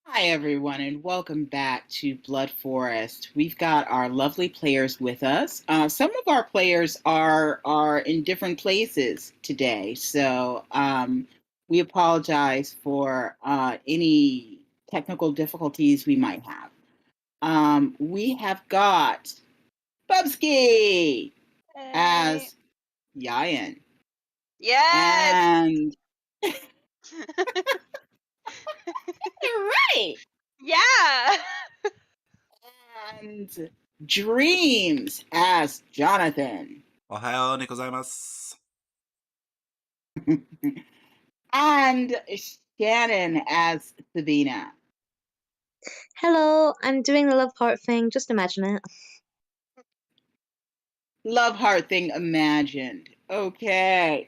Hi, everyone, and welcome back to Blood Forest. We've got our lovely players with us. Some of our players are in different places today, so we apologize for any technical difficulties we might have. We have got Bubsky Hey. as Yayan, Yes! and you're right, Yeah! and Dreams as Jonathan. おはようでございます。And Shannon as Sabina. Hello, I'm doing the love heart thing. Just imagine it. Love heart thing imagined. Okay.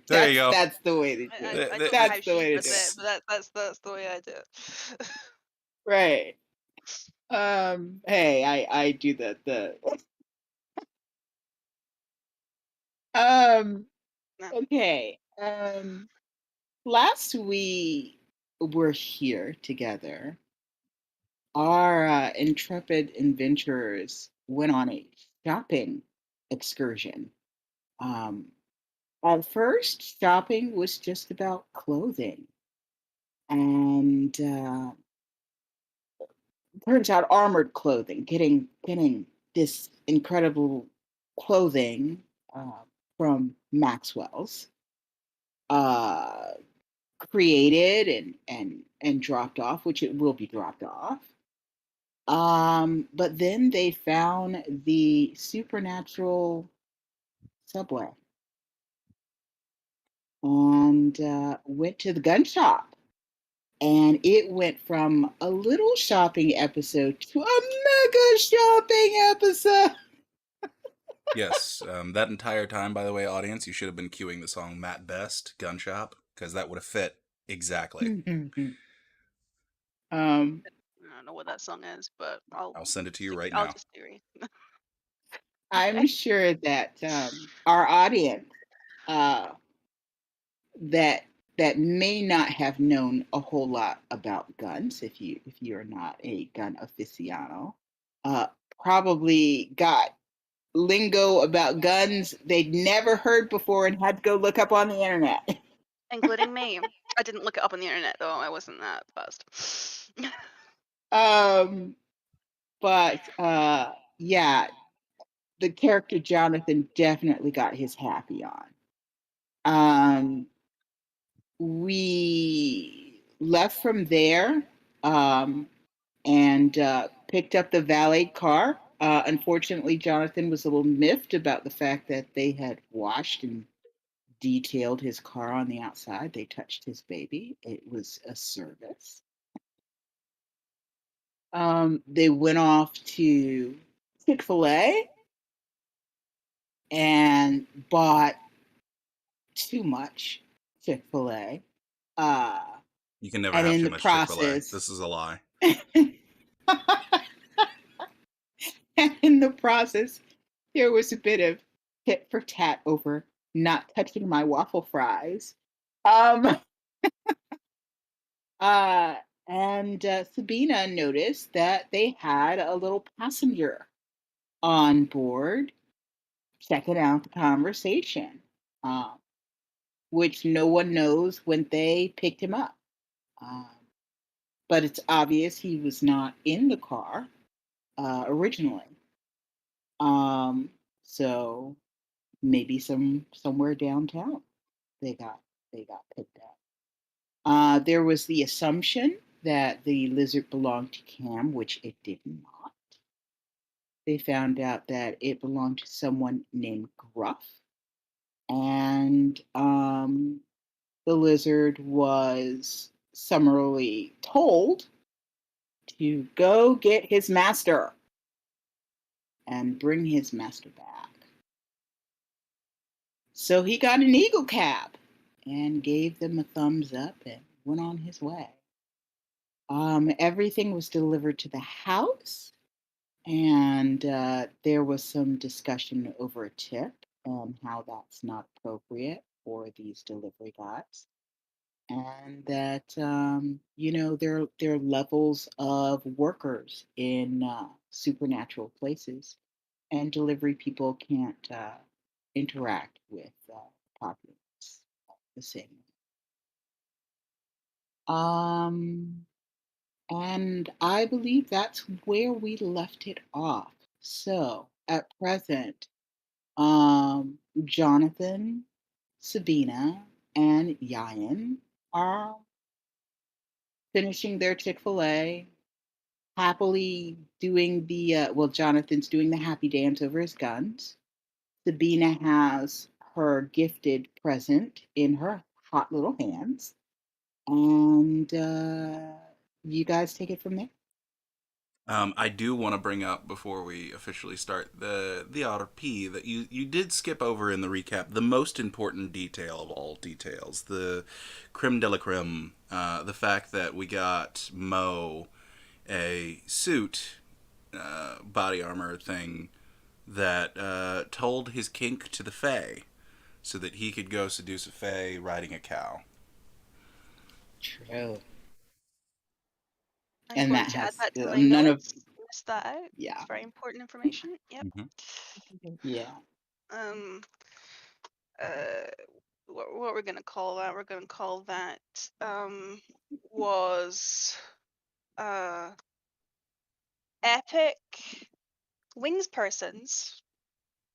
There you go. That's the way to do I, it. I, I don't know That's how the she way to does do it. it, but that's the way I do it. Right. Hey, I do the um No. okay. Last we were here together, our intrepid adventurers went on a shopping excursion. Um, at first, shopping was just about clothing, and turns out armored clothing, getting this incredible clothing uh, from Maxwell's, uh, created and dropped off, which it will be dropped off. But then they found the supernatural subway and went to the gun shop. And it went from a little shopping episode to a mega shopping episode. Yes, that entire time, by the way, audience, you should have been cueing the song Matt Best, Gun Shop, because that would have fit exactly. um, I don't know what that song is, but I'll send it to you right I'll now. just theory. I'm sure that our audience uh, that that may not have known a whole lot about guns, if you're not a gun aficionado, uh, probably got lingo about guns they'd never heard before and had to go look up on the internet. Including me. I didn't look it up on the internet though. I wasn't that fast. um, but yeah, the character Jonathan definitely got his happy on. Um, we left from there and picked up the valet car. Unfortunately, Jonathan was a little miffed about the fact that they had washed and detailed his car on the outside. They touched his baby. It was a service. They went off to Chick-fil-A and bought too much Chick-fil-A. You can never And have in too the much Chick-fil-A. process, This is a lie. and in the process, there was a bit of tit for tat over not touching my waffle fries. Um, uh, and Sabina noticed that they had a little passenger on board checking out the conversation, um, which no one knows when they picked him up. Um, but it's obvious he was not in the car originally. Um, so maybe somewhere downtown they got they got picked up. There was the assumption that the lizard belonged to Cam, which it did not. They found out that it belonged to someone named Gruff, and the lizard was summarily told to go get his master and bring his master back. So he got an eagle cab and gave them a thumbs up and went on his way. Everything was delivered to the house, and there was some discussion over a tip and how that's not appropriate for these delivery guys. and that there are levels of workers in supernatural places, and delivery people can't interact with populace the same. Um, and I believe that's where we left it off. So at present, Jonathan, Sabina, and Yayan are finishing their Chick-fil-A, happily doing Jonathan's doing the happy dance over his guns. Sabina has her gifted present in her hot little hands. And you guys take it from there. I do want to bring up before we officially start the RP that you did skip over in the recap the most important detail of all details, the creme de la creme, the fact that we got Mo a suit, body armor thing that told his kink to the Fae, so that he could go seduce a Fae riding a cow. True. I'm And going that to add has that to my none of notes. List that out. yeah, It's very important information. Yep. yeah. Um. What we're gonna call that? We're gonna call that was epic wings persons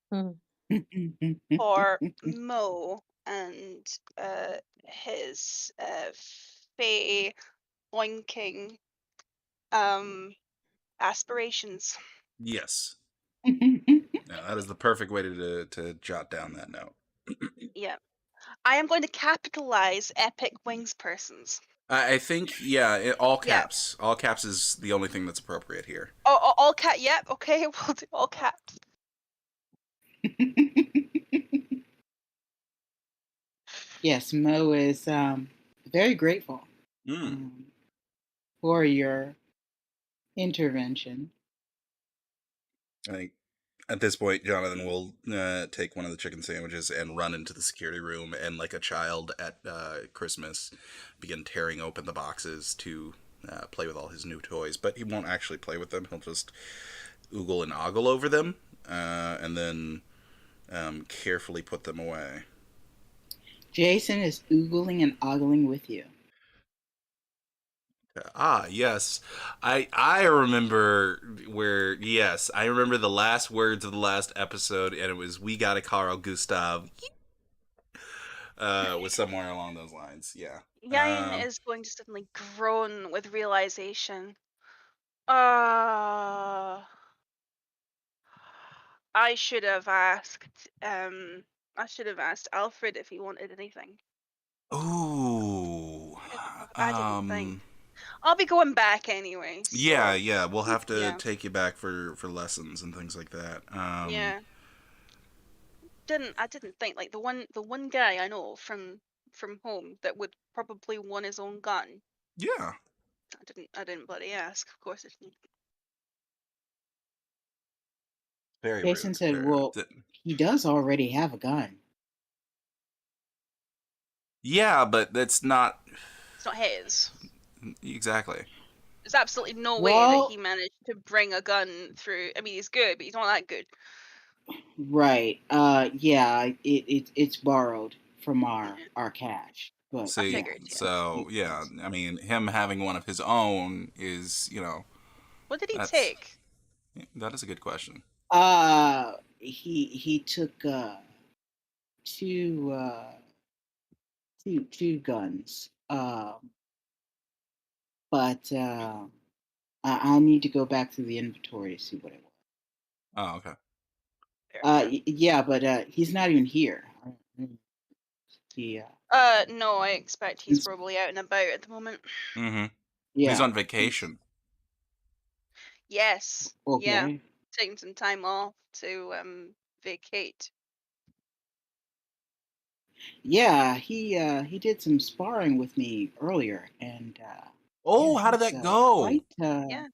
for Mo and his Fae boinking aspirations. Yes. Yeah, that is the perfect way to jot down that note. Yeah. I am going to capitalize epic wings persons. I think, yeah, all Yeah. caps. All caps is the only thing that's appropriate here. Oh, all cat. Yep. Okay, we'll do all caps. Yes, Mo is very grateful for your intervention. I think at this point, Jonathan will take one of the chicken sandwiches and run into the security room and, like a child at Christmas, begin tearing open the boxes to play with all his new toys. But he won't actually play with them. He'll just oogle and ogle over them and then carefully put them away. Jason is oogling and ogling with you. Yes. I remember I remember the last words of the last episode, and it was "We got a Carl Gustav." Was somewhere along those lines. Yeah. Yain is going to suddenly groan with realization. I should have asked Alfred if he wanted anything. Ooh. I didn't think. I'll be going back anyway. So. Yeah. We'll have to take you back for lessons and things like that. Yeah. I didn't think, like, the one guy I know from home that would probably want his own gun. Yeah. I didn't bloody ask. Of course I didn't. Very Jason rude. Said, "Well, he does already have a gun." Yeah, but that's not. It's not his. Exactly. There's absolutely no way that he managed to bring a gun through. I mean, he's good, but he's not that good. Right. Yeah. It's borrowed from our cash. But see, figured, yeah. So yeah, I mean, him having one of his own is, What did he take? That is a good question. He took two guns. But I need to go back through the inventory to see what it was. Oh, okay. Yeah, but he's not even here. No, I expect he's probably out and about at the moment. Mm-hmm. Yeah. He's on vacation. Yes. Okay. Yeah. Taking some time off to vacate. Yeah, he did some sparring with me earlier, and how did that go? Yeah.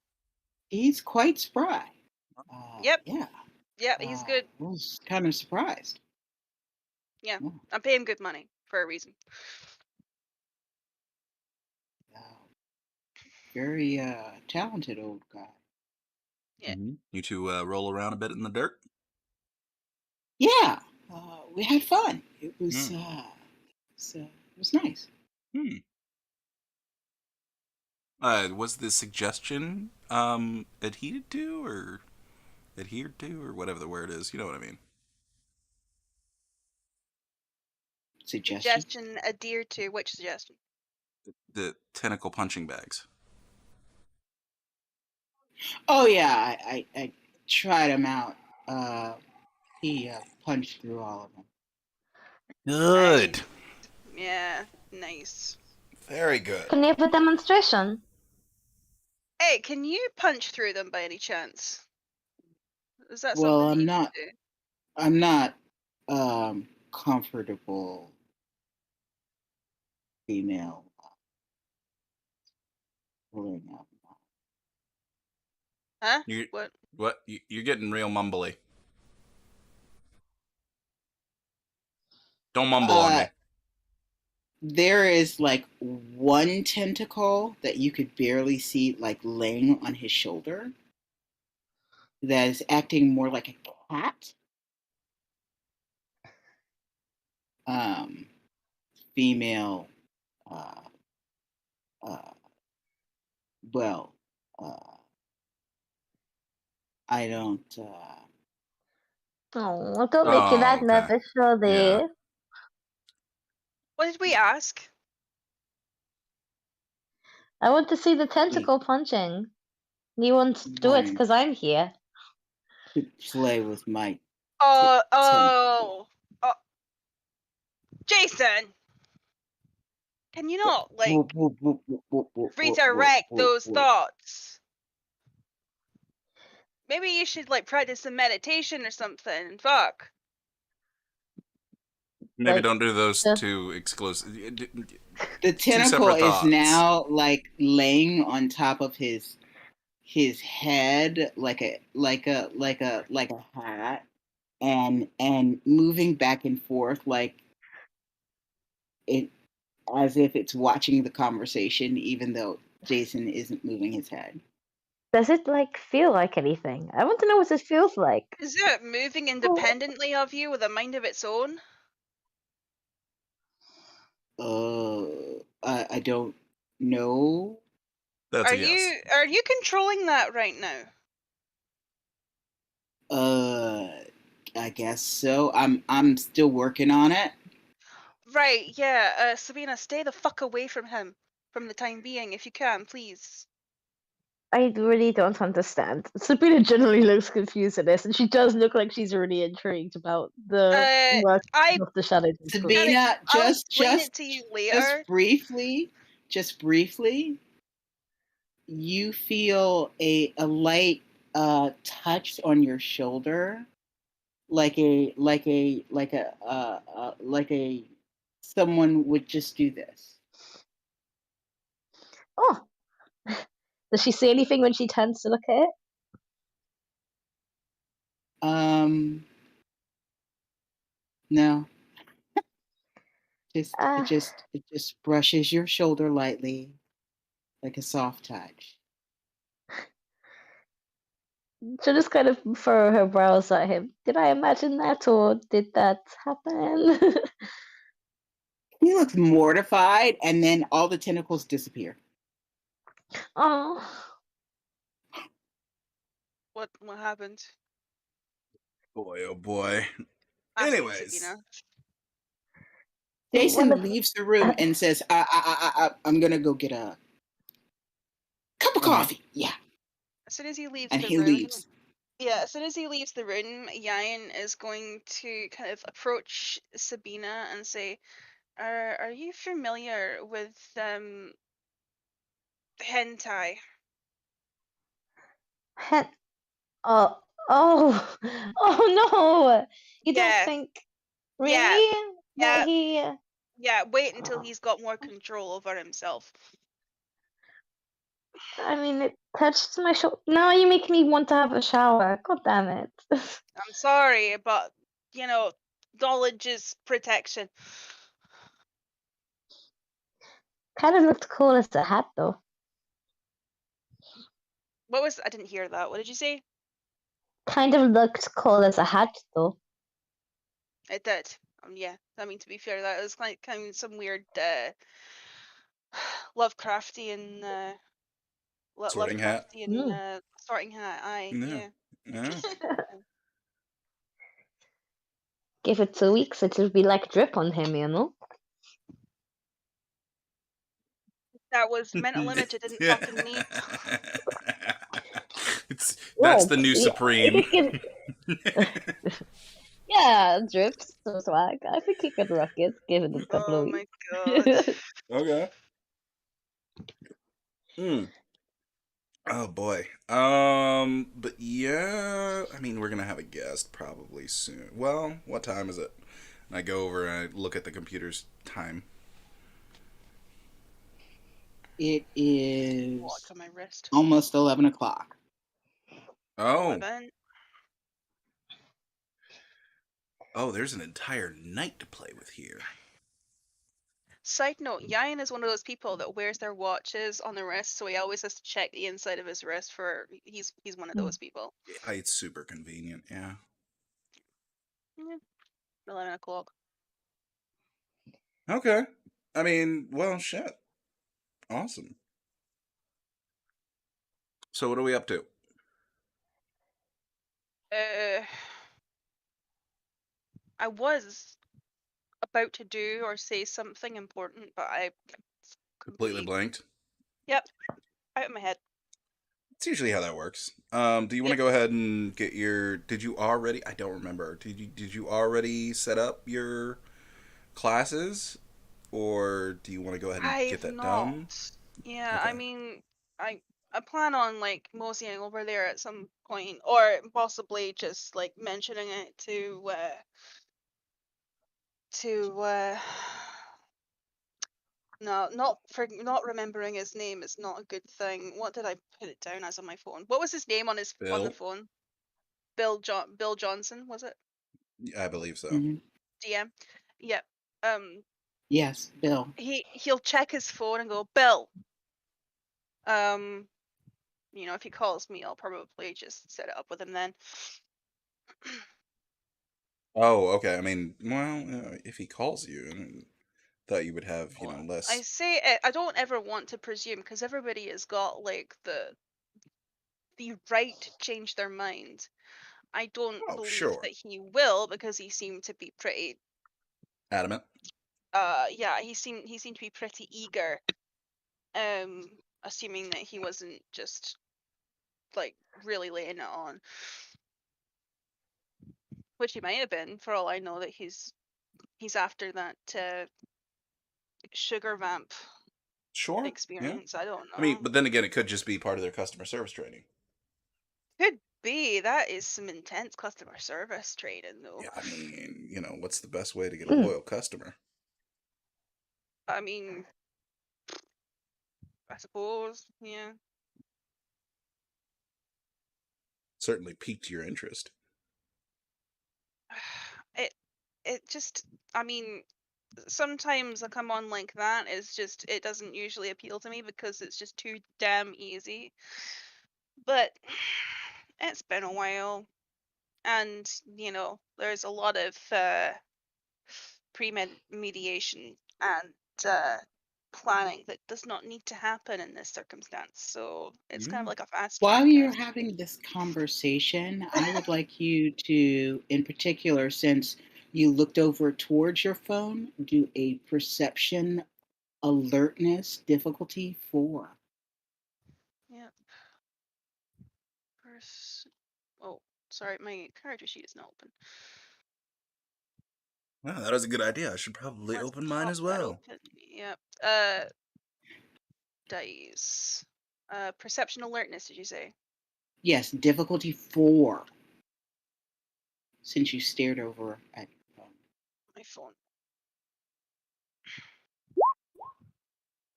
He's quite spry. Yep. Yeah. Yeah, he's good. I was kind of surprised. Yeah, I pay him good money for a reason. very talented old guy. Yeah. You two roll around a bit in the dirt. Yeah, we had fun. It was Hmm. it was nice. Was the suggestion adhered to or whatever the word is? You know what I mean. Suggestion. Suggestion adhere to which suggestion? The tentacle punching bags. Oh yeah, I tried him out. He punched through all of them. Good. Nice. Yeah, nice. Very good. Can you have a demonstration? Hey, can you punch through them by any chance? Is that Well, something that I'm you not. can do? I'm not comfortable female pulling out. Huh? You What? what? You're getting real mumbly. Don't mumble on me. There is like one tentacle that you could barely see, like laying on his shoulder, that is acting more like a cat. Female, uh, uh, well, I don't. Oh, don't make you Oh, that okay. nervous, surely. Yeah. What did we ask? I want to see the tentacle punching. You want to do it Wanted because I'm here. to play with my Oh, Jason! Can you not, like, redirect those thoughts? Maybe you should, like, practice some meditation or something. Fuck. Maybe Like, don't do those the- two exclusive. The tentacle separate is thoughts. now like laying on top of his head like a hat, and moving back and forth like it, as if it's watching the conversation, even though Jason isn't moving his head. Does it like feel like anything? I want to know what it feels like. Is it moving independently of you with a mind of its own? I don't know. That's Are a yes. you controlling that right now? I guess so. I'm still working on it. Right, yeah. Sabina, stay the fuck away from him from the time being, if you can, please. I really don't understand. Sabina generally looks confused at this, and she does look like she's really intrigued about the work of the Shadow Group. Sabina, I'll explain it to you later. just briefly, you feel a light touch on your shoulder, like a someone would just do this. Oh, does she say anything when she turns to look at it? No. Just Uh, it just brushes your shoulder lightly, like a soft touch. she'll just kind of furrow her brows at him. Did I imagine that, or did that happen? He looks mortified, and then all the tentacles disappear. Oh, What happened? Boy, oh boy. Ask me, Anyways. Sabina. Jason Wonderful. leaves the room and says, I'm gonna go get a cup of coffee. Yeah. As soon as he leaves And the he room, leaves. yeah, as soon as he leaves the room, Yayan is going to kind of approach Sabina and say, "Are you familiar with hentai?" Oh, oh, oh no! You don't Yeah, think yeah, really that yeah, he? yeah. Wait until he's got more control over himself. I mean, it touched my shoulder. Now you make me want to have a shower. God damn it! I'm sorry, but you know, knowledge is protection. Kind of looked cool as a hat, though. What was? I didn't hear that. What did you say? Kind of looked cool as a hat, though. It did. Yeah. I mean, to be fair, that was like kind of some weird Lovecraftian Sorting hat. Lovecraftian sorting hat. Aye. Yeah. Yeah. Give it 2 weeks, it will be like drip on him, you know? That was Mental Image. I didn't fucking need. That's Yeah, the new yeah, Supreme. Yeah, drips, so swag. I think he could rock it, give it a couple of Oh my weeks. god. Okay. Oh boy. But yeah, I mean, we're gonna have a guest probably soon. Well, what time is it? And I go over and I look at the computer's time. It is Watch on my wrist. almost 11 o'clock. Oh. 11. Oh, there's an entire night to play with here. Side note, Yayan is one of those people that wears their watches on the wrist, so he always has to check the inside of his wrist for he's one of those people. Yeah, it's super convenient, yeah. 11 o'clock. Okay. I mean, well, shit. Awesome. So what are we up to? I was about to do or say something important, but I Completely blanked? Yep. Out of my head. It's usually how that works. Do you want to go ahead and get your... Did you already... I don't remember. Did you already set up your classes? Or do you want to go ahead and get that done? Yeah, okay. I mean, I plan on like moseying over there at some point, or possibly just like mentioning it to no, not remembering his name is not a good thing. What did I put it down as on my phone? What was his name on his on the phone? Bill Johnson, was it? I believe so. Mm-hmm. DM. Yep. Yes, Bill. He'll check his phone and go, Bill. You know, if he calls me, I'll probably just set it up with him then. Oh, okay. I mean, well, if he calls you, I thought you would have, you know, less. I say I don't ever want to presume because everybody has got like the right to change their mind. I don't believe that he will because he seemed to be pretty adamant. Yeah, he seemed to be pretty eager. Assuming that he wasn't just like really laying it on. Which he might have been, for all I know, that he's after that sugar vamp experience. Yeah. I don't know. I mean, but then again, it could just be part of their customer service training. Could be. That is some intense customer service training, though. Yeah, I mean, you know, what's the best way to get a loyal customer? I mean, I suppose, yeah. Certainly piqued your interest. It just, I mean, sometimes I come on like that, it doesn't usually appeal to me because it's just too damn easy. But it's been a while, and you know, there's a lot of pre-mediation and planning that does not need to happen in this circumstance. So it's kind of like a fast track. While you're having this conversation, I would like you to, in particular, since you looked over towards your phone, do a perception alertness difficulty 4. Yep. Oh, sorry, my character sheet is not open. Wow, that was a good idea. I should probably open mine as well. Yep. Dice. Perception alertness, did you say? Yes, difficulty 4. Since you stared over at your phone. My phone.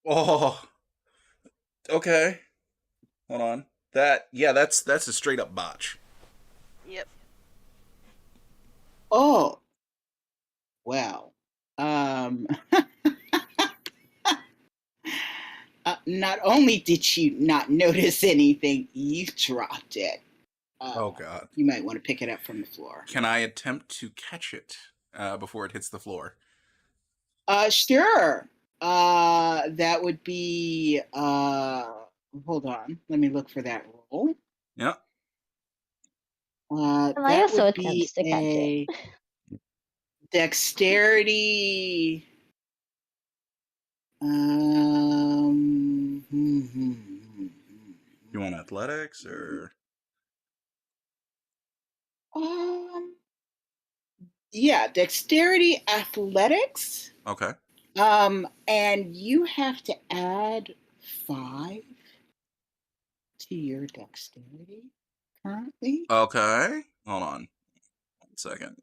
Oh. Okay. Hold on. That's a straight up botch. Yep. Oh. Well. not only did you not notice anything, you dropped it. Oh, God. You might want to pick it up from the floor. Can I attempt to catch it before it hits the floor? Sure. That would be, hold on. Let me look for that roll. Yep. I That also would be attempts to catch it. a dexterity. You want athletics or? Yeah, dexterity, athletics. Okay. And you have to add 5 to your dexterity currently. Okay. Hold on. 1 second.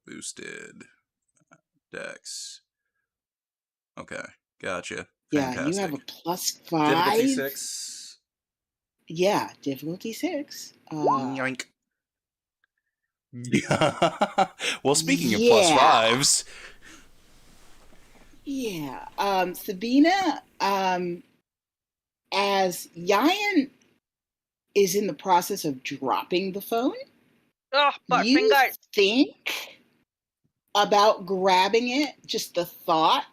Boosted dex. Okay. Gotcha. Yeah, Fantastic. you have a +5. Difficulty 6. Yeah, difficulty 6. Yoink. Well, speaking of Yeah. +5s. Yeah. Sabina, as Yayan is in the process of dropping the phone, Oh, butt you fingers. think about grabbing it, just the thought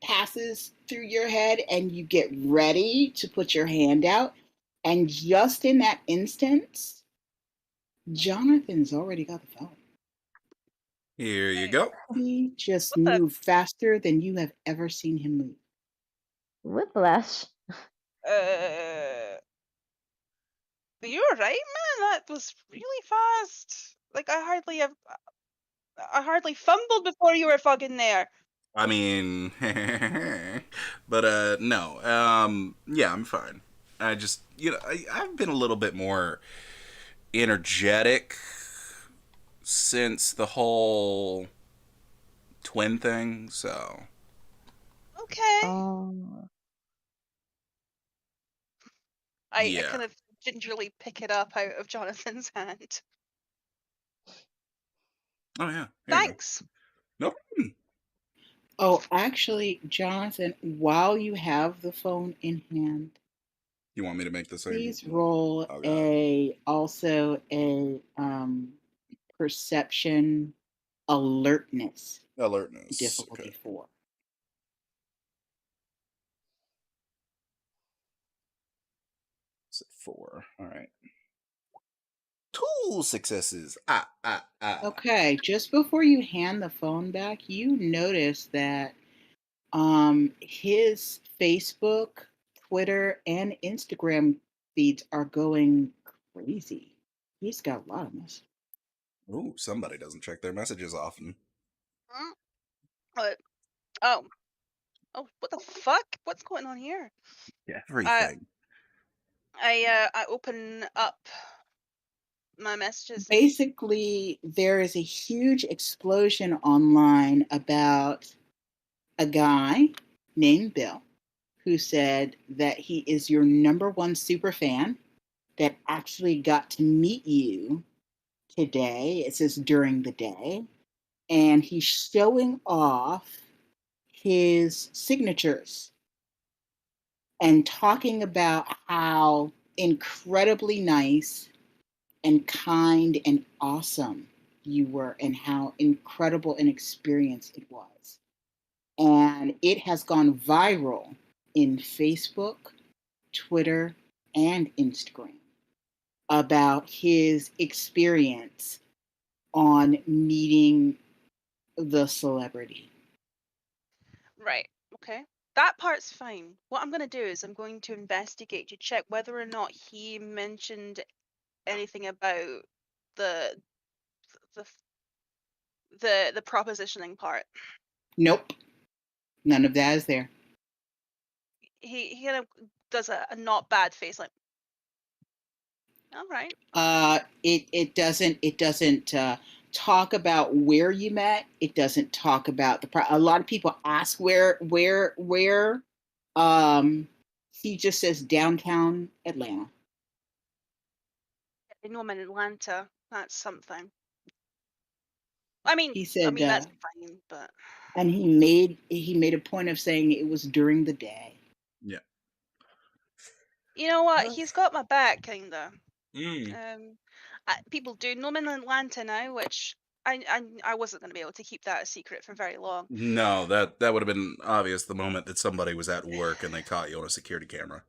passes through your head and you get ready to put your hand out. And just in that instance, Jonathan's already got the phone. Here you go. He just What the- moved faster than you have ever seen him move. Whiplash. You're right, man. That was really fast. Like I hardly fumbled before you were fucking there. I mean, but no. Yeah, I'm fine. I just, I've been a little bit more energetic since the whole twin thing, so. Okay. I kind of gingerly pick it up out of Jonathan's hand. Oh yeah. Thanks. No problem. Oh, actually, Jonathan, while you have the phone in hand, You want me to make the same? please roll also a perception alertness. Difficulty Okay. 4. Is it 4? All right. 2 successes. Okay, just before you hand the phone back, you notice that his Facebook, Twitter, and Instagram feeds are going crazy. He's got a lot of messages. Ooh, somebody doesn't check their messages often. Oh, what the fuck? What's going on here? Everything. I open up my messages. Basically, there is a huge explosion online about a guy named Bill who said that he is your #1 super fan that actually got to meet you today. It says during the day. And he's showing off his signatures and talking about how incredibly nice and kind and awesome you were and how incredible an experience it was. And it has gone viral in Facebook, Twitter, and Instagram about his experience on meeting the celebrity. Right. Okay. That part's fine. What I'm going to do is I'm going to investigate to check whether or not he mentioned anything about the propositioning part. Nope. None of that is there. He kind of does a not bad face, like, all right. It doesn't talk about where you met. It doesn't talk about a lot of people ask where. He just says downtown Atlanta. I know I'm in Atlanta. That's something. I mean, He said, that's fine, but. And he made a point of saying it was during the day. Yeah. You know what? He's got my back, kinda. Mm. People do know him in Atlanta now, which I wasn't going to be able to keep that a secret for very long. No, that would have been obvious the moment that somebody was at work and they caught you on a security camera.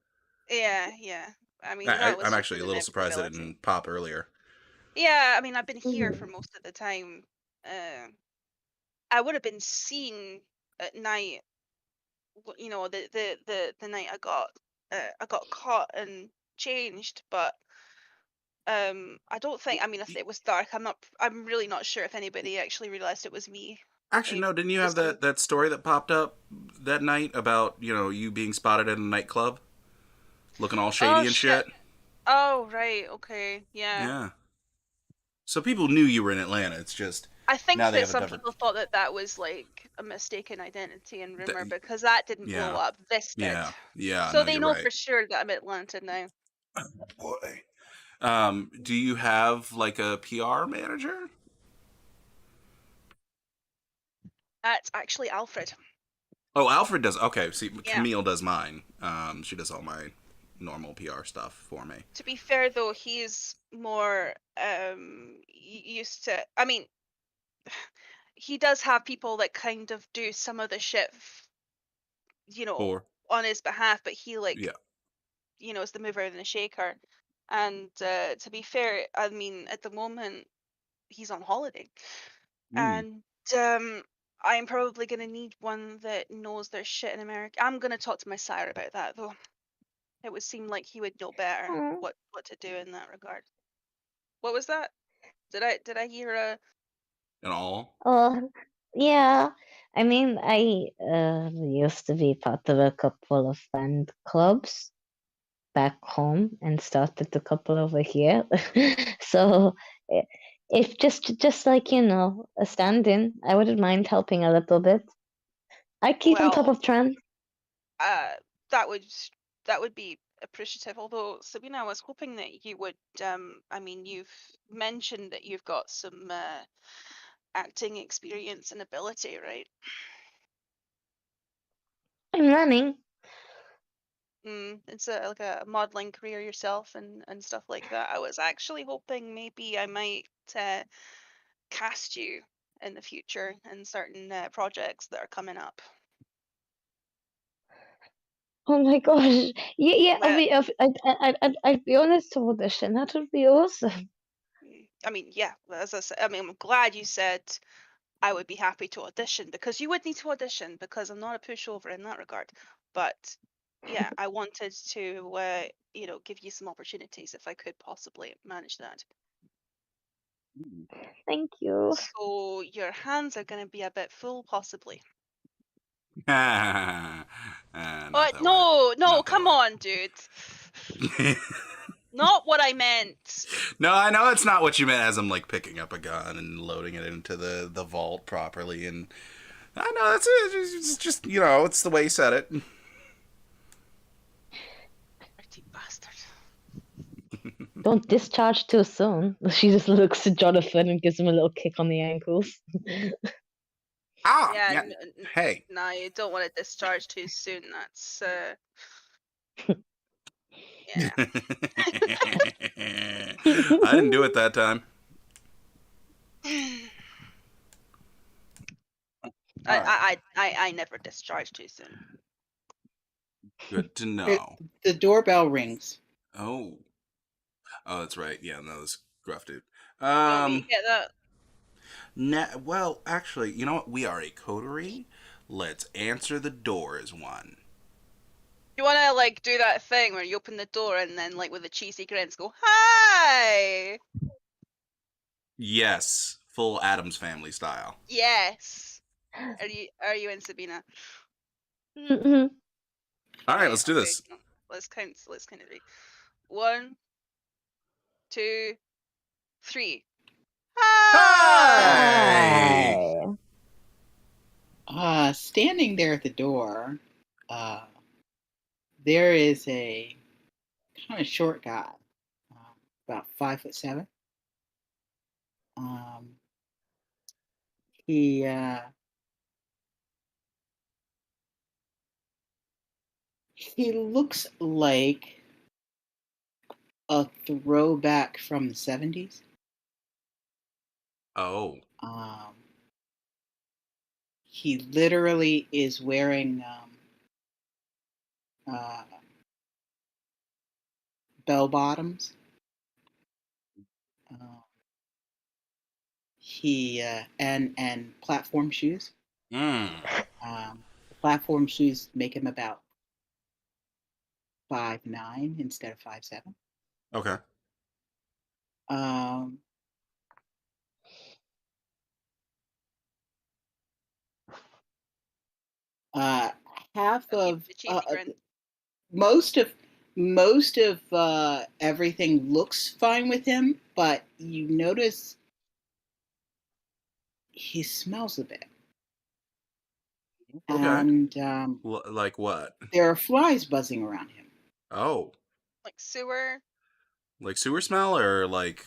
Yeah, yeah. I mean, that was I'm just actually an a little surprised that it inevitability. didn't pop earlier. Yeah, I mean, I've been here for Mhm. most of the time. Uh, I would have been seen at night. You know, the night I got caught and changed, but I don't think. I mean, if Y- it was dark, I'm really not sure if anybody actually realized it was me. Actually, I no, didn't you have just kind of. that story that popped up that night about, you being spotted at a nightclub looking all Oh shady and shit. shit? Oh right. Okay. Yeah. Yeah. So people knew you were in Atlanta. It's just I think now they that have a some different. people thought that that was like a mistaken identity and rumor th- because that didn't blow Yeah. up. This did. Yeah. Yeah. So No, they you're know right. for sure that I'm Atlanta now. Boy. Do you have like a PR manager? That's actually Alfred. Oh, Alfred does. Okay, see, Yeah. Camille does mine. She does all my normal PR stuff for me. To be fair though, he's more used to. I mean, he does have people that kind of do some of the shit, you know, For on his behalf, but he like, yeah. is the mover and the shaker. And to be fair, I mean, at the moment he's on holiday. Mm. And I'm probably gonna need one that knows their shit in America. I'm gonna talk to my sire about that though. It would seem like he would know better Aw. what to do in that regard. What was that? Did I hear a? And all. Well, yeah. I mean, I used to be part of a couple of band clubs back home and started a couple over here. So i- if just like, a stand-in, I wouldn't mind helping a little bit. I keep on top Well, of trends. uh, that would that would be appreciative. Although Sabina, I was hoping that you would. I mean, you've mentioned that you've got some acting experience and ability, right? I'm running. It's like a modeling career yourself and stuff like that. I was actually hoping maybe I might cast you in the future in certain projects that are coming up. Oh my gosh. Yeah, Uh, I'd be honest to audition. That would be awesome. I mean, yeah, as I said, I mean, I'm glad you said I would be happy to audition because you would need to audition because I'm not a pushover in that regard. But yeah, I wanted to, give you some opportunities if I could possibly manage that. Thank you. So your hands are going to be a bit full, possibly. Not But that way. no, no, Not that come on, dude. way. Not what I meant. No, I know it's not what you meant as I'm like picking up a gun and loading it into the vault properly, and I know that's it. It's just it's the way you said it. Dirty bastard. Don't discharge too soon. She just looks at Jonathan and gives him a little kick on the ankles. Ah, Yeah, yeah. Hey. no, you don't want to discharge too soon. That's yeah. I didn't do it that time. All right. I never discharge too soon. Good to The, know. the doorbell rings. Oh. Oh, that's right. Yeah, no, this gruff dude. Oh, you get that? Well, actually, you know what? We are a coterie. Let's answer the door as one. You want to like do that thing where you open the door and then like with a cheesy grins go hi. Yes, full Adams Family style. Yes. Are you in, Sabina? Mhm. All right, Right, let's do okay. this. No, let's count it. 1, 2, 3. Hi. Hi. Hi. Standing there at the door, there is a kind of short guy, about 5'7". Um, he he looks like a throwback from the 70s. Oh. Um, he literally is wearing uh, bell bottoms. Uh, and platform shoes. Mm. The platform shoes make him about 5'9" instead of 5'7". Okay. Um, uh, half I'll keep of the cheesy grin. most of everything looks fine with him, but you notice he smells a bit, Okay. and Like what? there are flies buzzing around him. Oh. Like sewer. Like sewer smell or like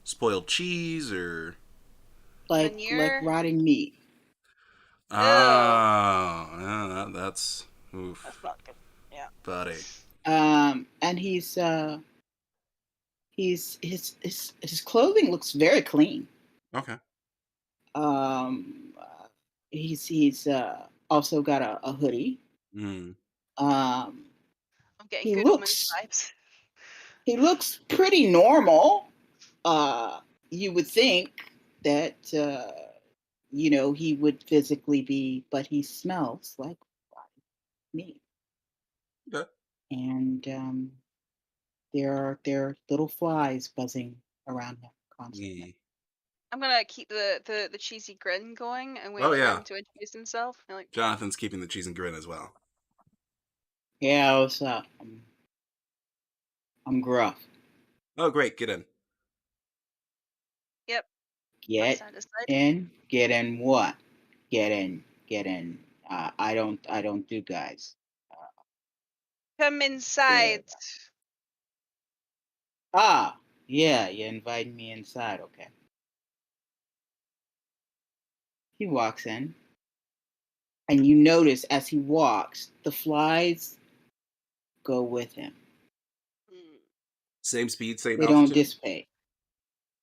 spoiled cheese or Like Manure. rotting meat. Ew. yeah, that's oof, That's not good. Yeah. buddy. And his clothing looks very clean. Okay. He's also got a hoodie. Mm. Um, I'm getting he good omens looks vibes. he looks pretty normal. You would think that he would physically be, but he smells like me, Okay. and there are little flies buzzing around him constantly. Yeah. I'm gonna keep the cheesy grin going and wait Oh for yeah. him to introduce himself. You're like, Jonathan's keeping the cheese and grin as well. Yeah, what's up? I'm gruff. Oh great, get in. yep, I'm Get satisfied. in. Get in what? Get in. Get in. I don't do guys. Come Yeah. inside. Ah, yeah, you invited me inside, okay. He walks in, and you notice as he walks, the flies go with him. Mm. Same speed, same They don't altitude. dissipate.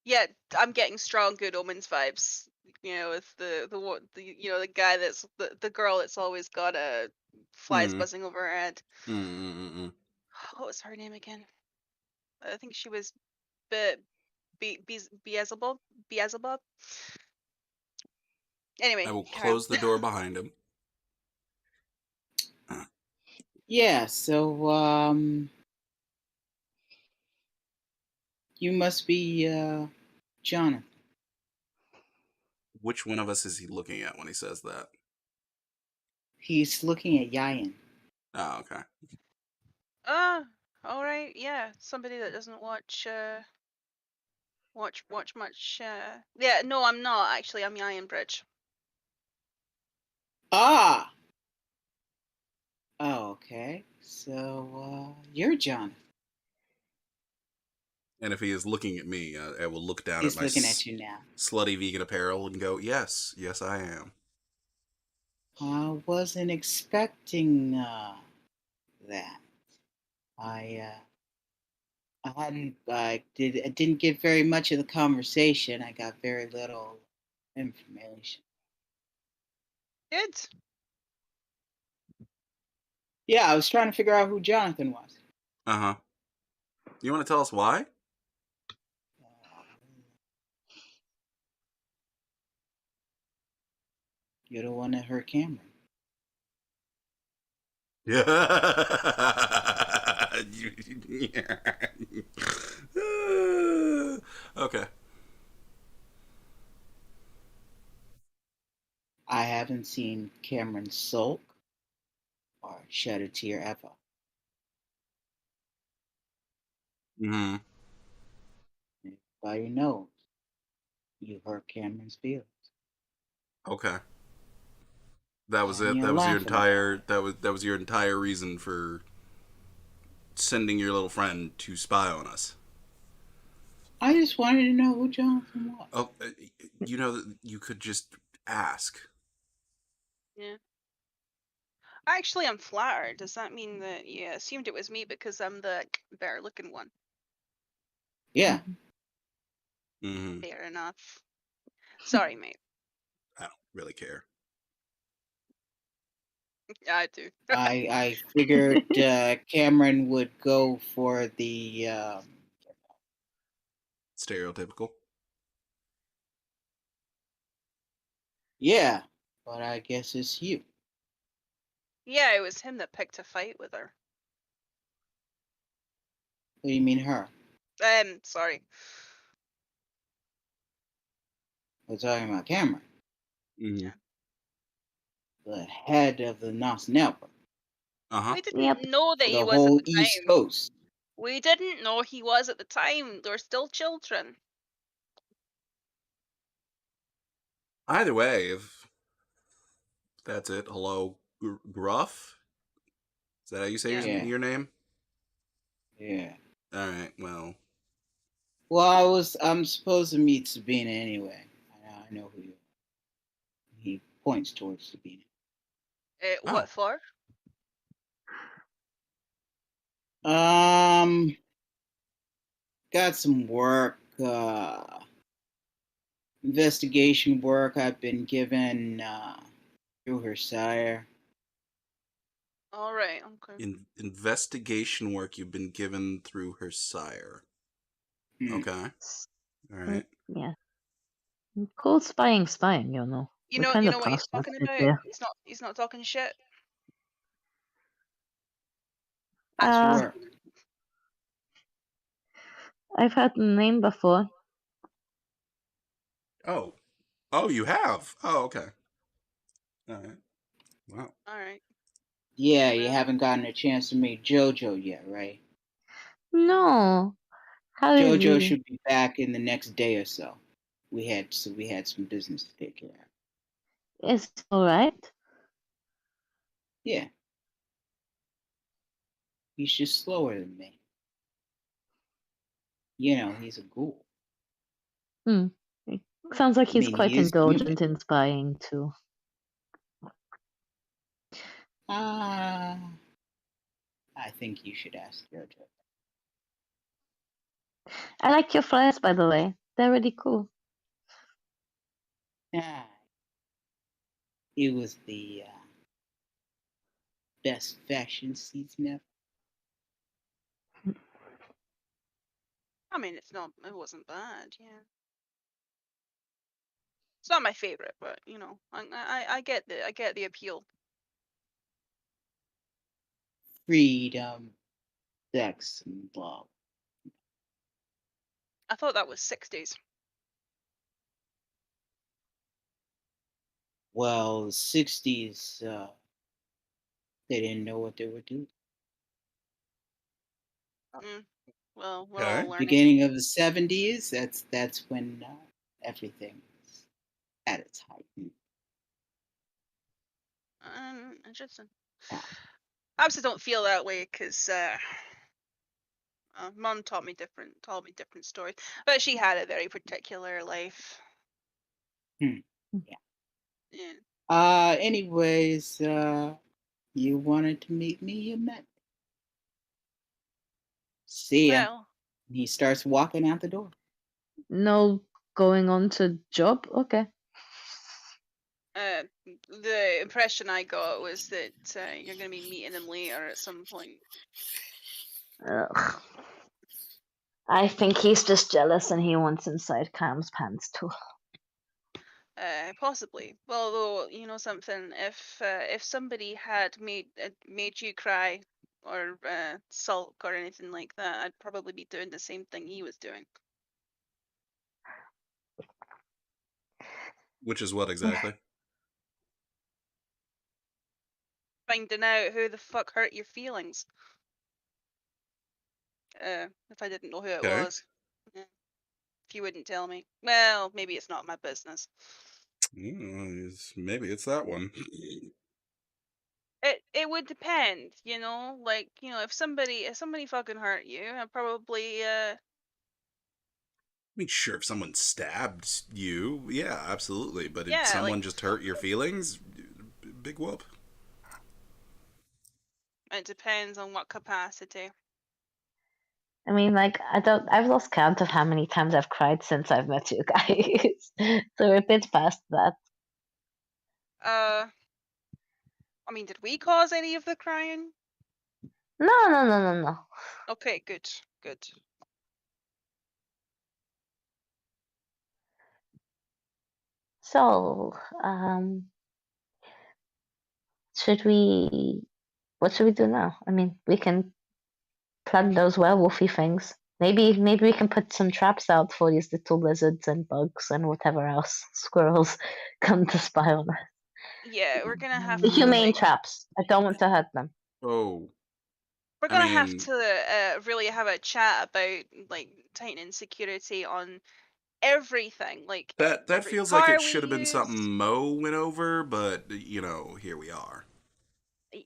Yeah, I'm getting strong good omens vibes. You know, with the guy that's the girl that's always got flies Mm. buzzing over her head. Mm. What was her name again? I think she was Beelzebub. Beelzebub. Anyway, I will carry on. close the door behind him. Yeah, so you must be Jonathan. Which one of us is he looking at when he says that? He's looking at Yayan. Oh, okay. All right, yeah. Somebody that doesn't watch much. Yeah, no, I'm not actually. I'm Iron Bridge. Ah! Oh, okay. So you're Jonathan. And if he is looking at me, I will look down He's at my looking at you now. slutty vegan apparel and go, "Yes, yes, I am." I wasn't expecting that. I didn't get very much of the conversation. I got very little information. Good. Yeah, I was trying to figure out who Jonathan was. Uh-huh. You want to tell us why? You're the one that hurt Cameron. Yeah. Okay. I haven't seen Cameron sulk or shed a tear ever. Mm-hmm. Everybody knows you hurt Cameron's feelings. Okay. That was And it. you're That was your laughing about entire. it. That was your entire reason for sending your little friend to spy on us. I just wanted to know who Jonathan was. Oh, you know, you could just ask. Yeah. Actually, I'm flattered. Does that mean that you assumed it was me because I'm the better looking one? Yeah. Mm-hmm. Fair enough. Sorry, mate. I don't really care. Yeah, I do. I figured Cameron would go for the Stereotypical. yeah, but I guess it's you. Yeah, it was him that picked a fight with her. What do you mean her? Sorry. We're talking about Cameron, Mm-hmm. Yeah. the head of the NOS network Uh-huh. We didn't Yep. know that for he the was at whole the East time. Coast. We didn't know he was at the time. They were still children. Either way, if that's it, hello, Gruff? Is that how you say Yeah. Yeah, your name? yeah. All right, well, Well, I'm supposed to meet Sabina anyway. I know who you are. He points towards Sabina. oh, What for? Um, got some work, investigation work I've been given through her sire. All right. Okay. investigation work you've been given through her sire. Hmm. Okay, all right. Yeah. Cool spying, you know. You We know. kind You of know what he's crossed that talking bit about. there. He's not. He's not talking shit. That's Uh, work. I've heard the name before. Oh, oh, you have. Oh, okay. All right. Wow. All right. Yeah, you Well, haven't gotten a chance to meet JoJo yet, right? No. How did JoJo you? should be back in the next day or so. We had some business to take care of. Is it alright? Yeah, he's just slower than me. You know, he's a ghoul. Sounds like I he's mean, quite he is human. indulgent in spying too. Ah, I think you should ask JoJo. I like your flyers, by the way. They're really cool. Ah, it was the best fashion season ever. I mean, it's not. It wasn't bad. Yeah. It's not my favorite, but you know, I get the appeal. Freedom, sex, and love. I thought that was 60s. Well, the 60s, they didn't know what they were doing. Mm. Well, we're Okay. all learning. Beginning of the 70s, that's when everything was at its height. Interesting. Yeah. I obviously don't feel that way because mom told me different stories, but she had a very particular life. Hmm. Yeah. Yeah. Anyways, you wanted to meet me, you met me. See ya. Well, He starts walking out the door. No going on to job? Okay. the impression I got was that you're gonna be meeting him later at some point. Ugh. I think he's just jealous and he wants inside Cam's pants too. Possibly. Well, though, you know something, if somebody had made you cry or sulk or anything like that, I'd probably be doing the same thing he was doing. Which is what exactly? Finding out who the fuck hurt your feelings. If I didn't know who it Okay. was. Yeah. If you wouldn't tell me. Well, maybe it's not my business. Maybe it's that one. It would depend, you know, like, you know, if somebody fucking hurt you, I'd probably I mean, sure, if someone stabbed you, yeah, absolutely. But if yeah, someone like just hurt your feelings, big whoop. it depends on what capacity. I mean, like, I've lost count of how many times I've cried since I've met you guys. So we're a bit past that. I mean, did we cause any of the crying? No. Okay, good, good. So, what should we do now? I mean, we can plan those werewolfy things. Maybe we can put some traps out for these little lizards and bugs and whatever else squirrels come to spy on us. Yeah, we're gonna have The to humane like, traps. I don't want to hurt them. Oh, we're I gonna have mean, to really have a chat about like tightening security on everything, like that every feels like it car we should have been use. something Mo went over, but you know, here we are.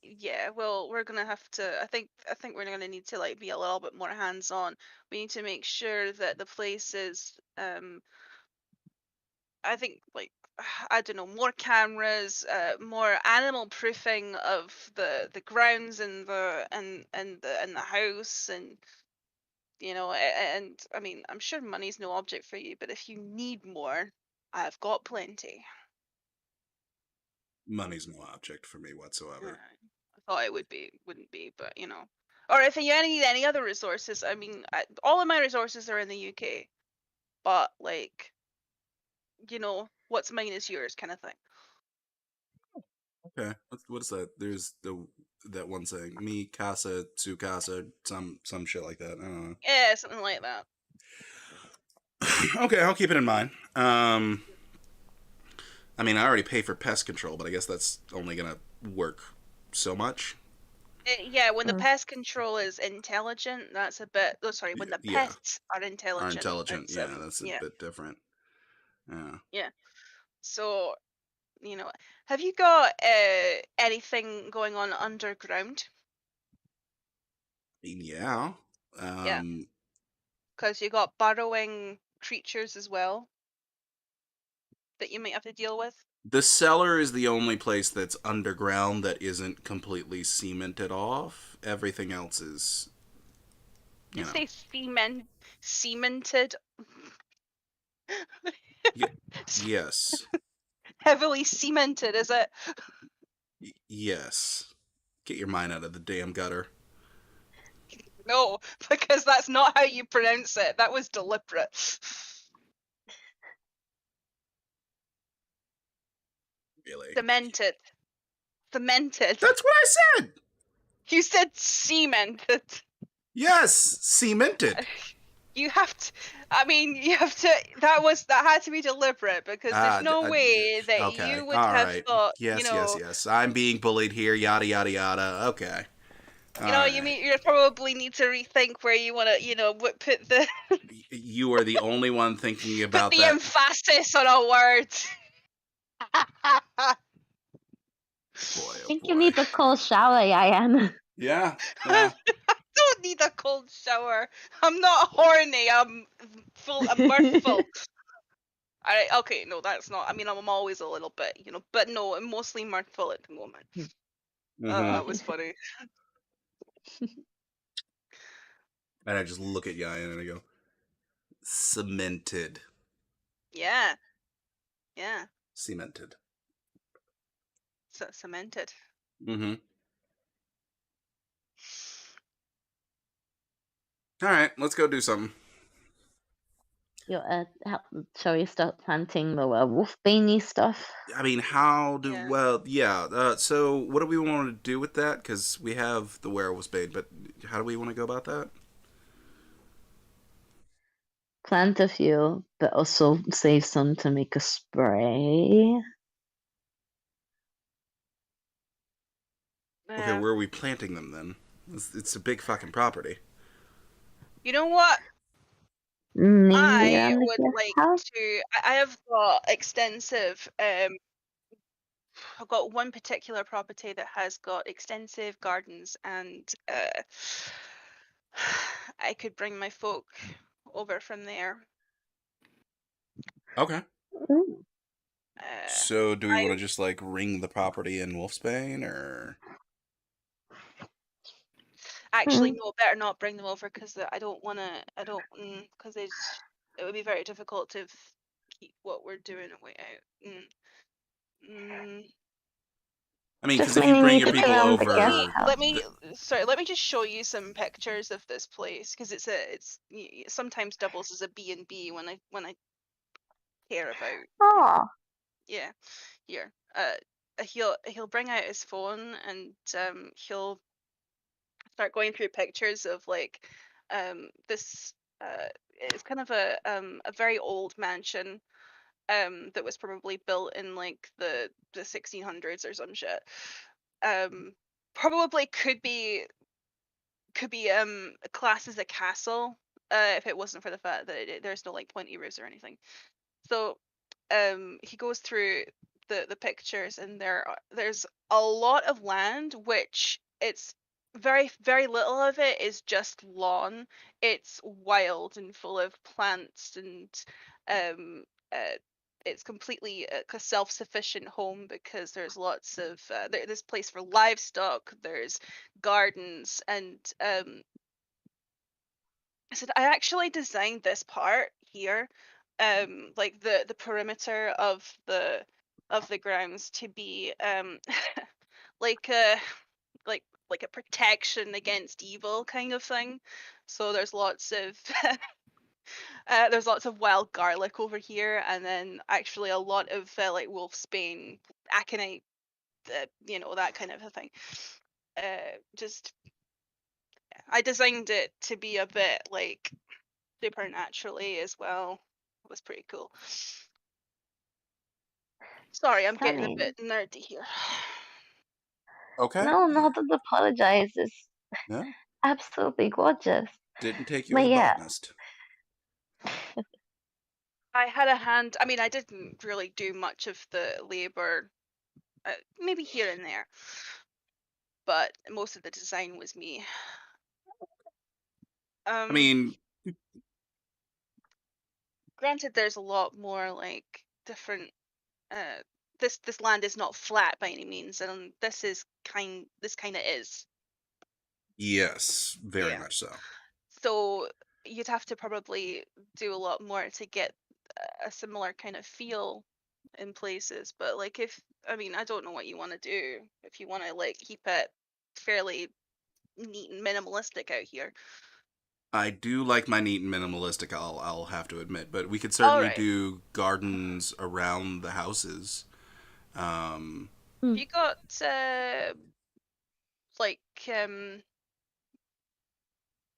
Yeah, well, we're gonna have to. I think we're gonna need to like be a little bit more hands-on. We need to make sure that the place is I think like I don't know, more cameras, more animal proofing of the grounds and the house, and and I mean, I'm sure money's no object for you, but if you need more, I've got plenty. Money's no object for me Uh, whatsoever. I thought it wouldn't be, but or if you need any other resources, I mean, all of my resources are in the UK, but like, what's mine is yours, kind of thing. Okay, what is that? There's that one saying, "Me casa, su casa," some shit like that. I don't know. Yeah, something like that. Okay, I'll keep it in mind. I mean, I already pay for pest control, but I guess that's only gonna work so much. Yeah, when the Mm. pest control is intelligent, that's a bit. Oh, sorry, when the Yeah, pests are are intelligent, intelligent. it's Yeah, that's a yeah, bit different. Yeah. yeah. So, have you got anything going on underground? Yeah. Yeah, Um, because you got burrowing creatures as well that you might have to deal with. the cellar is the only place that's underground that isn't completely cemented off. Everything else is, Did you you know. say cemented? Y- yes. Heavily cemented, is it? Yes. Get your mind out of the damn gutter. No, because that's not how you pronounce it. That was deliberate. Really. Cemented. Cemented. That's what I said. You said cemented. Yes, cemented. You have to. I mean, you have to. That had to be deliberate because there's no way that Okay. you would All have right. thought. Yes. I'm being bullied here. Yada yada yada. Okay. All You right. mean you probably need to rethink where you want to, put the You are the only one thinking put about the that. emphasis on a word. Boy, I oh think you boy. need a cold shower, Yan. Yeah. I don't need a cold shower. I'm not horny. I'm mirthful. Alright, okay, no, that's not. I mean, I'm always a little bit, but no, I'm mostly mirthful at the moment. That was funny. And I just look at Yayan and I go, cemented. Yeah, yeah, Cemented. cemented. Mm-hmm. All right, let's go do something. Shall we start planting the wolfbane stuff? I mean, how do Yeah. well? Yeah. So, what do we want to do with that? Because we have the werewolf's bane, but how do we want to go about that? Plant a few, but also save some to make a spray. Okay, where are we planting them then? It's a big fucking property. You know what? Maybe I around the would guest like house? to. I have got extensive. I've got one particular property that has got extensive gardens, and I could bring my folk over from there. Okay. Ooh. So, do we I want to just like ring the property in Wolfsbane, or? Actually, Mm. no, better not bring them over because I don't want to. I don't because it would be very difficult to keep what we're doing way out. Mm. I mean, because Just if you mainly bring need your to Let put people me on the let guest me over, let house. me sorry. Let me just show you some pictures of this place because sometimes doubles as a B&B when I care about. Oh, Yeah, here. He'll bring out his phone and he'll start going through pictures of like this it's kind of a very old mansion that was probably built in like the 1600s or some shit. Um Probably could be classed as a castle if it wasn't for the fact that there's no like pointy roofs or anything. So he goes through the pictures and there's a lot of land which it's very little of it is just lawn. It's wild and full of plants and um uh, it's completely a self-sufficient home because there's lots of there's place for livestock, there's gardens and I said I actually designed this part here, like the perimeter of the grounds to be like a like like a protection against evil kind of thing. So there's lots of wild garlic over here, and then actually a lot of like wolfsbane, aconite, that kind of a thing. Just I designed it to be a bit like supernaturally as well. It was pretty cool. Sorry, I'm getting a stunning. bit nerdy here. okay, No, no, don't apologize. It's yeah, absolutely gorgeous. didn't take you as But a yeah, botanist. I had a hand. I mean, I didn't really do much of the labor, maybe here and there, but most of the design was me. I Um, mean, Granted, there's a lot more like different. Uh, this land is not flat by any means, and this kind of is. yes, very Yeah. much so. So you'd have to probably do a lot more to get a similar kind of feel in places. But like I mean, I don't know what you want to do. If you want to like keep it fairly neat and minimalistic out here. I do like my neat and minimalistic. I'll have to admit, but we could All certainly right. do gardens around the houses. Um, Have mm, you got like um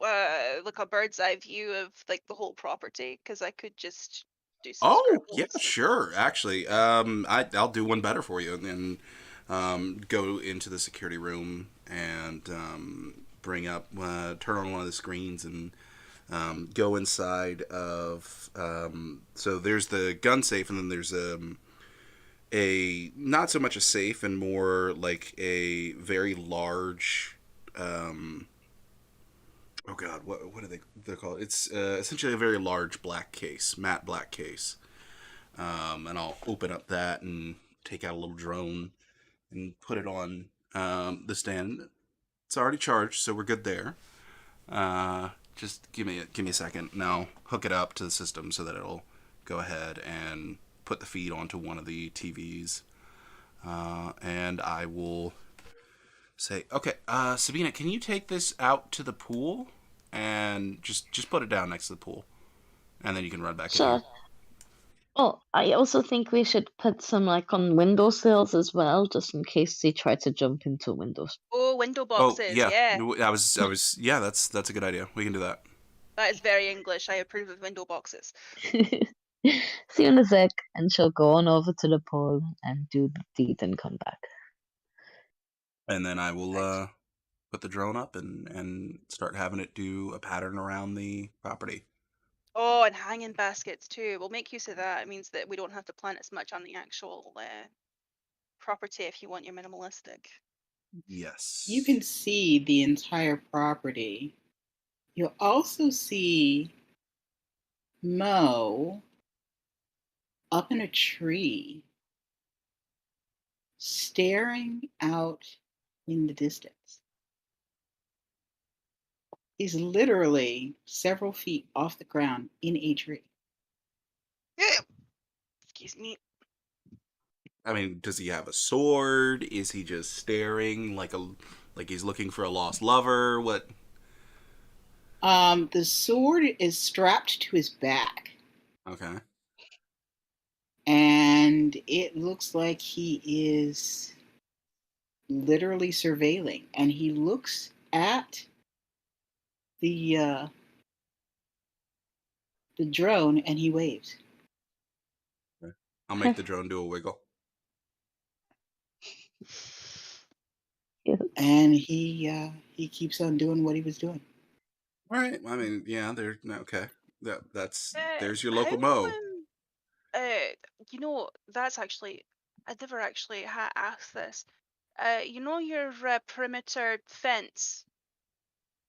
like a bird's eye view of like the whole property? Because I could just do some oh yeah, scribbles. sure. Actually, I'll do one better for you, and then go into the security room and bring up, turn on one of the screens and go inside of. So there's the gun safe, and then there's a not so much a safe and more like a very large. Oh God, what do they call it? It's essentially a very large black case, matte black case. And I'll open up that and take out a little drone and put it on the stand. It's already charged, so we're good there. Just give me a second, and I'll hook it up to the system so that it'll go ahead and put the feed onto one of the TVs, and I will say, okay, Sabina, can you take this out to the pool and just put it down next to the pool, and then you can run back in sure. here. Oh, I also think we should put some like on windowsills as well, just in case they try to jump into windows. Oh, window Oh boxes. yeah, Yeah, I was yeah. That's a good idea. We can do that. that is very English. I approve of window boxes. See you in a sec, and she'll go on over to the pool and do the deed and come back. And then I will Right. put the drone up and start having it do a pattern around the property. Oh, and hanging baskets too. We'll make use of that. It means that we don't have to plant as much on the actual property if you want your minimalistic. You Yes. can see the entire property. You'll also see Mo up in a tree, staring out in the distance. is literally several feet off the ground in a tree. Excuse me. I mean, does he have a sword? Is he just staring like he's looking for a lost lover? What? The sword is strapped to his back, Okay. and it looks like he is literally surveilling. And he looks at the the drone and he waves. I'll make the drone do a wiggle. And he keeps on doing what he was doing. All right. I mean, yeah. Okay. That's there's your How local mo. you know, that's actually I never actually asked this. You know your perimeter fence?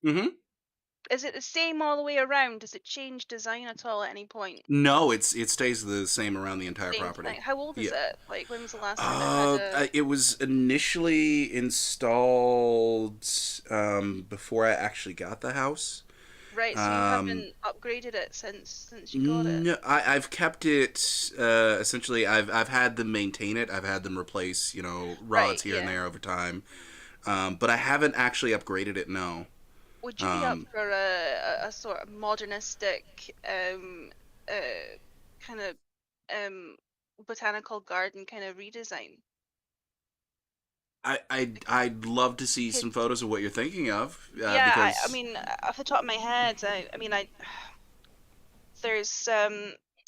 Mm-hmm. Is it the same all the way around? Does it change design at all at any point? No, it stays the same around the entire Same property. thing. How old is Yeah. it? Like, when was the last time it had a? It was initially installed before I actually got the house. Right, so you haven't upgraded it since you got it. No, I've kept it. Essentially, I've had them maintain it. I've had them replace, rods Right, here and yeah. there over time. But I haven't actually upgraded it. No. Would you be up for a sort of modernistic, kind of botanical garden kind of redesign? I'd love to see some Could photos of what you're thinking of. yeah, I Because mean, off the top of my head, I mean, there's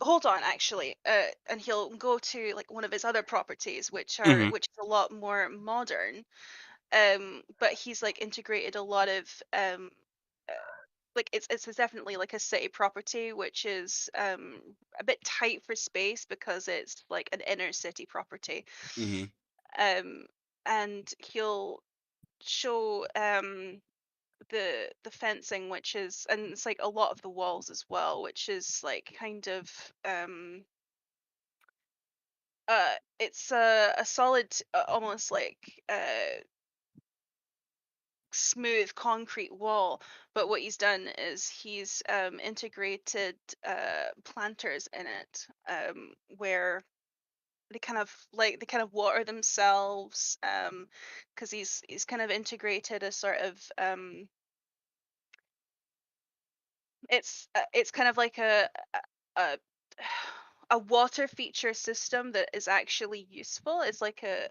hold on actually, and he'll go to like one of his other properties, which Mhm. is a lot more modern. But he's like integrated a lot of uh, like it's definitely like a city property, which is a bit tight for space because it's like an inner city property. Mhm. Um, and he'll show the fencing, which is, and it's like a lot of the walls as well, which is like kind of it's a solid, almost like smooth concrete wall, but what he's done is he's integrated planters in it, where they kind of water themselves, because he's kind of integrated a sort of it's kind of like a a water feature system that is actually useful. It's like a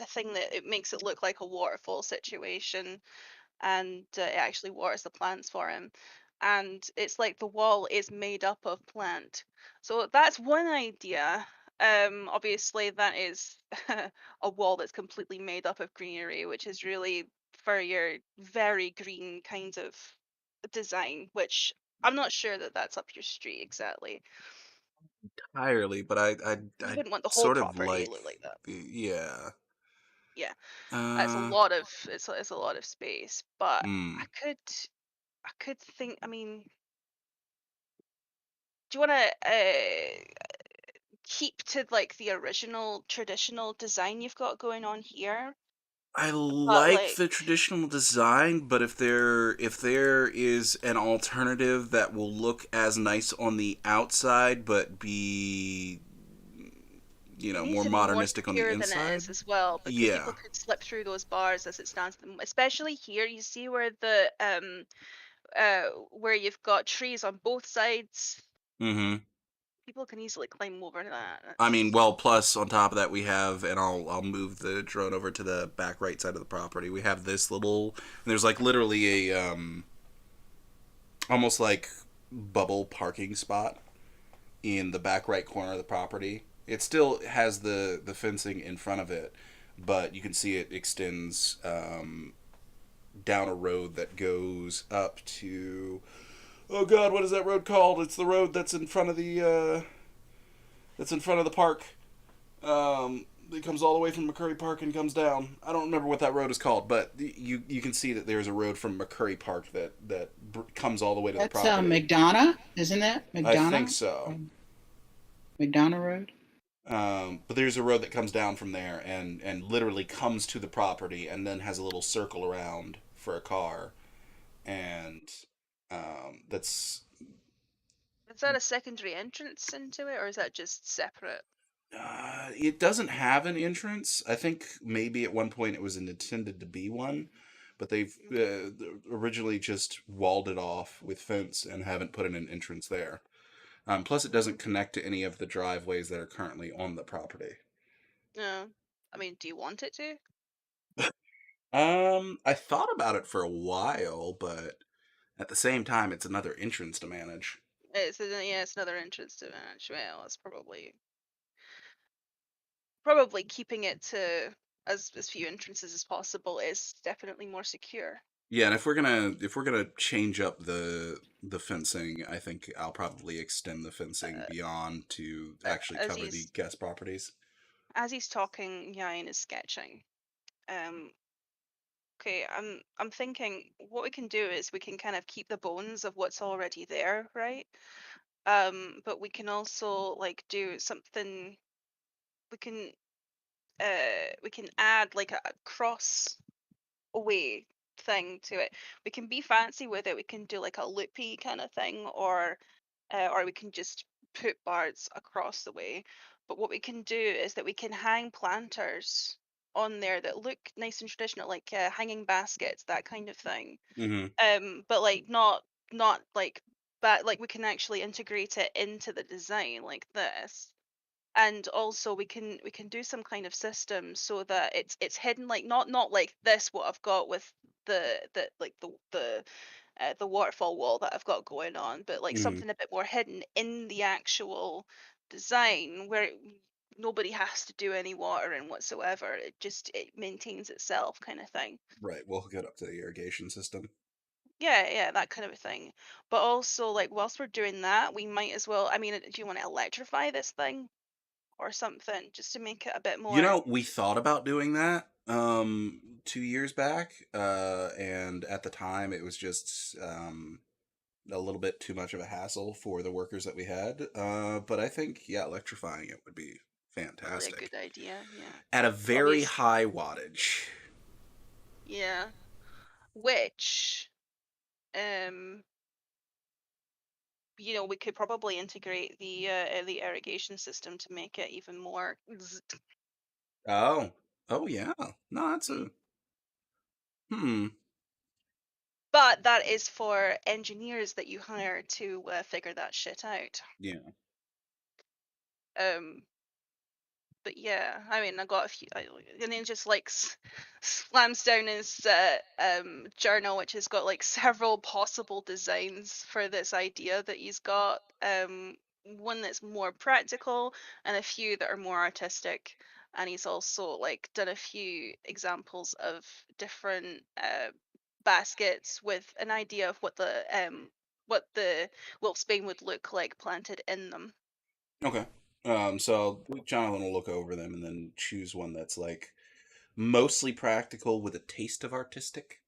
thing that it makes it look like a waterfall situation, and it actually waters the plants for him. And it's like the wall is made up of plant. So that's one idea. Obviously, that is a wall that's completely made up of greenery, which is really for your very green kind of design, which I'm not sure that that's up your street exactly. Entirely, but You I wouldn't want the whole sort of property to like look like that. yeah. Yeah, Uh. it's a lot of space, but I Hmm. could I could think. I mean, do you want to keep to like the original traditional design you've got going on here? I But like like, the traditional design, but if there is an alternative that will look as nice on the outside but be it needs more to be more modernistic on the secure than it inside. is as well, because people Yeah. could slip through those bars as it stands. Especially here, you see where the where you've got trees on both sides. Mm-hmm. People can easily climb over that. I mean, That's well, plus on top of that, we have, and I'll move the drone over to the back right side of the property. We have this little. There's like literally a almost like bubble parking spot in the back right corner of the property. It still has the fencing in front of it, but you can see it extends down a road that goes up to. Oh God, what is that road called? It's the road that's in front of the park. It comes all the way from McCurry Park and comes down. I don't remember what that road is called, but you can see that there's a road from McCurry Park that comes all the way to the That's property. McDonough, isn't it? I think McDonough? so. McDonough Road? But there's a road that comes down from there and literally comes to the property and then has a little circle around for a car. and that's Is that a secondary entrance into it, or is that just separate? it doesn't have an entrance. I think maybe at one point it was intended to be one, but they've originally just walled it off with fence and haven't put in an entrance there. Plus, it doesn't connect to any of the driveways that are currently on the property. No. I mean, do you want it to? I thought about it for a while, but at the same time, it's another entrance to manage. Yeah, it's another entrance to manage. Well, that's probably keeping it to as few entrances as possible is definitely more secure. Yeah, and if we're gonna change up the fencing, I think I'll probably extend the fencing beyond to actually As cover the he's guest properties. talking, Yain is sketching. Um, okay, I'm thinking what we can do is we can kind of keep the bones of what's already there, right? But we can also like do something. We can we can add like a cross away thing to it. We can be fancy with it. We can do like a loopy kind of thing, or we can just put bars across the way. But what we can do is that we can hang planters on there that look nice and traditional, like hanging baskets, that kind of thing. Mm-hmm. But like not like but like we can actually integrate it into the design like this. And also we can do some kind of system so that it's hidden, like not like this what I've got with the like the waterfall wall that I've got going on, but like Mm-hmm. something a bit more hidden in the actual design where nobody has to do any watering whatsoever. It maintains itself kind of thing. Right, we'll hook it up to the irrigation system. Yeah, that kind of a thing. But also, like, whilst we're doing that, we might as well. I mean, do you want to electrify this thing or something just to make it a bit You more? know, we thought about doing that 2 years back, and at the time it was just a little bit too much of a hassle for the workers that we had. But I think, yeah, electrifying it would be Probably a fantastic good idea. Yeah. at a very Obvious. high wattage. Yeah. Which, um, we could probably integrate the irrigation system to make it even more. Oh, oh yeah. No, that's Mm. a hmm. But that is for engineers that you hire to figure that shit out. Yeah. Um, but yeah, I mean, I got a few, and then just like slams down his journal, which has got like several possible designs for this idea that he's got. One that's more practical, and a few that are more artistic. And he's also like done a few examples of different baskets with an idea of what the Wolfsbane would look like planted in them. Okay. So Jonathan will look over them and then choose one that's like mostly practical with a taste of artistic.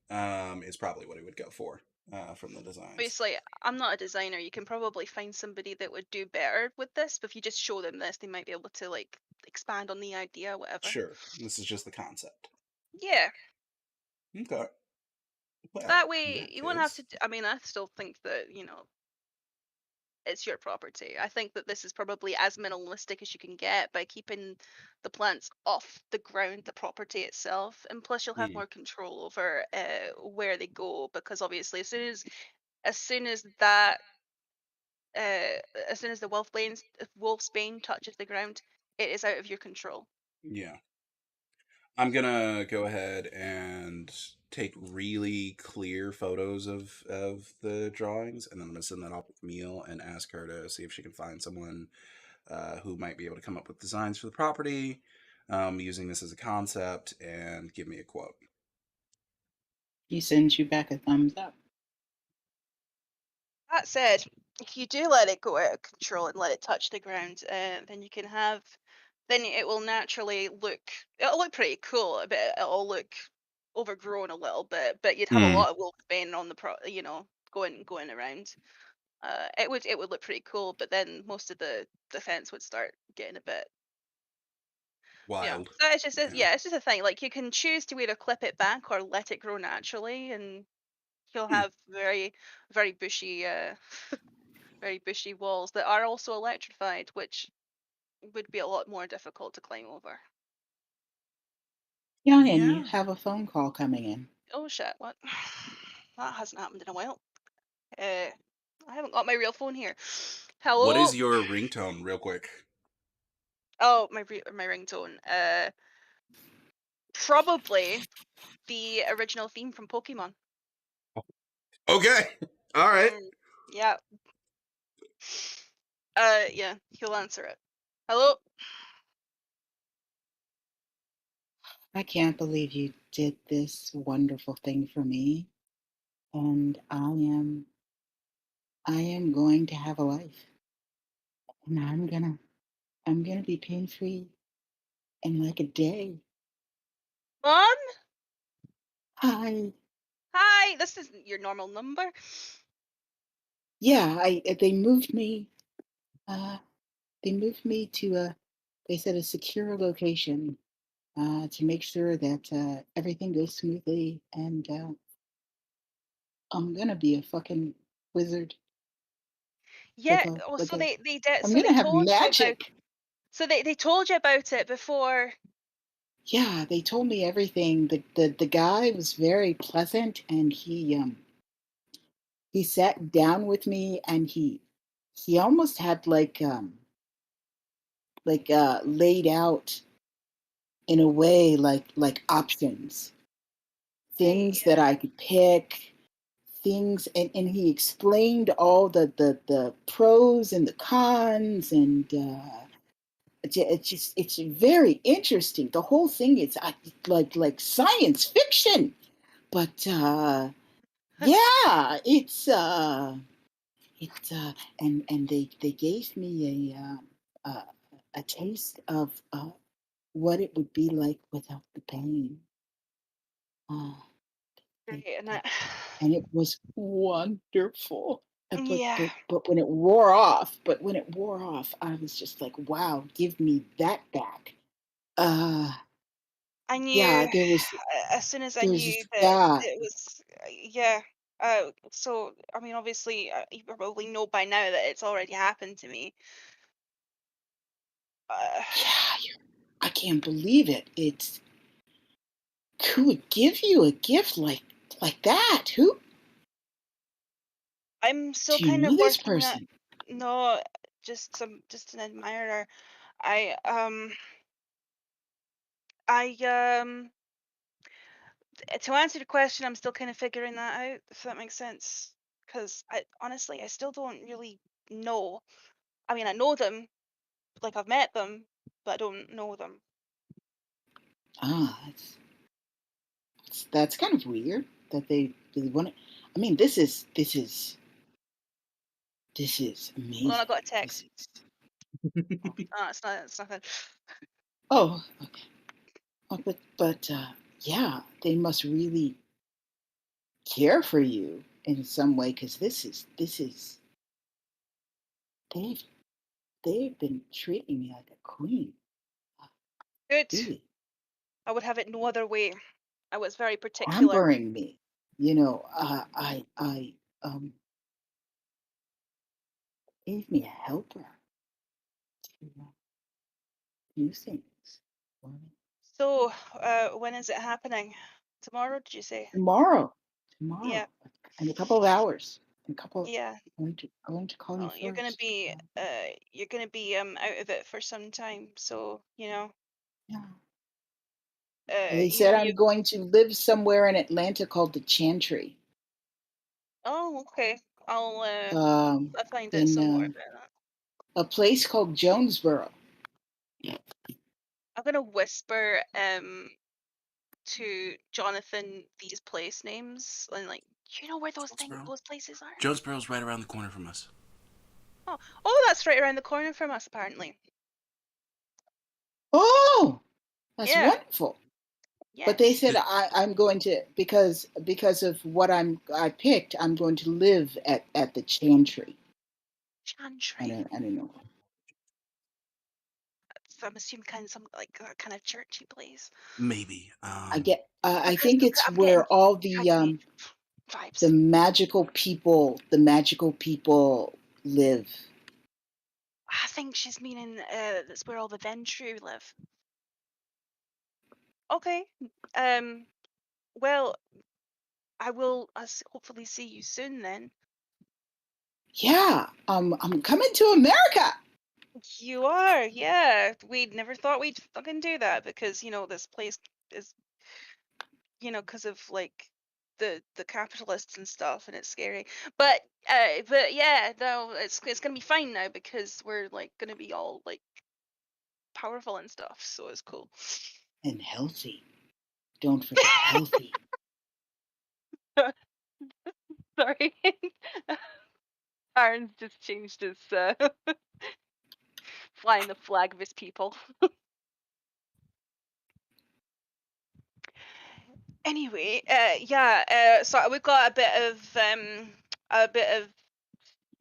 Is probably what he would go for from the designs. Obviously, I'm not a designer. You can probably find somebody that would do better with this, but if you just show them this, they might be able to like expand on the idea, whatever. Sure. This is just the concept. Yeah, Okay. Well, that in way that you won't have case, to. I mean, I still think that it's your property. I think that this is probably as minimalistic as you can get by keeping the plants off the ground, the property itself, and plus you'll have hmm, more control over where they go because obviously as soon as that uh, as soon as the wolf's bane touches the ground, it is out of your control. yeah. I'm gonna go ahead and take really clear photos of the drawings, and then I'm gonna send that off with Camille and ask her to see if she can find someone who might be able to come up with designs for the property, using this as a concept, and give me a quote. He sends you back a thumbs up. That said, if you do let it go out of control and let it touch the ground, then it will naturally it'll look pretty cool, but it'll look overgrown a little bit. But you'd have a Hmm. lot of wolfbane on going around. It would look pretty cool, but then most of the fence would start getting a bit. Wild. So it's just Yeah. yeah, it's just a thing. Like you can choose to either clip it back or let it grow naturally, and He'll Hmm. have very, very bushy, very bushy walls that are also electrified, which would be a lot more difficult to climb over. Youngin, you Yeah. have a phone call coming in. Oh shit! What? That hasn't happened in a while. I haven't got my real phone here. Hello. What is your ringtone, real quick? Oh, my ringtone. Probably the original theme from Pokemon. Okay. All right. Yeah. Yeah, he'll answer it. Hello? I can't believe you did this wonderful thing for me, and I am going to have a life, and I'm gonna be pain free in like a day. Mom? Hi. Hi, this isn't your normal number. Yeah, they moved me. Uh, they moved me to they said a secure location to make sure that everything goes smoothly, and I'm gonna be a fucking wizard, Yeah, oh, like so a. they did I'm so gonna they have told you about magic. so they told you about it before. Yeah, they told me everything. The guy was very pleasant, and he sat down with me, and he almost had laid out in a way like options, Right. things that I could pick, things, and he explained all the pros and the cons, and it's very interesting. The whole thing is like science fiction, but yeah, it's and they gave me a taste of what it would be like without the pain. Uh, Right, they, and they, and it was wonderful. But yeah, but when it wore off, I was just like, wow, give me that back. Uh, I knew yeah, as soon as I there was knew this that guy. it was yeah. So I mean, obviously, you probably know by now that it's already happened to me. Uh, Yeah, I can't believe it. It's who would give you a gift like that? Who I'm still do you kind know of this working at person? no, just an admirer. I I to answer the question, I'm still kind of figuring that out, if that makes sense. Because I honestly, I still don't really know. I mean, I know them, like I've met them, but I don't know them. Ah, that's kind of weird that they want to. I mean, this is Hold on, I amazing. got a This text. is Oh, it's not. It's nothing. oh, okay. Oh, but yeah, they must really care for you in some way because this is they've they've been treating me like a queen, Good. really I would have it no other way. I was very particular. pampering me. I gave me a helper to do things for me. So, when is it happening? Tomorrow, did you say? Tomorrow, Yeah, tomorrow, in a couple of hours, in a couple. yeah. I'm going to call you Well, first. you're gonna be out of it for some time. So, Yeah. They you said I'm you. going to live somewhere in Atlanta called the Chantry. Oh, okay. Um, I'll find out in some more about that. a place called Jonesboro. I'm gonna whisper to Jonathan these place names and like, you know where Jonesboro. those places are? Jonesboro's right around the corner from us. Oh, that's right around the corner from us, apparently. Oh, that's Yeah, wonderful. But they yes. said I'm going to because of what I picked. I'm going to live at the Chantry. Chantry. I don't know. So I'm assuming kind of some like kind of churchy place. Maybe. I think it's I'm getting where all the imagination. Vibes. the magical people live. I think she's meaning that's where all the Ventrue live. Okay. Well, I will hopefully see you soon then. Yeah, I'm coming to America. You are, yeah. We never thought we'd fucking do that because this place is because of like the capitalists and stuff, and it's scary. But yeah, no, it's gonna be fine now because we're like gonna be all like powerful and stuff, so it's cool. And healthy. Don't forget healthy. Sorry. Aaron's just changed his flying the flag of his people. Anyway, yeah, so we've got a bit of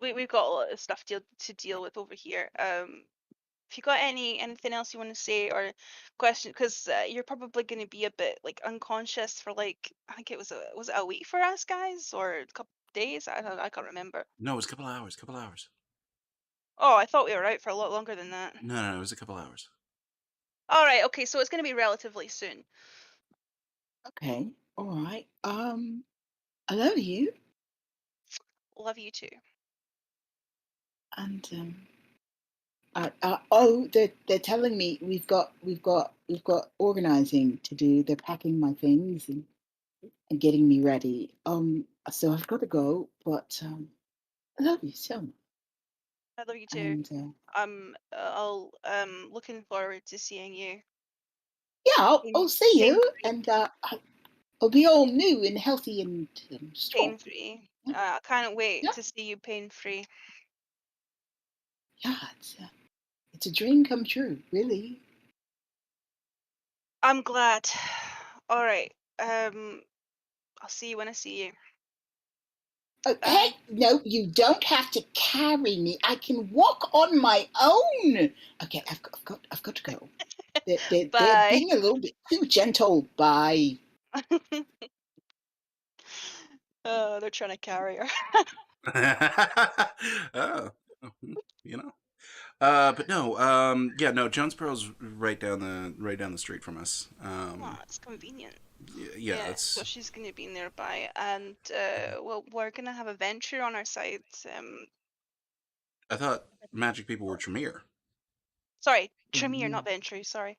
we've got a lot of stuff to deal with over here. If you got anything else you want to say or question, because you're probably going to be a bit like unconscious for like I think was it a week for us guys or a couple days? I can't remember. No, it was a couple hours. Couple hours. Oh, I thought we were out for a lot longer than that. No, it was a couple hours. All right, okay, so it's going to be relatively soon. Okay, all right. I love you, Love you too. and oh, they're telling me we've got organizing to do. They're packing my things and getting me ready. So I've got to go, but I love you so much, I love you too. and I'll looking forward to seeing you. yeah, I'll see you, Pain-free. and I'll be all new and healthy and strong. Pain-free. Yeah, I can't wait yeah, to see you pain-free. yeah. It's a dream come true, really. I'm glad. All right. I'll see you when I see you. Oh, Bye. hey, no, you don't have to carry me. I can walk on my own. Okay, I've got to go. They're Bye. being a little bit too gentle. Bye. Oh, they're trying to carry her. Oh, you know. But no, yeah, no. Jonesboro's right down the street from us. Oh, it's convenient. Yeah, So it's. she's gonna be nearby, and well, we're gonna have a venture on our side. I thought magic people were Tremere. Sorry, Tremere, Mm, not Venture. Sorry,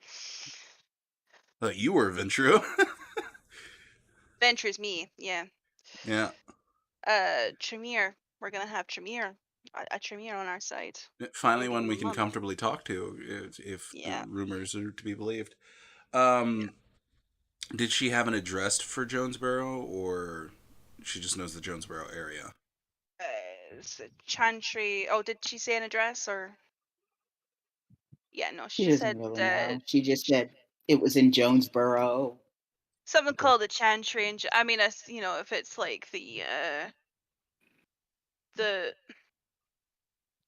Thought you were Ventru. Venture's me. Yeah. Yeah. Tremere. We're gonna have Tremere, a Tremere on our side. Finally, Maybe one in we a can month. comfortably talk to, if the Yeah. rumors are to be believed. Yeah. Did she have an address for Jonesboro, or she just knows the Jonesboro area? It's a Chantry. Oh, did she say an address or? Yeah, no, she she just doesn't said really know. She just said it was in Jonesboro. something Okay. called a Chantry, and I mean, if it's like the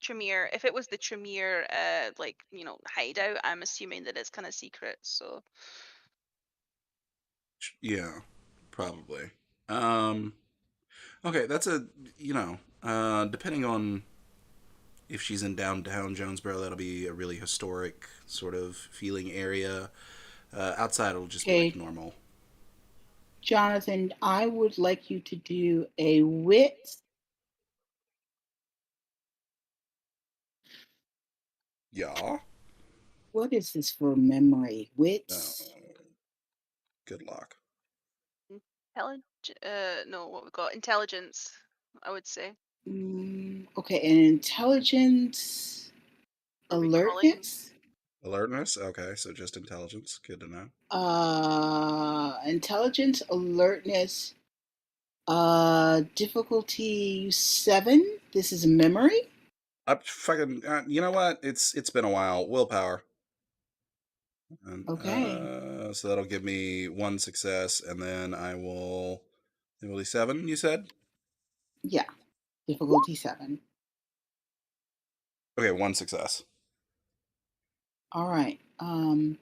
Tremere, if it was the Tremere, like hideout, I'm assuming that it's kind of secret. So Yeah, probably. Okay, that's depending on if she's in downtown Jonesboro, that'll be a really historic sort of feeling area. Outside, it'll just be like Okay, normal. Jonathan, I would like you to do a wit. Yeah. What is this for memory? Oh, Wits. good luck. no, what we got intelligence, I would say. Okay, and intelligence, Are we calling? alertness. Alertness. Okay, so just intelligence. Good to know. Intelligence, alertness, difficulty 7. This is memory. I fucking. You know what? It's been a while. Willpower. And, Okay. so that'll give me one success, and then I will. Difficulty 7. You said. Yeah, difficulty 7. Okay, one success. All right. In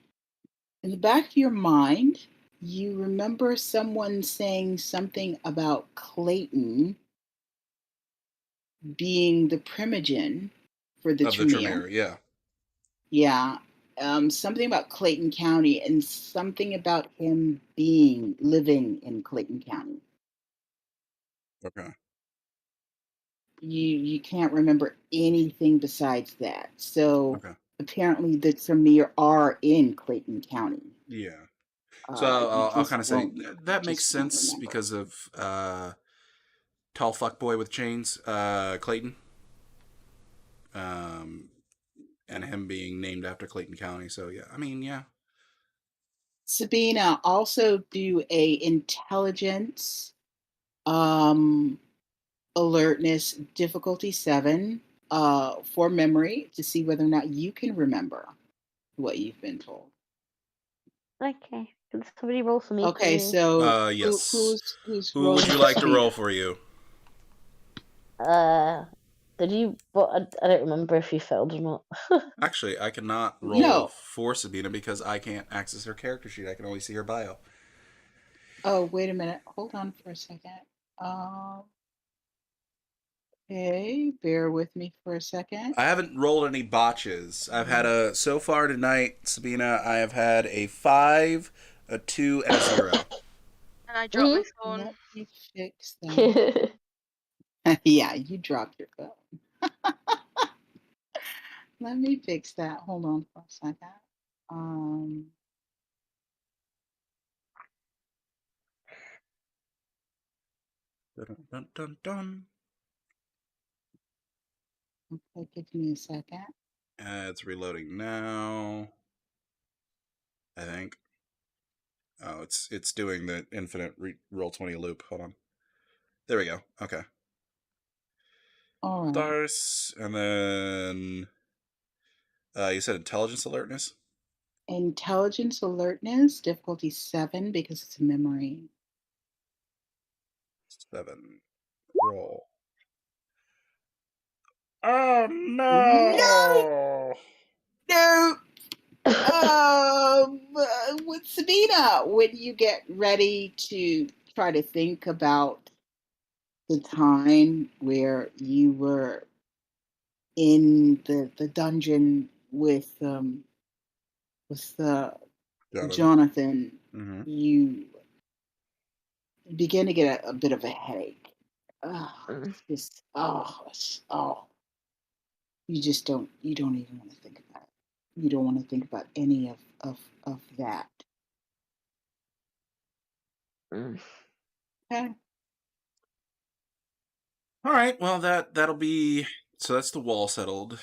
the back of your mind, You remember someone saying something about Clayton being the primogen for the Of the Tremere. Tremere, yeah. Yeah. Something about Clayton County and something about him living in Clayton County. Okay. You can't remember anything besides that. So Okay. apparently the Tremere are in Clayton County. Yeah. So You I'll just kind of say won't that makes just won't sense remember. because of tall fuck boy with chains, Clayton, um, and him being named after Clayton County. So yeah, I mean, yeah. Sabina, also do a intelligence um alertness difficulty 7 for memory to see whether or not you can remember what you've been told. Okay. Can somebody roll for me, Okay, please? so Yes. who's Who would rolling you for like to roll Sabina? for you? Did you? But I don't remember if you failed or not. Actually, I cannot roll No. for Sabina because I can't access her character sheet. I can only see her bio. Oh, wait a minute. Hold on for a second. Um, okay, bear with me for a second. I haven't rolled any botches. I've had so far tonight, Sabina, I have had a 5, a 2, and a 0. And I dropped my phone. Let me fix that. Yeah, you dropped your phone. Let me fix that. Hold on for a second. Um, Dun, dun, dun, dun. okay, give me a second. It's reloading now. I think. Oh, it's doing the infinite roll 20 loop. Hold on. There we go. Okay. All right. Stars, and then you said intelligence alertness. Intelligence alertness, difficulty 7 because it's a memory. 7. Roll. Oh No, no! no. With Sabina, when you get ready to try to think about the time where you were in the dungeon with Jonathan, Mm-hmm. you begin to get a bit of a headache. Oh, just you don't even want to think about it. You don't want to think about any of that. Okay. All right. Well, that'll be so. That's the wall settled.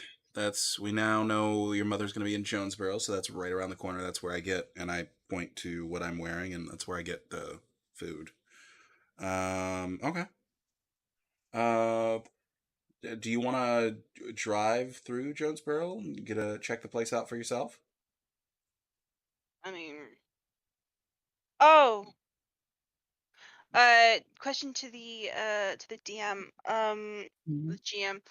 We now know your mother's going to be in Jonesboro, so that's right around the corner. That's where I get, and I point to what I'm wearing, and that's where I get the food. Okay. Uh, do you want to drive through Jonesboro and check the place out for yourself? I mean, oh, question to the DM, Mhm. the GM.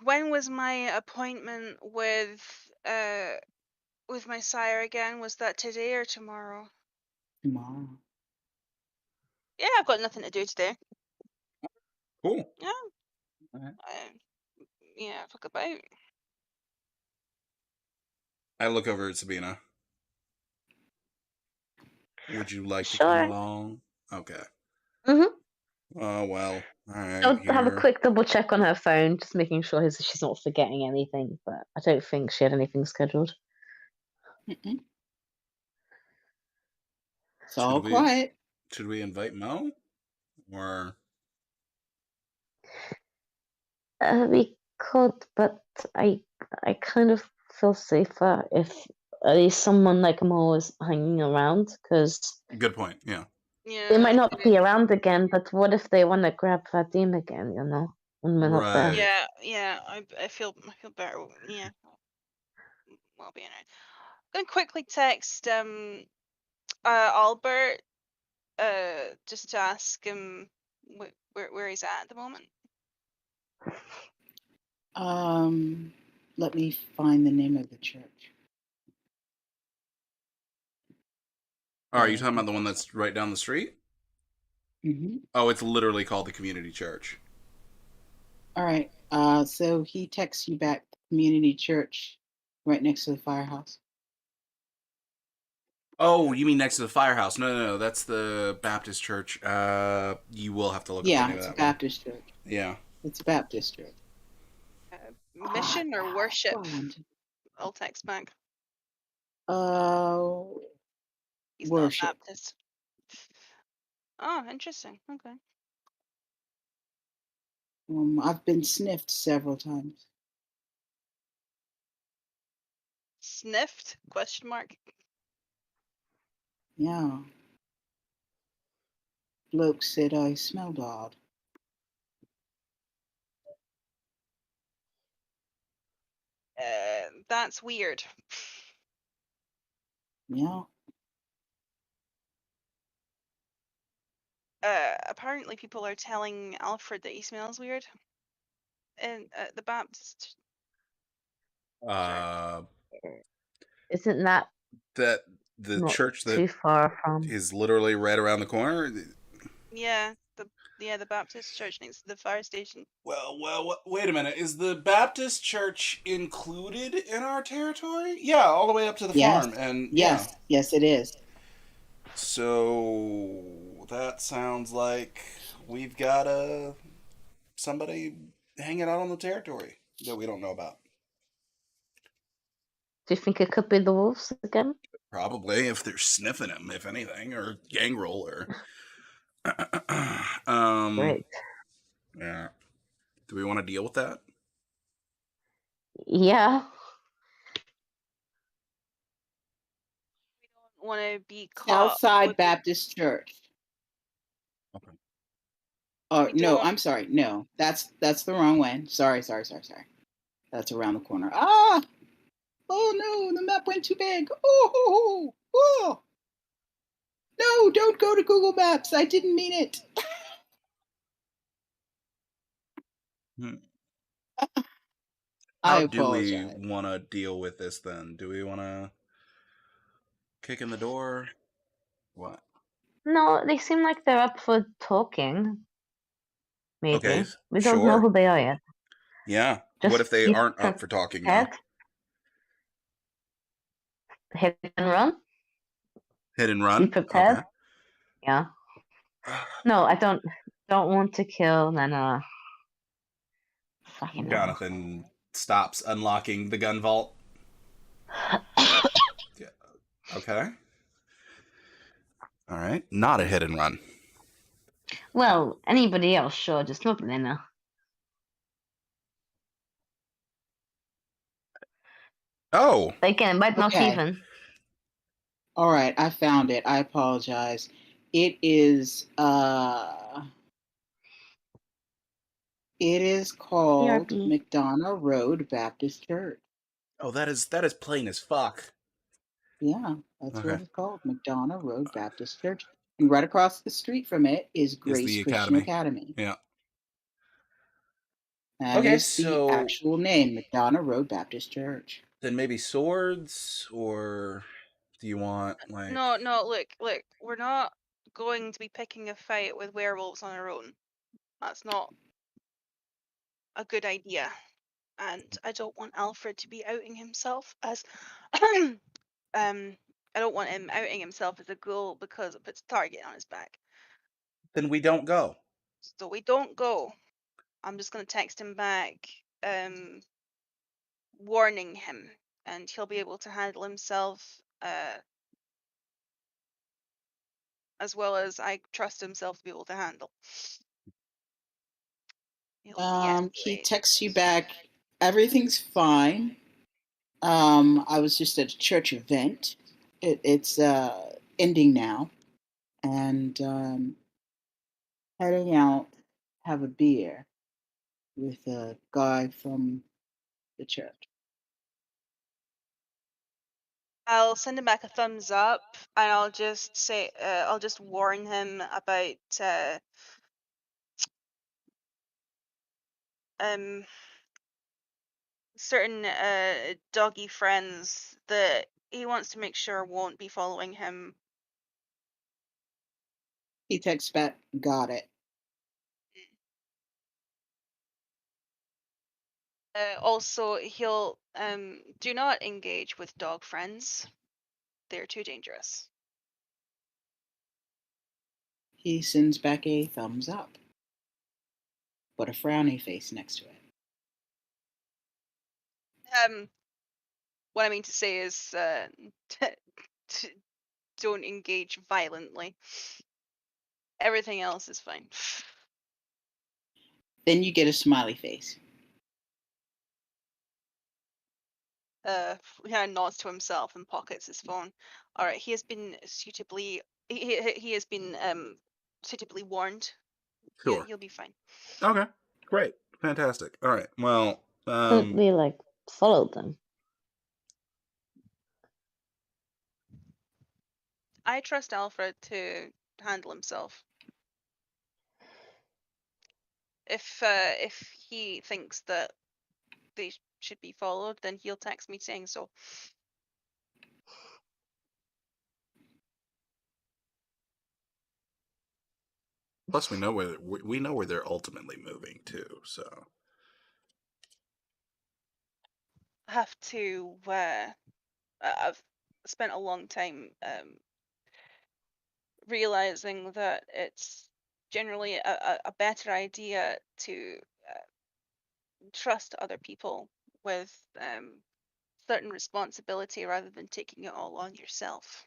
When was my appointment with my sire again? Was that today or tomorrow? Tomorrow. Yeah, I've got nothing to do today. Cool. Yeah, All right. yeah, fuck about. I look over at Sabina. Would you like to come Sure. along? Okay. Mhm. Oh well. All right. I'll have a Here. quick double check on her phone, just making sure she's not forgetting anything. But I don't think she had anything scheduled. Mm-mm. It's Should all we quiet. invite Mo? Or We could, but I kind of feel safer if at least someone like Mo is hanging around, because good point. Yeah. they might Yeah, not be around again. But what if they want to grab Vadim again? You know, when we're not there. Right. yeah. I feel better. Yeah, well being around. I'm gonna quickly text Albert just to ask him where he's at the moment. Let me find the name of the church. Oh, are you talking about the one that's right down the street? Mm-hmm. Oh, it's literally called the community church. All right. So he texts you back the community church right next to the firehouse. Oh, you mean next to the firehouse? No, no, no. That's the Baptist church. You will have to look up the Yeah, name of it's a that one. Baptist church. Yeah. It's a Baptist church. Mission or worship? God. I'll text back. Uh, He's worship. not Baptist. Oh, interesting. Okay. I've been sniffed several times. Sniffed? Question mark. Yeah. Bloke said I smelled odd. That's weird. Yeah. Apparently people are telling Alfred that he smells weird. And the Baptist. Uh, Isn't that that the not church that too far from? is literally right around the corner. Yeah, the Baptist church next to the fire station. Well, wait a minute. Is the Baptist church included in our territory? Yeah, all the way up to the Yes. farm, and Yes. yeah. Yes, it is. So that sounds like we've got somebody hanging out on the territory that we don't know about. Do you think it could be the wolves again? Probably if they're sniffing him, if anything, or gangrel, or Great. yeah. Do we want to deal with that? Yeah. We don't want to be caught Southside with Baptist Church. Okay. Oh We no, don't- I'm sorry. No, that's the wrong way. Sorry. That's around the corner. Ah! Oh no, the map went too big. Oh, oh. No, don't go to Google Maps. I didn't mean it. I How do we apologize. want to deal with this then? Do we want to kick in the door? What? No, they seem like they're up for talking. Maybe. Okay, We don't know sure. who they are yet. Yeah. Just What if they keep aren't up for talking now? prepared. Hit and run. Hit and Be run? prepared. Okay. Yeah. No, I don't want to kill then fucking hell. Jonathan stops unlocking the gun vault. Yeah. Okay. All right. Not a hit and run. Well, anybody else, sure, just not Lena. Oh. Again, but not Okay. even. All right, I found it. I apologize. It is called BRB. McDonough Road Baptist Church. Oh, that is plain as fuck. Yeah, that's what Okay. it's called, McDonough Road Baptist Church. And right across the street from it is Grace the Christian academy. Academy. Yeah. That Okay, is the so actual name, McDonough Road Baptist Church. then maybe swords, or do you want like No, look, we're not going to be picking a fight with werewolves on our own. That's not a good idea. And I don't want Alfred to be outing himself as I don't want him outing himself as a ghoul because it puts a target on his back. then we don't go? So we don't go. I'm just gonna text him back, warning him, and he'll be able to handle himself as well as I trust himself to be able to handle. He'll He de-escalate. texts you back, everything's fine. I was just at a church event. It's ending now. And heading out, have a beer with a guy from the church. I'll send him back a thumbs up, and I'll just say, I'll just warn him about certain doggy friends that he wants to make sure won't be following him He texts back, got it. Also, he'll do not engage with dog friends. They're too dangerous. He sends back a thumbs up, but a frowny face next to it. What I mean to say is, don't engage violently. Everything else is fine. Then you get a smiley face. He nods to himself and pockets his phone. All right, he has been suitably he has been suitably warned. Sure. He'll be fine. Okay. Great. Fantastic. All right. Well, We like followed them. I trust Alfred to handle himself. If he thinks that they should be followed, then he'll text me saying so. plus we know where they're ultimately moving to. So I have to. I've spent a long time realizing that it's generally a better idea to trust other people with certain responsibility rather than taking it all on yourself.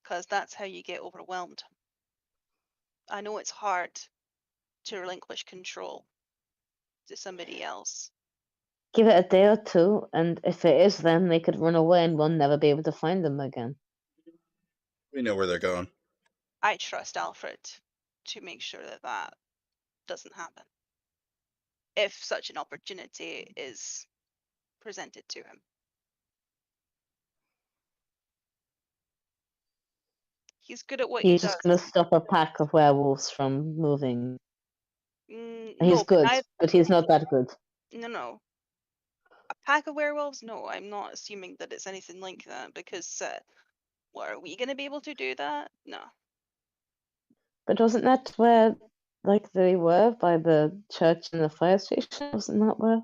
Because that's how you get overwhelmed. I know it's hard to relinquish control to somebody else. Give it a day or two, and if it is them, they could run away and we'll never be able to find them again. we know where they're going. I trust Alfred to make sure that that doesn't happen if such an opportunity is presented to him. He's good at what he He's does. just gonna stop a pack of werewolves from moving. He's No, good, but he's not that good. no. A pack of werewolves? No, I'm not assuming that it's anything like that because what, are we going to be able to do that? No. But wasn't that where, like, they were by the church and the fire station? Wasn't that where?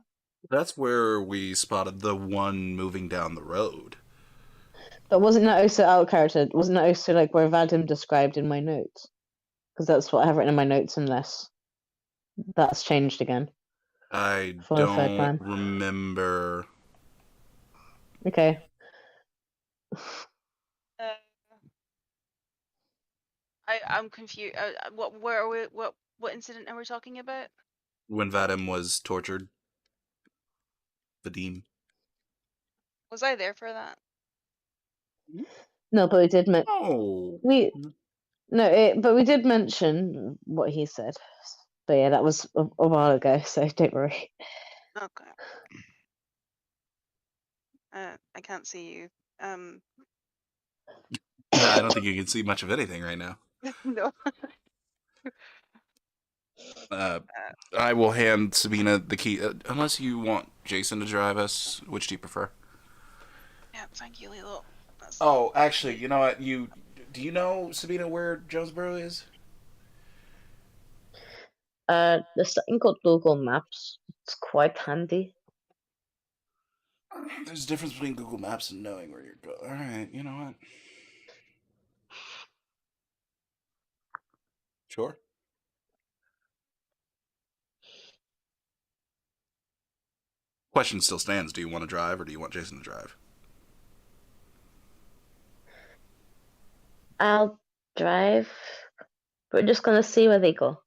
That's where we spotted the one moving down the road. But wasn't that also out of character? Wasn't that also like where Vadim described in my notes? Because that's what I have written in my notes, unless that's changed again. I For the third don't plan. remember. Okay. I'm confused. Where are we? What incident are we talking about? When Vadim was tortured. Vadim. Was I there for that? No, but we did Oh. but we did mention what he said. But yeah, that was a while ago, so don't worry. Okay. I can't see you. I don't think you can see much of anything right now. No. I will hand Sabina the key, unless you want Jason to drive us. Which do you prefer? Yeah, thank you, Lilo. Oh, actually, you know what? Do you know, Sabina, where Jonesboro is? There's something called Google Maps. It's quite handy. There's a difference between Google Maps and knowing where you're going. All right, you know what? Sure. Question still stands. Do you want to drive or do you want Jason to drive? I'll drive. We're just gonna see where they go.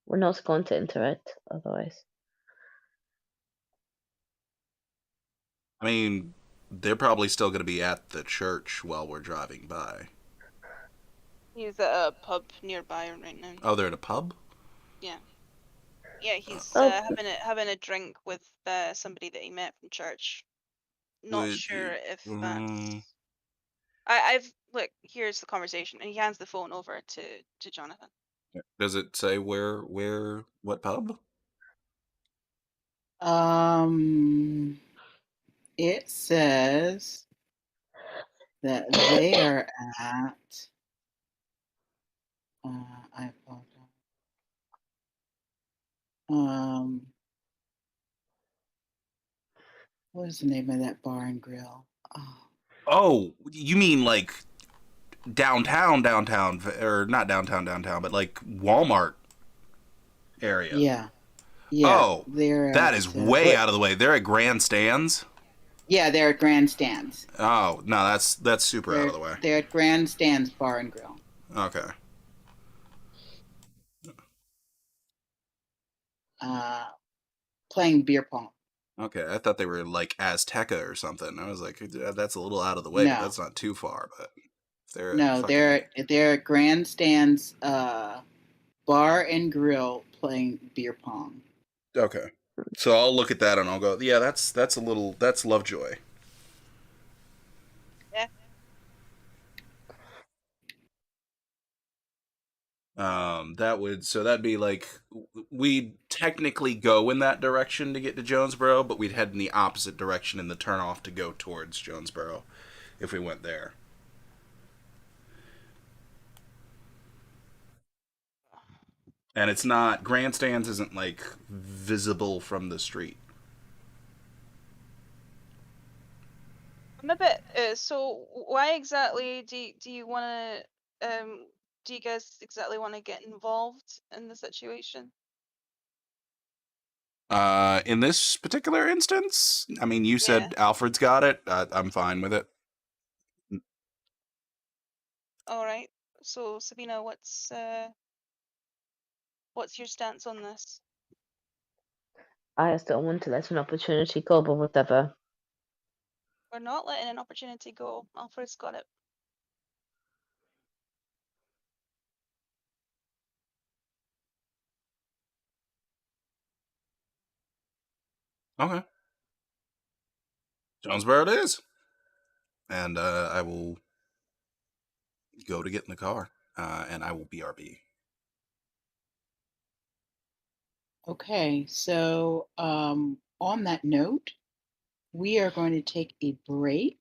We're not going to interact otherwise. I mean, they're probably still going to be at the church while we're driving by. He's at a pub nearby right now. Oh, they're at a pub? Yeah. Yeah, he's Oh. having a drink with somebody that he met from church. Not sure if that's. I've look. Here's the conversation, and he hands the phone over to Jonathan. Does it say where, what pub? It says that they are at I apologize. Um, what is the name of that bar and grill? Oh, Oh, you mean like downtown, or not downtown, but like Walmart area? yeah, yeah. Oh, They're that at is way out of the way. They're at grandstands. yeah, they're at Grandstands. Oh no, that's super out of the way. They're at Grandstands Bar and Grill. Okay. Uh, Playing beer pong. Okay, I thought they were like Azteca or something. I was like, that's a little out of the way, but No, that's not too far. But if they're at no, fucking they're at Grandstands Bar and Grill playing beer pong. okay, so I'll look at that and I'll go, yeah, that's Lovejoy. Yeah. That'd be like we'd technically go in that direction to get to Jonesboro, but we'd head in the opposite direction in the turnoff to go towards Jonesboro if we went there. And it's not grandstands isn't like visible from the street. I'm a bit. So why exactly do you want to do you guys exactly want to get involved in the situation? In this particular instance, I mean, you Yeah. said Alfred's got it. I'm fine with it. All right. So Sabina, what's your stance on this? I just don't want to let an opportunity go, but whatever. We're not letting an opportunity go. Alfred's got it. Okay. Jonesboro it is. And I will go to get in the car, and I will BRB. Okay, so on that note, we are going to take a break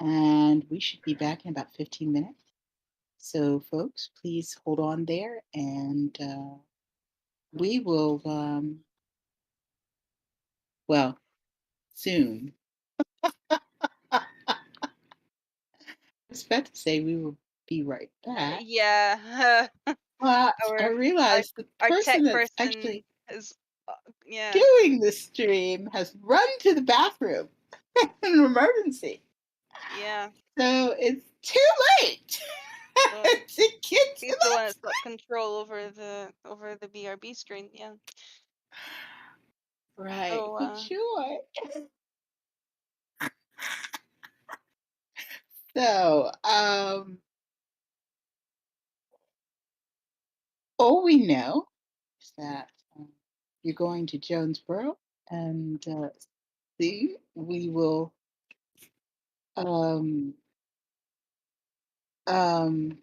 and we should be back in about 15 minutes. So, folks, please hold on there and we will, well, soon. I was about to say we will be right back. Yeah. But I our realized the our tech person that's person actually is yeah. doing the stream has run to the bathroom in an emergency. Yeah. So it's too late So to get to he's the one that. that's got control over the BRB screen. Yeah. Right, So for sure. So, all we know is that you're going to Jonesboro, and soon um, um,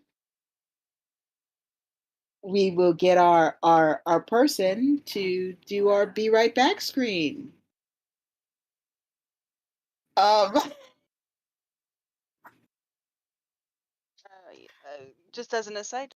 we will get our person to do our Be Right Back screen. Um, just as an aside,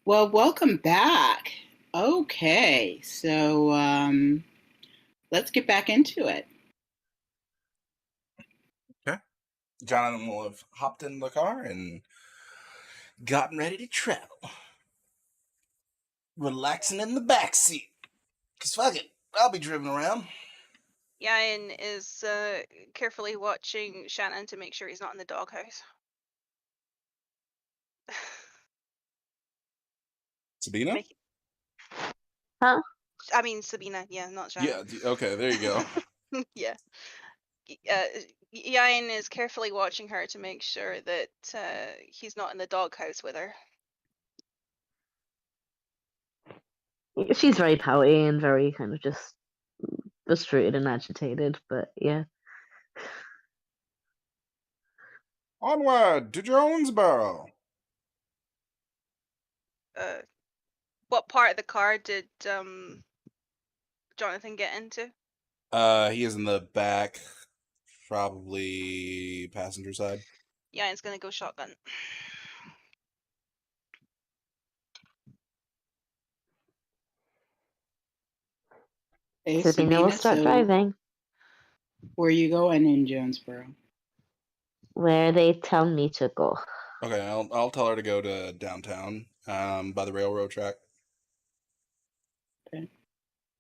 Well, welcome back. Okay, so let's get back into it. Okay. Jonathan will have hopped in the car and gotten ready to travel. Relaxing in the back seat. Cause fuck it, I'll be driving around. Yain is carefully watching Shannon to make sure he's not in the doghouse. Sabina? Make- Huh? I mean Sabina, yeah, not Shannon. Yeah, okay, there you go. Yeah. Yain is carefully watching her to make sure that he's not in the doghouse with her. She's very pouty and very kind of just frustrated and agitated, but yeah. Onward to Jonesboro. What part of the car did Jonathan get into? He is in the back, probably passenger side. Yain's gonna go shotgun. Hey, Sabina will Sabina, start so driving where are you going in Jonesboro? where they tell me to go. Okay, I'll tell her to go to downtown, by the railroad track. Okay.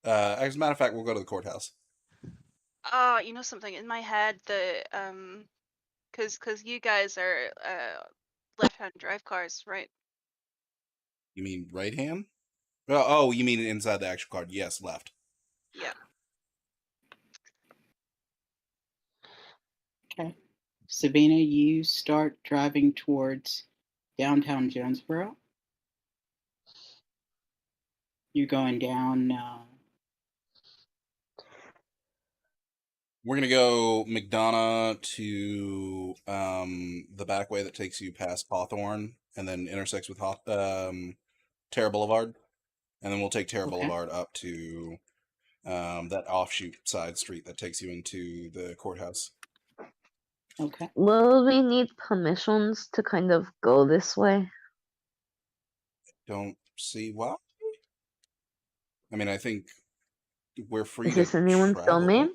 As a matter of fact, we'll go to the courthouse. You know something in my head, the cause you guys are left-hand drive cars, right? You mean right hand? Oh, you mean inside the actual card? Yes, left. Yeah. Okay. Sabina, you start driving towards downtown Jonesboro. You're going down. We're gonna go McDonough to the back way that takes you past Hawthorne and then intersects with Terra Boulevard, and then we'll take Terra Okay. Boulevard up to that offshoot side street that takes you into the courthouse. Okay. Will we need permissions to kind of go this way? Don't see why. I mean, I think we're free Is to this anyone's travel. domain?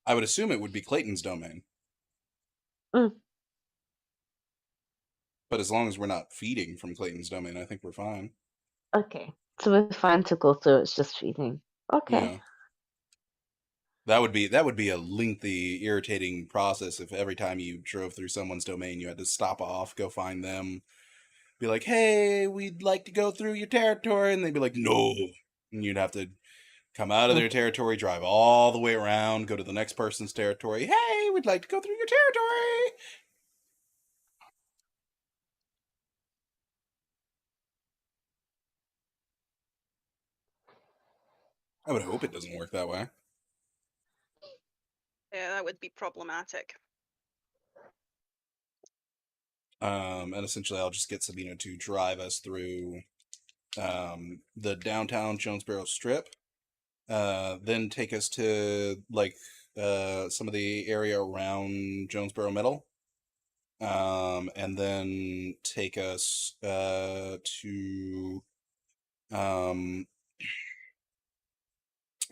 I would assume it would be Clayton's domain. Mm. But as long as we're not feeding from Clayton's domain, I think we're fine. Okay. So we're fine to go through, it's just feeding. Okay. Yeah. That would be a lengthy, irritating process if every time you drove through someone's domain you had to stop off, go find them, be like, "Hey, we'd like to go through your territory," and they'd be like, "No," and you'd have to come out of their territory, drive all the way around, go to the next person's territory. "Hey, we'd like to go through your territory." I would hope it doesn't work that way. Yeah, that would be problematic. And essentially, I'll just get Sabina to drive us through the downtown Jonesboro Strip, then take us to like some of the area around Jonesboro Middle, and then take us to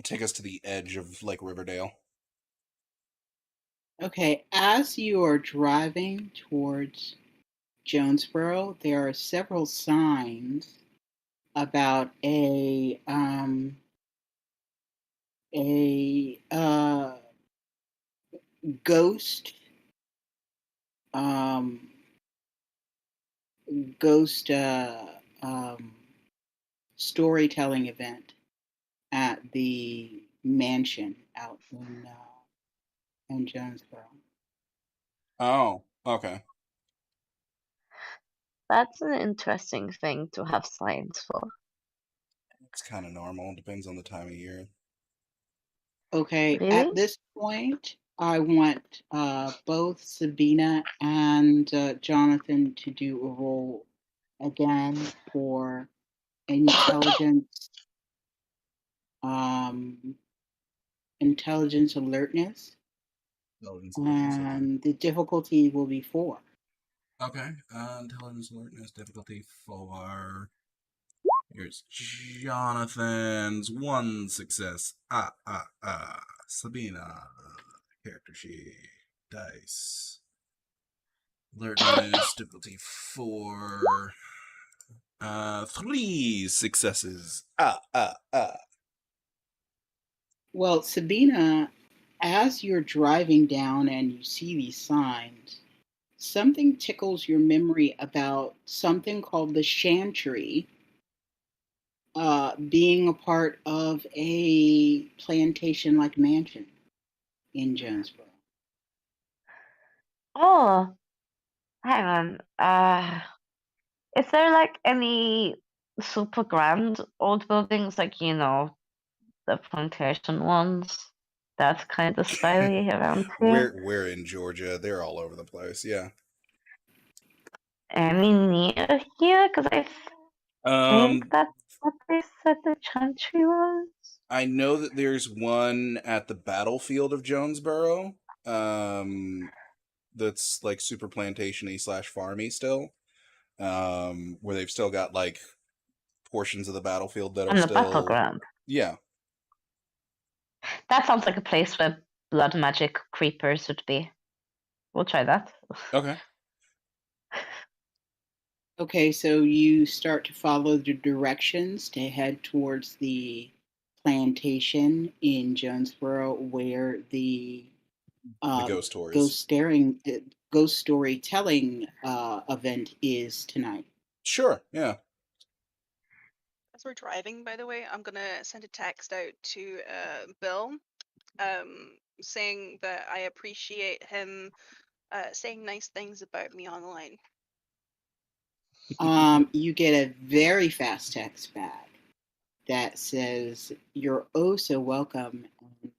take us to the edge of like Riverdale. Okay. As you are driving towards Jonesboro, there are several signs about a ghost um, ghost storytelling event at the mansion out in Jonesboro. Oh, okay. That's an interesting thing to have signs for. It's kind of normal. Depends on the time of year. Okay, Really? at this point, I want both Sabina and Jonathan to do a roll again for intelligence, intelligence alertness. Intelligence alertness. Okay. and the difficulty will be 4. Okay. Intelligence alertness difficulty 4. Here's Jonathan's 1 success. Sabina. Character sheet. Dice. Alertness difficulty 4. 3 successes. Well, Sabina, as you're driving down and you see these signs, something tickles your memory about something called the Chantry being a part of a plantation like mansion in Jonesboro. Oh, hang on. Is there like any super grand old buildings, like, the plantation ones? That's kind of stylish around here. We're in Georgia. They're all over the place. Yeah. Any near here? Because I think that's what they said the Chantry was. I know that there's one at the battlefield of Jonesboro. That's like super plantation-y / farmy still. Where they've still got like portions of the battlefield that are On the still battleground. Yeah. That sounds like a place where blood magic creepers would be. We'll try that. Okay. Okay, so you start to follow the directions to head towards the plantation in Jonesboro where the ghost tour is. ghost storytelling event is tonight. Sure, yeah. As we're driving, by the way, I'm gonna send a text out to Bill, saying that I appreciate him saying nice things about me online. You get a very fast text back that says, "You're oh so welcome, and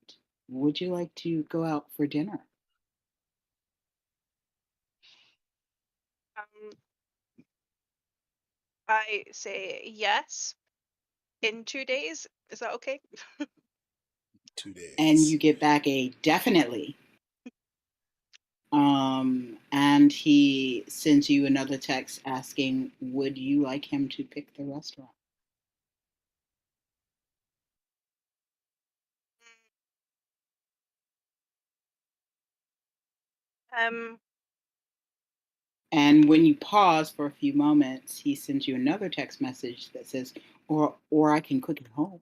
would you like to go out for dinner?" I say yes. In 2 days, is that okay? 2 days. And you get back a definitely. And he sends you another text asking, would you like him to pick the restaurant? And when you pause for a few moments, he sends you another text message that says, or I can cook at home.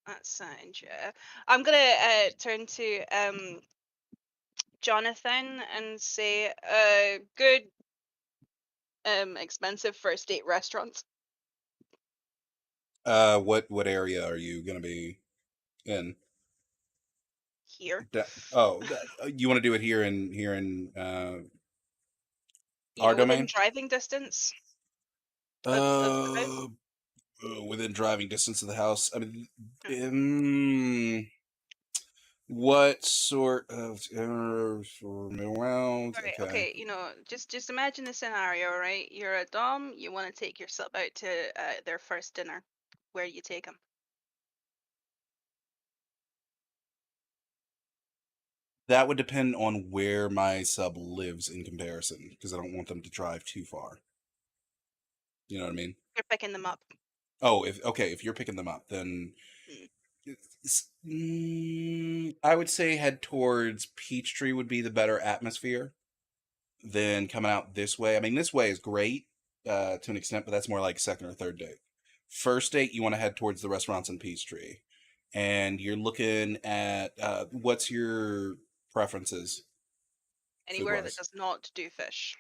That sounds, yeah. I'm gonna turn to Jonathan and say, good expensive first date restaurants. What area are you gonna be in? Here. You want to do it here in You our know, within domain? driving distance of the house. Within driving distance of the house. I mean, what sort of around? Alright, Okay. okay, you know, just imagine the scenario, right? You're a dom, you want to take your sub out to their first dinner. Where do you take them? That would depend on where my sub lives in comparison, because I don't want them to drive too far. You know what I mean? You're picking them up. Oh, if you're picking them up, then I would say head towards Peachtree would be the better atmosphere than coming out this way. I mean, this way is great to an extent, but that's more like second or third date. First date, you want to head towards the restaurants in Peachtree, and you're looking at what's your preferences? Anywhere that food-wise? does not do fish.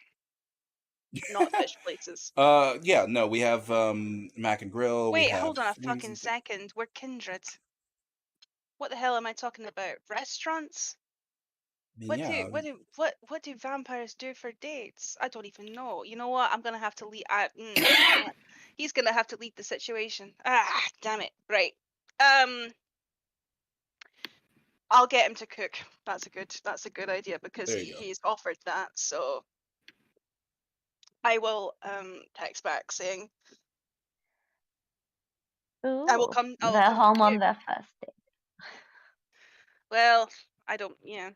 Not fish places. Yeah, no, we have Mac and Grill. Wait, we have hold on a wings fucking and second. We're kindred. What the hell am I talking about? Restaurants? yeah. What do vampires do for dates? I don't even know. You know what? I'm gonna have to lead. He's gonna have to lead the situation. Ah, damn it. Right. I'll get him to cook. That's a good idea because There you go. he's offered that. So I will text back saying, I will Ooh, come. I will they're come home to you. on their first date. Well, I don't. Yeah,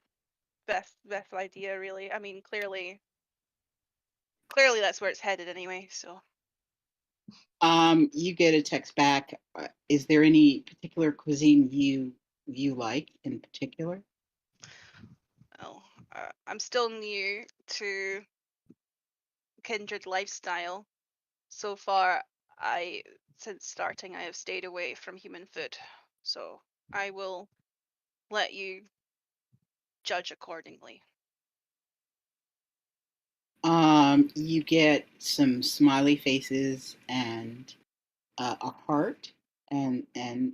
best idea, really. I mean, clearly that's where it's headed anyway. So, You get a text back. Is there any particular cuisine you like in particular? well, I'm still new to Kindred lifestyle. So far, since starting, I have stayed away from human food. So I will let you judge accordingly. You get some smiley faces and a heart and a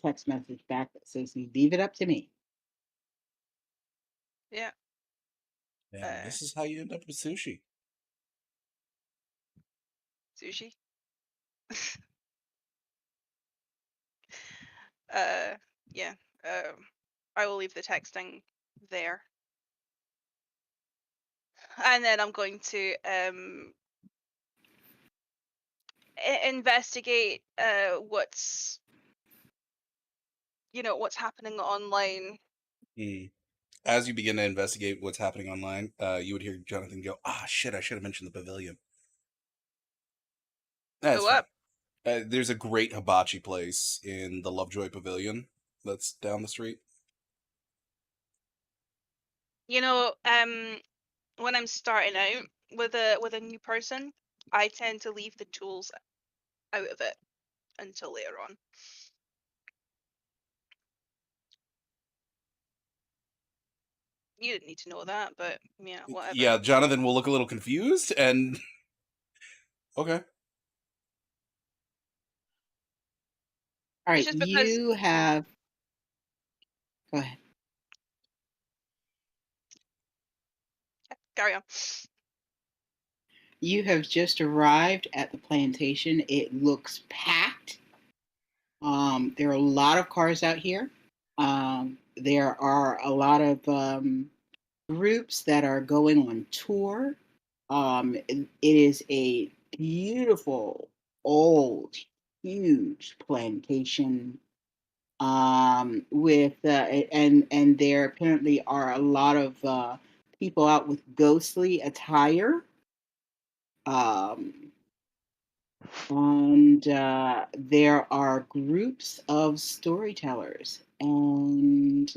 text message back that says, "You leave it up to me." Yeah. Damn, this is how you end up with sushi. Sushi. Yeah. I will leave the texting there. And then I'm going to investigate what's what's happening online. Hmm. As you begin to investigate what's happening online, you would hear Jonathan go, "Ah, shit! I should have mentioned the pavilion." That's Go fine. up. There's a great hibachi place in the Lovejoy Pavilion that's down the street. When I'm starting out with a new person, I tend to leave the tools out of it until later on. You didn't need to know that, but yeah, whatever. Yeah, Jonathan will look a little confused and okay. All It's right, just because you have. Go ahead. carry on. You have just arrived at the plantation. It looks packed. There are a lot of cars out here. There are a lot of groups that are going on tour. It is a beautiful, old, huge plantation. With and there apparently are a lot of people out with ghostly attire. Um, and there are groups of storytellers, and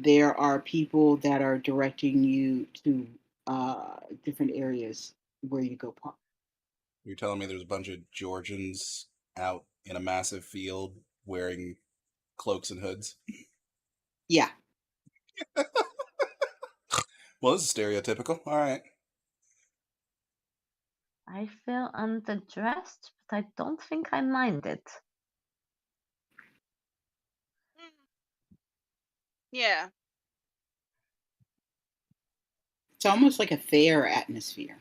there are people that are directing you to different areas where you go park. You're telling me there's a bunch of Georgians out in a massive field wearing cloaks and hoods? Yeah. Well, this is stereotypical. All right. I feel underdressed, but I don't think I mind it. Yeah. It's almost like a fair atmosphere.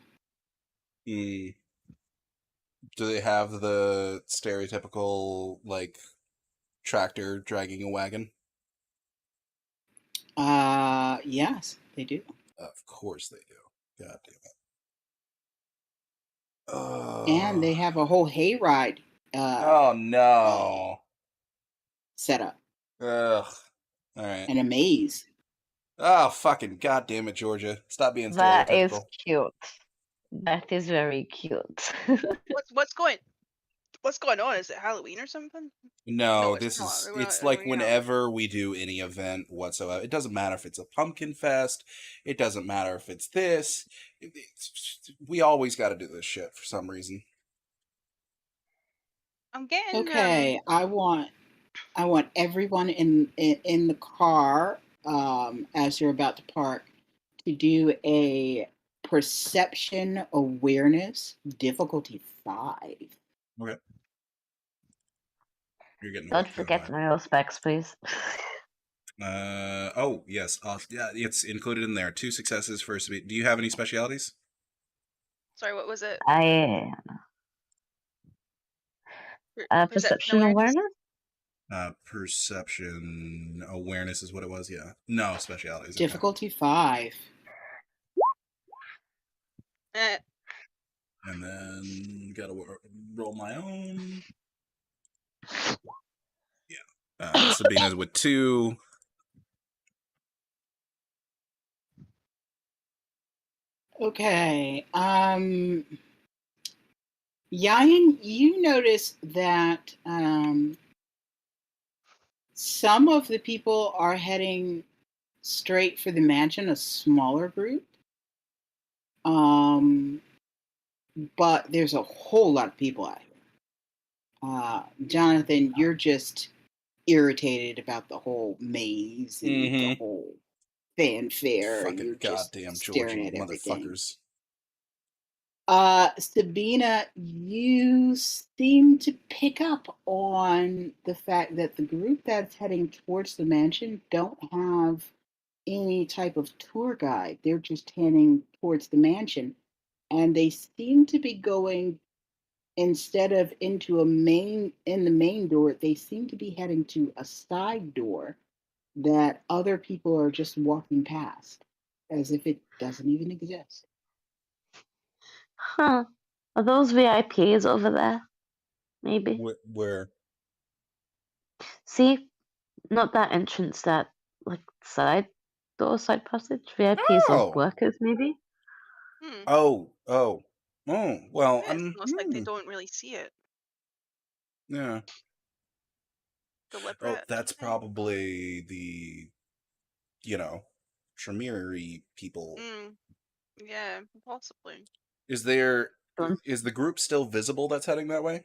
Hmm. Do they have the stereotypical, like, tractor dragging a wagon? Yes, they do. Of course they do. God damn And it. they have a whole hayride Oh, no. set up Ugh. All right. and a maze. Oh, fucking goddamn it, Georgia. Stop being That is stereotypical. cute. That is very cute. What's going on? Is it Halloween or something? No, No, it's this not. is, We're it's not like doing Halloween. whenever we do any event whatsoever. It doesn't matter if it's a pumpkin fest. It doesn't matter if it's this. We always got to do this shit for some reason. I'm getting Okay, I want everyone in the car as you're about to park to do a perception awareness difficulty 5. Okay. You're getting Don't way too forget high. my respects, please. Oh, yes. Yeah, it's included in there. 2 successes for Do you have any specialities? sorry, what was it? I perception awareness. Perception awareness is what it was. Yeah. No specialities. Okay. Difficulty 5. And then gotta roll my own. Yeah. Sabina's with 2. Okay. Yayan, you notice that some of the people are heading straight for the mansion, a smaller group. But there's a whole lot of people out here. Jonathan, you're just irritated about the whole maze and the whole fanfare, and Fucking you're just goddamn staring Georgie at everything. motherfuckers. Sabina, you seem to pick up on the fact that the group that's heading towards the mansion don't have any type of tour guide. They're just heading towards the mansion, and they seem to be going, instead of into the main door, they seem to be heading to a side door that other people are just walking past as if it doesn't even exist. Huh. Are those VIPs over there? Maybe. Where? See, not that entrance, that like side door, side passage. VIPs or Oh. workers, maybe. Oh. Well, It's almost like they don't really see it. yeah. Deliberate. Oh, that's probably the, Tremere people. Yeah, possibly. Is Don't- the group still visible that's heading that way?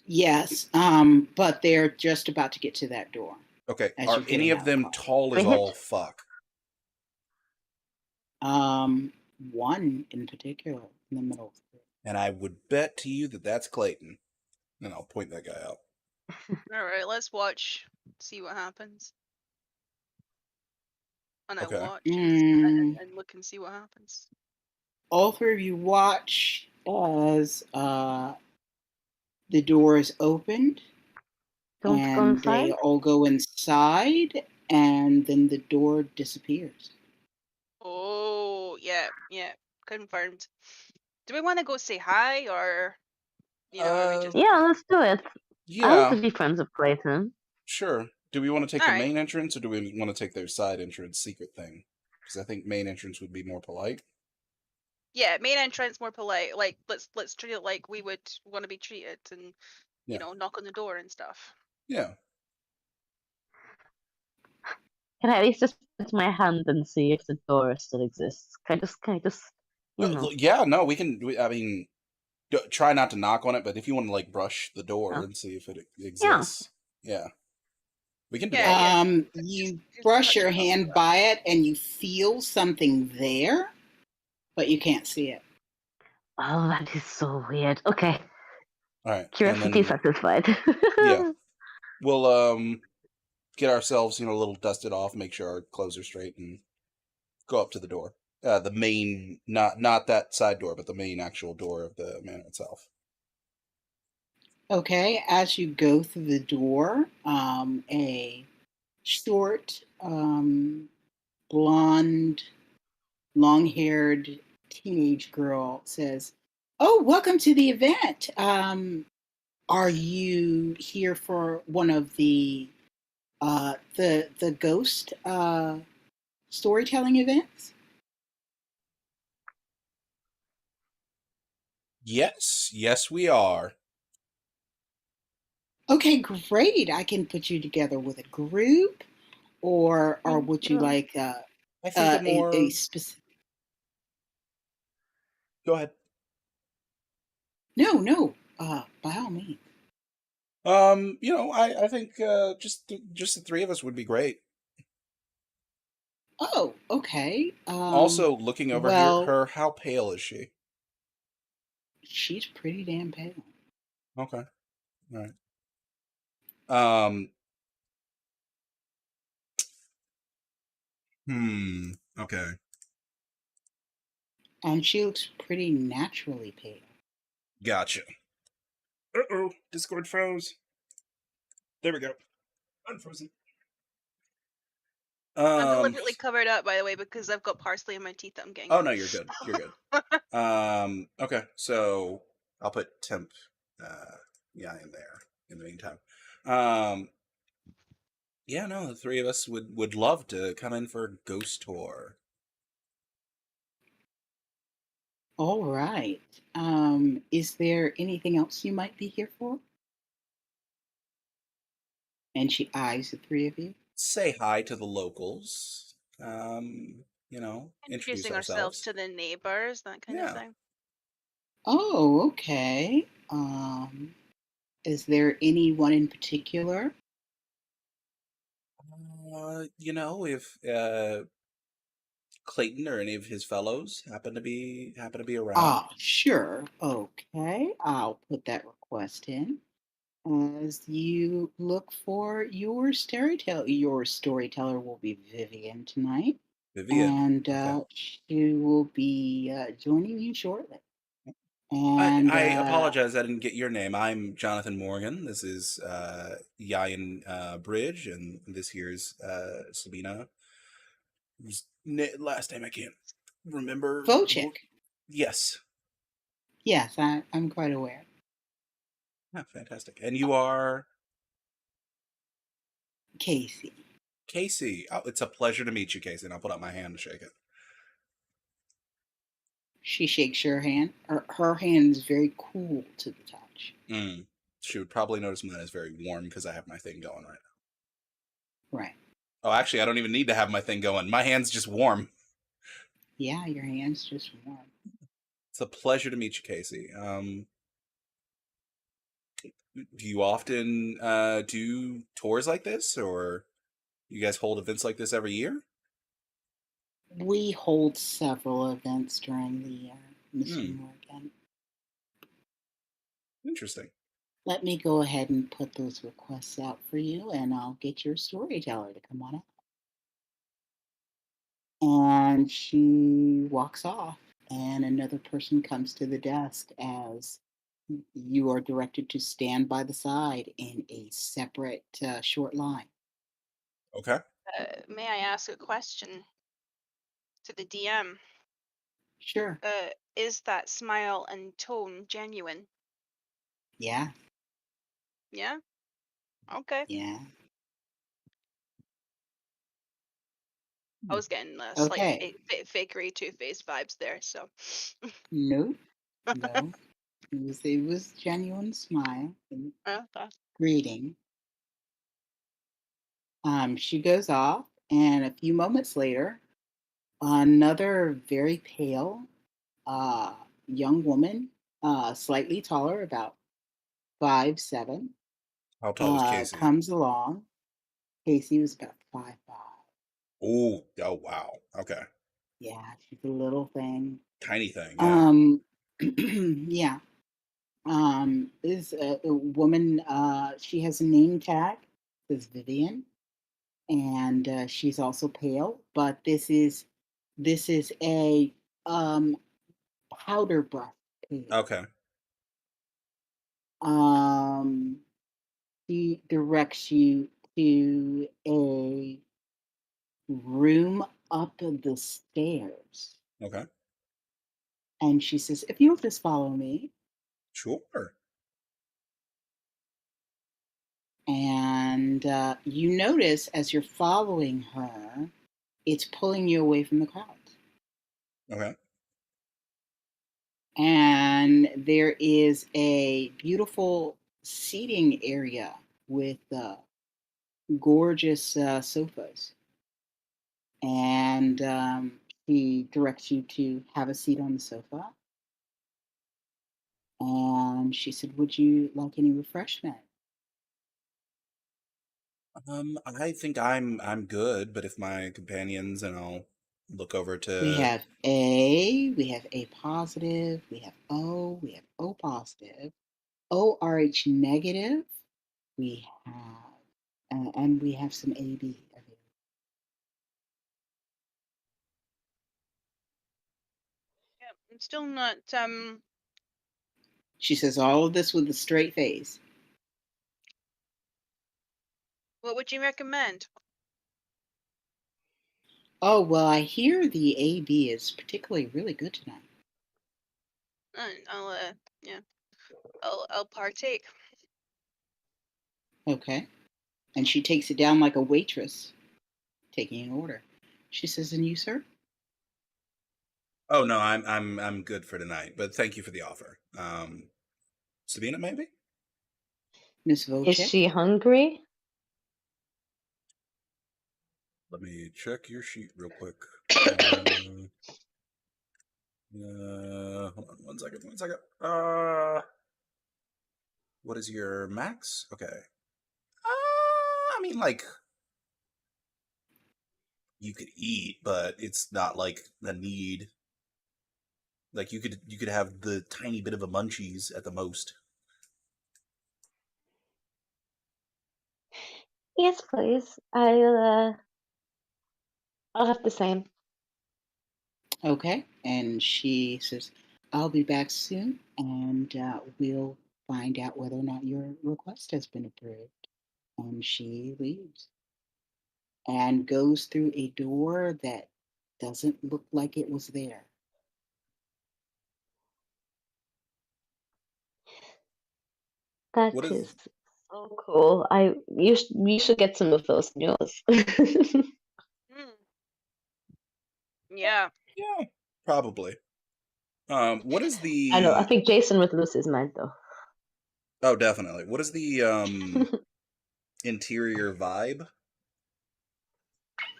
Yes, but they're just about to get to that door. Okay. As Are you're getting any out of of the them car. tall as Can we all hitch? fuck? One in particular in the middle. And I would bet to you that that's Clayton. And I'll point that guy out. All right, let's watch, see what happens. And I Okay. watch and look and see what happens. All three of you watch as the door is opened, Don't go and they inside. all go inside, and then the door disappears. Oh, yeah, confirmed. Do we want to go say hi, or are we just? Yeah, let's do it. I want Yeah, to be friends with Clayton. sure. Do we want to take All the right. main entrance, or do we want to take their side entrance secret thing? Because I think main entrance would be more polite. Yeah, main entrance more polite. Like let's treat it like we would want to be treated, and Yeah. knock on the door and stuff. Yeah. Can I at least just put my hand and see if the door still exists? Can I just, Yeah, no, we can. I mean, try not to knock on it, but if you want to like brush the door Yeah. and see if it exists, yeah, we can do Yeah, that. yeah. You Just brush touch your it up. hand by it, and you feel something there, but you can't see it. Oh, that is so weird. Okay, All right, curiosity and then satisfied. yeah, we'll get ourselves a little dusted off, make sure our clothes are straight, and go up to the door. The main, not that side door, but the main actual door of the manor itself. Okay, as you go through the door, a short, blonde, long-haired teenage girl says, "Oh, welcome to the event. Are you here for one of the ghost storytelling events?" Yes, we are. Okay, great. I can put you together with a group, or would you like I think a specific? Go ahead. No. By all means. I think just the three of us would be great. Oh, okay. Also, looking over well, how pale is she? she's pretty damn pale. Okay. All right. Okay. And she looks pretty naturally pale. Gotcha. Uh-oh. Discord froze. There we go. Unfrozen. I'm Um. deliberately covered up, by the way, because I've got parsley in my teeth that I'm getting. Oh no, you're good. You're good. Okay, so I'll put temp, yeah, in there in the meantime. Um. Yeah, no, the three of us would love to come in for a ghost tour. All right. Is there anything else you might be here for? And she eyes the three of you. Say hi to the locals. Introduce Introducing ourselves ourselves. to the neighbors, that kind of Yeah. thing. Oh, okay. Is there anyone in particular? If Clayton or any of his fellows happen to be around. Ah, sure. Okay. I'll put that request in. As you look for your storyteller will be Vivian tonight, Vivian. and Okay. she will be joining you shortly. I, And I apologize I didn't get your name. I'm Jonathan Morgan. This is Yayan Bridge, and this here's Sabina. Whose last name I can't remember. Vojek. Yes. Yes, I'm quite aware. Yeah, fantastic. And you are Casey. Casey. Oh, it's a pleasure to meet you, Casey. And I'll put up my hand to shake it. She shakes your hand. Her hand is very cool to the touch. She would probably notice mine is very warm because I have my thing going right now. Right. Oh, actually, I don't even need to have my thing going. My hand's just warm. Yeah, your hand's just warm. It's a pleasure to meet you, Casey. Do you often do tours like this, or you guys hold events like this every year? We hold several events during the year, Mr. Hmm. Morgan. Interesting. Let me go ahead and put those requests out for you, and I'll get your storyteller to come on up. And she walks off, and another person comes to the desk as you are directed to stand by the side in a separate short line. Okay. May I ask a question to the DM? Sure. Is that smile and tone genuine? Yeah. Yeah? Okay. Yeah. I was getting slight Okay. fakery two-faced vibes there, so. No, no. It was genuine smile and Okay. greeting. She goes off, and a few moments later, another very pale uh, young woman, slightly taller, about 5'7", How tall was Casey? comes along. Casey was about 5'5". Oh, wow. Okay. Yeah, she's a little thing. Tiny thing, yeah. Um, yeah. Is a woman. She has a name tag. Says Vivian, and she's also pale. But this is a um powder brush pale. Okay. Um, she directs you to a room up the stairs, Okay. and she says, "If you'll just follow me." Sure. And you notice as you're following her, it's pulling you away from the crowd. Okay. And there is a beautiful seating area with gorgeous sofas. And he directs you to have a seat on the sofa. And she said, "Would you like any refreshment?" I think I'm good, but if my companions and I'll look over We to. have A, we have A positive, we have O, we have O positive, ORH negative, we have, and we have some AB available. Yeah, I'm still not She says all of this with a straight face. what would you recommend? Oh, well, I hear the AB is particularly really good tonight. I'll yeah, I'll partake. Okay. And she takes it down like a waitress taking an order. She says, "And you, sir?" Oh no, I'm good for tonight, but thank you for the offer. Sabina, maybe? Miss Is Vocek? she hungry? Let me check your sheet real quick. Hold on 1 second. 1 second. What is your max? Okay. I mean, like, you could eat, but it's not like a need. Like you could have the tiny bit of a munchies at the most. Yes, please. I'll have the same. Okay. And she says, "I'll be back soon and we'll find out whether or not your request has been approved." And she leaves and goes through a door that doesn't look like it was there. That What is is so cool. You should get some of those news. Mm, yeah. Yeah, probably. What is I know. I the think Jason would lose his mind though. Oh, definitely. What is the interior vibe?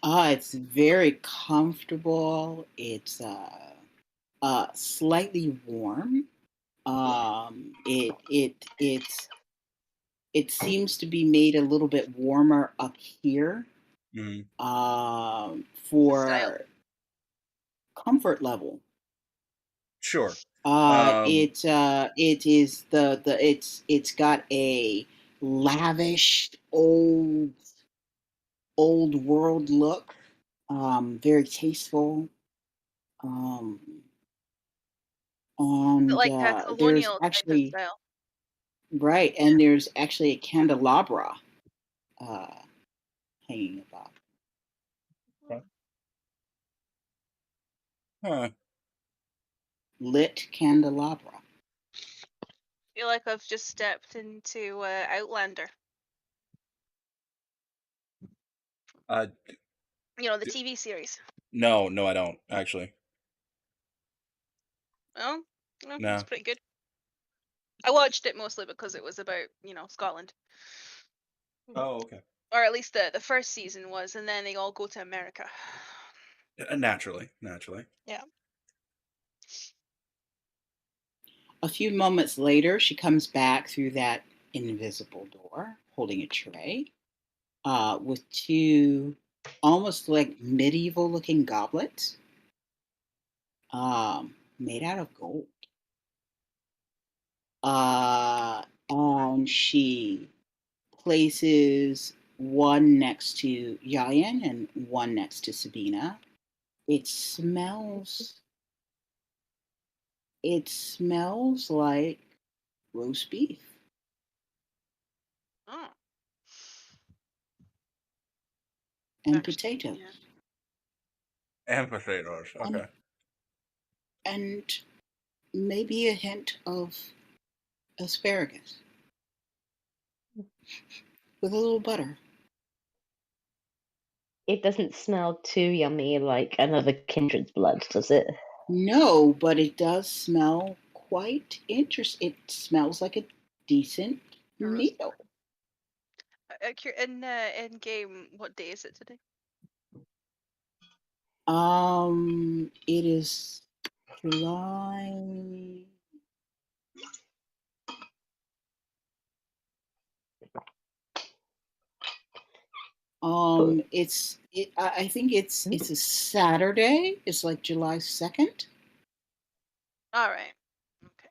It's very comfortable. It's slightly warm. It seems to be made a little bit warmer up here Mm, Style. for comfort level. sure. Um, It is it's got a lavish old world look. Very tasteful. Um, But and like a there's colonial type of actually style. right, and there's actually a candelabra uh, hanging above. Hmm. huh. Lit candelabra. Feel like I've just stepped into Outlander. Uh, You know, the d- TV series. no, I don't actually. Oh, no, it's No. pretty good. I watched it mostly because it was about, Scotland. Oh, okay. Or at least the first season was, and then they all go to America. Naturally. Yeah. A few moments later, she comes back through that invisible door holding a tray with two almost like medieval looking goblets made out of gold. And she places one next to Yayan and one next to Sabina. It smells. It smells like roast beef Oh, and actually, potatoes yeah. And potatoes. and Okay. and maybe a hint of asparagus with a little butter. It doesn't smell too yummy like another kindred's blood, does it? No, but it does smell quite interesting. It smells like a decent A roast. meal. In game, what day is it today? It is July. But I think it's a Saturday. It's like July 2nd. All right. Okay.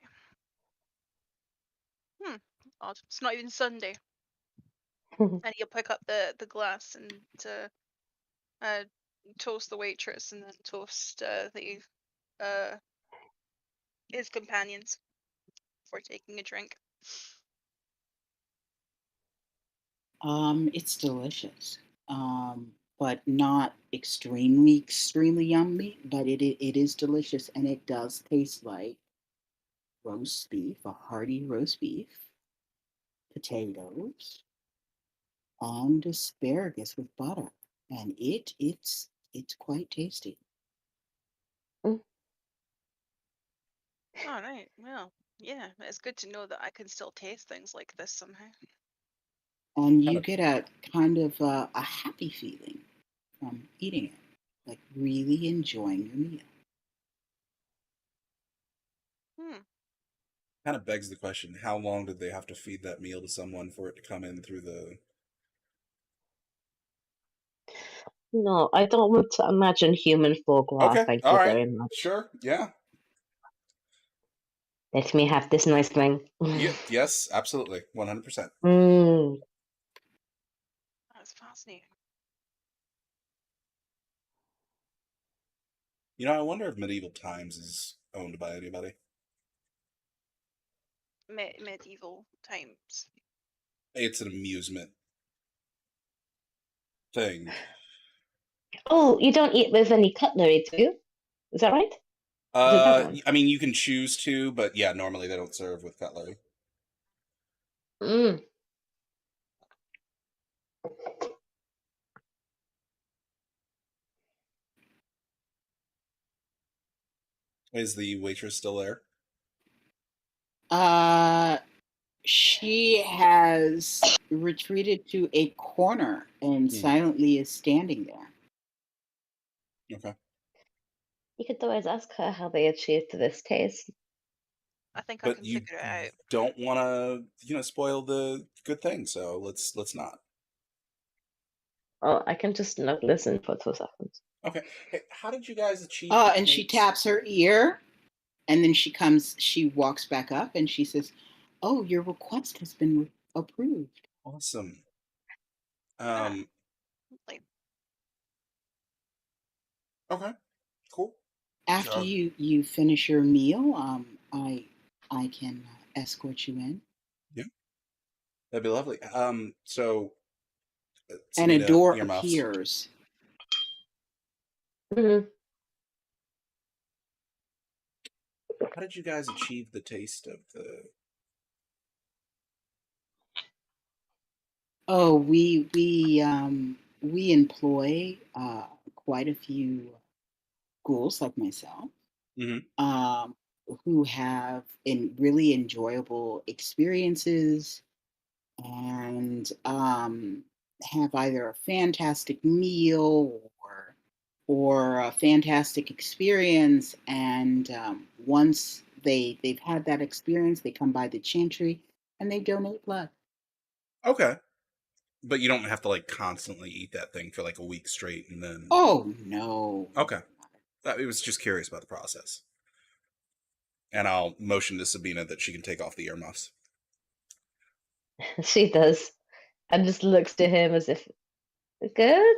Odd. It's not even Sunday. And you pick up the glass and uh, toast the waitress, and then toast the uh his companions for taking a drink. It's delicious. but not extremely yummy. But it is delicious, and it does taste like roast beef, a hearty roast beef, potatoes, and asparagus with butter, and it's quite tasty. Mm. All right. Well, yeah, it's good to know that I can still taste things like this somehow. And Kind you of get a kind of a happy feeling from eating it, like really enjoying your meal. Hmm. kind of begs the question: how long did they have to feed that meal to someone for it to come in through the? No, I don't want to imagine human foie gras. Okay, Thank all you right, very much. sure, yeah, Let me have this nice thing. yes, absolutely, 100%. Mm. That's fascinating. You know, I wonder if Medieval Times is owned by anybody. Medieval times. It's an amusement thing. Oh, you don't eat with any cutlery, do you? Is that right? Is it that one? I mean, you can choose to, but yeah, normally they don't serve with cutlery. Mm. Is the waitress still there? Uh, she has retreated to a corner and Hmm. silently is standing there. Okay. You could always ask her how they achieved this taste. I think I But can you figure it out. don't want to, spoil the good thing, so let's not. Oh, I can just not listen for 2 seconds. Okay. Hey, how did you guys achieve the And she taste? taps her ear, and then she walks back up and she says, "Oh, your request has been approved." Awesome. Ah, like Okay. Cool. After So you finish your meal, I can escort you in, yeah, that'd be lovely. So and a Sabina, door earmuffs. appears. Mm. How did you guys achieve the taste of the? Oh, we employ quite a few ghouls like myself, Mm-hmm. um, who have really enjoyable experiences and have either a fantastic meal or a fantastic experience. And once they've had that experience, they come by the chantry and they donate blood. Okay. But you don't have to like constantly eat that thing for like a week straight, and then Oh no. okay. I was just curious about the process. And I'll motion to Sabina that she can take off the earmuffs. She does. And just looks to him as if, good?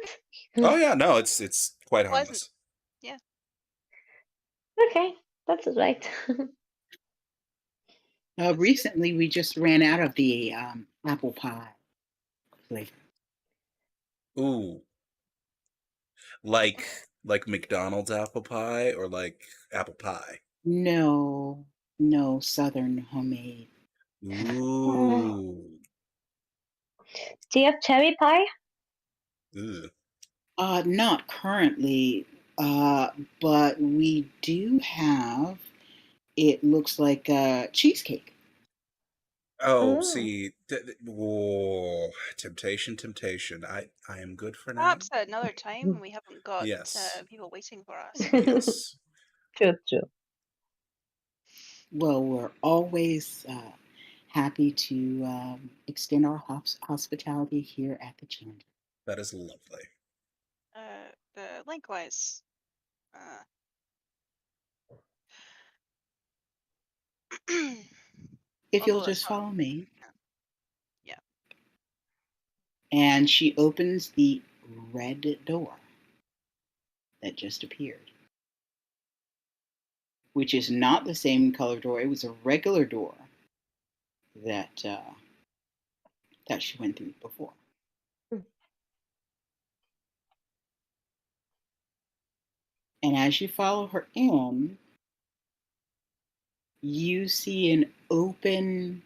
Oh yeah, no, it's quite pleasant. harmless. Yeah. Okay, that's right. That's good. Recently, we just ran out of the apple pie flavor. Ooh, like McDonald's apple pie or like apple pie. No, no Southern homemade. Ooh, Do you have cherry pie? Ugh. Not currently, but we do have. It looks like a cheesecake. Oh, Oh. see, whoa, temptation. I am good for now. Perhaps at another time when we haven't got Yes, people waiting for us. yes. True, true. Well, we're always happy to extend our hospitality here at the Chandler. That is lovely. Likewise. Uh, If you'll although that's just not. follow me. Yeah. And she opens the red door that just appeared, which is not the same color door. It was a regular door that uh, that she went through before. Mm. And as you follow her in, you see an open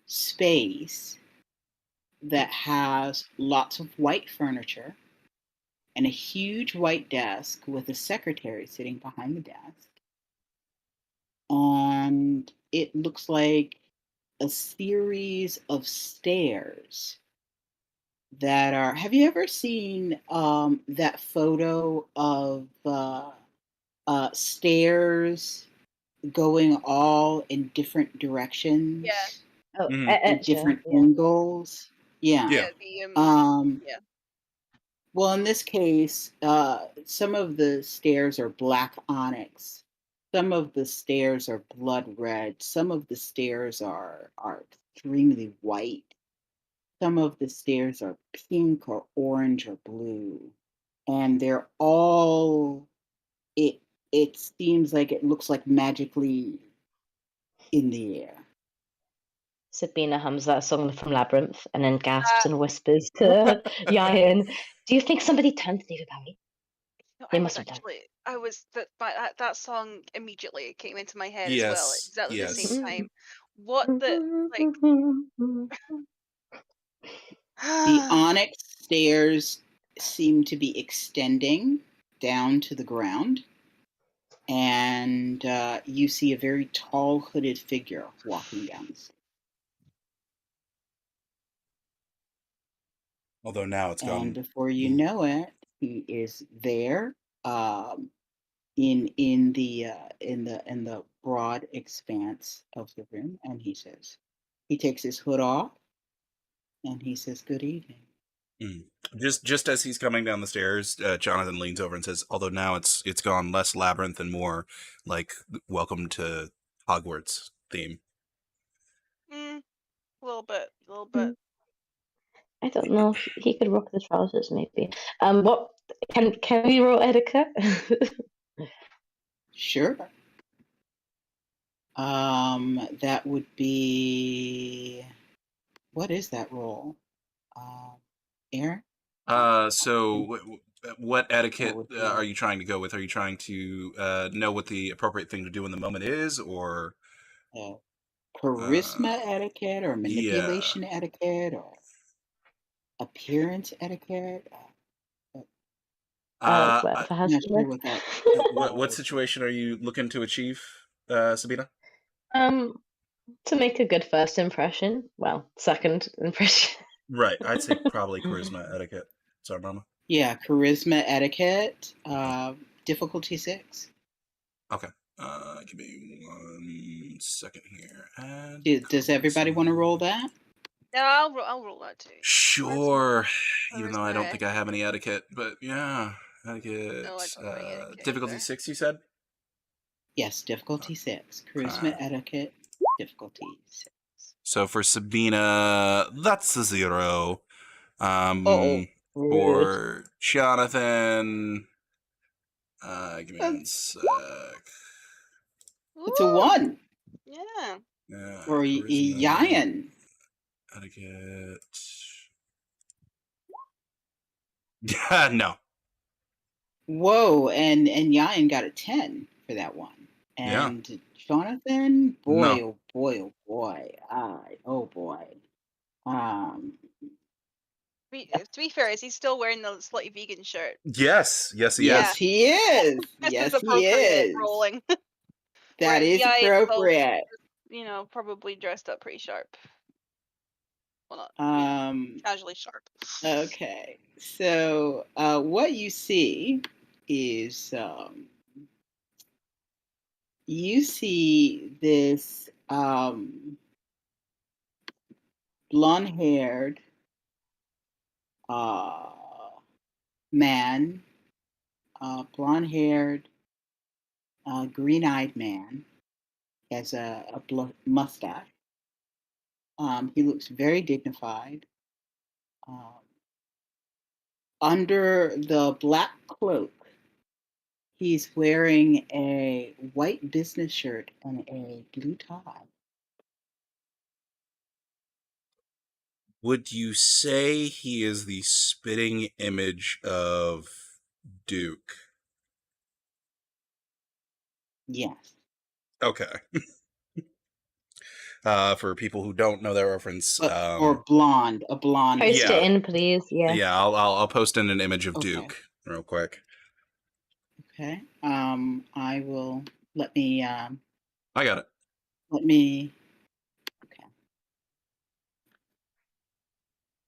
space that has lots of white furniture and a huge white desk with a secretary sitting behind the desk. And it looks like a series of stairs that are. Have you ever seen that photo of stairs going all in different directions Yeah. Oh, Hmm. and sure, different yeah. angles? Yeah. Yeah. Yeah. The Um, yeah. well, in this case, some of the stairs are black onyx. Some of the stairs are blood red. Some of the stairs are extremely white. Some of the stairs are pink or orange or blue. And they're all it it seems like it looks like magically in the air. Sabina hums that song from Labyrinth and then gasps Uh, and whispers to Yayan, "Do you think somebody turned David Bowie? no, They I was must have done." actually I was that song immediately came into my head as well at Yes. exactly the same Yes. time. What the like The onyx stairs seem to be extending down to the ground, and you see a very tall hooded figure walking down the stairs. Although now it's And gone. before you know it, he is there, um, in the broad expanse of the room, and he takes his hood off, and he says, "Good evening." Mm. Just as he's coming down the stairs, Jonathan leans over and says, "Although now it's gone less labyrinth and more like welcome to Hogwarts theme." a little bit. Mm, I don't know. He could rock the trousers, maybe. What can we roll etiquette? Sure. That would be, what is that role? Aaron? So what What etiquette would are be you trying to go with? Are you trying to know what the appropriate thing to do in the moment is, or uh, uh, charisma etiquette or yeah? manipulation etiquette or appearance etiquette? Whatever I'm has not to sure work. what that What falls. situation are you looking to achieve, Sabina? um, to make a good first impression. Well, second impression. Right, I'd say probably charisma etiquette. Sorry, Mama. Yeah, charisma etiquette, difficulty 6. Okay. Give me 1 second here. Add Does everybody want to roll charisma. that? No, I'll roll that too. Sure. Even though I don't Charisma. think I have any etiquette, but yeah, No, I etiquette. don't have any etiquette Difficulty either. 6, you said? Yes, difficulty 6. Okay. Charisma etiquette, difficulty 6. So for Sabina, that's a 0. Oh, Rude. For Jonathan, give me uh, 1 sec. it's a Ooh, 1 Yeah, for charisma, Yayan. etiquette. Yeah, no. Whoa, and Yayan got a 10 for that one. Yeah, And Jonathan, boy, no. oh boy, oh boy. Oh boy. Um, to be fair, is he still wearing the slutty vegan shirt? Yes, yes, he Yeah, yes, is. he is. this is Yes, he appropriate is. rolling. That Whereas is Yayan's appropriate. probably dressed up pretty sharp. Well, not Um, casually sharp. okay. So, what you see is you see this blonde haired uh, man, blonde haired, green eyed man, has a mustache. He looks very dignified. Um, Under the black cloak, he's wearing a white business shirt and a blue tie. Would you say he is the spitting image of Duke. Yes. Okay. For people who don't know that reference, Or blonde, a blonde Post it Yeah. hair. in, please. Yeah. yeah, I'll post in an image of Okay. Duke real quick. Okay. I will let me I got it. let me okay.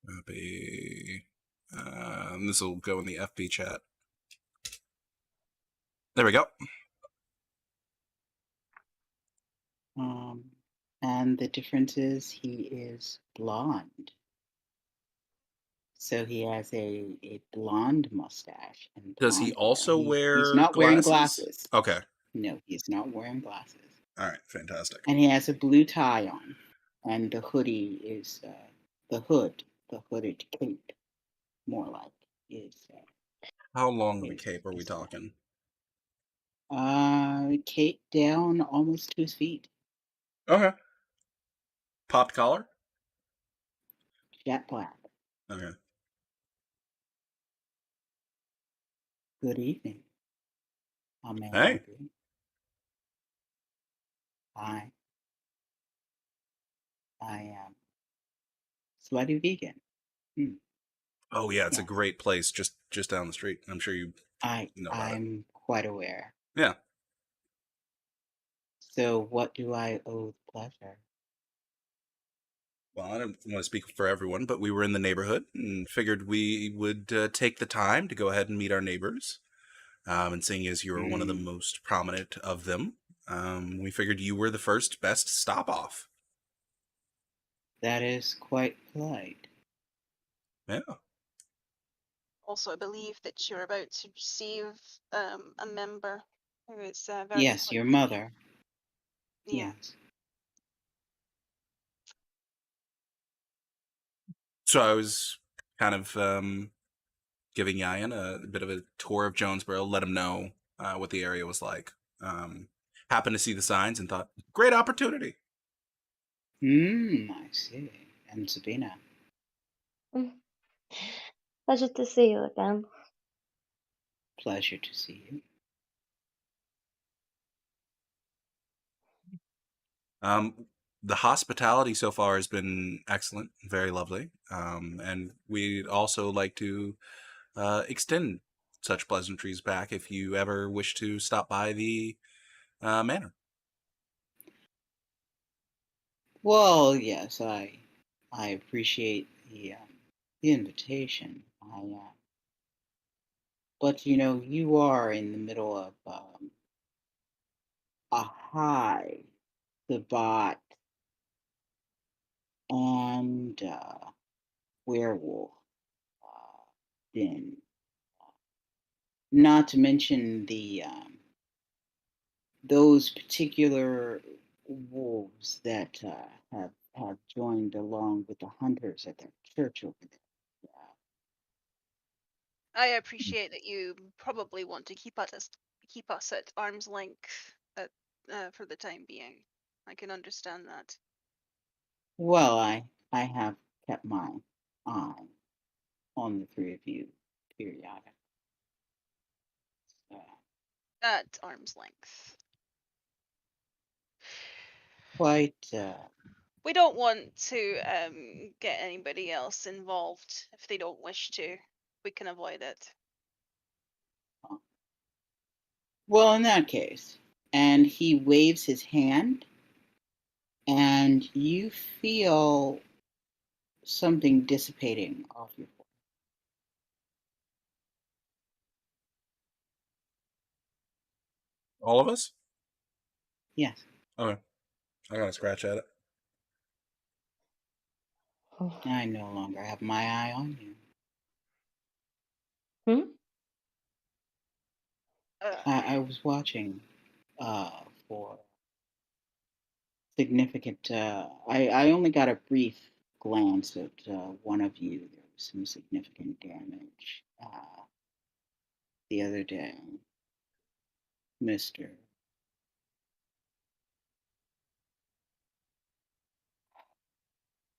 Copy. This will go in the FB chat. There we go. And the difference is he is blonde. So he has a blonde mustache and Does he blonde hair. also He's wear not wearing glasses? glasses. Okay. No, he's not wearing glasses. All right. Fantastic. And he has a blue tie on. And the hoodie is the hooded cape, more like, is How long of a is cape are we is on. talking? Cape down almost to his feet. Okay. Popped collar? Jet black. Okay. Good evening. How may I Hey. help you? I am sweaty vegan. Oh yeah, it's a Yes, great place just down the street. I'm sure you know about it. I'm quite aware. Yeah. So what do I owe the pleasure? Well, I don't want to speak for everyone, but we were in the neighborhood and figured we would take the time to go ahead and meet our neighbors. And seeing as you were one of the Mm, most prominent of them, we figured you were the first best stop off. that is quite polite. Yeah. Also, I believe that you're about to receive a member who is very Yes, your important. mother. Yeah. Yes. So I was kind of giving Yayan a bit of a tour of Jonesboro, let him know what the area was like. Happened to see the signs and thought, great opportunity. I see. And Sabina, Mm. Pleasure to see you again. pleasure to see you. The hospitality so far has been excellent, very lovely. And we'd also like to extend such pleasantries back if you ever wish to stop by the manor. Well, yes, I appreciate the invitation. But you know, you are in the middle of a high Sabat and werewolf den. Not to mention the those particular wolves that have joined along with the hunters at their church over there. I appreciate that you probably want to keep us at arm's length for the time being. I can understand that. Well, I have kept my eye on the three of you periodically. So, At arm's length. quite We don't want to get anybody else involved if they don't wish to. We can avoid it. well in that case. And he waves his hand, and you feel something dissipating off your forehead. All of us? Yes. Okay. I gotta scratch at it. Oh. I no longer have my eye on you. Hmm? I was watching for significant. I only got a brief glance at one of you. There was some significant damage the other day, Mister.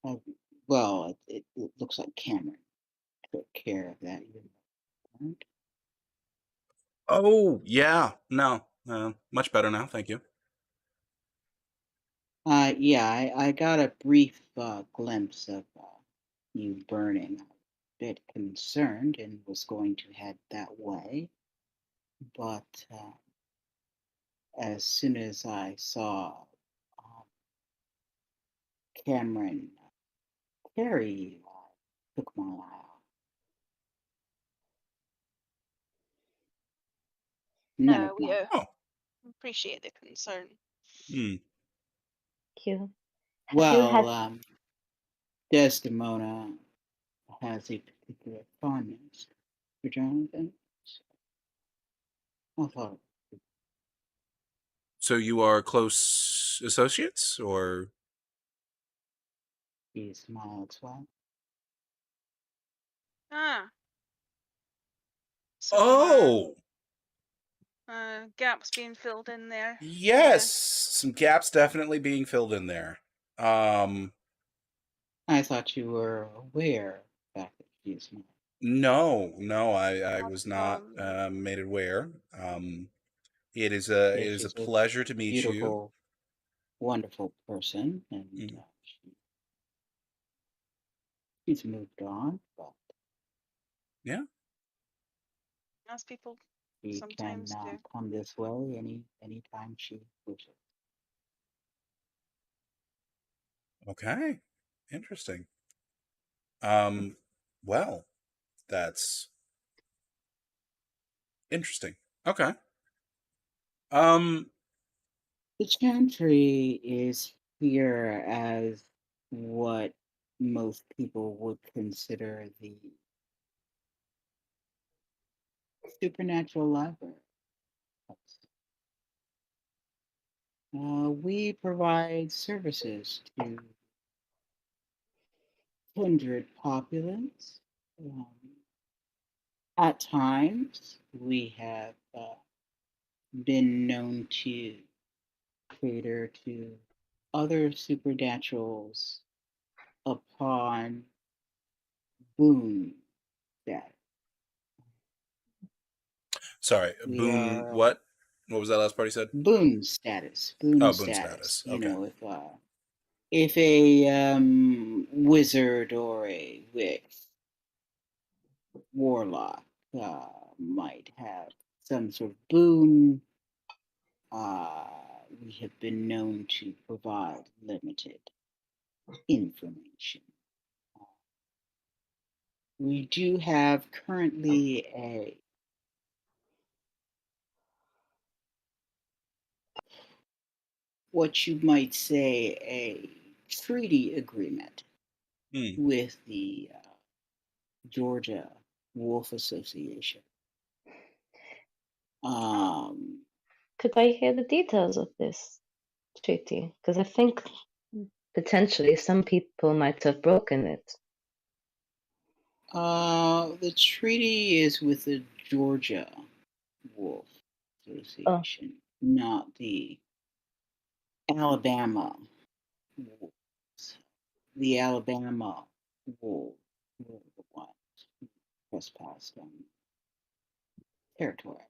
Oh, well, it looks like Cameron took care of that. You weren't? Oh, yeah. No, much better now. Thank you. Yeah, I got a brief glimpse of you burning. A bit concerned and was going to head that way, but as soon as I saw um, Cameron carry you, I took my eye off. None No, of we my. Oh. appreciate the concern. Hmm. Thank you. Have you Well, had Desdemona has a particular fondness for Jonathan. So I thought So you are close associates, or? he smiled as well. Ah, some Oh, gaps being filled in there. yes. Some gaps definitely being filled in there. Um, I thought you were aware of the fact that he smiled. no, I Not was at all. not made aware. It Yes, is a she's a pleasure to meet you. beautiful, wonderful person, and Mm. she's moved on, but Yeah. As people she can sometimes do. come this way anytime she wishes. Okay. Interesting. Um, well, that's interesting. Okay. Um, The Chantry is here as what most people would consider the supernatural library. We provide services to kindred populace. Um, at times, we have been known to cater to other supernaturals upon boon status. sorry, We boon. are What? What was that last part he said? boon status. Boon Oh, boon status. status. You Okay. know, if a wizard or a witch warlock might have some sort of boon, we have been known to provide limited information. We do have currently a what you might say a treaty agreement Hmm. with the Georgia Wolf Association. Um, could I hear the details of this treaty? Because I think potentially some people might have broken it. the treaty is with the Georgia Wolf Oh, Association, not the Alabama Wolves. The Alabama Wolves were the ones who trespassed on territory.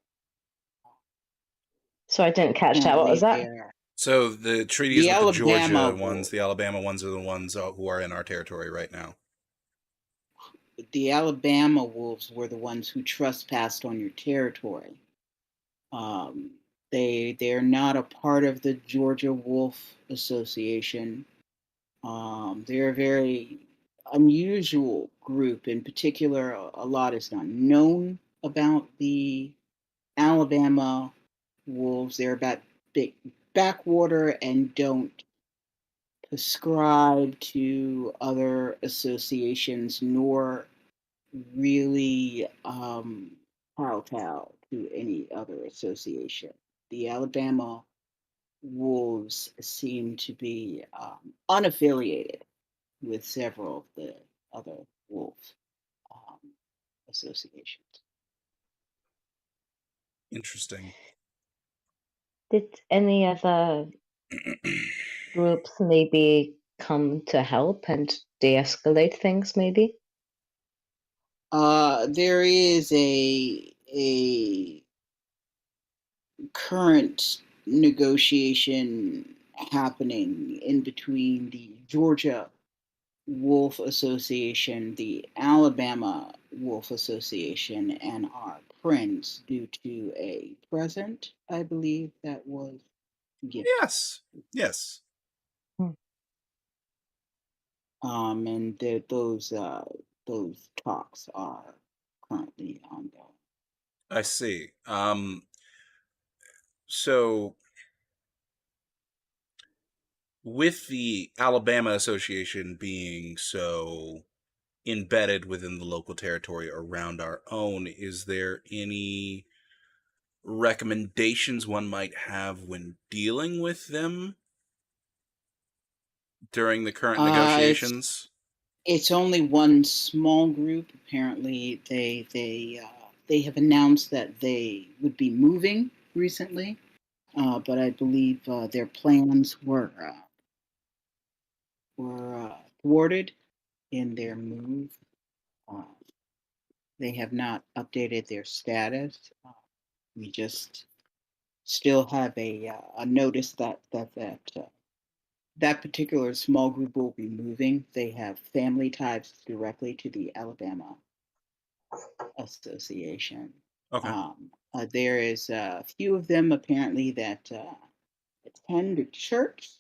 so I didn't catch that. What was Apparently, they that? are So the treaty is the with the Alabama Georgia ones. Wolves. The Alabama ones are the ones who are in our territory right now. The Alabama Wolves were the ones who trespassed on your territory. Um, they're not a part of the Georgia Wolf Association. They're a very unusual group. In particular, a lot is not known about the Alabama Wolves. They're about big backwater and don't prescribe to other associations, nor really kowtow to any other association. The Alabama Wolves seem to be unaffiliated with several of the other wolf um, associations. Interesting. Did any other groups maybe come to help and de-escalate things? Maybe. There is a current negotiation happening in between the Georgia Wolf Association, the Alabama Wolf Association, and our prince due to a present, I believe, that was given. Yes. Yes. And those talks are currently ongoing. I see. So with the Alabama Association being so embedded within the local territory around our own, is there any recommendations one might have when dealing with them during the current It's negotiations? it's only one small group. Apparently, they have announced that they would be moving recently, but I believe their plans were thwarted in their move. Uh, they have not updated their status. We just still have a notice that particular small group will be moving. They have family ties directly to the Alabama Association. Okay. There is a few of them apparently that attend a church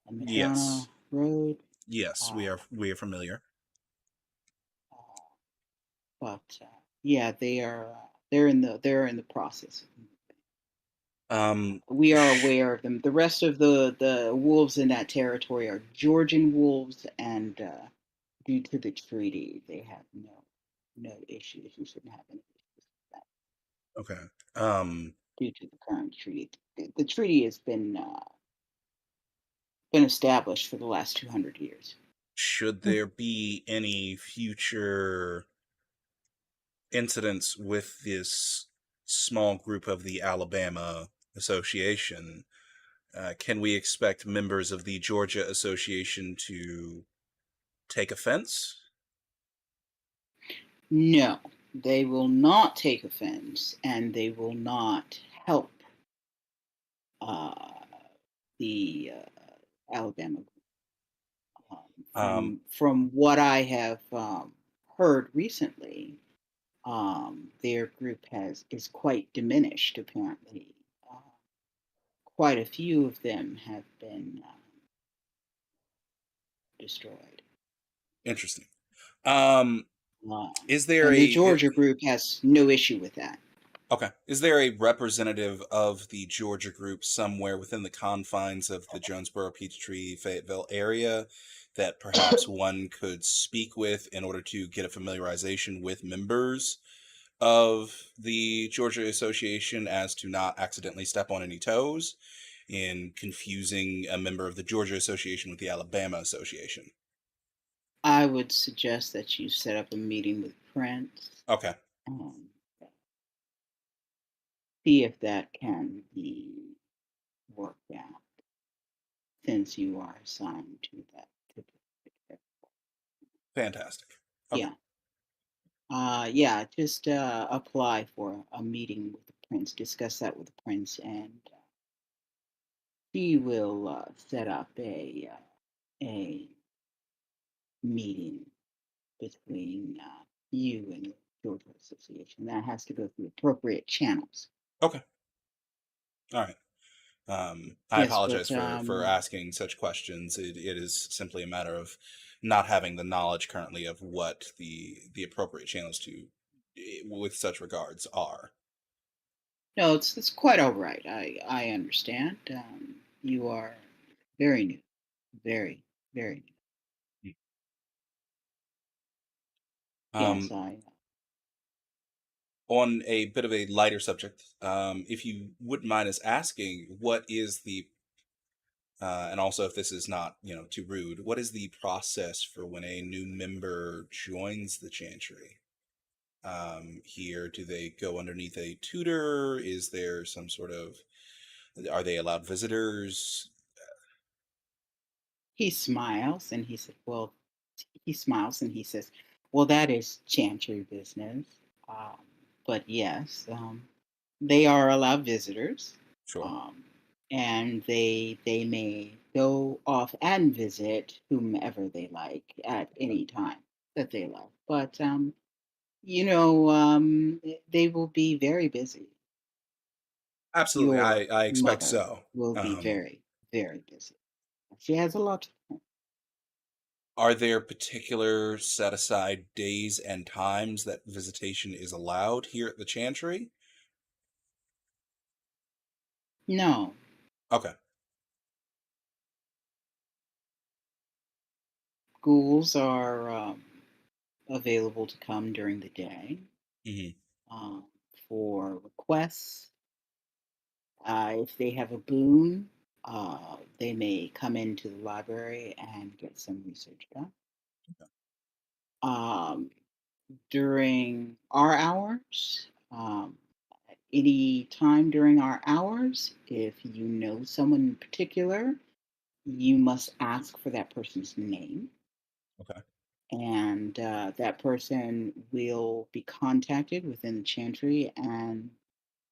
on Yes. McDonough Road, Yes, uh, we are familiar. uh, but yeah, they're in the process. Um, We are sh- aware of them. The rest of the wolves in that territory are Georgian wolves, and due to the treaty, they have no issues. You shouldn't have any issues with that okay. Um, due to the current treaty. The treaty has been established for the last 200 years. should there be any future incidents with this small group of the Alabama Association, can we expect members of the Georgia Association to take offense? No, they will not take offense, and they will not help uh, the Alabama. Um, From what I have heard recently, their group is quite diminished. Apparently, uh, quite a few of them have been destroyed. Interesting. Um, is there And the a Georgia group has no issue with that. okay? Is there a representative of the Georgia group somewhere within the confines of the Jonesboro, Peachtree, Fayetteville area that perhaps one could speak with in order to get a familiarization with members of the Georgia Association as to not accidentally step on any toes in confusing a member of the Georgia Association with the Alabama Association? I would suggest that you set up a meeting with Prince, Okay. um, see if that can be worked out since you are assigned to that. Fantastic. Okay. Yeah. Yeah, just apply for a meeting with the prince, discuss that with the prince, and he will set up a meeting between you and the Georgia Association. That has to go through appropriate channels. Okay. All right. I Yes, apologize but for asking such questions. It is simply a matter of not having the knowledge currently of what the appropriate channels to with such regards are. no, it's quite all right. I understand. You are very new, very very new. Yes, Um, I. on a bit of a lighter subject, if you wouldn't mind us asking, what is the and also if this is not too rude, what is the process for when a new member joins the Chantry? Here, do they go underneath a tutor? Is there some sort of are they allowed visitors? He smiles and he said, "Well," he smiles and he says, "Well, that is chantry business. Um, but yes, they are allowed visitors, Sure. um, and they may go off and visit whomever they like at any time that they like. But they will be very busy. Absolutely. Your I expect mother so. will be Um, very, very busy. She has a lot to do. are there particular set aside days and times that visitation is allowed here at the Chantry? No, Okay. schools are available to come during the day Hmm. um, for requests. If they have a boon, they may come into the library and get some research done. Um, During our hours, any time during our hours, if you know someone in particular, you must ask for that person's name, Okay. and that person will be contacted within the chantry, and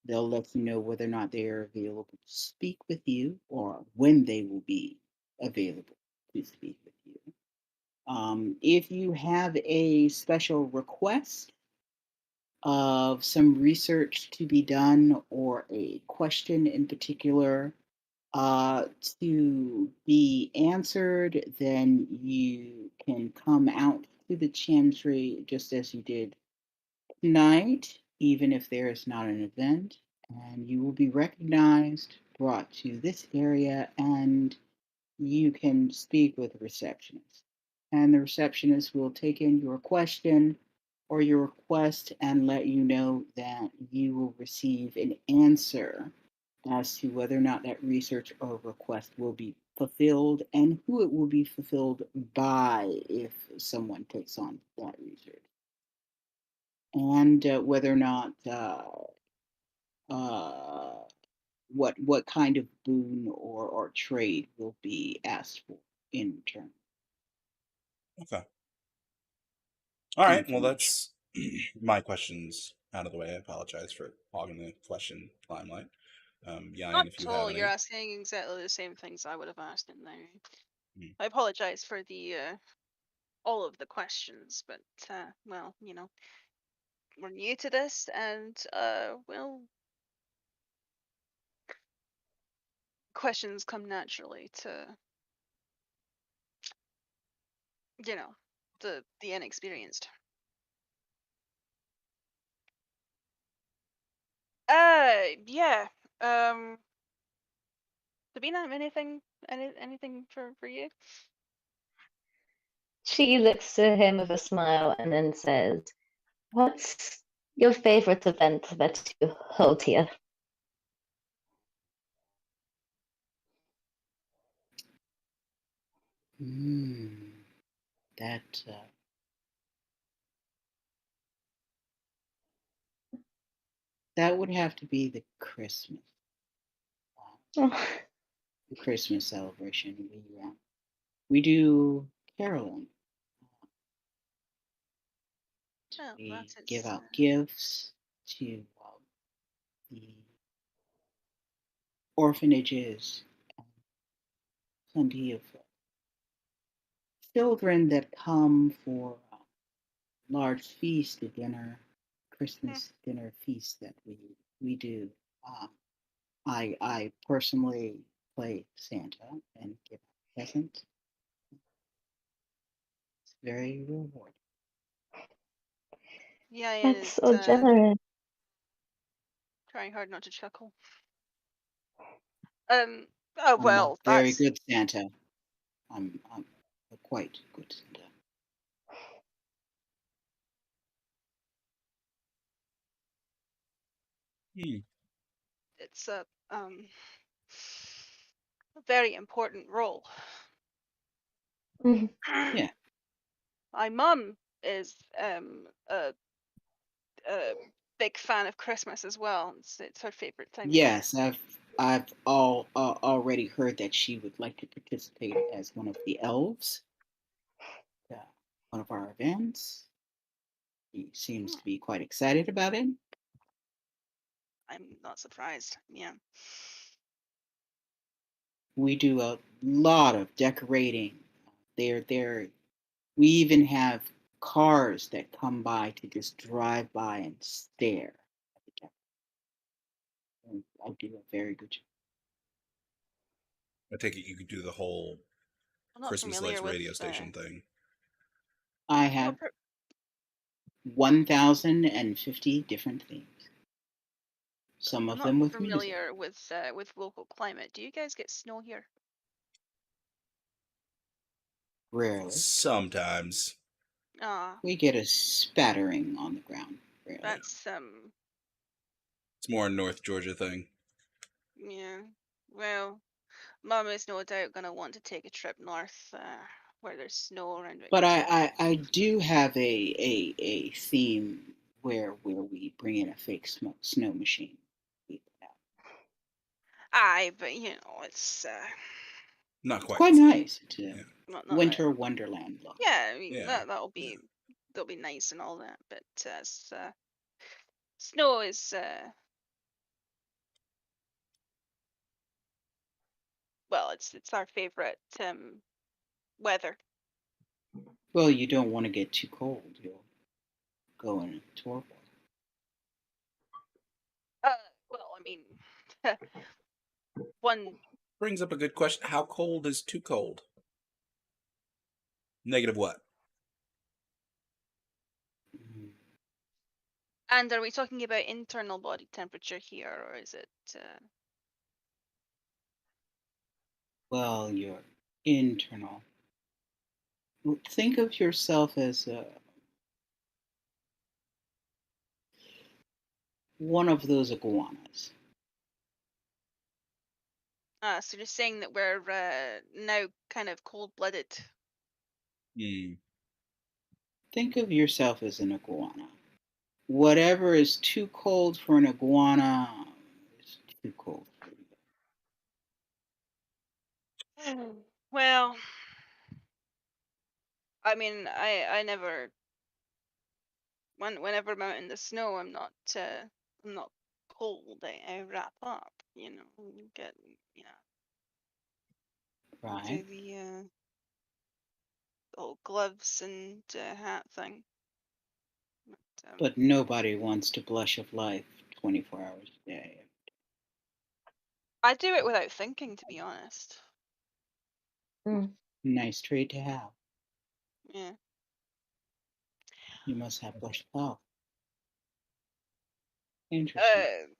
they'll let you know whether or not they are available to speak with you or when they will be available to speak with you. If you have a special request of some research to be done or a question in particular to be answered, then you can come out to the chantry just as you did tonight, even if there is not an event, and you will be recognized, brought to this area, and you can speak with the receptionist. And the receptionist will take in your question or your request and let you know that you will receive an answer as to whether or not that research or request will be fulfilled and who it will be fulfilled by if someone takes on that research, and whether or not uh, what kind of boon or trade will be asked for in return. Okay. All right. Well, Information. that's my questions out of the way. I apologize for hogging the question limelight. Not Yan, if you at have all. You're any. asking exactly the same things I would have asked in there. Mm. I apologize for the all of the questions, but well, we're new to this, and well, questions come naturally to you know the inexperienced. Yeah. Um, Sabina, anything for you? She looks to him with a smile and then says, "What's your favorite event that you hold here?" Mm, that that would have to be Oh, the Christmas celebration. We do caroling. Oh, We that give is. out gifts to the orphanages, plenty of children that come for large feast, a dinner, Hmm. Christmas dinner feast that we do. Um, I personally play Santa and give a present. It's very rewarding. Yeah, it that's is. so generous. Trying hard not to chuckle. Um. Oh I'm a well, very that's. good Santa. I'm a quite good Santa. Hmm. It's a very important role. Mhm. Yeah. My mum is a big fan of Christmas as well. It's her favorite time of year. Yes, I've already heard that she would like to participate as one of the elves. Uh, one of our events. He seems Hmm. to be quite excited about it. I'm not surprised. Yeah. We do a lot of decorating. We even have cars that come by to just drive by and stare at the decorating. I do a very good job. I take it you could do the whole I'm not Christmas familiar lights with. radio station thing. I I'm not have per- 1,050 different themes. Some I'm of not them with music. familiar with local climate. Do you guys get snow here? Rarely. Sometimes. Ah, We get a spattering on the ground. Rarely. that's It's more a North Georgia thing. yeah. Well, Mum is no doubt gonna want to take a trip north, where there's snow around But Victoria. I do have a theme where we bring in a fake snow machine. Aye, but it's Not quite. Quite the same. nice. It's a Yeah. not winter wonderland look. Yeah, I mean Yeah. that'll be nice and all that, but snow is well, it's our favorite weather. Well, you don't want to get too cold. You'll go in a torpor. Well, I mean, one Brings up a good question. How cold is too cold? Negative what? and are we talking about internal body temperature here, or is it? Well, your internal. Think of yourself as one of those iguanas. So you're saying that we're now kind of cold-blooded. Hmm. Think of yourself as an iguana. Whatever is too cold for an iguana is too cold for you. Well, I mean, I never whenever I'm out in the snow, I'm not cold. I wrap up, get do Right? the whole gloves and hat thing. But nobody wants to blush of life 24 hours a day. I do it without thinking, to be honest. Nice trait to have. Yeah. You must have blush of health. Interesting.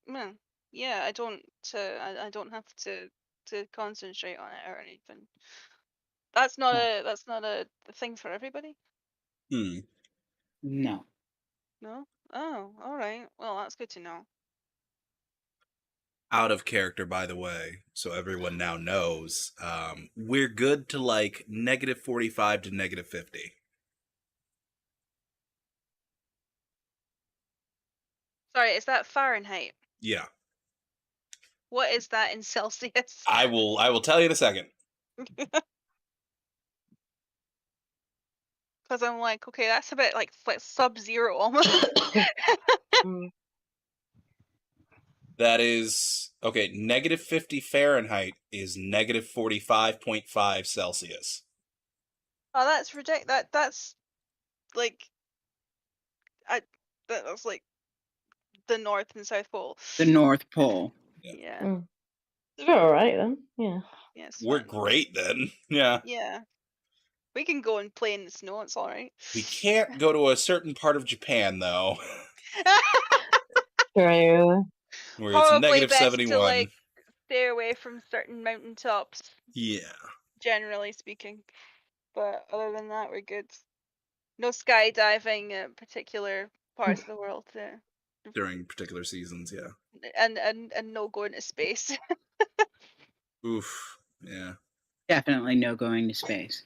Man, yeah, I don't have to concentrate on it or anything. That's not a thing for everybody. Hmm. No. No? Oh, all right. Well, that's good to know. Out of character, by the way, so everyone now knows, we're good to like negative 45 to negative 50. Sorry, is that Fahrenheit? Yeah. What is that in Celsius? I will tell you in a second. Because I'm like, okay, that's a bit like sub-zero almost. That is okay, negative 50 Fahrenheit is negative 45.5 Celsius. Oh, that's ridiculous. That's like that's like the North and South Pole. The North Pole. Yeah. We're alright then. Yeah. Yes. We're great then. Yeah. Yeah. We can go and play in the snow. It's all right. We can't go to a certain part of Japan though, True. where it's Probably negative best 71. to like stay away from certain mountaintops. Yeah. Generally speaking, but other than that, we're good. No skydiving in particular parts of the world, During particular seasons, yeah. and no going to space. Oof. Yeah. Definitely no going to space.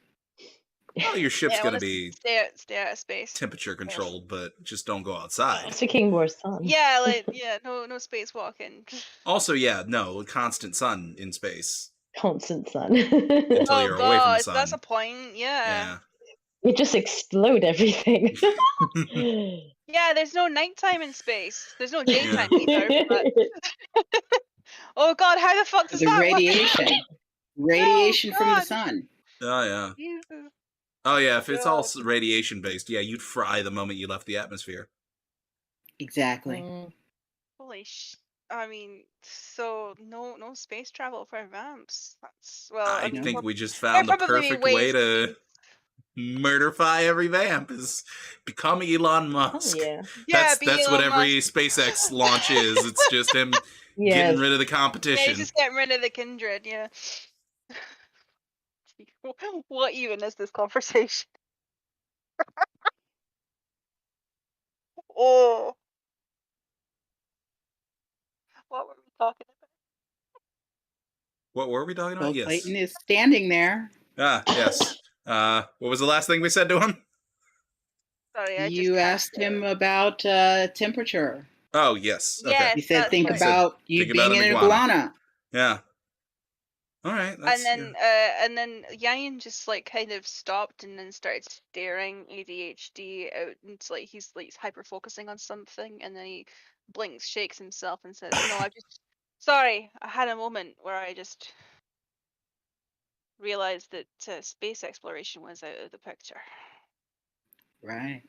Well, your ship's Yeah, I gonna wanna be stay out of space. temperature controlled, but just don't go outside. Speaking more sun. Yeah, like no spacewalking. Also, yeah, no, constant sun in space Constant sun. until Oh you're away from the god, sun. that's a point. Yeah. Yeah. You just explode everything. Yeah, there's no nighttime in space. There's no daytime either. But oh god, how the fuck does The that work? radiation. Oh Radiation from the god, sun. Oh yeah. Jesus. Oh yeah. If it's all God. radiation based, yeah, you'd fry the moment you left the atmosphere. Exactly. Mm. Holy I mean, so no space travel for vamps. That's well, I I mean, think No. we just there'd found the probably be perfect way ways to murderfy every vamp is become Elon Oh Musk. yeah. Yeah, be That's what Elon every Musk. SpaceX launch is. It's just him Yes. getting rid of the Yeah, competition. he's just getting rid of the kindred. Yeah. What even is this conversation? Oh, what were we talking about? What were we talking Well, about? Yes. Clayton is standing there. Ah, yes. What was the last thing we said to him? Sorry, I just You can't. asked him about temperature. Oh, yes. Okay. Yes, He said, that's think right. Said, about you think about being an an iguana. iguana. Yeah. All right. That's, And then Yan just like kind of stopped and then started staring ADHD out, and it's like he's hyper focusing on something, and then he blinks, shakes himself, and says, "No, I just sorry, I had a moment where I just realized that space exploration was out of the picture." Right.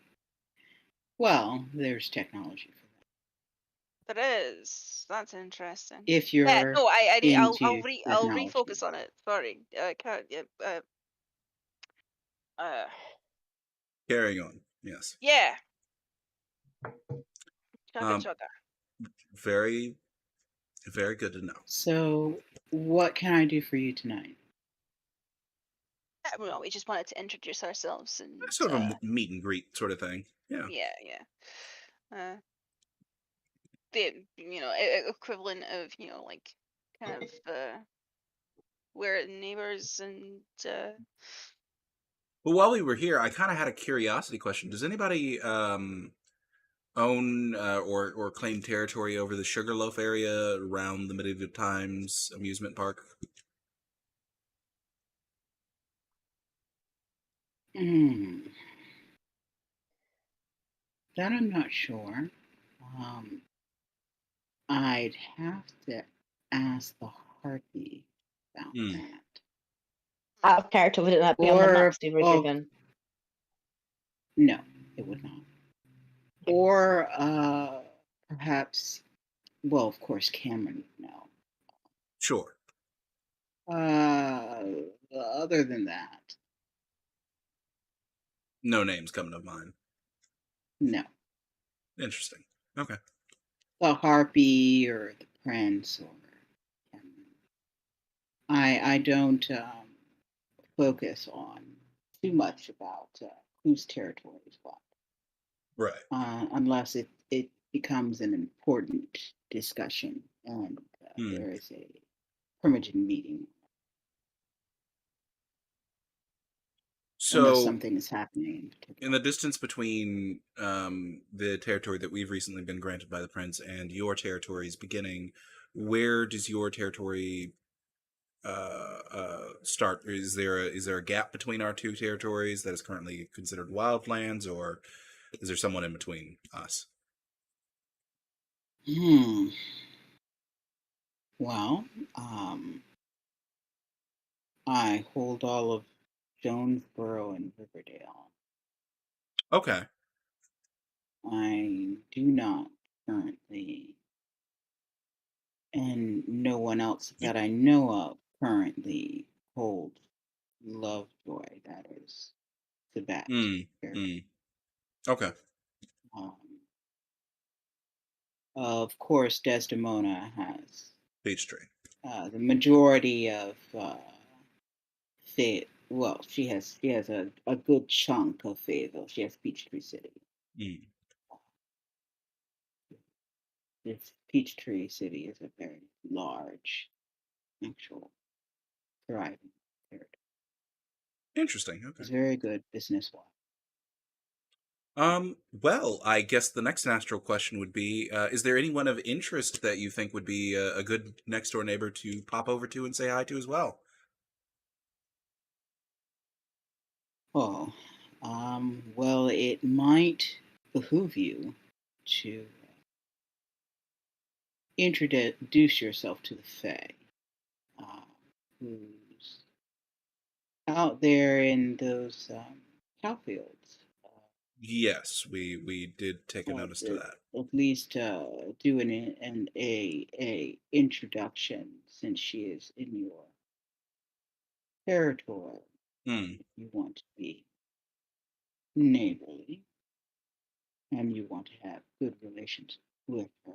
Well, there's technology for that. That is, that's interesting. If Yeah, you're no, into I'll technology. refocus on it. Sorry, can't, yeah, uh, carrying on. Yes. yeah, chugga Um, chugga. very, very good to know. So, what can I do for you tonight? Well, we just wanted to introduce ourselves and Sort of a meet and greet sort of thing. Yeah. yeah. The equivalent of like kind of we're neighbors and Well, while we were here, I kind of had a curiosity question. Does anybody own or claim territory over the Sugarloaf area around the Medieval Times amusement park? Hmm. That I'm not sure. I'd have to ask the Harpy about Hmm. that. Our character would not be on the Or, maps they were well, given. no, it would not. Or perhaps, well, of course, Cameron would know. Sure. Other than that, No names coming to mind. no. Interesting. Okay. The Harpy or the Prince or Cameron. I don't focus on too much about whose territory is what, Right. unless it becomes an important discussion and there is a permitted meeting. Unless So, something is happening in particular. in the distance between the territory that we've recently been granted by the prince and your territory's beginning, where does your territory start? Is there a gap between our two territories that is currently considered wildlands, or is there someone in between us? Well, I hold all of Jonesboro and Riverdale. Okay. I do not currently, and no one else that I know of currently holds Lovejoy. That is Sebastian. Okay. Um, of course, Desdemona has Peachtree. the majority of well, she has a good chunk of Fayetteville. She has Peachtree City. This Peachtree City is a very large, actual, thriving territory. Interesting. Okay. It's very good business-wise. Well, I guess the next natural question would be, is there anyone of interest that you think would be a good next door neighbor to pop over to and say hi to as well? Oh, well, it might behoove you to introduce yourself to the Fae, uh, who's out there in those cow fields. Yes, we did take a notice to that. At least do a introduction since she is in your territory. Hmm. If you want to be neighborly and you want to have good relations with her.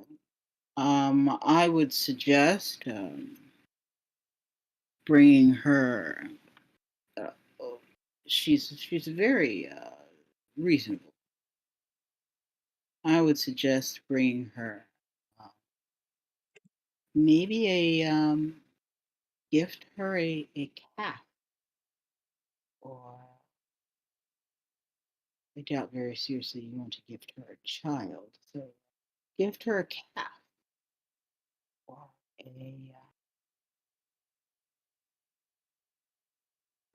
I would suggest bringing her. Oh, she's very reasonable. I would suggest bringing her uh, maybe gift her a calf, or I doubt very seriously you want to gift her a child. So gift her a calf or a.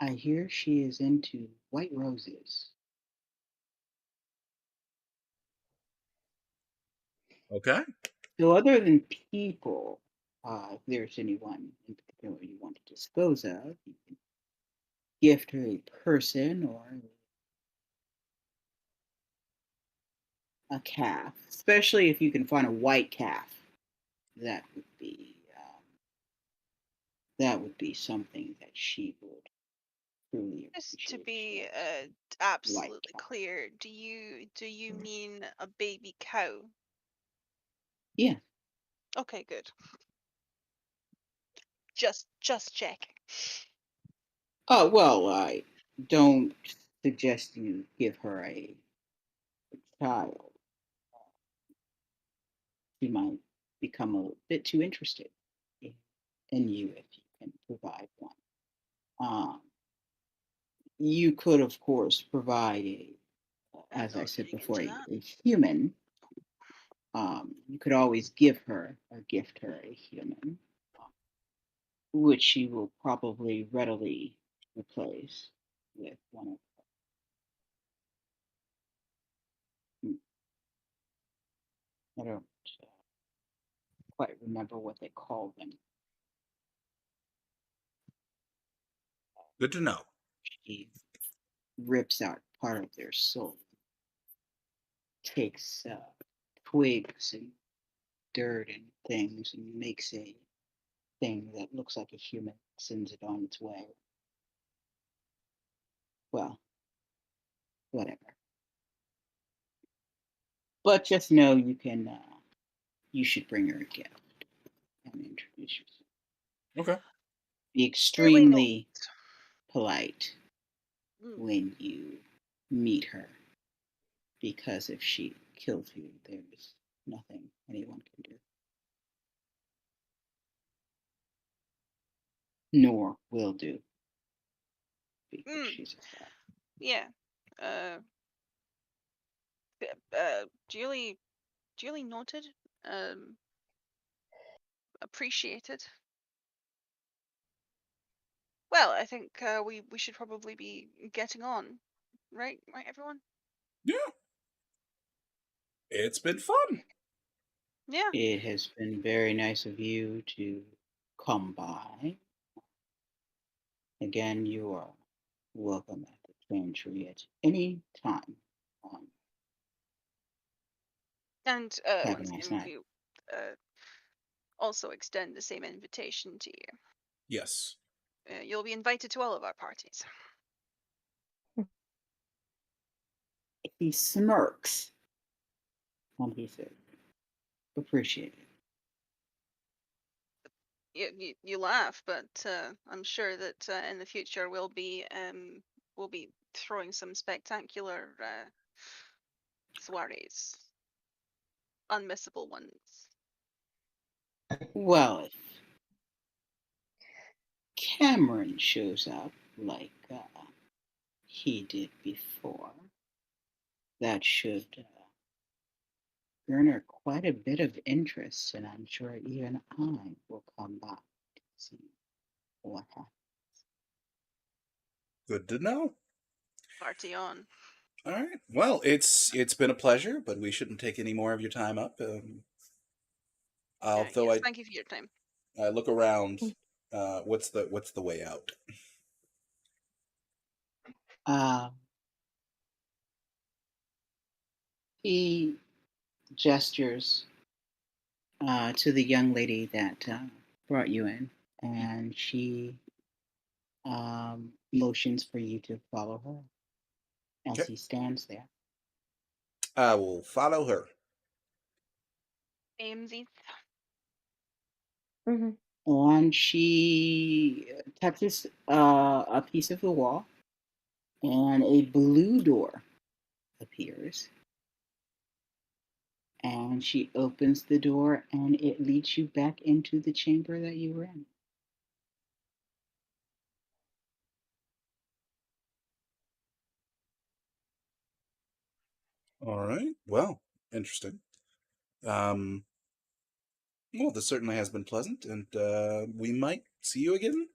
I hear she is into white roses. Okay. So other than people, if there's anyone in particular you want to dispose of, you can gift her a person or a calf, especially if you can find a white calf. That would be something that she would truly Just to appreciate. be White absolutely calf. clear, do you mean a baby cow? Yeah. Okay, good. Just checking. Oh well, I don't suggest you give her a child. She might become a bit too interested in you if you can provide one. Um, you could, of course, provide I'm as I not said getting before, into that. a human. You could always give her or gift her a human, which she will probably readily replace with one of. I don't uh, quite remember what they call them. Good to know. She rips out part of their soul, takes twigs and dirt and things, and makes a thing that looks like a human, sends it on its way. Well, whatever. But just know you should bring her a gift and introduce yourself. Okay. Really Be no. extremely polite Mm. when you meet her, because if she kills you, there's nothing anyone can do, nor will do, because Mm. she's a fact. Yeah. Uh, duly noted. Um, Appreciated. Well, I think we should probably be getting on, right? Right, everyone? Yeah. It's been fun. Yeah. It has been very nice of you to come by. Again, you are welcome at the Twin Tree at any time. Um, And have a once nice again, night. we also extend the same invitation to you. Yes. You'll be invited to all of our parties. He smirks and he said, appreciate it. You laugh, but I'm sure that in the future we'll be throwing some spectacular soirees, unmissable ones. Well, if Cameron shows up like he did before, that should garner quite a bit of interest, and I'm sure even I will come by to see what happens. Good to know. Party on. All right. Well, it's been a pleasure, but we shouldn't take any more of your time up. Although Yes, thank you for your time. I look around, what's the way out? Uh, he gestures to the young lady that brought you in, and she motions for you to follow her as Okay. he stands there. I will follow her. AMZ. Hmm. And she touches a piece of the wall, and a blue door appears. And she opens the door, and it leads you back into the chamber that you were in. All right. Well, interesting. Well, this certainly has been pleasant, and we might see you again.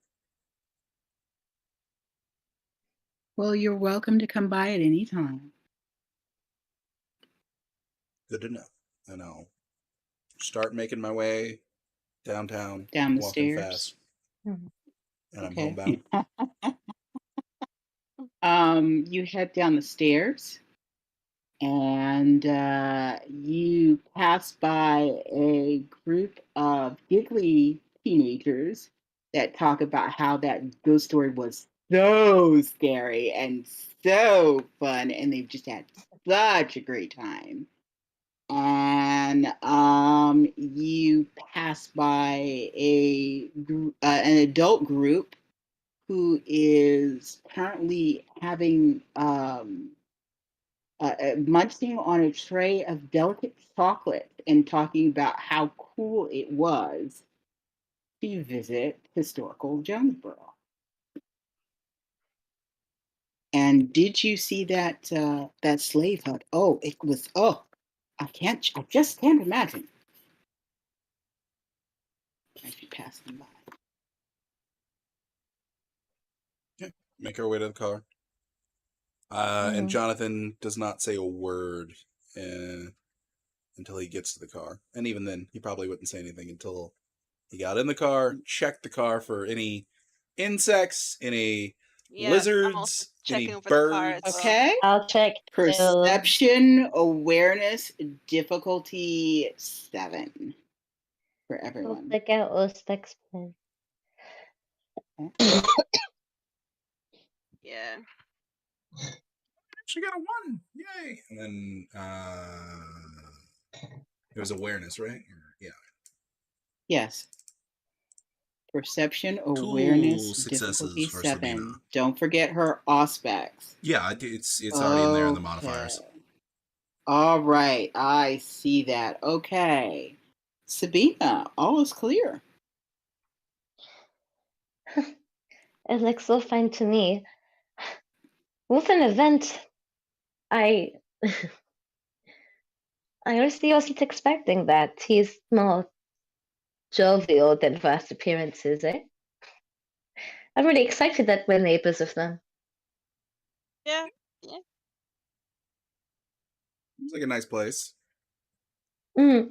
Well, you're welcome to come by at any time. Good to know. And I'll start making my way downtown, Down the walking stairs. fast, and I'm Okay. homebound. You head down the stairs, and you pass by a group of giggly teenagers that talk about how that ghost story was so scary and so fun, and they've just had such a great time. And you pass by an adult group who is currently having munching on a tray of delicate chocolate and talking about how cool it was to visit historical Jonesboro. And did you see that slave hut? Oh, it was. Oh, I can't. I just can't imagine. As you pass them by. Make our way to the car. And Jonathan does not say a word until he gets to the car. And even then, he probably wouldn't say anything until he got in the car, checked the car for any insects, any Yeah, I'm also lizards, checking any over the car as birds. well. Okay. I'll check too. Perception awareness difficulty 7 for I'll everyone. check out Ospec's plan. Yeah. She got a 1. Yay. And then it was awareness, right? Yeah. Yes. Perception 2 awareness successes difficulty for 7. Sabina. Don't forget her auspex. Yeah, it's already in there in the modifiers. All right, I see that. Okay. Sabina, all is clear. It looks so fine to me. With an event, I honestly wasn't expecting that. He's more jovial than first appearances, eh? I'm really excited that we're neighbors with them. Yeah. Seems like a nice place. Mm.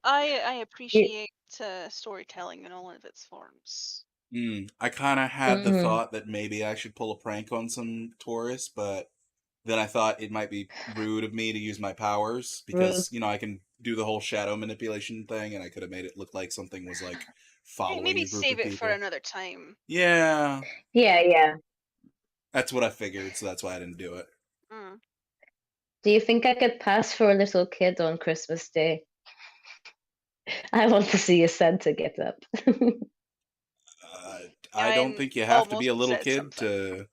I appreciate storytelling in all of its forms. I kind of had the thought that maybe I should pull a prank on some tourists, but then I thought it might be rude of me to use my powers because, I can do the whole shadow manipulation thing, and I could have made it look like something was like following Maybe a group save of it for people. another time. Yeah, Yeah. that's what I figured, so that's why I didn't do it. Mm. Do you think I could pass for a little kid on Christmas Day? I want to see a Santa get up. I don't think you have to be a little said kid something. to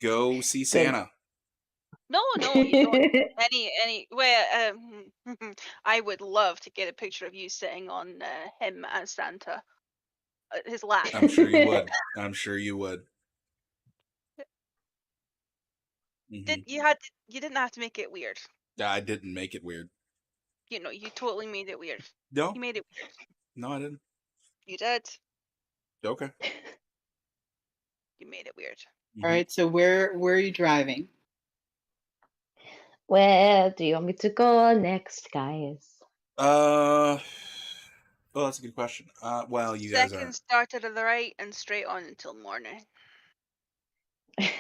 go see Santa. No, you don't. Any way. I would love to get a picture of you sitting on him as Santa, his lap. I'm sure you would. I'm sure you would. You didn't have to make it weird. I didn't make it weird. You totally made it weird. No, You made it weird. no, I didn't. You did. Okay. You made it weird. All right, so where are you driving? Where do you want me to go next, guys? Oh, that's a good question. Well, you guys Second aren't. started to the right and straight on until morning. Thank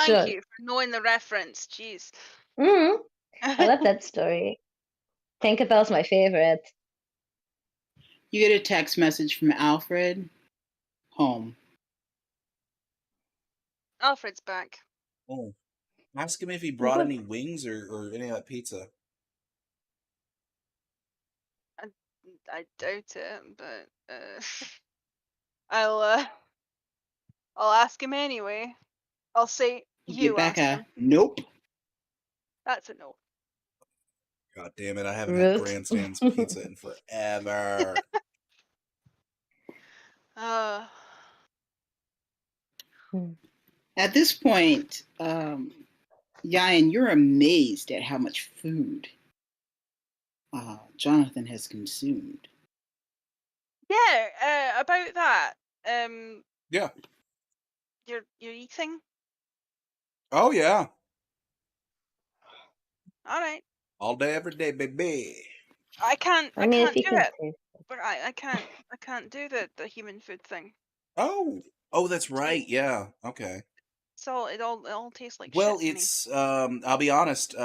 Sure. you for knowing the reference. Jeez. Mm, I love that story. Tinkerbell's my favorite. You get a text message from Alfred. Home. Alfred's back. Oh, ask him if he brought any wings or any of that pizza. I doubt it, but I'll ask him anyway. I'll say You you get back ask a him. nope. That's a no. God damn it! I haven't had Rude. Grandstand's pizza in forever. Uh, At this point, Yayan, you're amazed at how much food Jonathan has consumed. yeah. About that. Yeah. You're eating. Oh yeah. All right. All day, every day, baby. I can't. I I mean, if can't you do can it. taste But I can't. I can't do the human food thing. Oh, that's right. Yeah. Okay. So it all tastes like Well, shit to me. it's I'll be honest,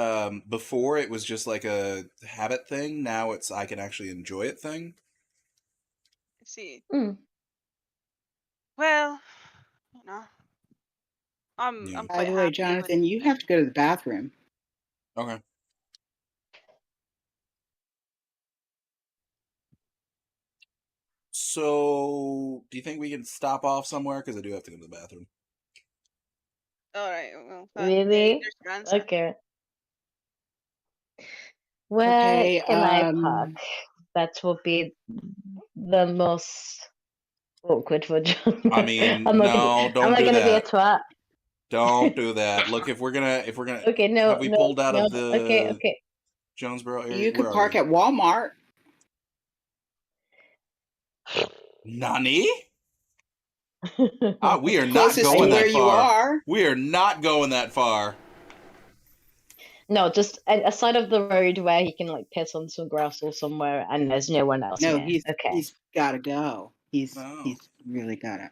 before it was just like a habit thing, now it's I can actually enjoy it thing. I see. Mm. Well, you know, Yeah. I'm By quite the way, happy Jonathan, with. you have to go to the bathroom. Okay. So, do you think we can stop off somewhere? Because I do have to go to the bathroom. All right. Well, Really? there's your answer. Okay. Where Okay. can I park? That will be the most awkward for John. I mean, I'm not no, I'm don't not do gonna be a that. twat. Don't do that. Look, if we're gonna, Okay, no, have we no, pulled out no. of Okay, the okay. Jonesboro area? You Where could are park you? at Walmart. Nani? We are not Closest to going where that you far. are. We are not going that far. No, just a side of the road where he can like piss on some grass or somewhere, and there's no one else No, near. Okay. he's got to go. He's Oh. really gotta.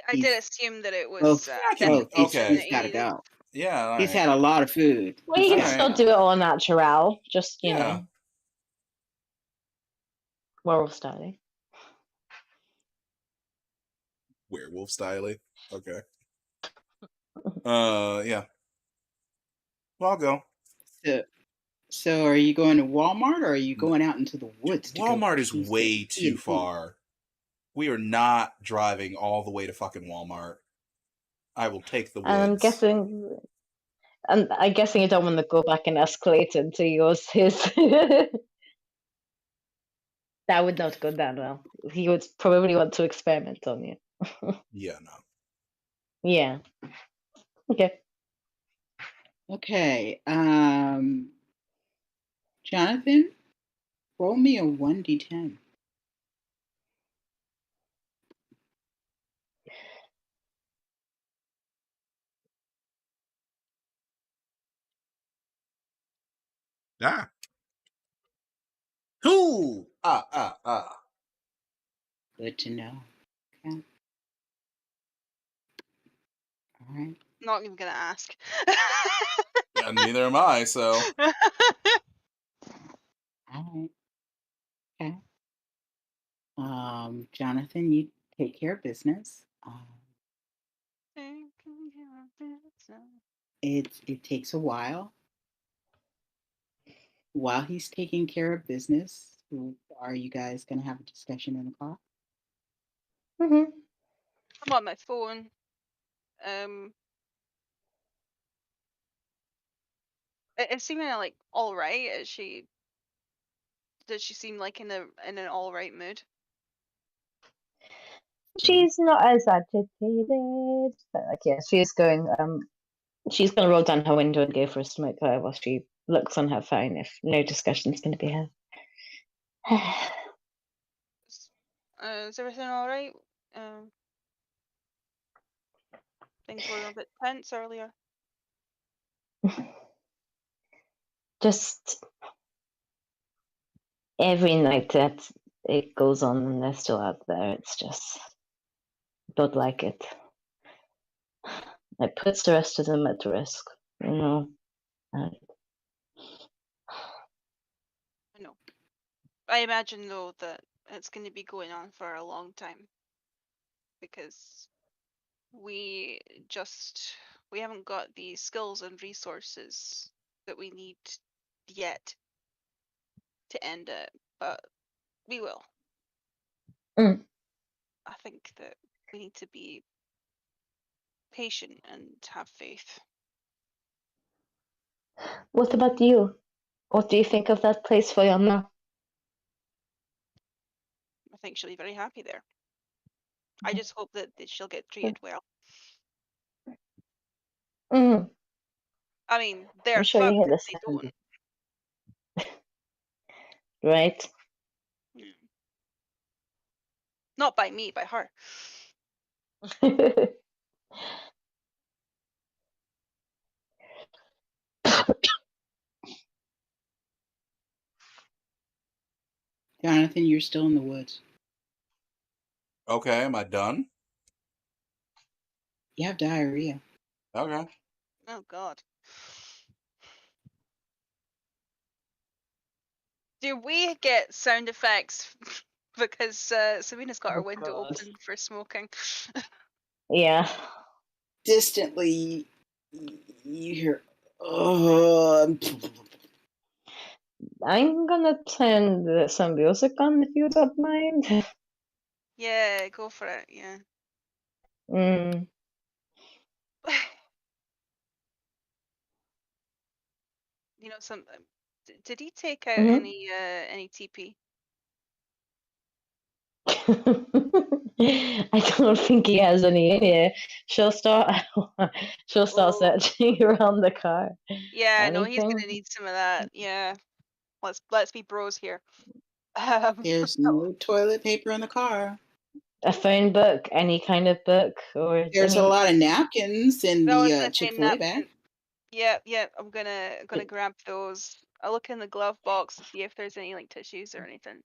I did He's assume that it was both. I can- Both. okay. He's got to go. Yeah, all He's right. had a lot of food. Well, you can Alright. still do it all natural, just you Yeah. know, werewolf styling. Werewolf styling. Okay. Yeah. Well, I'll go. So are you going to Walmart or are you going out into the woods to go Walmart is pee way and too pee? far. We are not driving all the way to fucking Walmart. I will take the woods. And I'm guessing you don't want to go back and escalate into yours. His that would not go down well. He would probably want to experiment on you. Yeah, no. Yeah. Okay. Okay. Jonathan, roll me a 1d10. Ah. Cool. Ah. Good to know. Okay. All right. Not even gonna ask. Yeah, neither am I, so. All right. Okay. Jonathan, you take care of business. It takes a while. While he's taking care of business, are you guys going to have a discussion in the car? Mm-hmm. I'm on my phone. It's seeming like all right. Does she seem like in an all right mood? She's not as agitated, but like yeah, she's gonna roll down her window and go for a smoke while she looks on her phone if no discussion's gonna be had. Is everything all right? Things were a bit tense earlier. just every night that it goes on and they're still out there, it's just don't like it. It puts the rest of them at risk, you know. Uh, I know. I imagine though that it's going to be going on for a long time because we haven't got the skills and resources that we need yet to end it, but we will. Mm. I think that we need to be patient and have faith. What about you? What do you think of that place for Jonna? I think she'll be very happy there. I just hope that she'll get treated well. Mm. I mean, I'm they're sure fucked you had if a they second, don't. right? Mm. Not by me, by her. Jonathan, you're still in the woods. Okay, am I done? You have diarrhea. Okay. Oh God. Do we get sound effects because Sabrina's got her Oh, window God. open for smoking? Yeah. Distantly, you hear, oh, I'm gonna turn some music on if you don't mind. Yeah, go for it. Yeah. Mm. You know, did he take out Mhm. any TP? I don't think he has any in here. She'll start. She'll start Oh. searching around the car. Yeah, no, he's Anything? gonna need some of that. Yeah. Let's be bros here. there's no toilet paper in the car. A phone book, any kind of book, or I There's a mean, lot of napkins in I was the gonna say Chick-fil-A bag. napkin. Yeah, I'm gonna grab those. I'll look in the glove box to see if there's any like tissues or anything.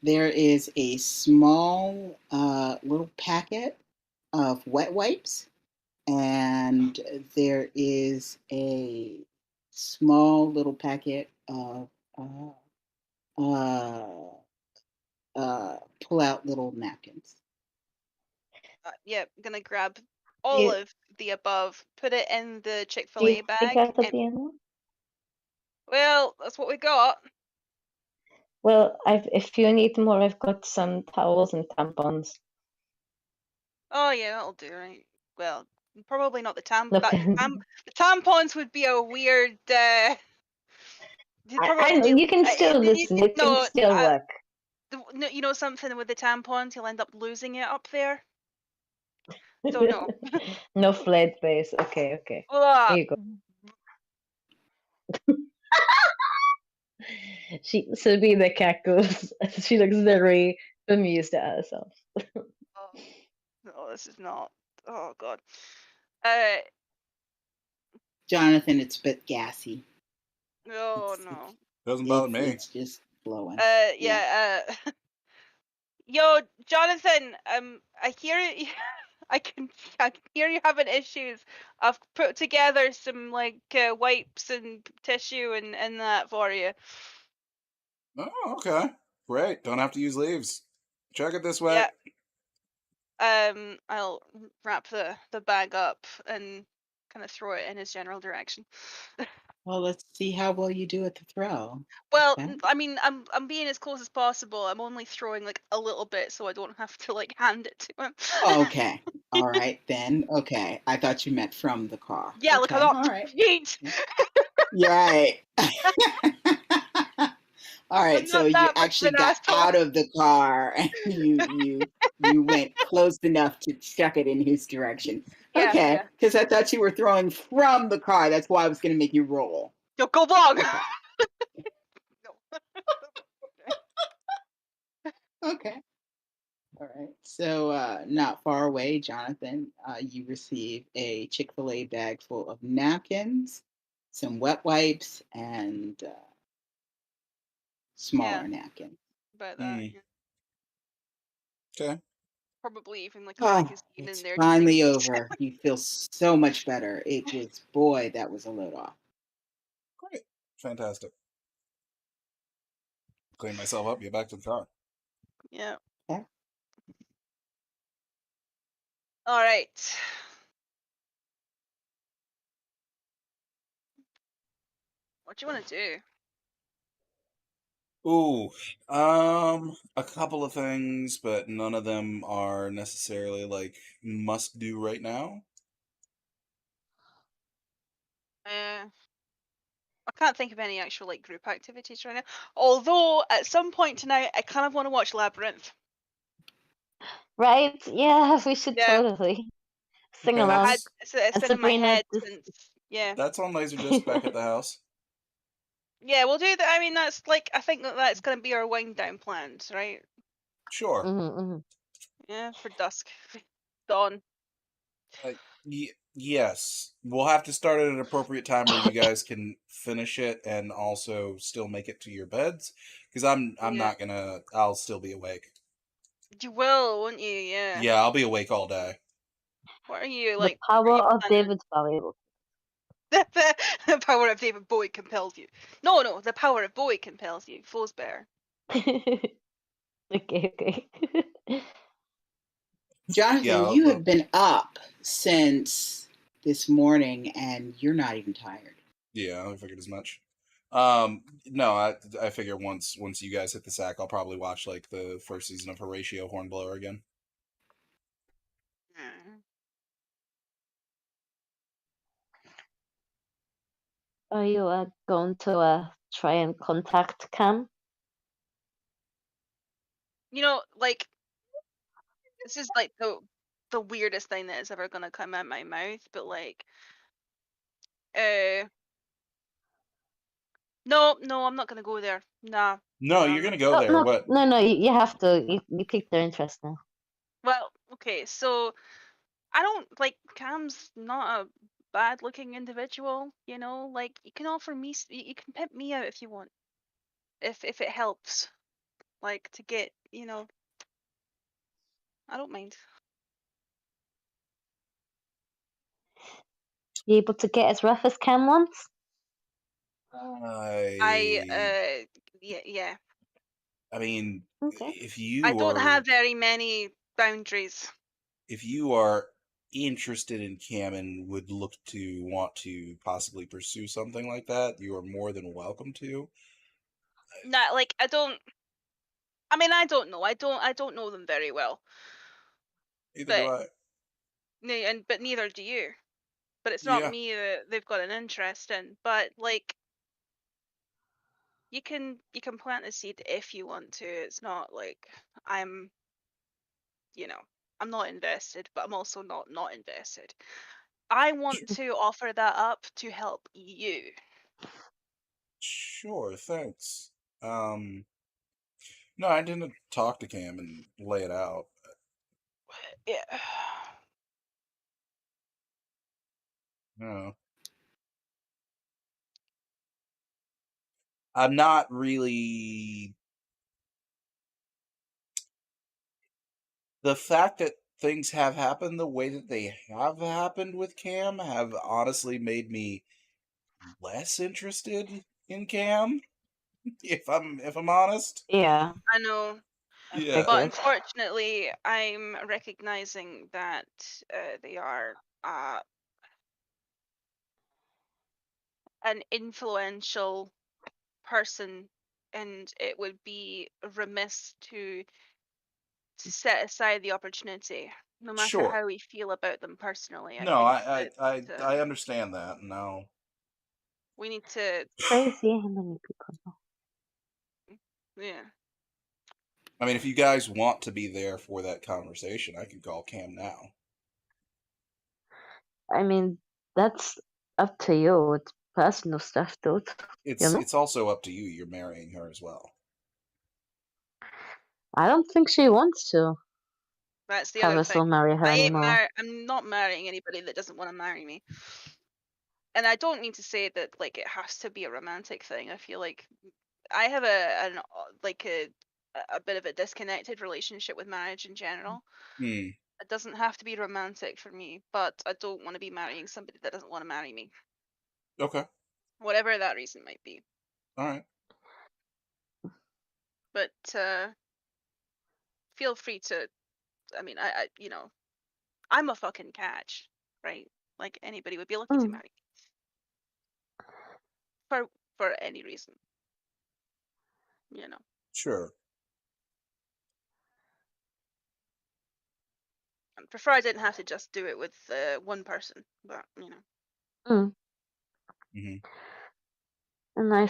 There is a small little packet of wet wipes, and there is a small little packet of pull out little napkins. Yeah, I'm gonna grab all you, of the above, put it in the do Chick-fil-A you think bag, that'll and be enough? well, that's what we got. Well, if you need more, I've got some towels and tampons. Oh yeah, that'll do, right? Well, probably not the Look, the tampons would be a weird. You'd I probably know do. you can still listen. It can No, still work. no, you know something with the tampons, you'll end up losing it up there. So no. No flayed base. Okay, okay. Blah. Here you go. Sabina cackles. She looks very bemused at herself. Oh, no, this is not. Oh God. Uh, Jonathan, it's a bit gassy. no, It's no. Doesn't bother me. it's just flowing. Yeah. Yo, Jonathan. I hear I can hear you having issues. I've put together some like wipes and tissue and that for you. Oh, okay. Great. Don't have to use leaves. Check it this way. Yeah. I'll wrap the bag up and kind of throw it in his general direction. Well, let's see how well you do at the throw. Well, Okay. I mean, I'm being as close as possible. I'm only throwing like a little bit, so I don't have to like hand it to him. Okay. All right then. Okay. I thought you meant from the car. Yeah, look, I'm Okay. not. All right. Yeet. You're right. All I'm right. So not you that much of actually an got asshole. out of the car and you went close enough to chuck it in his direction. Yeah, Okay. yeah. Because I thought you were throwing from the car. That's why I was going to make you roll. Yo, go long. Okay. No. Okay. All right. So, not far away, Jonathan, you receive a Chick-fil-A bag full of napkins some wet wipes, and Yeah, smaller napkins. about that. Mm, Yeah. okay. Probably even like a Oh, magazine in it's there just in finally case. over. You feel so much better. It just, boy, that was a load off. Great. Fantastic. Clean myself up, get back to the car. Yeah. Okay. All right. What do you want to do? Ooh, a couple of things, but none of them are necessarily like must do right now. Uh, I can't think of any actual like group activities right now. Although at some point tonight, I kind of want to watch Labyrinth. Right? Yeah, we should Yeah. totally sing Okay, along. It's And been in my Sabrina, head this since. Yeah. that's on Laserdisc back at the house. Yeah, we'll do that. I mean, that's like I think that's gonna be our wind down plans, right? Sure. Yeah, for dusk, dawn. Yes, we'll have to start at an appropriate time where you guys can finish it and also still make it to your beds. Because I'm Yeah. not gonna. I'll still be awake. You will, won't you? Yeah. Yeah, I'll be awake all day. What are you the like? power Are you of planning? David Bowie. The power of David Bowie compels you. No, the power of Bowie compels you. Flo's better. Okay. Jonathan, Yeah, you have been up since this morning and you're not even tired. yeah, I figured as much. No, I figure once you guys hit the sack, I'll probably watch like the first season of Horatio Hornblower again. Are you going to try and contact Cam? You know, like this is like the weirdest thing that is ever gonna come out my mouth, but like, no, I'm not gonna go there. Nah, No, you're I'm not. gonna go there. What? No, you have to. You piqued their interest now. Well, okay, so I don't like Cam's not a bad looking individual, you know. Like you can offer me, you can pimp me out if you want, if it helps, like to get, you know. I don't mind. You able to get as rough as Cam once? Yeah. I mean, Okay. if I you don't are have very many boundaries. interested in Cam and would look to want to possibly pursue something like that, you are more than welcome to. Not like I don't. I mean, I don't know. I don't know them very well. Neither do But I. but neither do you. But it's not Yeah, me that they've got an interest in. But like, you can plant the seed if you want to. It's not like I'm, you know, I'm not invested, but I'm also not invested. I want to offer that up to help you. sure, thanks. No, I didn't talk to Cam and lay it out. Yeah. No. I'm not really. The fact that things have happened the way that they have happened with Cam have honestly made me less interested in Cam, if I'm honest. Yeah, I know. I Yeah. But figured. unfortunately, I'm recognizing that they are an influential person, and it would be remiss to set aside the opportunity, no matter Sure. how we feel about them personally. I No, think I that I I, I understand that. No. we need to, Crazy how many people know. yeah. I mean, if you guys want to be there for that conversation, I can call Cam now. I mean, that's up to you. It's personal stuff, dude. It's also up to you. You're marrying her as well. I don't think she wants to That's the have other us thing. all marry her anymore. I'm not marrying anybody that doesn't want to marry me. and I don't mean to say that like it has to be a romantic thing. I feel like I have a bit of a disconnected relationship with marriage in general. Hmm. It doesn't have to be romantic for me, but I don't want to be marrying somebody that doesn't want to marry me, Okay. whatever that reason might be. All right. But feel free to. I mean, I'm a fucking catch, right? Like anybody would be lucky to Mm. marry for any reason, you know. Sure. I prefer I didn't have to just do it with one person, but you know. Mm. Hmm. And I'm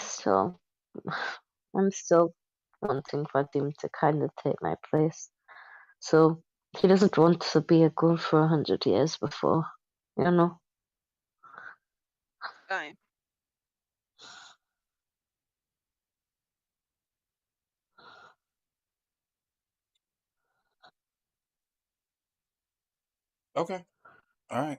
still wanting Vadim to kind of take my place. So he doesn't want to be a ghoul for 100 years before, you know? Aye. Okay. All right.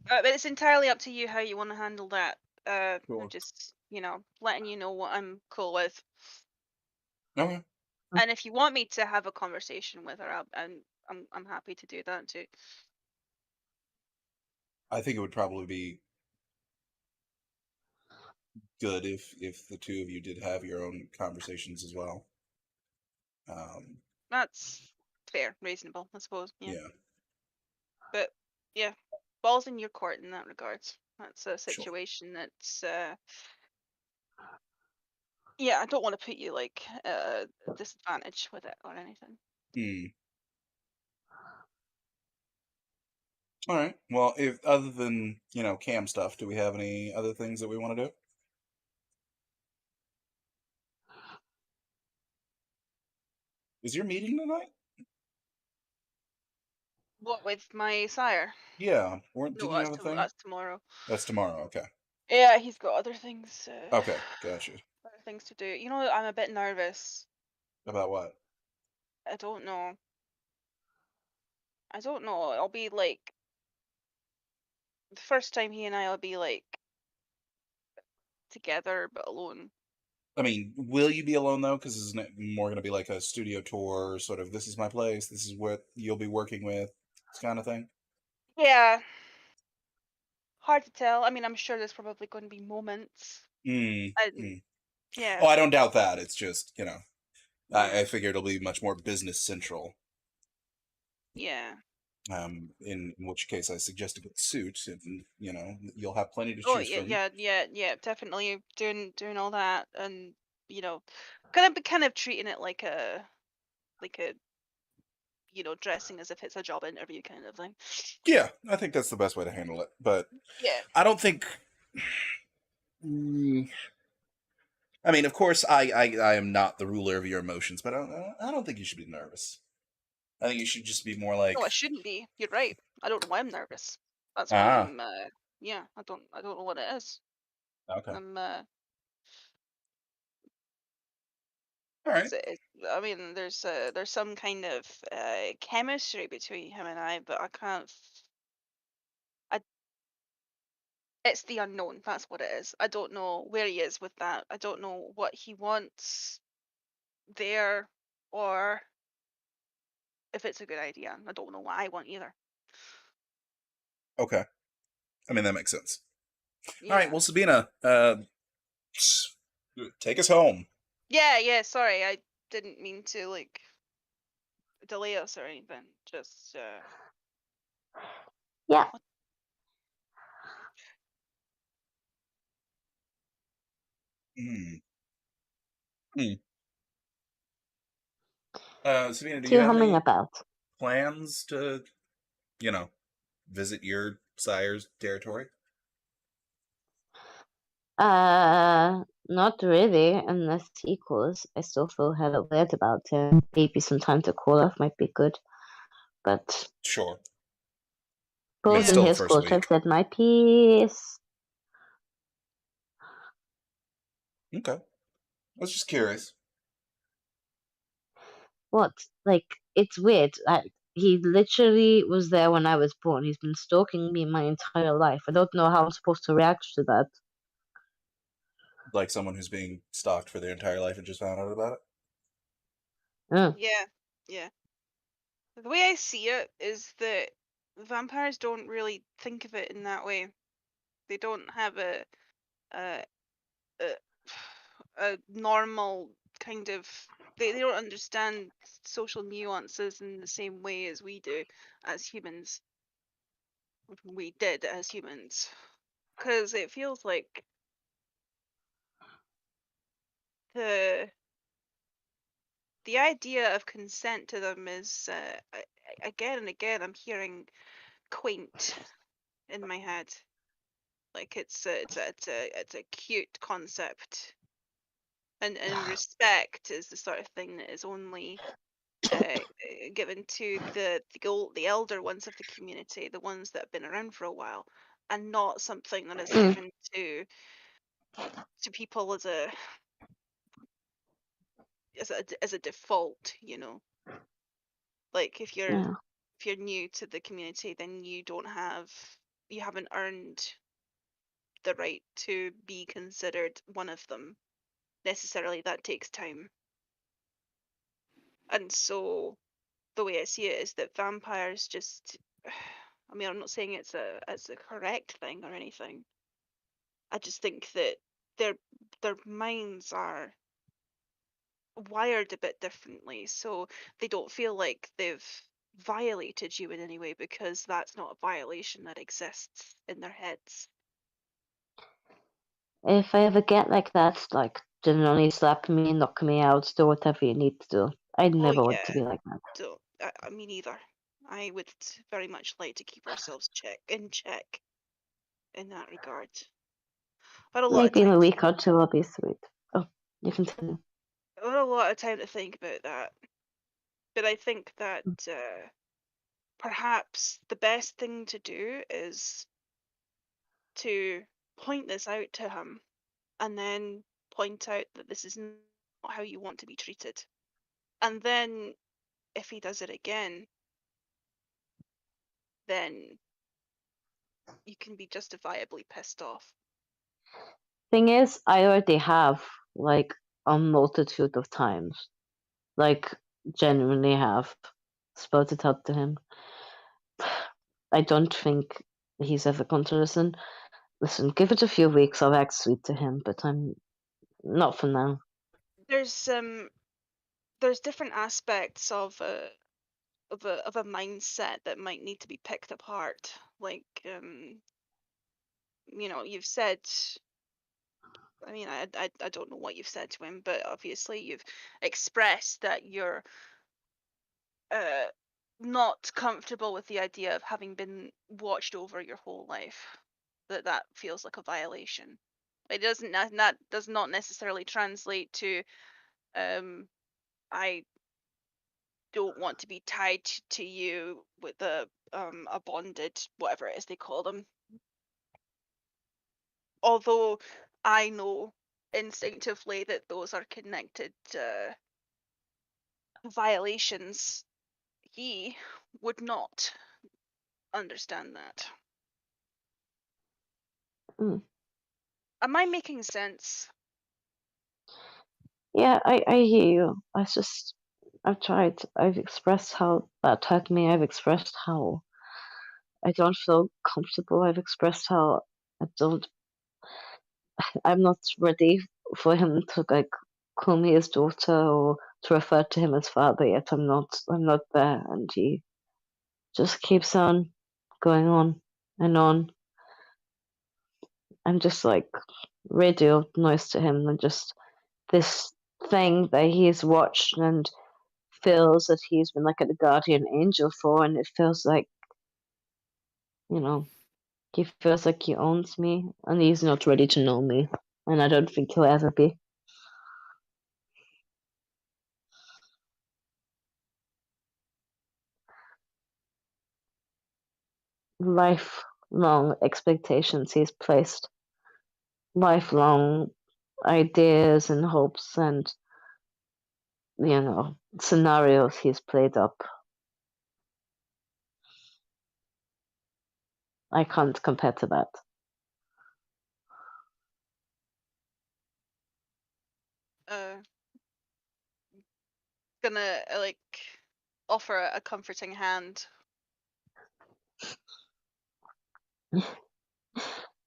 But it's entirely up to you how you want to handle that. I'm Sure. just, letting you know what I'm cool with. Okay. And if you want me to have a conversation with her, I'm happy to do that too. I think it would probably be good if the two of you did have your own conversations as well. That's fair, reasonable, I suppose. Yeah. Yeah. But yeah, balls in your court in that regards. That's a Sure. situation that's yeah, I don't want to put you like disadvantage with it or anything. Hmm. All right. Well, if other than cam stuff, do we have any other things that we want to do? Is your meeting tonight? What with my sire? Yeah. No, Didn't you have a thing? that's tomorrow. That's tomorrow. Okay. Yeah, he's got other things. Okay. Gotcha. Other things to do. You know, I'm a bit nervous. About what? I don't know. I don't know. I'll be like the first time he and I'll be like together but alone. I mean, will you be alone though? Because isn't it more going to be like a studio tour, sort of? This is my place. This is what you'll be working with, this kind of thing. Yeah, hard to tell. I mean, I'm sure there's probably going to be moments. Mm, And mm. yeah, Oh, I don't doubt that. It's just yeah, I figure it'll be much more business central. yeah. In which case, I suggest a good suit, and you'll have plenty to Oh choose yeah, from. yeah. Definitely doing all that, and you know, kind of treating it like a dressing as if it's a job interview kind of thing. Yeah, I think that's the best way to handle it. But Yeah. I don't think. Mm, I mean, of course, I am not the ruler of your emotions, but I don't think you should be nervous. I think you should just be more like, No, I shouldn't be. You're right. I don't know why I'm nervous. That's why ah, I'm. Yeah, I don't know what it is. okay, I'm. all right, I mean, there's some kind of chemistry between him and I, but I can't. I. It's the unknown. That's what it is. I don't know where he is with that. I don't know what he wants there, or if it's a good idea. I don't know what I want either. okay. I mean, that makes sense. All right, Yeah. well, Sabina, take us home. Yeah. Sorry, I didn't mean to like delay us or anything. Just Yeah. Hmm. Hmm. Sabina, do What are you you have humming any about? plans to, visit your sire's territory? Not really, unless he calls. I still feel hella weird about him. Maybe some time to call off might be good. But Sure. I mean, it's calls yeah. in still the his first court, I've week. said my piece. Okay. I was just curious. What? Like, it's weird. he literally was there when I was born. He's been stalking me my entire life. I don't know how I'm supposed to react to that. Like someone who's being stalked for their entire life and just found out about it. Yeah, yeah. The way I see it is that vampires don't really think of it in that way. They don't have a a a normal kind of they don't understand social nuances in the same way as we do as humans. We did as humans. Because it feels like the the idea of consent to them is again and again I'm hearing quaint in my head. Like it's a cute concept, and respect is the sort of thing that is only given to the elder ones of the community, the ones that have been around for a while, and not something that is given to people as a default. You know, like if Yeah. you're new to the community, then you haven't earned the right to be considered one of them necessarily. That takes time. And so the way I see it is that vampires just I mean, I'm not saying it's a correct thing or anything. I just think that their their minds are wired a bit differently, so they don't feel like they've violated you in any way because that's not a violation that exists in their heads. If I ever get like that, like genuinely slap me, knock me out, do whatever you need to do. I Oh never want to yeah, be like that. so I me neither. I would very much like to keep ourselves in check in that regard. But a lot of Maybe in time a week or two I'll be sweet. Oh, you continue. I had a lot of time to think about that. But I think that perhaps the best thing to do is to point this out to him and then point out that this is not how you want to be treated. And then if he does it again, then you can be justifiably pissed off. Thing is, I already have like a multitude of times. Like genuinely have spelled it out to him. I don't think he's ever going to listen. Listen, give it a few weeks, I'll act sweet to him, but I'm not for now. There's different aspects of a mindset that might need to be picked apart. Like you've said, I mean, I don't know what you've said to him, but obviously you've expressed that you're uh, not comfortable with the idea of having been watched over your whole life. That feels like a violation. It doesn't that does not necessarily translate to I don't want to be tied to you with a bonded whatever it is they call them. Although I know instinctively that those are connected violations, he would not understand that. Mm. Am I making sense? Yeah, I hear you. I've tried. I've expressed how that hurt me. I've expressed how I don't feel comfortable. I've expressed how I'm not ready for him to like call me his daughter or to refer to him as father yet. I'm not there, and he just keeps on going on and on. I'm just like radio noise to him, and just this thing that he's watched and feels that he's been like a guardian angel for, and it feels like, you know, he feels like he owns me, and he's not ready to know me, and I don't think he'll ever be. Lifelong expectations he's placed, lifelong ideas and hopes and, scenarios he's played up. I can't compare to that. Gonna like offer a comforting hand.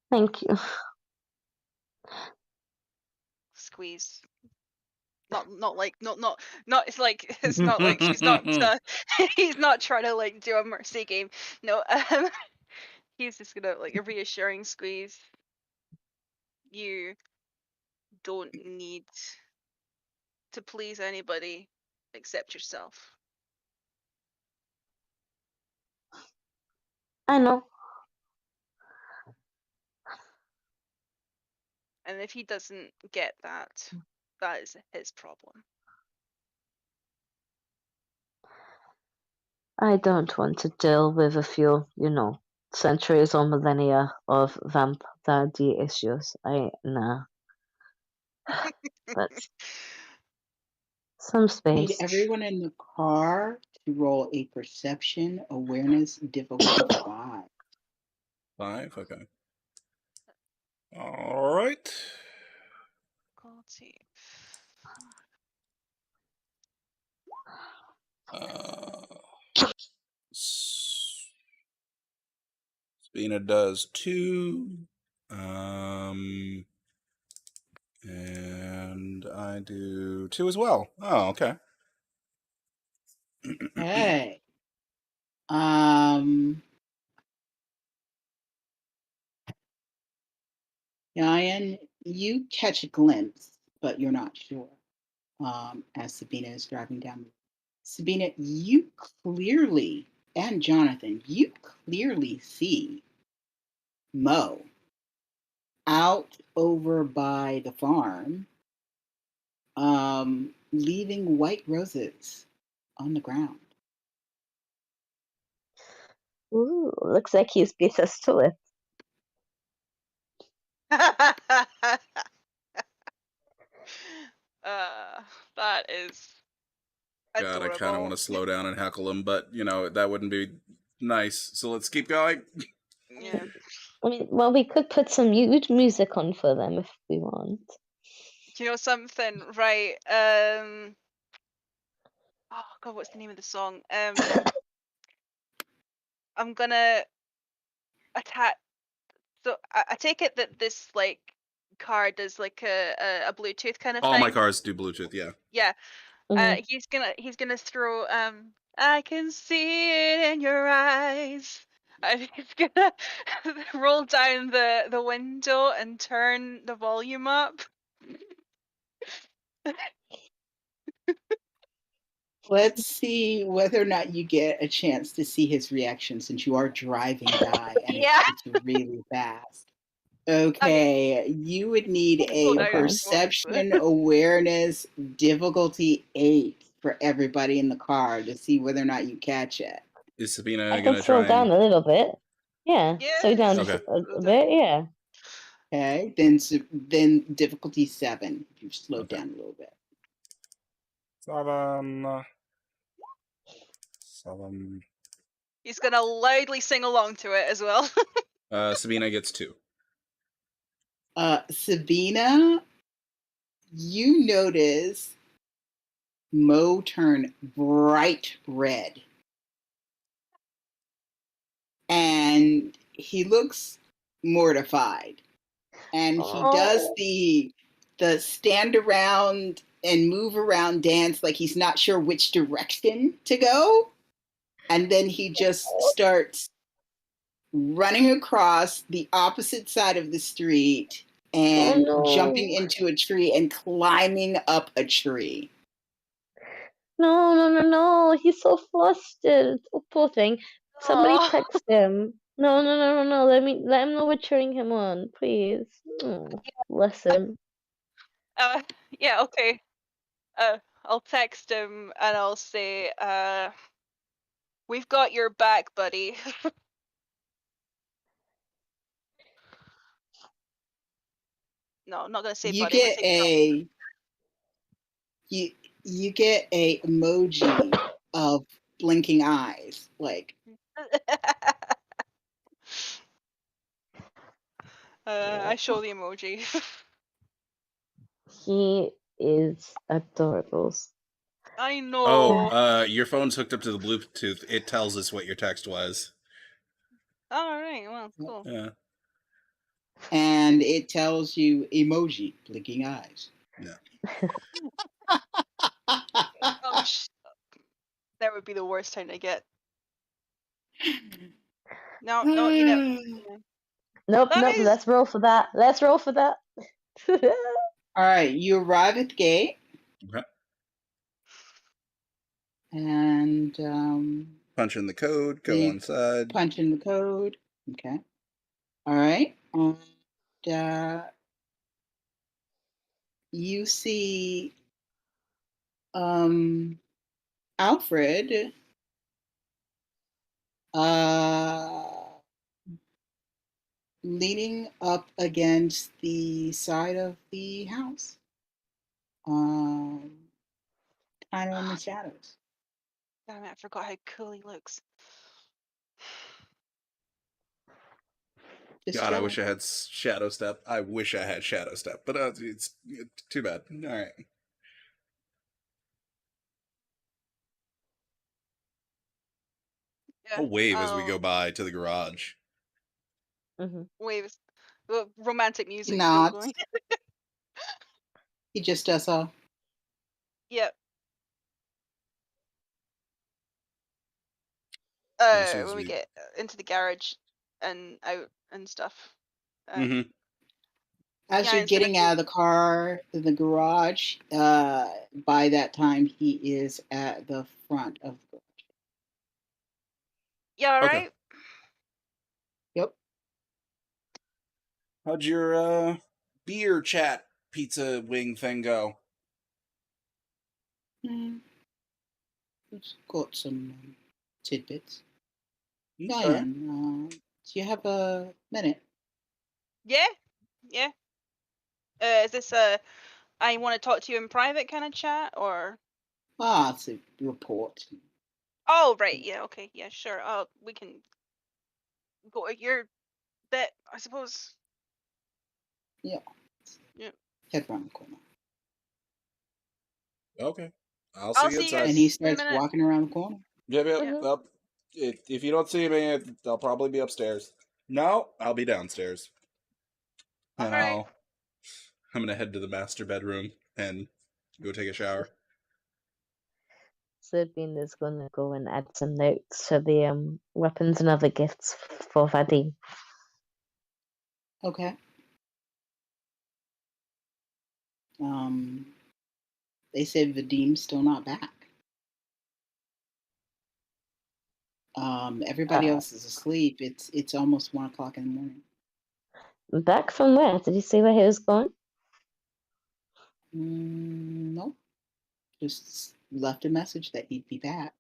Thank you. Squeeze. Not it's like it's not like she's not he's not trying to like do a mercy game. No, he's just gonna like a reassuring squeeze. You don't need to please anybody except yourself. I know. And if he doesn't get that, that is his problem. I don't want to deal with a few, centuries or millennia of vamp daddy issues. Nah. But some Need space. everyone in the car to roll a perception awareness difficulty 5. 5? Okay. All right. Quality. Sabina does 2. And I do 2 as well. Oh, okay. Okay. Diane, you catch a glimpse, but you're not sure. As Sabina is driving down. Sabina, you clearly, and Jonathan, you clearly see Mo out over by the farm, leaving white roses on the ground. Ooh, looks like he's beat us to it. That is God, I kind of want to slow down and heckle him, but, that wouldn't be nice. So let's keep going. Yeah. I mean, well, we could put some music on for them if we want. You know something, right? Oh God, what's the name of the song? I'm gonna attack. So I take it that this like car does like a Bluetooth kind of All thing. my cars do Bluetooth, yeah. Yeah. Mhm. He's gonna throw I can see it in your eyes. And he's gonna roll down the window and turn the volume up. Let's see whether or not you get a chance to see his reaction since you are driving by and Yeah. it's really fast. Okay, you would need Slow a down, perception awareness difficulty 8 for everybody in the car to see whether or not you catch it. Is Sabina I going can to slow try down and... a little bit. Yeah, slow down Okay. a bit, yeah. Okay, then difficulty 7. You've slowed Okay. down a little bit. 7. He's gonna loudly sing along to it as well. Sabina gets 2. Sabina, you notice Mo turn bright red. And he looks mortified. And he does the stand around and move around dance like he's not sure which direction to go. And then he just starts running across the opposite side of the street and jumping into a tree and climbing up a tree. No. He's so flustered. Oh, poor thing. Somebody Aw. text him. No. Let him know we're cheering him on, please. Oh, bless him. Yeah, okay. I'll text him and I'll say, we've got your back, buddy. No, I'm not gonna say You buddy. I'm gonna get say you get a emoji of blinking eyes, like girl. I show the emoji. He is adorable. I Oh, know. your phone's hooked up to the Bluetooth. It tells us what your text was. All right. Well, cool. Yeah. And it tells you emoji, blinking eyes. Yeah. Oh, that would be the worst time to get. No, you know. Nope, That nope. is. Let's roll for that. Let's roll for that. All right, you arrive at the gate, Okay. and Punch in the code. Go you inside. punch in the code. Okay. All right. And you see Alfred leaning up against the side of the house, kind of in the shadows. Damn it! I forgot how cool he looks. Just God, I chilling. wish I had Shadow Step. I wish I had Shadow Step, but it's too bad. All right. Yeah. I'll wave as we go by to the garage. Waves. The romantic He music still nods. going. He just does so. Yep. As soon as When we we. get into the garage and out and stuff. Mm-hmm. As Yeah, you're instead of getting out of the car in the garage, by that time he is at the front of the garage. yeah, all Okay. right. Yep. How'd your beer chat pizza wing thing go? It's got some tidbits. Okay. Diane, do you have a minute? Yeah. Is this I want to talk to you in private kind of chat or? It's a report. Oh, right. Yeah. Okay. Yeah. Sure. We can go at your bit, I suppose. Yeah. Yeah. Head around the corner. Okay. I'll I'll see you see you inside. And he guys in a starts minute. walking around the corner. Yep. Yeah. Up. If you don't see me, I'll probably be upstairs. No, I'll be downstairs. And All right. I'm gonna head to the master bedroom and go take a shower. Sabine is gonna go and add some notes to the weapons and other gifts for Vadim. Okay. They said Vadim's still not back. Everybody else is asleep. It's almost 1 o'clock in the morning. Back from where? Did you see where he was going? Nope. Just left a message that he'd be back.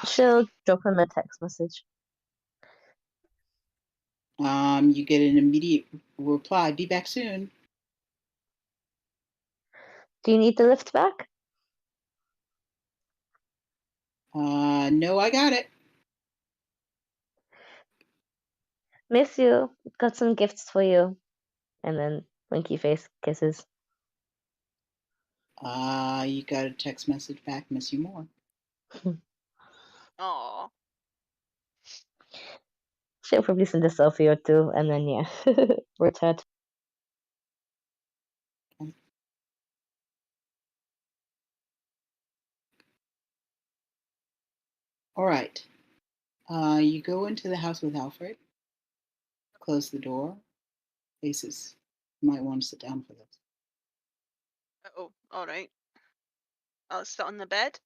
She'll drop him a text message. You get an immediate reply. Be back soon. Do you need the lift back? No, I got it. Miss you. Got some gifts for you. And then blinky face kisses. You got a text message back. Miss you more. Aw. She'll probably send a selfie or two, and then yeah, return. All right. You go into the house with Alfred. Close the door. Faces. You might want to sit down for this. Oh, all right. I'll sit on the bed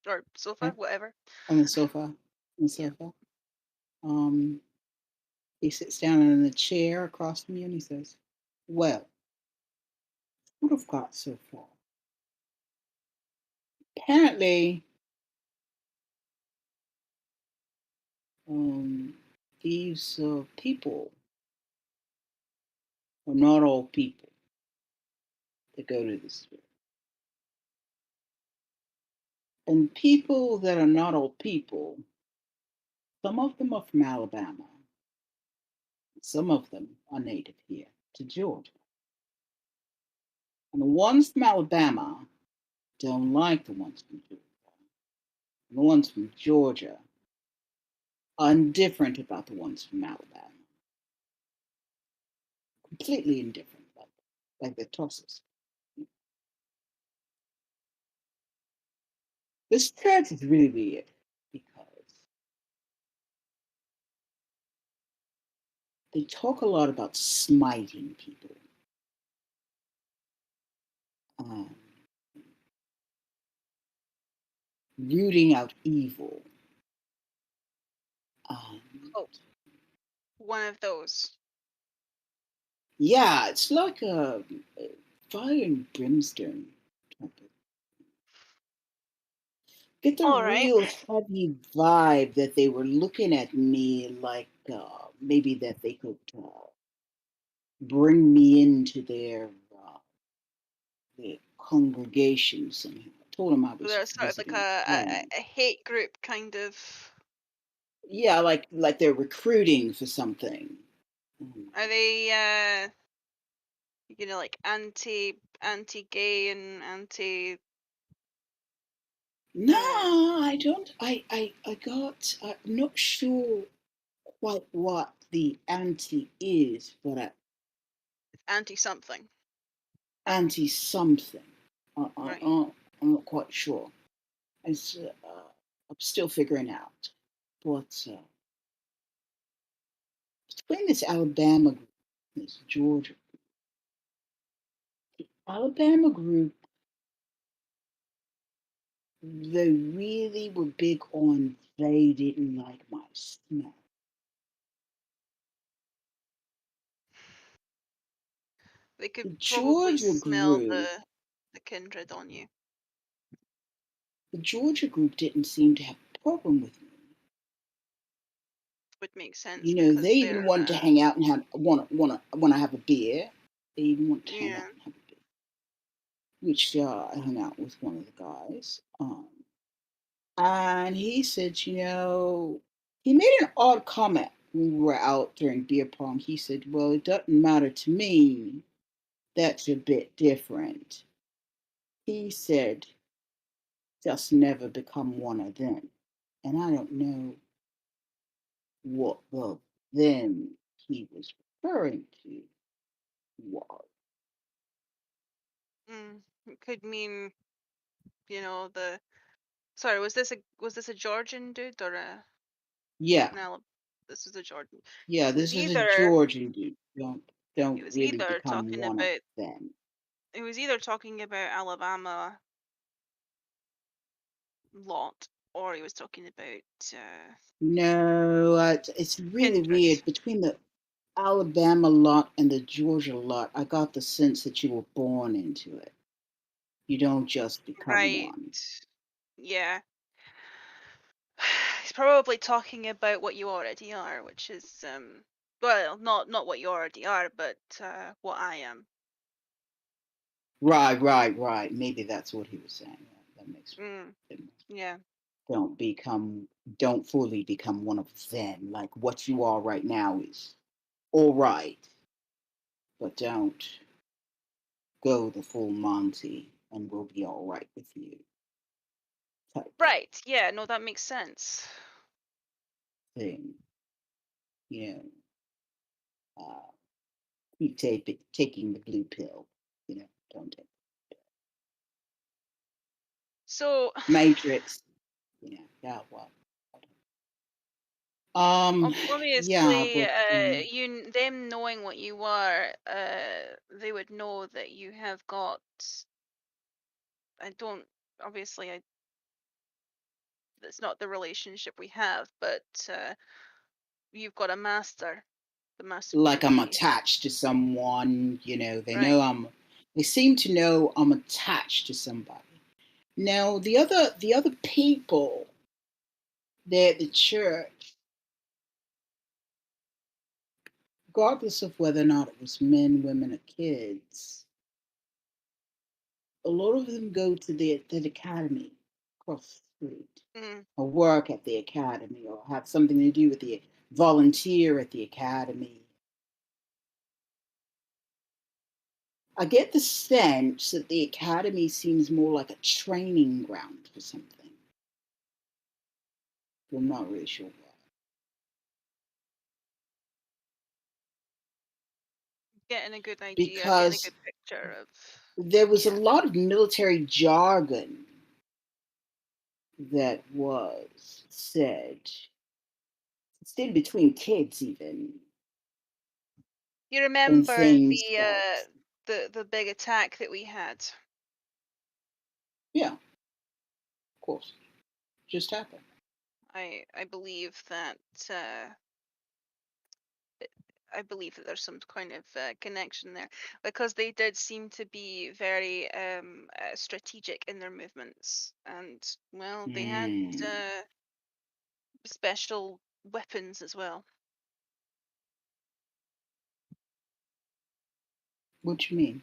or sofa, Yeah. whatever. On the sofa. On the sofa. He sits down in the chair across from you and he says, "Well, what have got so far? Apparently, these people are not all people that go to the spirit. And people that are not all people, some of them are from Alabama, Some of them are native here to Georgia. And the ones from Alabama don't like the ones from Georgia. And the ones from Georgia are indifferent about the ones from Alabama. Completely indifferent, like they're tossers. This church is really weird because they talk a lot about smiting people. Um, Rooting out evil. Um, Oh, one of those. yeah, it's like a fire and brimstone type of. Get the All right. real heavy vibe that they were looking at me like maybe that they could bring me into their congregation somehow. I told them I So was they're sort of like visiting a friend. a hate group kind of. Yeah, like they're recruiting for something. Mm. Are they like anti-gay and anti? No, I don't. I got. I'm not sure quite what the anti is, but Anti something. anti something. Right. I'm not quite sure. It's, I'm still figuring out. But between this Alabama group and this Georgia Alabama group, they really were big on they didn't like my smell. They could The probably Georgia smell group, the kindred on you. the Georgia group didn't seem to have a problem with me. Would make sense You know, they because even they're wanted to hang out and want to have a beer. They even wanted to hang yeah. out and have a beer, which I hung out with one of the guys. And he said, he made an odd comment when we were out during beer pong. He said, well, it doesn't matter to me. That's a bit different. He said, just never become one of them. And I don't know what the them he was referring to was. It could mean the. Sorry, was this a Georgian dude or a Yeah, no? This was a Georgian. yeah, It was this is a either Georgian dude. Don't it was really either become talking one of about them. it was either talking about Alabama lot or he was talking about No, it's really kindred. weird. Between the Alabama lot and the Georgia lot, I got the sense that you were born into it. You don't just become Right. one. Yeah. He's probably talking about what you already are, which is well, not what you already are, but what I am. Right. Maybe that's what he was saying. Yeah, that makes Mm, sense. yeah. Don't become, don't fully become one of them. Like what you are right now is all right, but don't go the full Monty and we'll be all right with you type of Right. Yeah, no, that makes sense. thing. You know, keep taking the blue pill. Don't take So Matrix. Yeah, well. Yeah, obviously, but them knowing what you are, they would know that you have got. I don't. Obviously, that's not the relationship we have, but you've got a master, the master like I'm groupie, attached to someone, right? they seem to know I'm attached to somebody. Now the other people there at the church, regardless of whether or not it was men, women, or kids, a lot of them go to the academy across the street, Mm, or work at the academy, or have something to do with the volunteer at the academy. I get the sense that the academy seems more like a training ground for something. I'm not really sure why. Getting a good idea, getting a Because good picture of. there was a Yeah. lot of military jargon that was said. Stayed between kids even, You and remember things that, the big attack that we had? yeah, of course, just happened. I believe that I believe that there's some kind of connection there because they did seem to be very strategic in their movements, and well, they had Mm. special weapons as well. What you mean?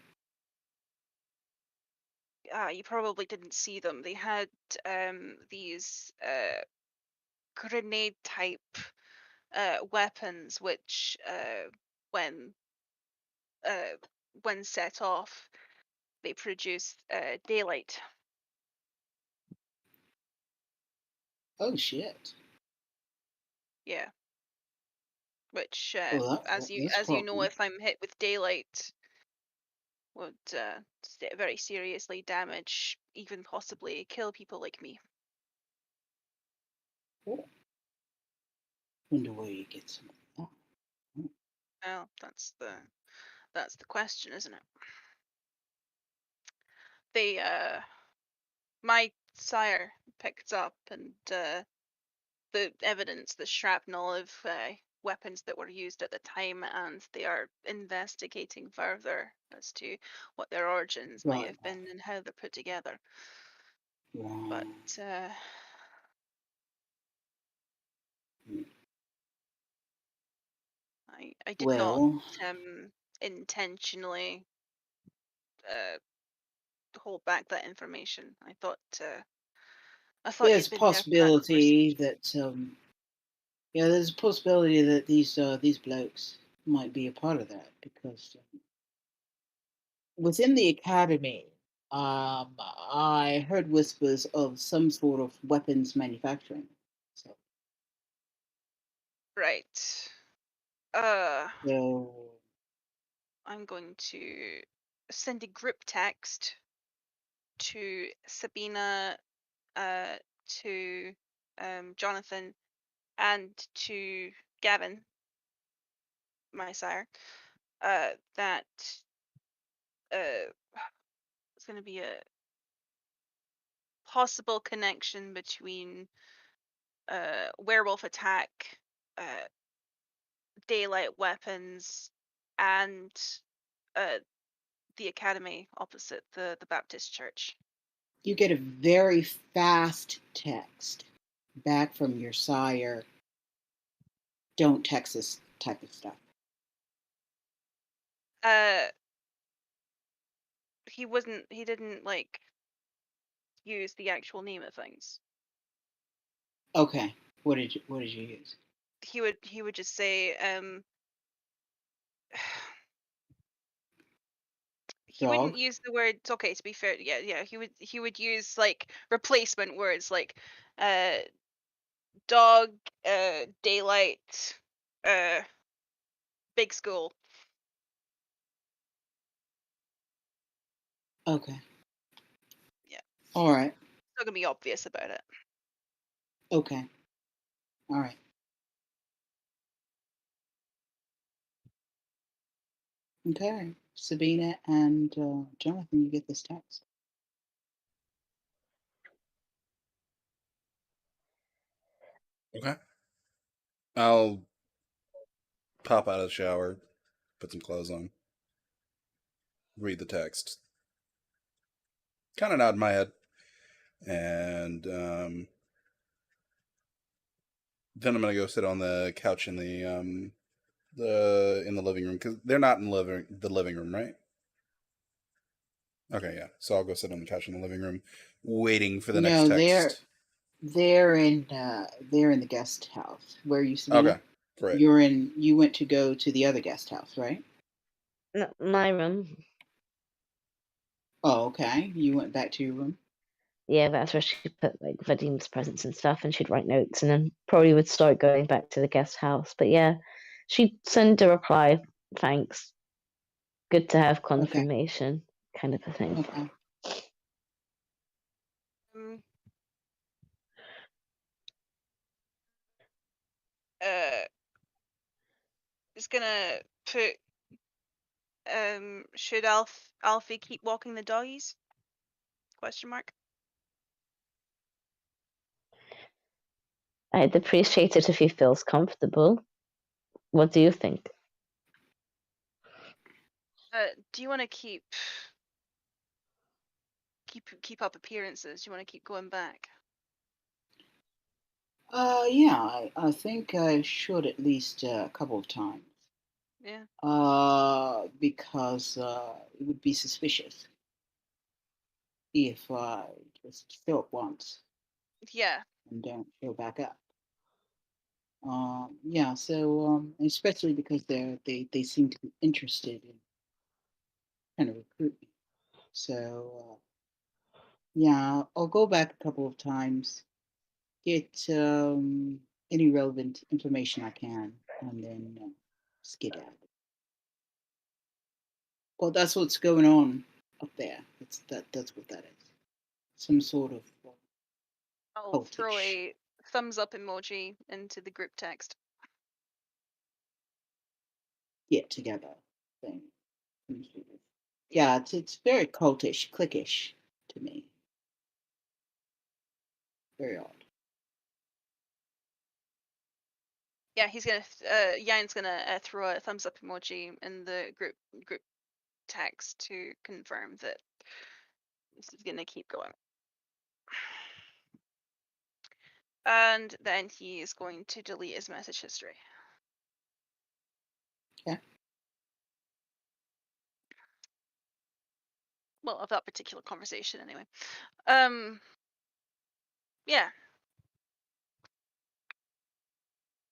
You probably didn't see them. They had these grenade type weapons, which when uh, when set off, they produce daylight. Oh shit! Yeah, which Oh, that's as you know, problem. if I'm hit with daylight, would very seriously damage, even possibly kill people like me. Oh, wonder where you get some of that. Well, that's the question, isn't it? They my sire picked up and the evidence, the shrapnel of weapons that were used at the time, and they are investigating further as to what their origins might Right, have been and how they're put together. right. But Mm. I did not Well, intentionally uh, hold back that information. I thought there's you'd a been there for that possibility conversation. that yeah, there's a possibility that these blokes might be a part of that because within the academy, I heard whispers of some sort of weapons manufacturing. So, Right. Uh, so I'm going to send a group text to Sabina, uh, to Jonathan, and to Gavin, my sire, that it's going to be a possible connection between werewolf attack, uh, daylight weapons, and uh, the academy opposite the Baptist church. you get a very fast text back from your sire. Don't text this type of stuff. Uh, he didn't like use the actual name of things. Okay. What did you use? He would just say he wouldn't Dog? use the word, okay, to be fair, yeah, he would use like replacement words like uh dog, daylight, uh big school. Okay. Yeah, All right. still gonna be obvious about it. Okay. All right. Okay. Sabina and Jonathan, you get this text. Okay. I'll pop out of the shower, put some clothes on, read the text, kind of nod my head, and then I'm gonna go sit on the couch in the living room because they're not in the living room, right? Okay, yeah. So I'll go sit on the couch in the living room, waiting for the next No, text. they're in the guest house. Where are you, Okay, Sabina? great. You went to go to the other guest house, right? No, my room. Oh, okay. You went back to your room. Yeah, that's where she put like Vadim's presents and stuff, and she'd write notes, and then probably would start going back to the guest house. But yeah, she'd send a reply, thanks, good to have Okay. confirmation, kind of a thing. Okay. Um, uh, just gonna put should Alfie keep walking the doggies? Question mark. I'd appreciate it if he feels comfortable. What do you think? Do you want to keep up appearances? Do you want to keep going back? Yeah, I think I should at least a couple of times. Yeah. Because it would be suspicious if I just show up once Yeah. and don't show back up. Yeah, so especially because they seem to be interested in trying to recruit me. So yeah, I'll go back a couple of times, get any relevant information I can, and then skedaddle. Well, that's what's going on up there. That's what that is. Some sort of I'll throw cultish a thumbs up emoji into the group text. get together thing. Yeah, it's very cultish, cliquish to me. Very odd. Yeah, he's gonna. Yan's gonna throw a thumbs up emoji in the group text to confirm that this is gonna keep going. And then he is going to delete his message history. Okay. Well, of that particular conversation, anyway. Yeah.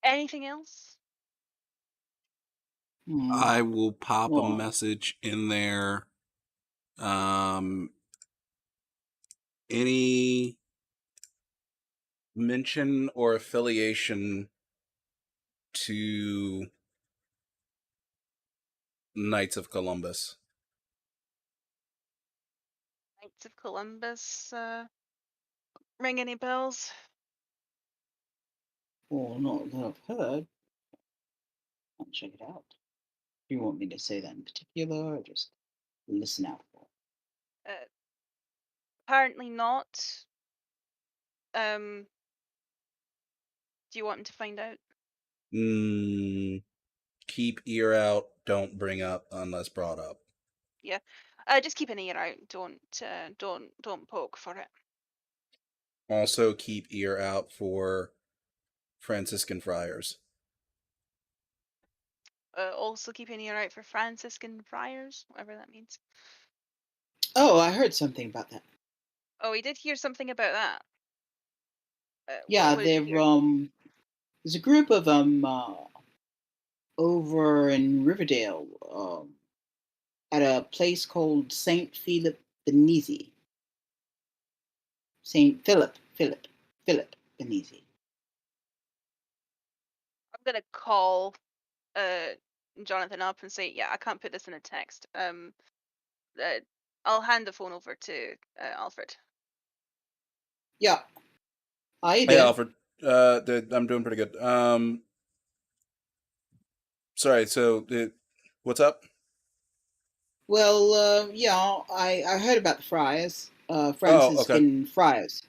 Anything else? I will pop a Well, message in there. Any mention or affiliation to Knights of Columbus? Knights of Columbus. Ring any bells? well, not that I've heard. I'll check it out. Do you want me to say that in particular, or just listen out for it? Apparently not. Do you want him to find out? Keep ear out. Don't bring up unless brought up. Yeah. Just keep an ear out. Don't poke for it. Also, keep ear out for Franciscan friars. Also keep an ear out for Franciscan friars, whatever that means. Oh, I heard something about that. Oh, we did hear something about that. Yeah, what did you hear? there's a group of them over in Riverdale at a place called Saint Philip Benizi. Saint Philip Benizi. I'm gonna call Jonathan up and say, yeah, I can't put this in a text. I'll hand the phone over to Alfred. Yeah. How you Hey, doing? Alfred. I'm doing pretty good. Sorry. So, what's up? Well, yeah, I heard about the friars, Oh, okay. Franciscan friars.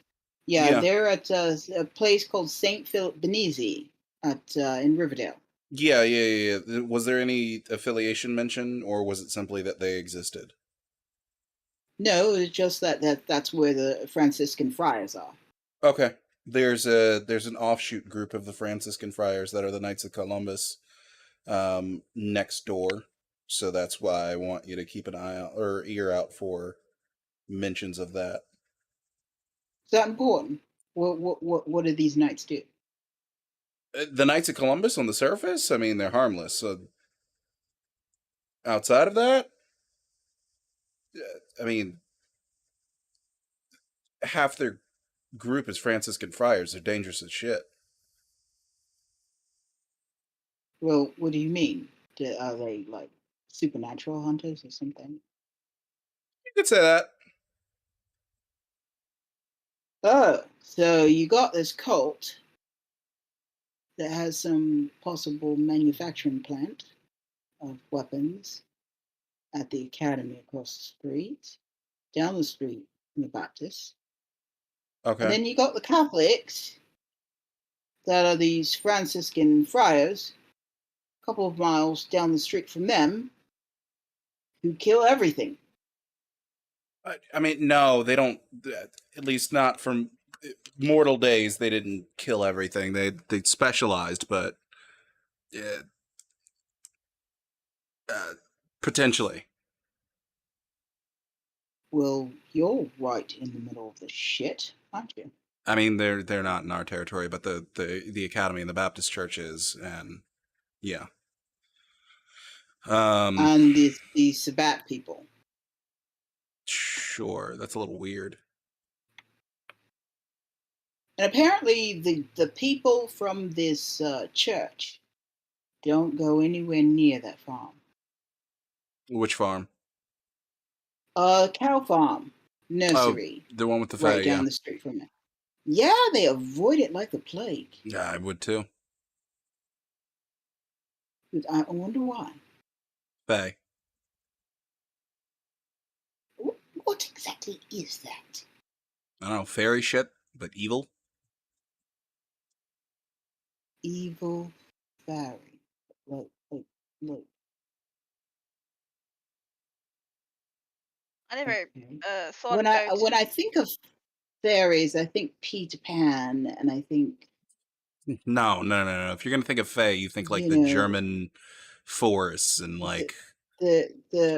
Yeah, Yeah, they're at a place called Saint Philip Benizi at in Riverdale. yeah. Was there any affiliation mentioned, or was it simply that they existed? No, it's just that's where the Franciscan friars are. Okay. There's an offshoot group of the Franciscan friars that are the Knights of Columbus, next door. So that's why I want you to keep an eye out or ear out for mentions of that. Is that important? What do these knights do? The Knights of Columbus on the surface, I mean, they're harmless. So outside of that, I mean, half their group is Franciscan friars. They're dangerous as shit. Well, what do you mean? Are they like supernatural hunters or something? You could say that. Oh, so you got this cult that has some possible manufacturing plant of weapons at the academy across the street, down the street from the Baptist. Okay. And then you got the Catholics that are these Franciscan friars, a couple of miles down the street from them, who kill everything. I mean, no, they don't. At least not from mortal days. They didn't kill everything. They specialized, but uh, potentially. Well, you're right in the middle of the shit, aren't you? I mean, they're not in our territory, but the academy and the Baptist church is, and yeah. And the Sabbat people. Sure, that's a little weird. And apparently, the people from this church don't go anywhere near that farm. Which farm? Cow farm nursery, The one with the right fae, down yeah. the street from it. Yeah, they avoid it like the plague. Yeah, I would too. I wonder why. Fae. What exactly is that? I don't know, fairy shit, but evil. Evil fairy. Like. I never Okay. thought about. When I think of fairies, I think Peter Pan, and I think No. If you're gonna think of fae, you think like you the know German forests and like the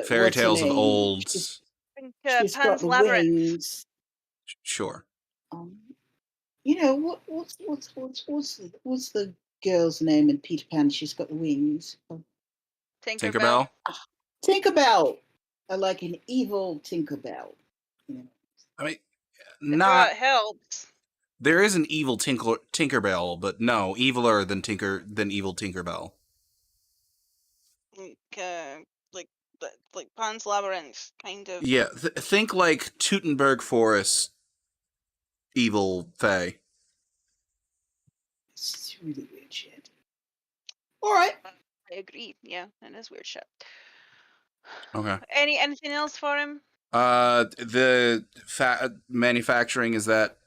fairy what's her table of name? old. I think She's got Pan's the Labyrinth. wings. Sure. What's the girl's name in Peter Pan? She's got the wings. Tinkerbell. Tinkerbell. I like an evil Tinkerbell. You know. I mean, If not. that helps. There is an evil Tinkerbell, but no, eviler than evil Tinkerbell. Like Pan's Labyrinth, kind of. Yeah, think like Teutonberg Forest, evil fae. It's really weird shit. All right. I agree. Yeah, it is weird shit. Okay. Anything else for him? The manufacturing, is that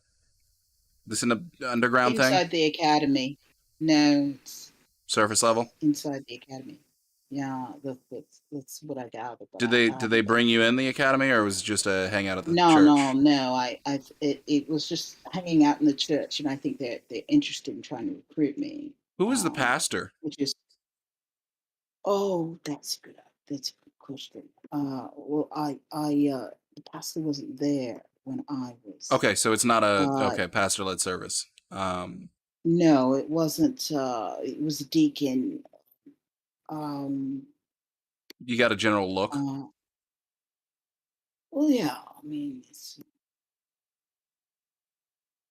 this in the underground Inside thing? the academy. No, it's Surface level? inside the academy. Yeah, that's what I gathered. but Did I they haven't bring been. you in the academy, or was it just a hangout at the No, church? no. It was just hanging out in the church, and I think they're interested in trying to recruit me. Who was the pastor? Which is that's good. That's a good question. Well, the pastor wasn't there when I was. Okay, so it's not a Uh, pastor-led service. No, it wasn't. It was a deacon. You got a general look? Well, yeah. I mean, it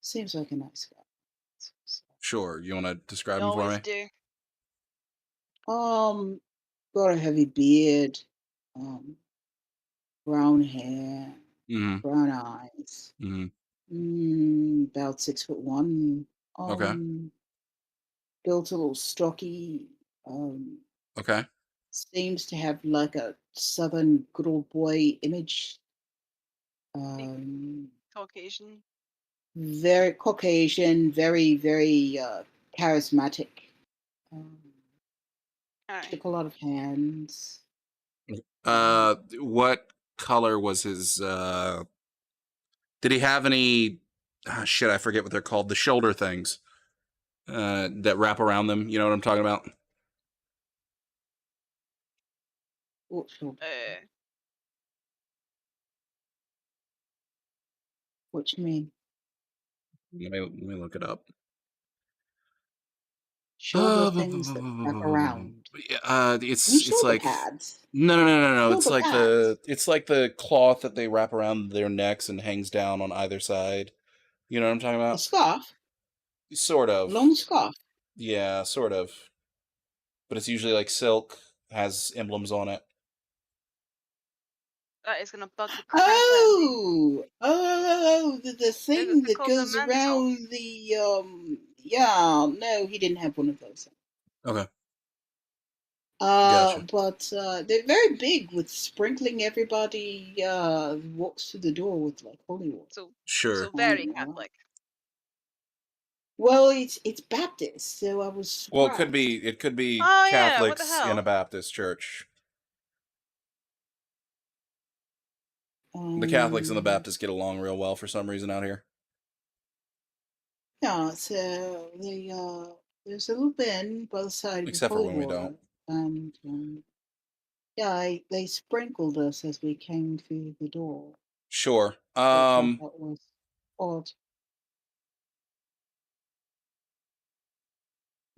seems like a nice guy. Sure. You want to describe You him for always me? do. Got a heavy beard, brown hair, Mm-hmm. brown eyes. Mm-hmm. About 6'1". Okay. Built a little stocky. Okay. Seems to have like a southern good old boy image. Caucasian. Very Caucasian, very, very charismatic. Alright. Shook a lot of hands. What color was his? Did he have any? Shit, I forget what they're called. The shoulder things that wrap around them. You know what I'm talking about? What shoulder? What you mean? Let me look it up. shoulder things that wrap around. I mean, It's shoulder like pads, no. It's shoulder like pads. the cloth that they wrap around their necks and hangs down on either side. You know what I'm talking A about? scarf, Sort of. long scarf. Yeah, sort of. But it's usually like silk, has emblems on it. That is gonna bug the crap out of me. The Is thing it that called the goes mantle? around the. Yeah, no, he didn't have one of those. Okay, gotcha. But they're very big with sprinkling everybody who walks through the door with like holy water. So Sure. very And, Catholic. well, it's Baptist, so I was Well, surprised. it could be Oh yeah, what the Catholics in a hell? Baptist church. The Catholics and the Baptists get along real well for some reason out here. Yeah, so they there's a little bin by the side Except with for holy when we water, don't. and yeah, they sprinkled us as we came through the door. Sure. I thought that was odd.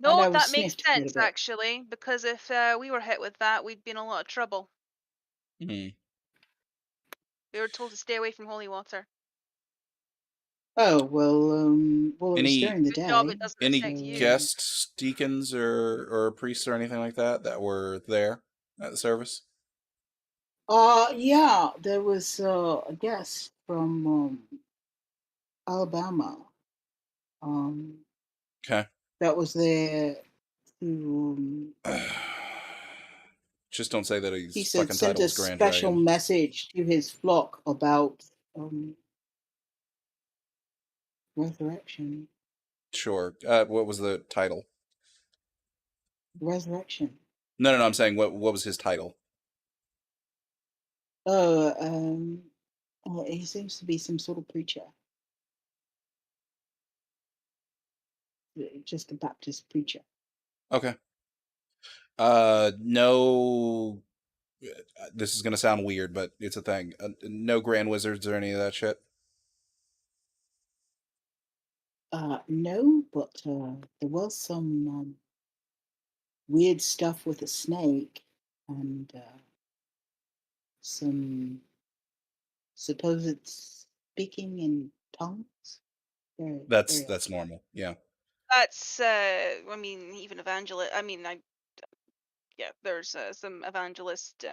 And No, I was that makes sniffed quite a sense bit. actually, because if we were hit with that, we'd be in a lot of trouble. Mhm. We were told to stay away from holy water. Oh well, it was Any during the Good job day. it doesn't any affect you. guest deacons or priests or anything like that were there at the service? Yeah, there was a guest from Alabama Okay. that was there to Just don't say that he he's said fucking sent a titles Grand special Dragon. message to his flock about resurrection. Sure. What was the title? Resurrection. No. I'm saying what was his title? He seems to be some sort of preacher. Just a Baptist preacher. Okay. No. This is gonna sound weird, but it's a thing. No Grand Wizards or any of that shit. No, but there was some weird stuff with a snake and some supposed speaking in tongues. Very, very odd. That's normal. Yeah. That's I mean, even evangelist. I mean, yeah, there's some evangelist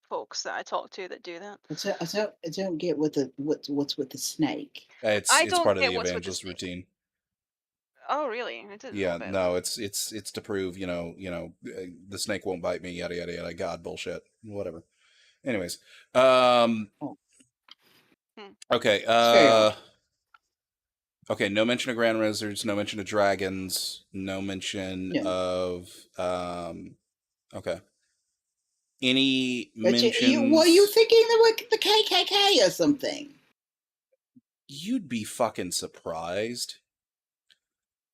folks that I talk to that do that. I don't get what's with the snake. I It's don't part of get the what's with the evangelist snake. routine. Oh, really? I didn't know Yeah, about no, that. it's to prove, the snake won't bite me, yada yada yada. God bullshit, whatever. Anyways, Oh, okay, it's very odd. okay. No mention of Grand Wizards, no mention of dragons, no mention No. of okay. Any But you, mentions? were you thinking they were the KKK or something? You'd be fucking surprised.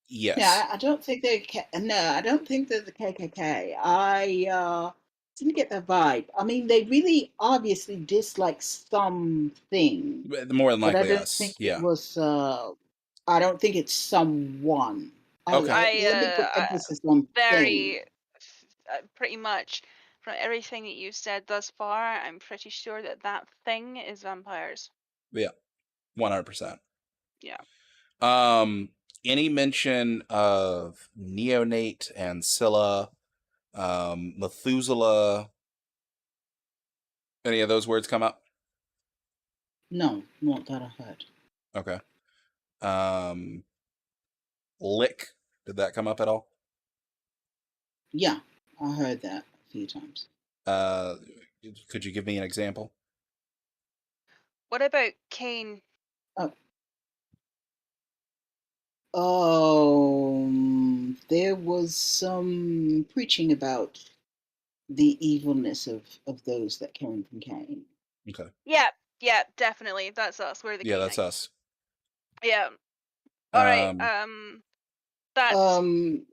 Yes. No, I don't think they're. No, I don't think they're the KKK. I didn't get that vibe. I mean, they really obviously dislike something, More than but I likely don't us. think Yeah. it was. I don't think it's someone. Okay. Let me put I emphasis on thing. very pretty much from everything that you've said thus far, I'm pretty sure that that thing is vampires. Yeah. 100%. Yeah. Any mention of Neonate and Scylla, Methuselah? Any of those words come up? No, not that I heard. Okay. Lick. Did that come up at all? Yeah, I heard that a few times. Could you give me an example? What about Cain? There was some preaching about the evilness of those that came from Cain. Okay. Yeah, definitely. That's us. We're the Yeah, that's Cainite. us. Yeah. All right. That's fine.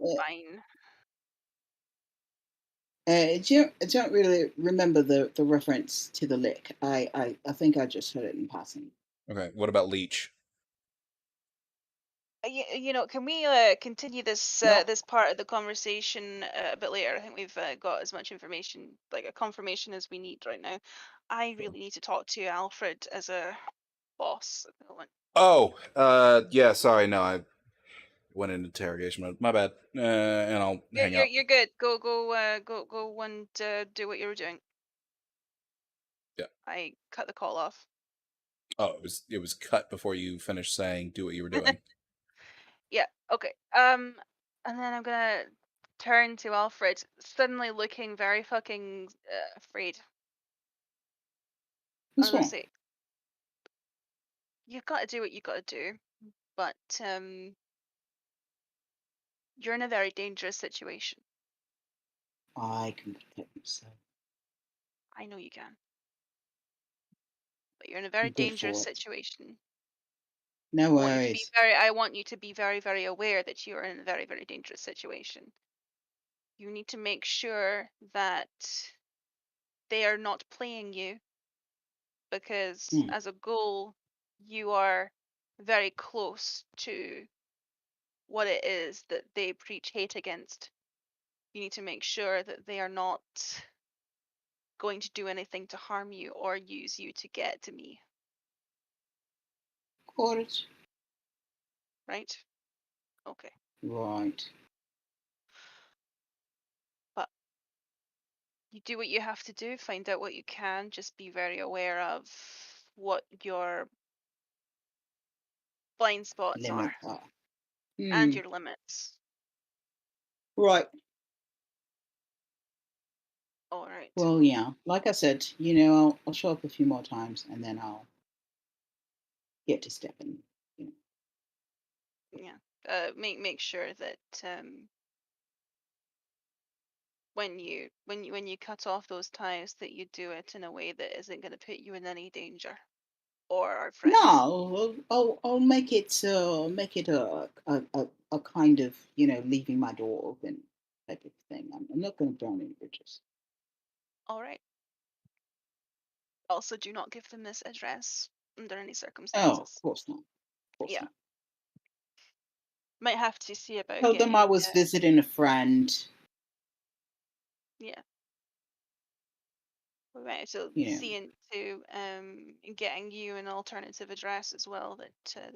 I don't really remember the reference to the lick. I think I just heard it in passing. Okay. What about Leech? Can we continue this No. this part of the conversation a bit later? I think we've got as much information, like a confirmation, as we need right now. I really need to talk to Alfred as a boss at the moment. Oh, yeah. Sorry, no, I went into interrogation mode. My bad. And I'll hang up. You're good. Go and do what you were doing. Yeah. I cut the call off. Oh, it was cut before you finished saying do what you were doing. Yeah. Okay. And then I'm gonna turn to Alfred, suddenly looking very fucking afraid. I'm What's gonna wrong? say, you've got to do what you got to do, but you're in a very dangerous situation. I can protect myself. I know you can, but you're in a very Good dangerous for it. situation. No I want you to be worries. I want you to be very, very aware that you are in a very, very dangerous situation. You need to make sure that they are not playing you, because Hmm. as a goal, you are very close to what it is that they preach hate against. You need to make sure that they are not going to do anything to harm you or use you to get to me, Got it. right? Okay. Right. But you do what you have to do, find out what you can, just be very aware of what your blind spots are Limits are. and Hmm. your limits. Right. All right. Well, yeah. Like I said, I'll show up a few more times and then I'll get to stepping. You know. Yeah. Make sure that when you cut off those ties, that you do it in a way that isn't going to put you in any danger or our No, friends. I'll make it a kind of leaving my door open type of thing. I'm not going to burn any bridges. All right. Also, do not give them this address under any Oh, of circumstances. course not. Of course Yeah. not. Might have to see about Told them I getting was visiting a friend. yeah. We might have to You know, see into getting you an alternative address as well that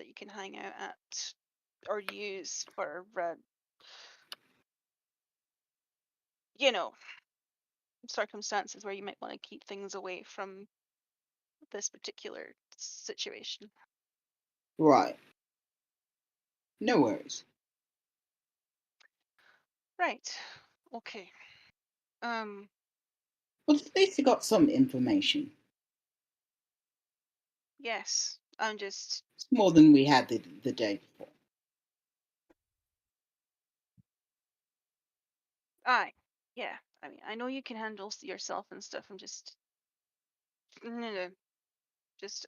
you can hang out at or use for you know circumstances where you might want to keep things away from this particular situation. right? No worries. Right. Okay. Um. But at least you got some information. Yes. I'm just. It's more than we had the day before. Aye. Yeah. I mean, I know you can handle yourself and stuff. I'm just. No. Just.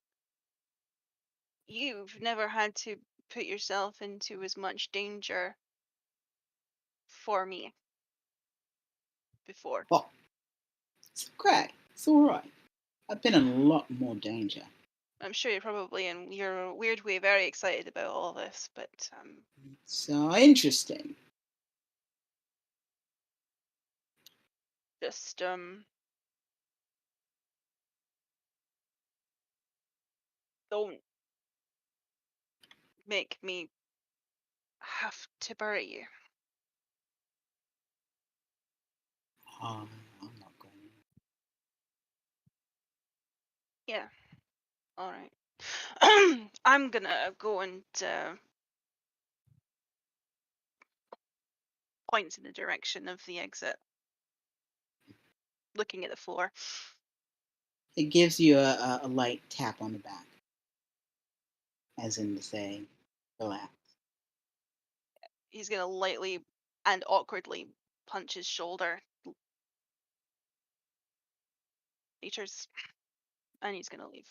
You've never had to put yourself into as much danger for me before. Oh, it's okay. It's all right. I've been in a lot more danger. I'm sure you're probably in your weird way very excited about all this, but So interesting. just don't make me have to bury you. I'm not going. Yeah. All right. I'm gonna go and point in the direction of the exit, looking at the floor. It gives you a light tap on the back, as in to say, relax. He's gonna lightly and awkwardly punch his shoulder. Nature's, and he's gonna leave.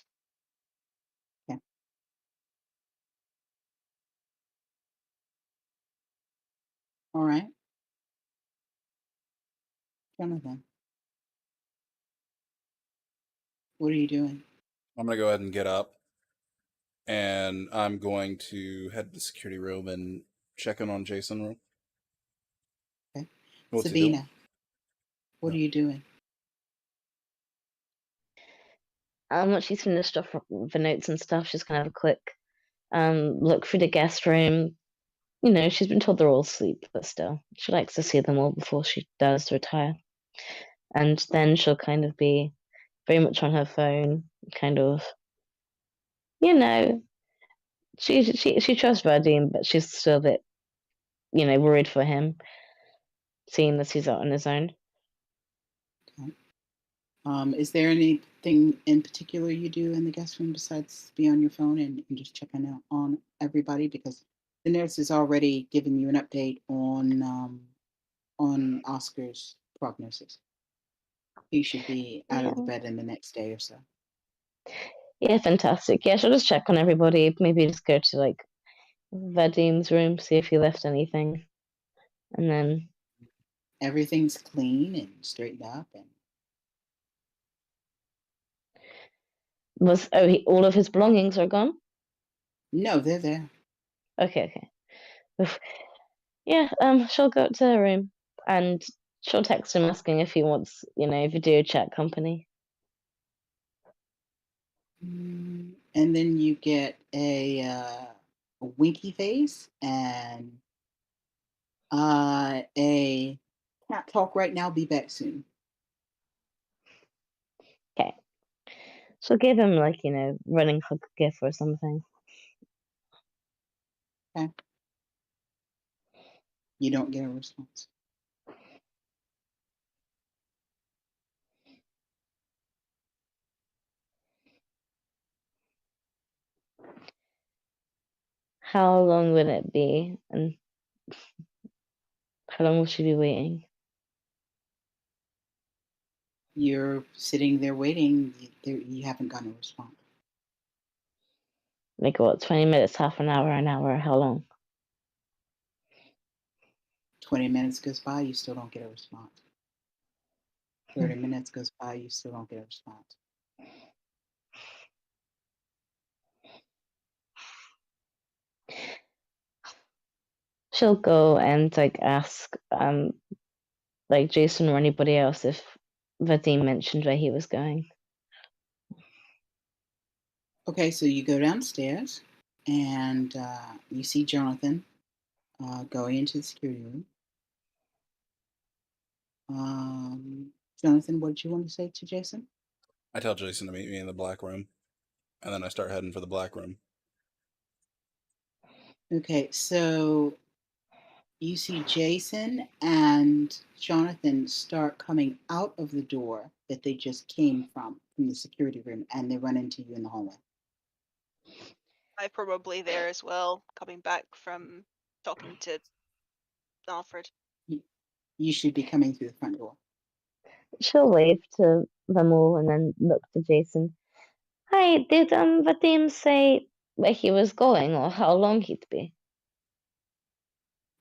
Okay. All right. Jonathan, what are you doing? I'm gonna go ahead and get up. And I'm going to head to the security room and check in on Jason. Okay. What's he doing? Sabina, what No. are you doing? Once she's finished off the notes and stuff, she's gonna have a quick look through the guest room. You know, she's been told they're all asleep, but still, she likes to see them all before she does retire. And then she'll kind of be very much on her phone, kind of, you know, she trusts Vadim, but she's still a bit, worried for him, seeing that he's out on his own. Okay. Is there anything in particular you do in the guest room besides be on your phone and just checking out on everybody? Because the nurse has already given you an update on Oscar's prognosis. He should be out of the Yeah. bed in the next day or so. Yeah, fantastic. Yeah, she'll just check on everybody. Maybe just go to like Vadim's room, see if he left anything, and then Everything's clean and straightened up, and all of his belongings are gone. no, they're there. Okay. Oof. Yeah, she'll go up to her room and she'll text him asking if he wants, video chat company. And then you get a winky face and a can't talk right now. Be back soon. Okay. She'll give him like, running hug gift or something. Okay. You don't get a response. How long will it be? And how long will she be waiting? You're sitting there waiting. You haven't gotten a response. Like what, 20 minutes, half an hour, how long? 20 minutes goes by, you still don't get a response. 30 minutes goes by, you still don't get a response. She'll go and like ask like Jason or anybody else if Vadim mentioned where he was going. Okay, so you go downstairs and you see Jonathan going into the security room. Jonathan, what did you want to say to Jason? I tell Jason to meet me in the black room, and then I start heading for the black room. Okay, so you see Jason and Jonathan start coming out of the door that they just came from the security room, and they run into you in the hallway. I'm probably there as well, coming back from talking to Alfred. You should be coming through the front door. She'll wave to them all and then look to Jason. Hi, did Vadim say where he was going or how long he'd be?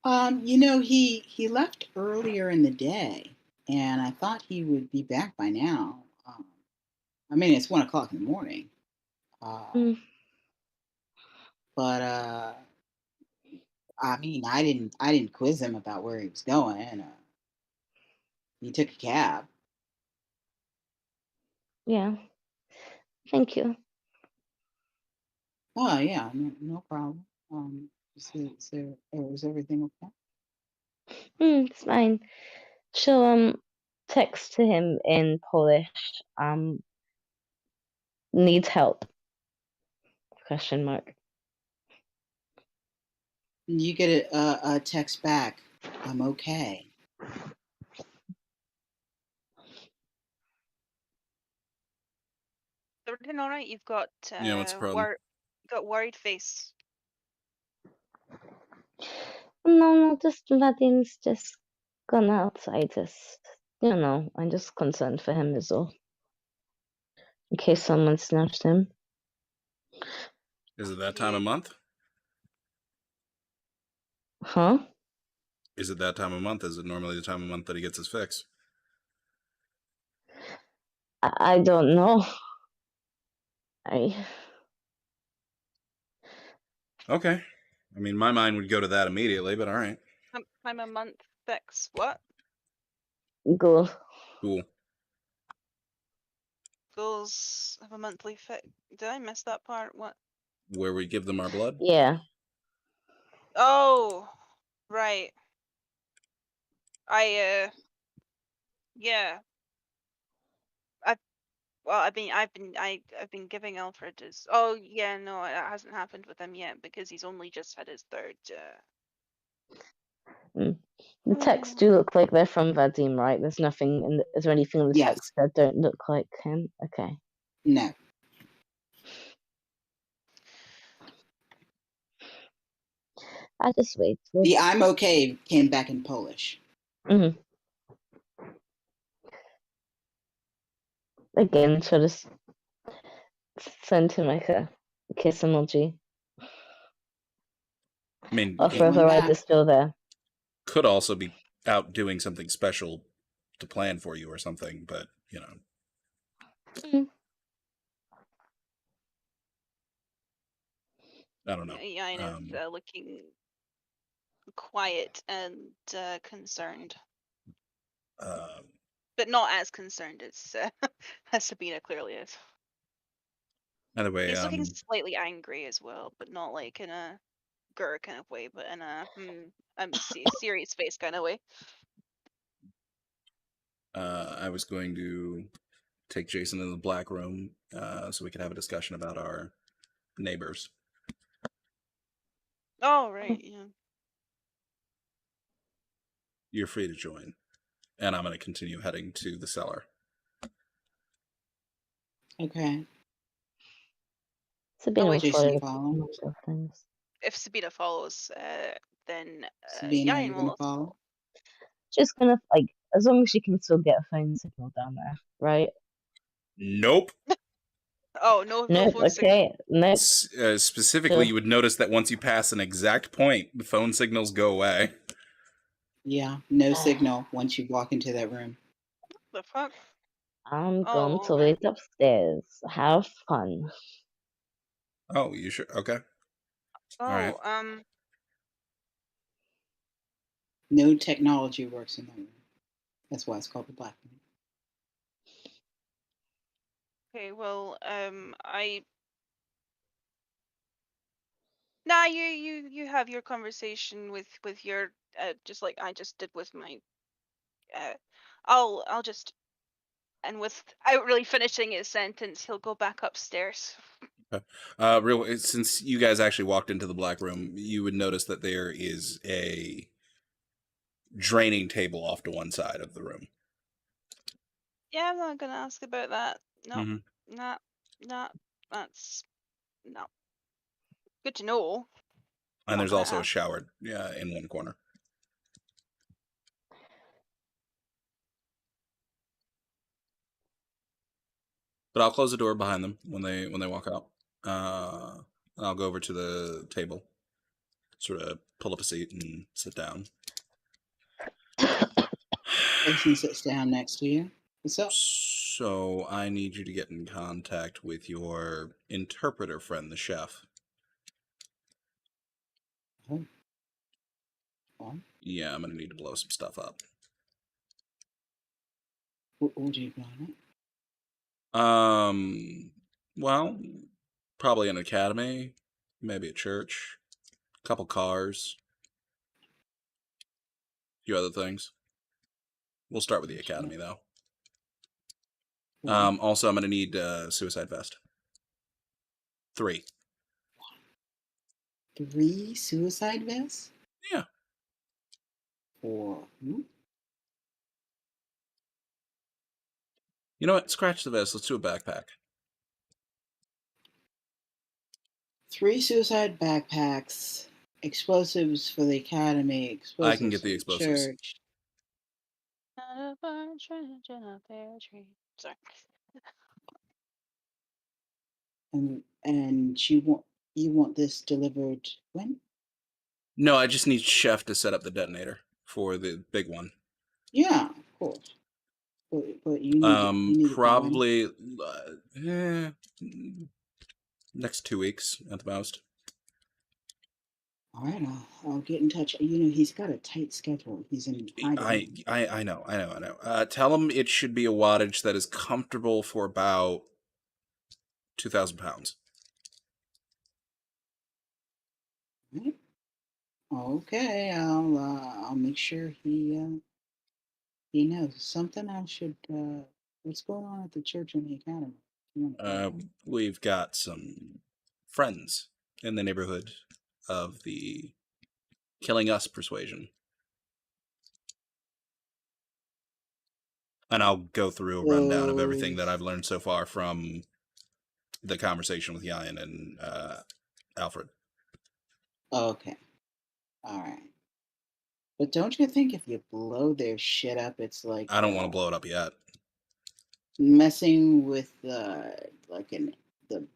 He left earlier in the day, and I thought he would be back by now. I mean, it's 1 o'clock in the morning. Mm. But I mean, I didn't quiz him about where he was going. He took a cab. Yeah. Thank you. Oh yeah, no problem. Is everything okay? It's fine. She'll text to him in Polish. Needs help? Question mark. You get a text back. I'm okay. Everything all right? You've got Yeah, what's the problem? got worried face. No, just Vadim's just gone outside. I'm just concerned for him is all. In case someone snatched him. Is it that time of month? Huh? Is it that time of month? Is it normally the time of month that he gets his fix? I don't know. I Okay. I mean, my mind would go to that immediately, but all right. I'm a month fix. What? Go. Cool. Ghouls have a monthly fix. Did I miss that part? What? Where we give them our blood? Yeah. Oh, right. Yeah. I've been giving Alfred his. Oh yeah, no, it hasn't happened with him yet because he's only just had his third. The texts do look like they're from Vadim, right? There's nothing in is there anything in the Yes. text that don't look like him? Okay. No. I just wait. The I'm okay came back in Polish. Mm-hmm. Again, sort of send him like a kiss emoji. I mean, Offer Get her one ride back. is still there. could also be out doing something special to plan for you or something, but, you know. Mhm. I don't know. Yaina's looking quiet and concerned, but not as concerned as as Sabina clearly is. Either way, He's looking slightly angry as well, but not like in a grr kind of way, but in a serious face kind of way. I was going to take Jason into the black room so we could have a discussion about our neighbors. Oh right, yeah. You're free to join, and I'm going to continue heading to the cellar. Okay. Sabina will Jason, follow follow. most of things. If Sabina follows, then Sabina, Yain you're will gonna also follow. Just gonna like as long as she can still get a phone signal down there, right? Nope. Oh, no Nope. phone signal. Okay. Nope. Specifically, you would notice that once you pass an exact point, the phone signals go away. Yeah, no signal once you walk into that room. The fuck? I'm going to Oh, wait upstairs. Have fun. Oh, you sure? Okay. All right. No technology works in that room. That's why it's called the black room. okay, well, Nah, you have your conversation with your just like I just did with my I'll just and without really finishing his sentence, he'll go back upstairs. Since you guys actually walked into the black room, you would notice that there is a draining table off to one side of the room. Yeah, I'm not gonna ask about that. No, Mhm. not that's no. Good to know. And Not there's gonna also a ask. shower in one corner. But I'll close the door behind them when they walk out. I'll go over to the table, sort of pull up a seat and sit down. Jason sits down next to you. What's up? So I need you to get in contact with your interpreter friend, the chef. Oh. Well, Yeah, I'm gonna need to blow some stuff up. what do you got it? Well, probably an academy, maybe a church, a couple cars, a few other things. We'll start with the academy, though. Also, I'm gonna need a suicide vest. 3. 3 suicide vests? Yeah. For who? You know what? Scratch the vest. Let's do a backpack. 3 suicide backpacks, explosives for the academy, explosives I can get the for explosives. church. Not a partridge in a pear tree. Sorry. And you want this delivered when? No, I just need Chef to set up the detonator for the big one. Yeah, of course. But you need it by when? Probably next 2 weeks at the most. All right, I'll get in touch. He's got a tight schedule. He's in hiding. I know. Tell him it should be a wattage that is comfortable for about 2,000 pounds. Right? Okay, I'll make sure he knows. Something I should. What's going on at the church and the academy? You wanna find out? We've got some friends in the neighborhood of the Killing Us persuasion. And I'll go through a rundown of everything that I've learned so far from the conversation with Yayan and Alfred. Okay. All right. But don't you think if you blow their shit up, it's like I don't want to blow it up yet. messing with like an the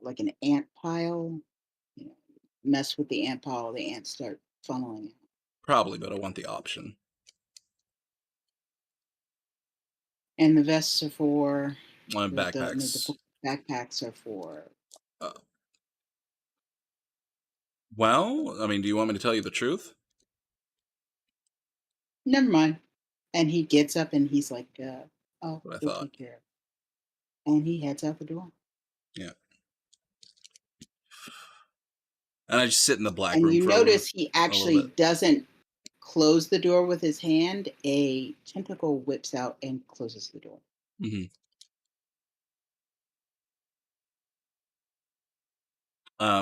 like an ant pile? You know, mess with the ant pile, the ants start funneling out. Probably, but I want the option. And the vests are for Backpacks. the backpacks are for. Well, I mean, do you want me to tell you the truth? Never mind. And he gets up and he's like, "Oh, What I we'll thought. take care of it." And he heads out the door. Yeah. And I just sit in the black And room you for notice he little actually bit. doesn't close the door with his hand. A tentacle whips out and closes the door. Mm-hmm.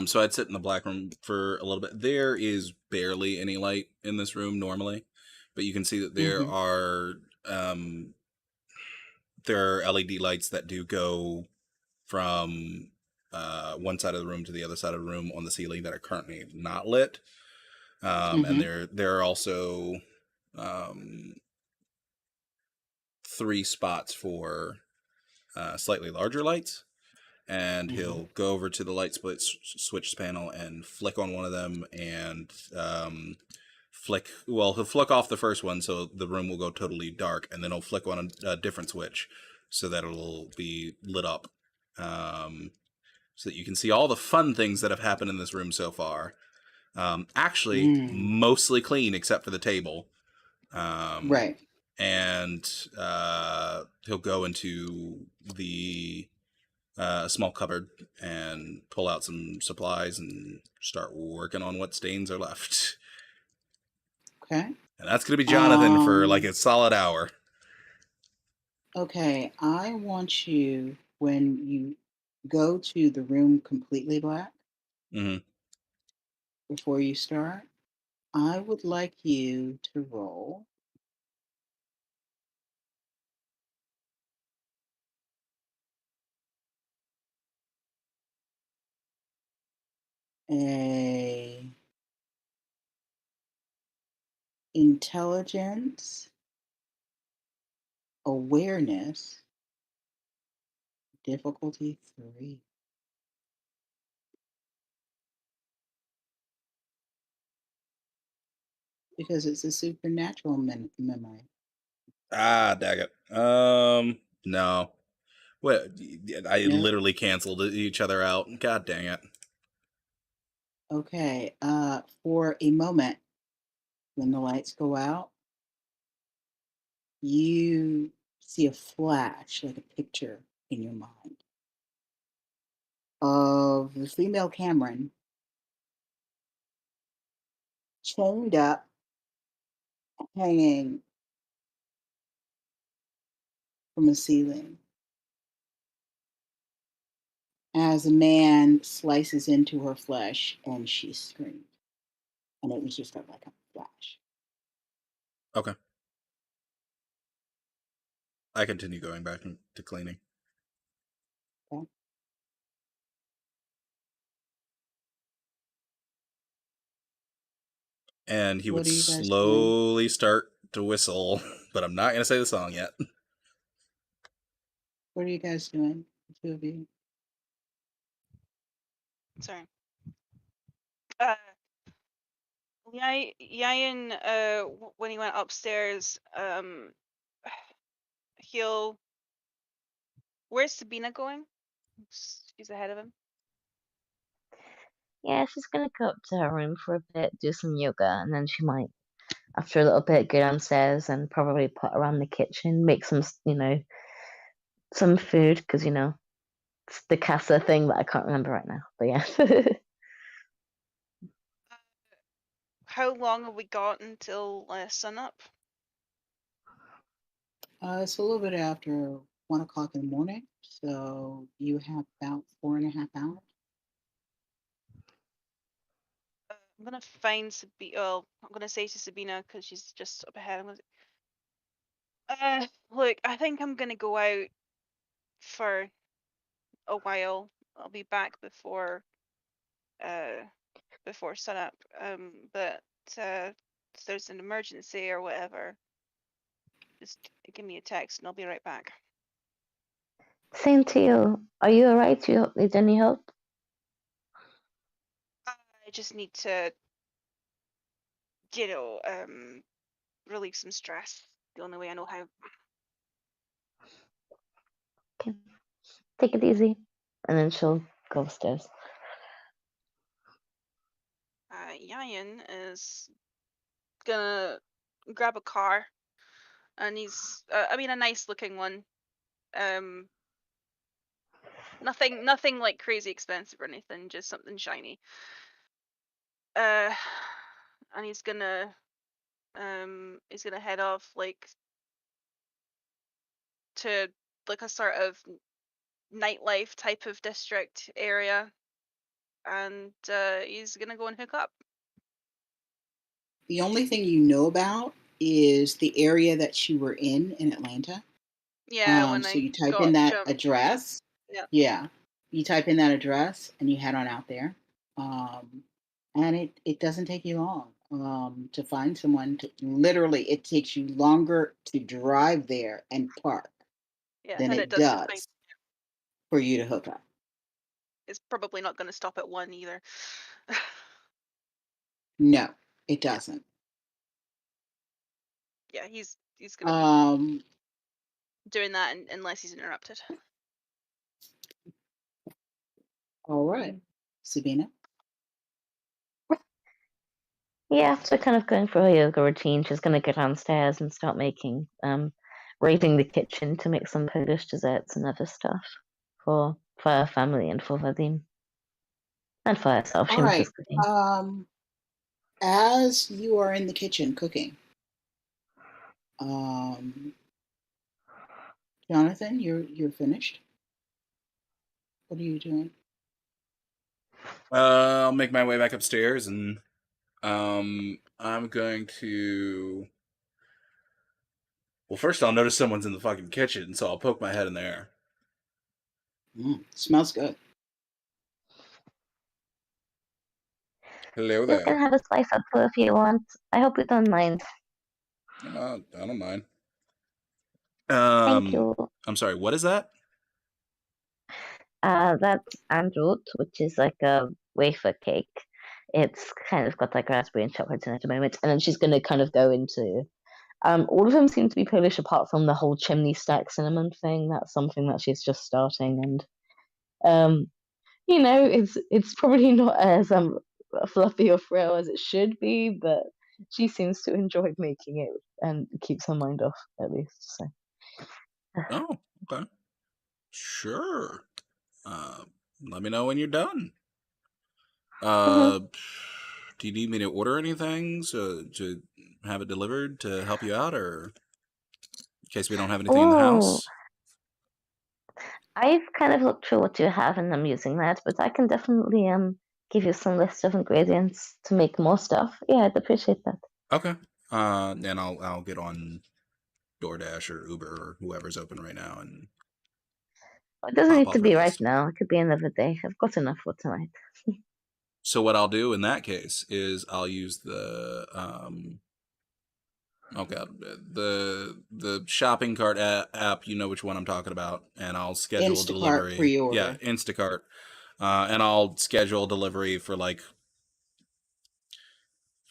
So I'd sit in the black room for a little bit. There is barely any light in this room normally, but you can see that there Mhm. are LED lights that do go from one side of the room to the other side of the room on the ceiling that are currently not lit. And Mhm. there are also 3 spots for slightly larger lights. And Mhm. he'll go over to the light split switch panel and flick on one of them and he'll flick off the first one so the room will go totally dark, and then he'll flick on a different switch so that it'll be lit up, so that you can see all the fun things that have happened in this room so far. Actually, Mm. mostly clean except for the table. Right. And he'll go into a small cupboard and pull out some supplies and start working on what stains are left. Okay. And that's going to be Jonathan for like Um. a solid hour. Okay. I want you, when you go to the room completely black Mm-hmm. before you start, I would like you to roll a intelligence awareness difficulty 3. Because it's a supernatural memory. Ah, dang it. No. What? I No? literally canceled each other out. God dang it. Okay. For a moment, when the lights go out, you see a flash, like a picture in your mind of the female Cameron chained up, hanging from a ceiling as a man slices into her flesh and she screams. And it was just like a flash. Okay. I continue going back to cleaning. Okay? And he would What are you guys doing? slowly start to whistle, but I'm not going to say the song yet. What are you guys doing? The two of you? Sorry. Yayan, when he went upstairs, he'll. Where's Sabina going? She's ahead of him. yeah, she's gonna go up to her room for a bit, do some yoga, and then she might, after a little bit, go downstairs and probably put around the kitchen, make some, some food, because, it's the casa thing that I can't remember right now. But yeah. How long have we got until sunup? It's a little bit after 1 o'clock in the morning, so you have about 4.5 hours. I'm gonna find Sabina. Well, I'm gonna say to Sabina because she's just up ahead. Look, I think I'm gonna go out for a while. I'll be back before sunup. But if there's an emergency or whatever, just give me a text and I'll be right back. Same to you. Are you alright? Do you need any help? I just need to, you know, relieve some stress. The only way I know how. Okay. Take it easy. And then she'll go upstairs. Yayan is gonna grab a car, and he's, I mean, a nice looking one. Nothing like crazy expensive or anything, just something shiny. And he's gonna head off like to like a sort of nightlife type of district area, and he's gonna go and hook up. The only thing you know about is the area that you were in Atlanta. Yeah, when So I you type in got that jumped. address. Yeah. Yeah. You type in that address and you head on out there. And it doesn't take you long to find someone. Literally, it takes you longer to drive there and park Yeah, than and it it does to find. does for you to hook up. It's probably not going to stop at one either. No, it doesn't. Yeah, he's gonna be Um, doing that unless he's interrupted. all right. Sabina? Yeah, after kind of going through her yoga routine, she's gonna go downstairs and start making, raiding the kitchen to make some Polish desserts and other stuff for her family and for Vadim. And for herself, she All misses right. cooking. As you are in the kitchen cooking, Jonathan, you're finished. What are you doing? I'll make my way back upstairs, and I'm going to. Well, first I'll notice someone's in the fucking kitchen, so I'll poke my head in there. Smells good. Hello You can there. have a slice of too if you want. I hope you don't mind. I don't mind. Thank you. I'm sorry. What is that? That's androot, which is like a wafer cake. It's kind of got like raspberry and chocolate in it at the moment, and then she's gonna kind of go into. All of them seem to be Polish apart from the whole chimney stack cinnamon thing. That's something that she's just starting, and it's probably not as fluffy or frail as it should be, but she seems to enjoy making it and keeps her mind off at least. So. Oh, okay. Sure. Let me know when you're done. Mhm. Do you need me to order anything to have it delivered to help you out, or in case we don't have anything in the Oh, house? I've kind of looked through what you have and I'm using that, but I can definitely give you some list of ingredients to make more stuff. Yeah, I'd appreciate that. Okay. Then I'll get on DoorDash or Uber or whoever's open right now and It doesn't pop need to off her be right list. now. It could be another day. I've got enough for tonight. So what I'll do in that case is I'll use the oh god, the shopping cart app. You know which one I'm talking about, and I'll schedule a Instacart delivery. Yeah, pre-order. Instacart, and I'll schedule delivery for like.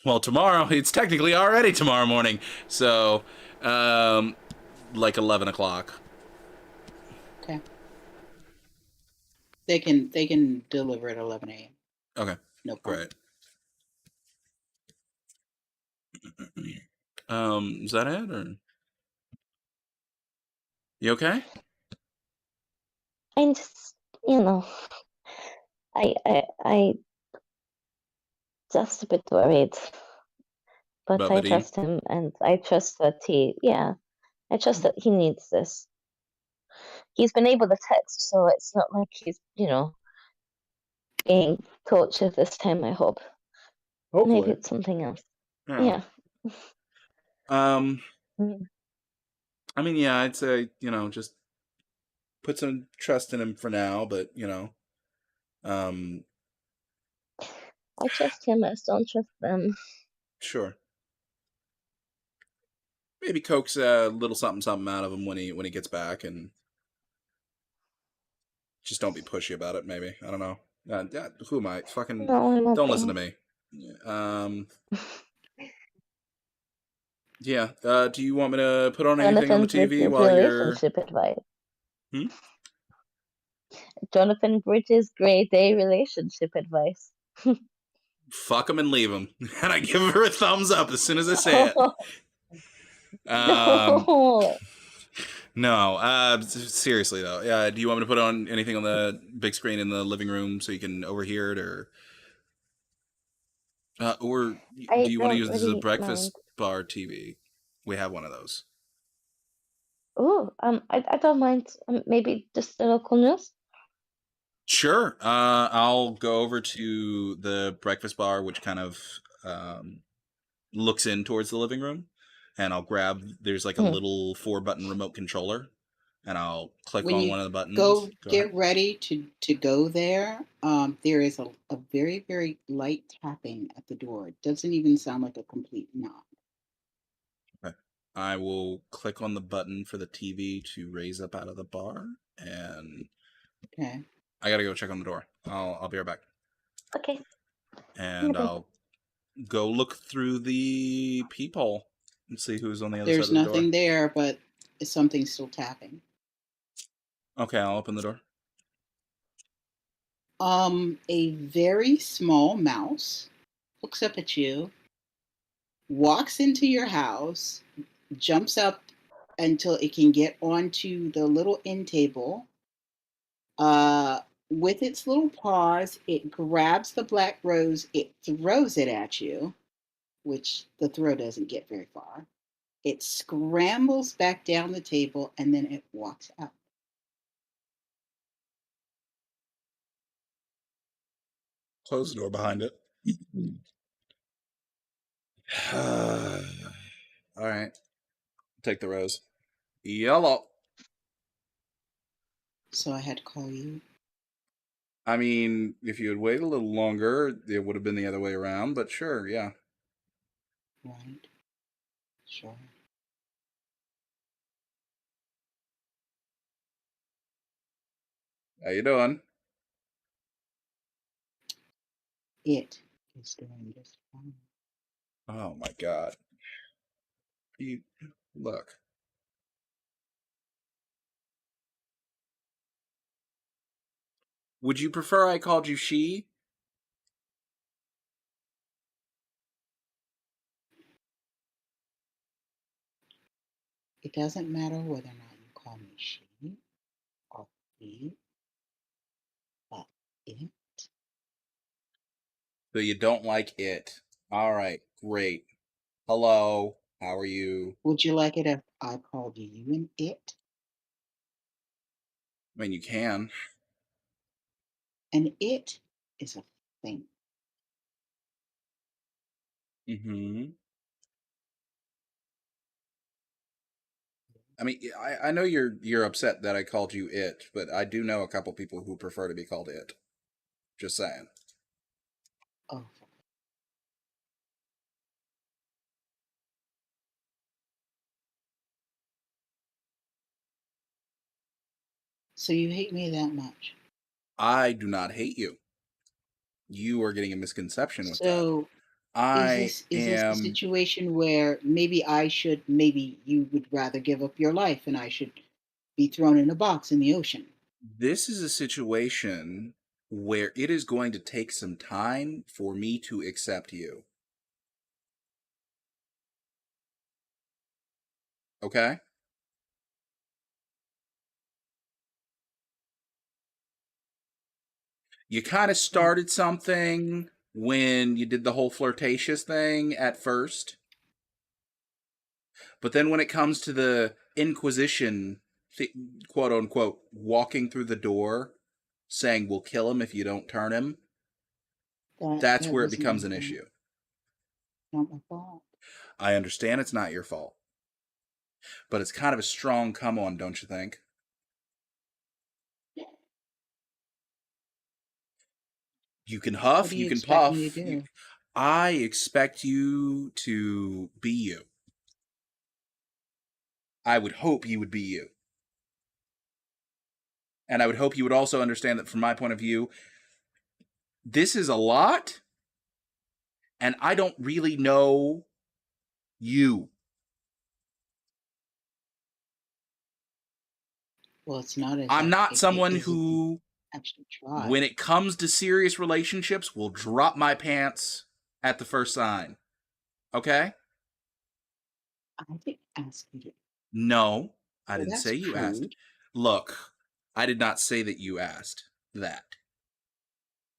Well, tomorrow it's technically already tomorrow morning, so like 11 o'clock. Okay. They can deliver at 11 a.m. Okay, No problem. Great. Is that it, or you okay? I'm just, I just a bit worried, but About I Medine? trust him, and I trust that I trust that he needs this. He's been able to text, so it's not like he's, being tortured this time, I hope. Maybe Hopefully. it's something else. Yeah. Yeah. Um, Mm. I mean, yeah, I'd say, just put some trust in him for now, but, um, I trust him, I just don't trust them. sure. Maybe coax a little something out of him when he gets back, and just don't be pushy about it. Maybe, I don't know. Yeah, who am I? Fucking No, I'm don't listen to hoping. me. Yeah. Do you want me to put on anything on the Jonathan TV Bridges while you're? relationship advice. Hmm? Jonathan Bridges grade A relationship advice. Fuck him and leave him, and I give her a thumbs up as soon as I say it. No. No. Seriously though. Do you want me to put on anything on the big screen in the living room so you can overhear it, or do I you want to don't use this as a really mind. breakfast bar TV? We have one of those. Oh, I don't mind. Maybe just the local news. Sure. I'll go over to the breakfast bar, which kind of looks in towards the living room, and I'll grab. There's like a little 4-button remote controller, and I'll click When on you one of the buttons. go Go ahead. get ready to go there, there is a very, very light tapping at the door. It doesn't even sound like a complete knock. Okay. I will click on the button for the TV to raise up out of the bar, and Okay. I gotta go check on the door. I'll be right back, Okay. and Okay. I'll go look through the peephole and see who's on the other side There's of the door. nothing there, but something's still tapping. Okay, I'll open the door. A very small mouse looks up at you, walks into your house, jumps up until it can get onto the little end table. With its little paws, it grabs the black rose, it throws it at you, which the throw doesn't get very far. It scrambles back down the table and then it walks out. Close the door behind it. All right. Take the rose. Yellow. So I had to call you. I mean, if you had waited a little longer, it would have been the other way around, but sure, yeah. Right. Sure. How you doing? It is doing just fine. Oh my god. You look. Would you prefer I called you she? It doesn't matter whether or not you call me she or he, but it. So you don't like it. Alright, great. Hello. How are you? Would you like it if I called you an it? I mean, you can. And it is a thing. Mm-hmm. I mean, I know you're upset that I called you it, but I do know a couple people who prefer to be called it. Just saying. Oh, so you hate me that much? I do not hate you. You are getting a misconception with that. So is this a situation where maybe you would rather give up your life and I should be thrown in a box in the ocean? This is a situation where it is going to take some time for me to accept you. Okay? You kind of started something when you did the whole flirtatious thing at first. But then when it comes to the Inquisition, quote unquote, walking through the door saying we'll kill him if you don't turn him, that's That where it wasn't becomes my an fault. issue. Not my fault. I understand it's not your fault. But it's kind of a strong come on, don't you think? You can What huff, do you you can expect me puff. to do? I expect you to be you. I would hope you would be you. And I would hope you would also understand that from my point of view, this is a lot, and I don't really know you. Well, it's not as I'm not someone as if you who, actually when tried. it comes to serious relationships, will drop my pants at the first sign. Okay? I didn't ask you to. No, I Well, didn't that's say you asked. crude. Look, I did not say that you asked that,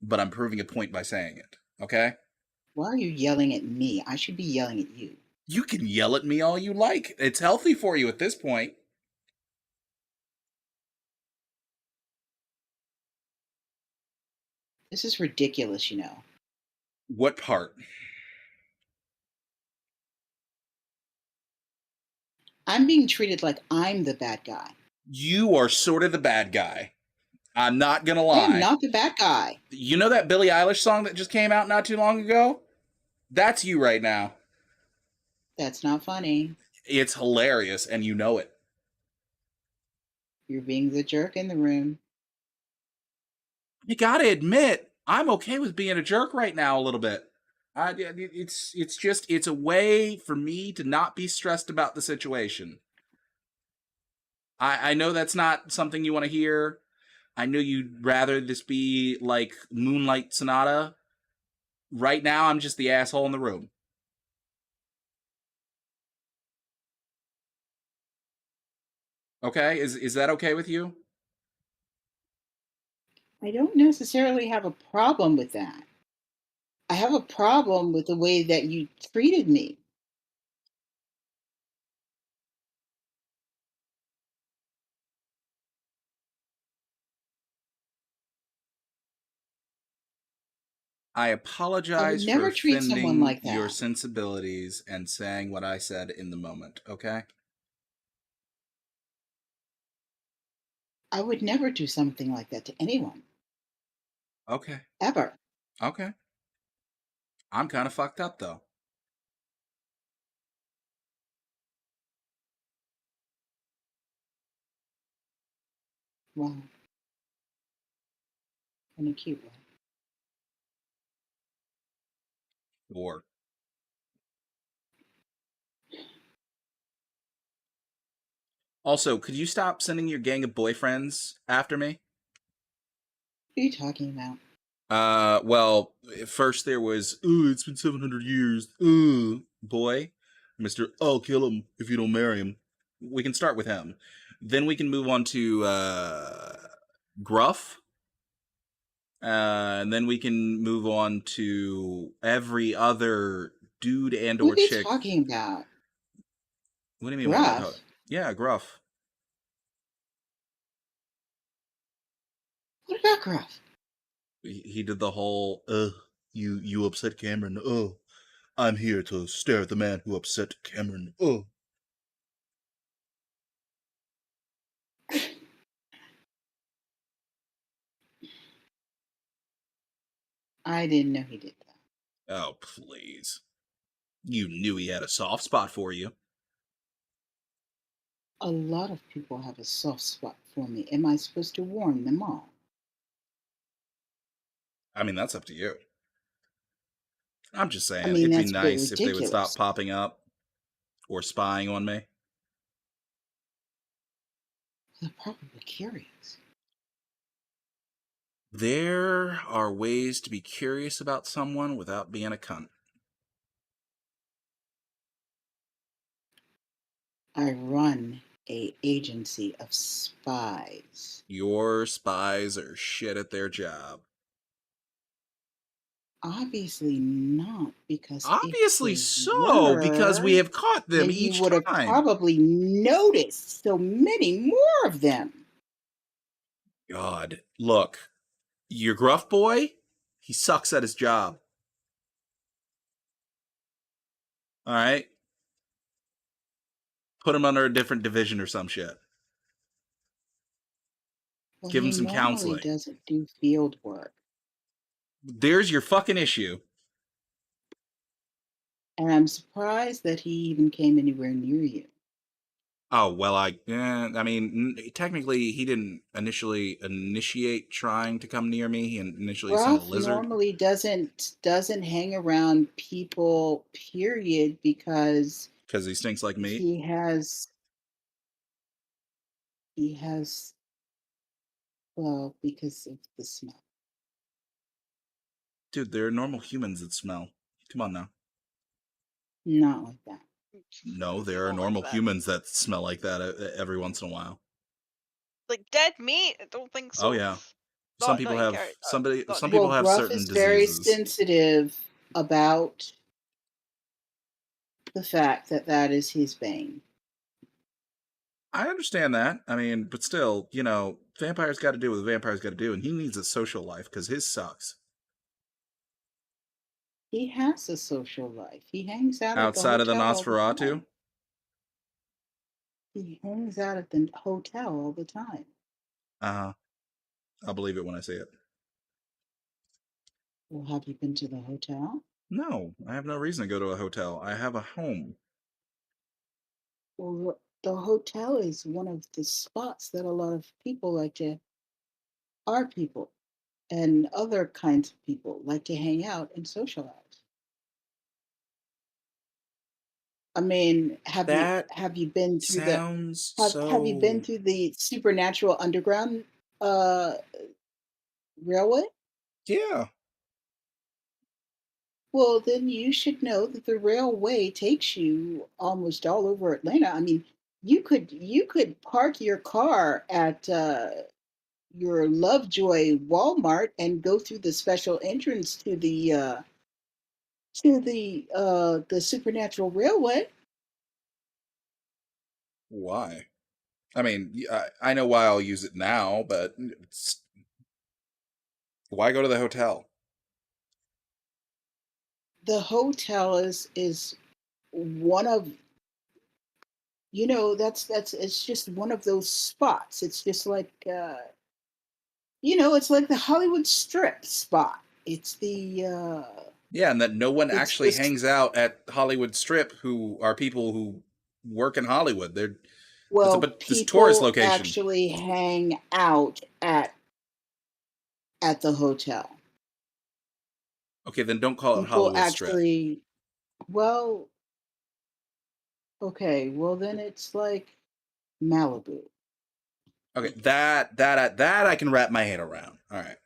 but I'm proving a point by saying it. Okay? Why are you yelling at me? I should be yelling at you. You can yell at me all you like. It's healthy for you at this point. This is ridiculous, you know. What part? I'm being treated like I'm the bad guy. You are sort of the bad guy. I'm not gonna I am lie. not the bad guy. You know that Billie Eilish song that just came out not too long ago? That's you right now. That's not funny. It's hilarious, and you know it. You're being the jerk in the room. You gotta admit, I'm okay with being a jerk right now a little bit. It's a way for me to not be stressed about the situation. I know that's not something you want to hear. I know you'd rather this be like Moonlight Sonata. Right now, I'm just the asshole in the room. Okay, is that okay with you? I don't necessarily have a problem with that. I have a problem with the way that you treated me. I I would apologize for never treat someone offending like your that. sensibilities and saying what I said in the moment, okay? I would never do something like that to anyone, Okay. ever. Okay. I'm kind of fucked up, though. Well, in a cute way. Or also, could you stop sending your gang of boyfriends after me? What are you talking about? Well, first there was, it's been 700 years. Boy, Mr. I'll kill him if you don't marry him. We can start with him. Then we can move on to, Gruff. And then we can move on to every other dude and What or are you chick. talking about? What do you mean? What am I Gruff? talking? Yeah, Gruff. What about Gruff? He did the whole, you upset Cameron. I'm here to stare at the man who upset Cameron. I didn't know he did that. Oh, please. You knew he had a soft spot for you. A lot of people have a soft spot for me. Am I supposed to warn them all? I mean, that's up to you. I'm just I saying, mean, it'd be that's a bit nice if they would ridiculous. stop popping up or spying on me. They're probably curious. There are ways to be curious about someone without being a cunt. I run a agency of spies. Your spies are shit at their job. Obviously not, because if Obviously they so, because we were, have caught them then you each would have time. probably noticed so many more of them. God, look, your gruff boy, he sucks at his job. All right? Put him under a different division or some shit. Well, Give him he some normally counseling. doesn't do field work. There's your fucking issue. And I'm surprised that he even came anywhere near you. Oh, well, I mean, technically, he didn't initially initiate trying to come near me. He initially sent a Ralph lizard. normally doesn't hang around people, period, because Because he stinks like meat. he has well, because of the smell. Dude, there are normal humans that smell. Come on now. Not like that. No, You there are don't like normal that. humans that smell like that every once in a while. Like dead meat? I don't think so. Oh yeah. Some people Not in have character. some Not people Well, have Gruff certain is very diseases. sensitive about the fact that that is his bane. I understand that. I mean, but still, vampires got to do what vampires got to do, and he needs a social life because his sucks. He has a social life. He hangs out at the Outside of the hotel all the Nosferatu. time. He hangs out at the hotel all the time. I'll believe it when I see it. Well, have you been to the hotel? No, I have no reason to go to a hotel. I have a home. Well, the hotel is one of the spots that a lot of people our people and other kinds of people like to hang out and socialize. I mean, That have you been through sounds have you been so... through the Supernatural Underground uh railway? Yeah. Well, then you should know that the railway takes you almost all over Atlanta. I mean, you could park your car at your Lovejoy Walmart and go through the special entrance to the Supernatural Railway. Why? I mean, I know why I'll use it now, but why go to the hotel? The hotel is one of that's it's just one of those spots. It's just like it's like the Hollywood Strip spot. It's the Yeah, and that no one it's actually just hangs out at Hollywood Strip who are people who work in Hollywood. well, This tourist people location. actually hang out at the hotel. Okay, then don't call it People Hollywood Strip. actually well, okay, well then it's like Malibu. Okay, that I can wrap my head around. All right.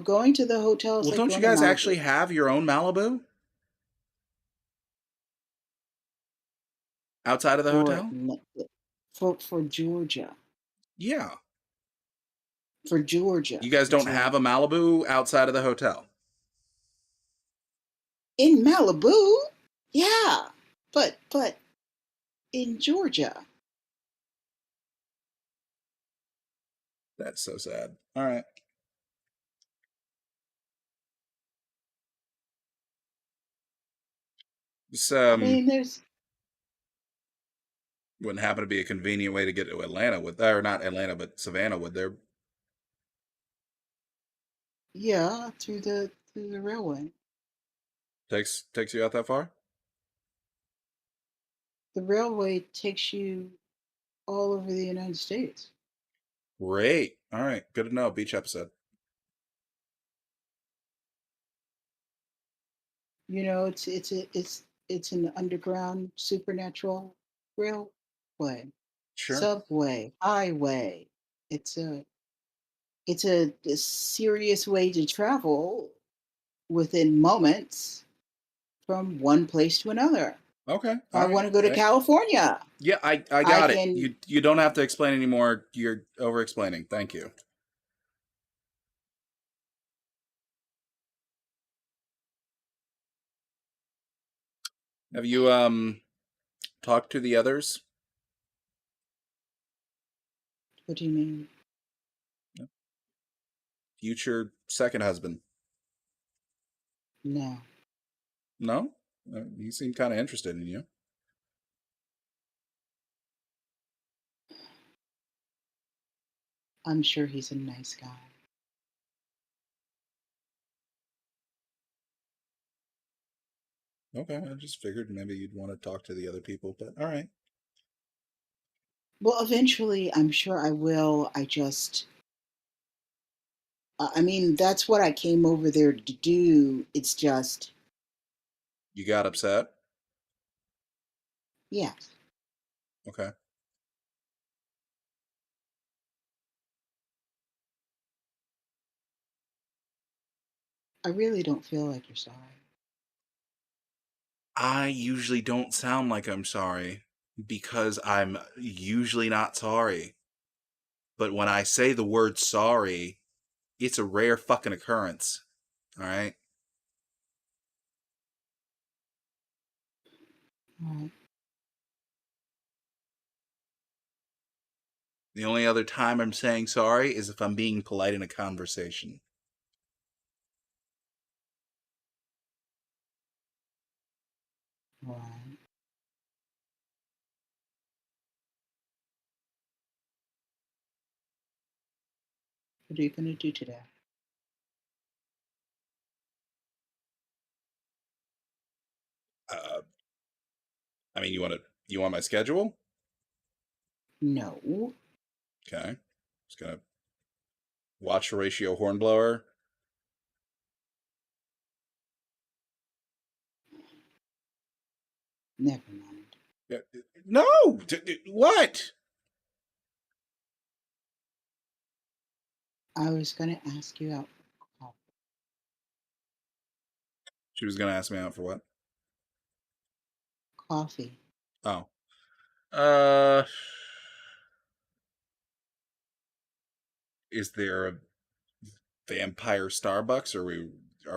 Going to the hotel is Well, like don't you going to guys actually Malibu. have your own Malibu outside of the for hotel? for Georgia. Yeah. For Georgia. You guys It's don't have a Malibu outside of the hotel. in Malibu. Yeah. But in Georgia. That's so sad. All right. This I mean, there's wouldn't happen to be a convenient way to get to Atlanta with, or not Atlanta, but Savannah, would there? yeah, through the railway. Takes you out that far? The railway takes you all over the United States. Great. All right. Good to know. Beach episode. It's an underground supernatural railway, Sure. subway, highway. It's a serious way to travel within moments from one place to another. Okay. If I All right. want to go to California, Yeah, I I got it. can. You don't have to explain anymore. You're over explaining. Thank you. Have you talked to the others? What do you mean? Future second husband? No, No? He seemed kind of interested in you. I'm sure he's a nice guy. Okay, I just figured maybe you'd want to talk to the other people, but all right. Well, eventually, I'm sure I will. I mean, that's what I came over there to do. It's just, You got upset? yes, Okay. I really don't feel like you're sorry. I usually don't sound like I'm sorry because I'm usually not sorry. But when I say the word sorry, it's a rare fucking occurrence. All right? All right. The only other time I'm saying sorry is if I'm being polite in a conversation. All right. What are you going to do today? Uh, I mean, you want my schedule? No. Okay. Just gonna watch Horatio Hornblower. Never mind. No! What? I was going to ask you out for She was gonna ask me out for what? coffee. Oh. Uh, is there a vampire Starbucks? Are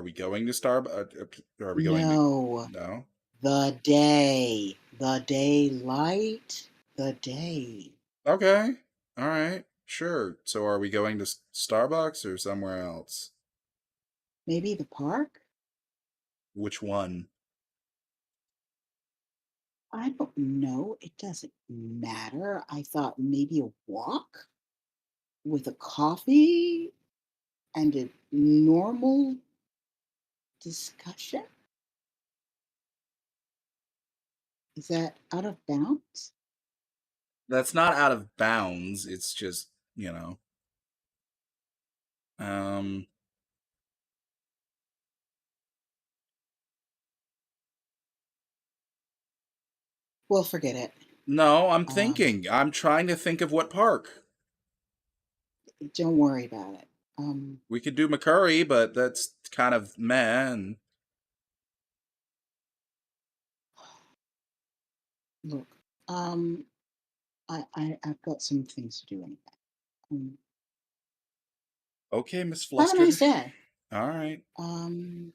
we going to Starbucks? Are we going to No. No? The day. The daylight. The day. Okay. All right. Sure. So are we going to Starbucks or somewhere else? Maybe the park? Which one? I don't know. It doesn't matter. I thought maybe a walk with a coffee and a normal discussion. Is that out of bounds? That's not out of bounds. It's just, you know. Um Well, forget it. no, I'm Um, thinking. I'm trying to think of what park. don't worry about it. We could do McCurry, but that's kind of meh. And Look, um, I've got some things to do anyway. Um, okay, Miss have a Flustered. nice day. All right. Um,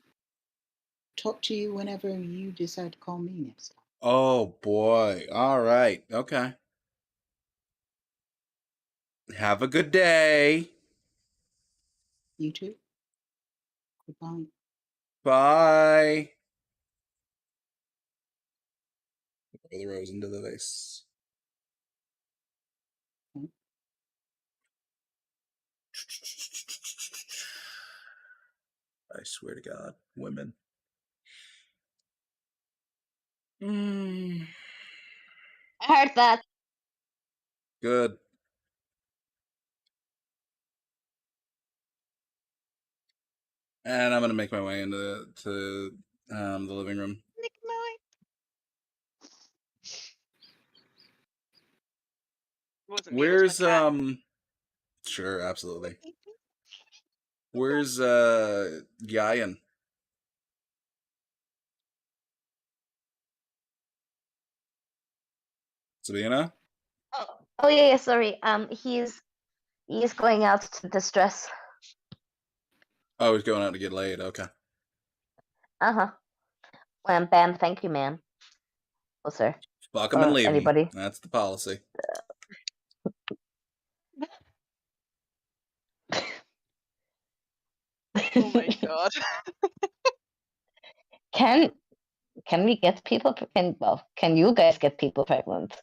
talk to you whenever you decide to call me next time. Oh boy. All right. Okay. Have a good day. You too. Goodbye. Bye. Pour the rose into the vase. Okay. I swear to God, women. I heard that. Good. And I'm gonna make my way into the living room. Nick Moy. Wasn't me. It was my Where's cat. Sure, absolutely. Where's Guyan? Sabina? Oh yeah, yeah, sorry. He's going out to distress. Oh, he's going out to get laid. Okay. Uh-huh. Wham bam, thank you, ma'am. Oh sir. Fuck him and Or leave him. anybody. That's the policy. Oh my god. Can we get people can you guys get people pregnant?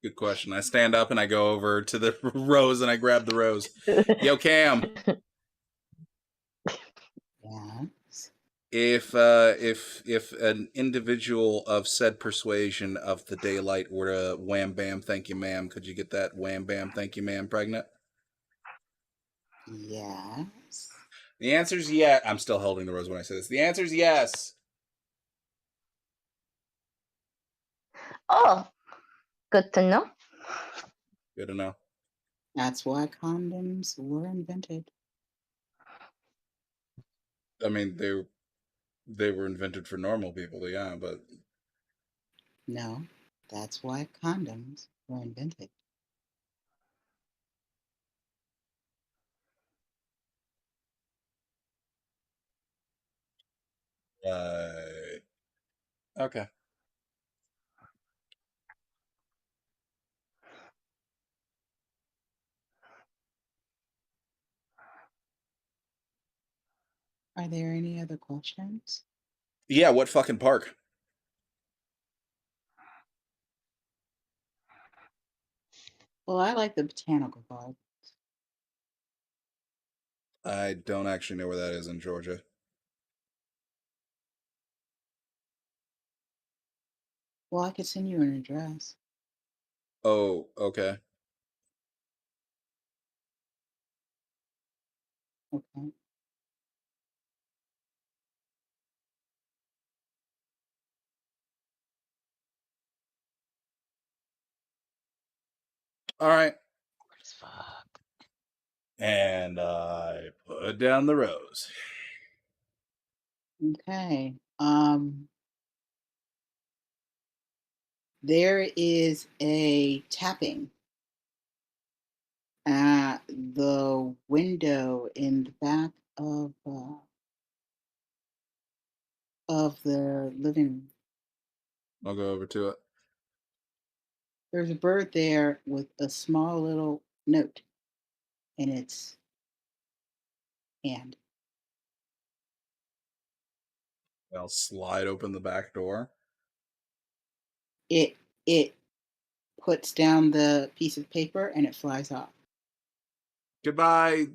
Good question. I stand up and I go over to the rose and I grab the rose. Yo, Cam. Yes. If an individual of said persuasion of the daylight were to wham bam thank you ma'am, could you get that wham bam thank you ma'am pregnant? Yes. The answer's yes. I'm still holding the rose when I say this. The answer's yes. Oh, good to know. Good to know. That's why condoms were invented. I mean, they were invented for normal people, yeah, but No, that's why condoms were invented. okay. Are there any other questions? Yeah, what fucking park? Well, I like the botanical garden. I don't actually know where that is in Georgia. Well, I could send you an address. Oh, okay. Okay. All right. What as fuck? And I put down the rose. Okay. There is a tapping at the window in the back of the living room. I'll go over to it. There's a bird there with a small little note in its hand. I'll slide open the back door. It puts down the piece of paper and it flies off. Goodbye,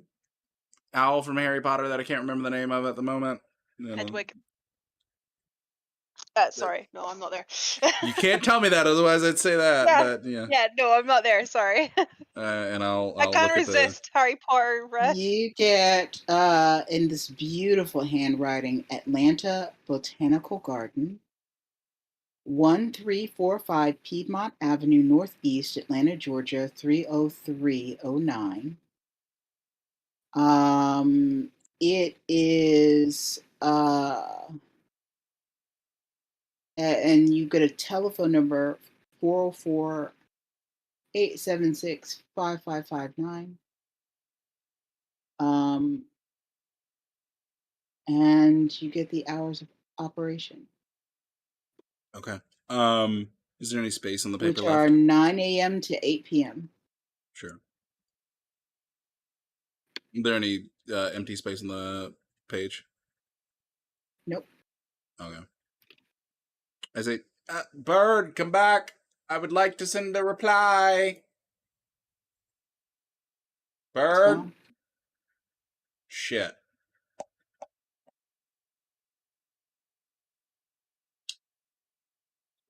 owl from Harry Potter that I can't remember the name of at the moment. Hedwig. Sorry, no, I'm not there. You can't tell me that, otherwise I'd say that. Yeah, But yeah. Yeah, no, I'm not there. Sorry. And I'll I can't look resist Harry Potter. You get in this beautiful handwriting, Atlanta Botanical Garden, 1345 Piedmont Avenue Northeast, Atlanta, Georgia 30309. It is and you get a telephone number 404-876-5559. And you get the hours of operation, okay. Is there any space on the paper which are left? 9 a.m. to 8 p.m. Sure. Is there any empty space on the page? Nope. Okay. I say, Bird, come back. I would like to send a reply. Bird? Gone. Shit.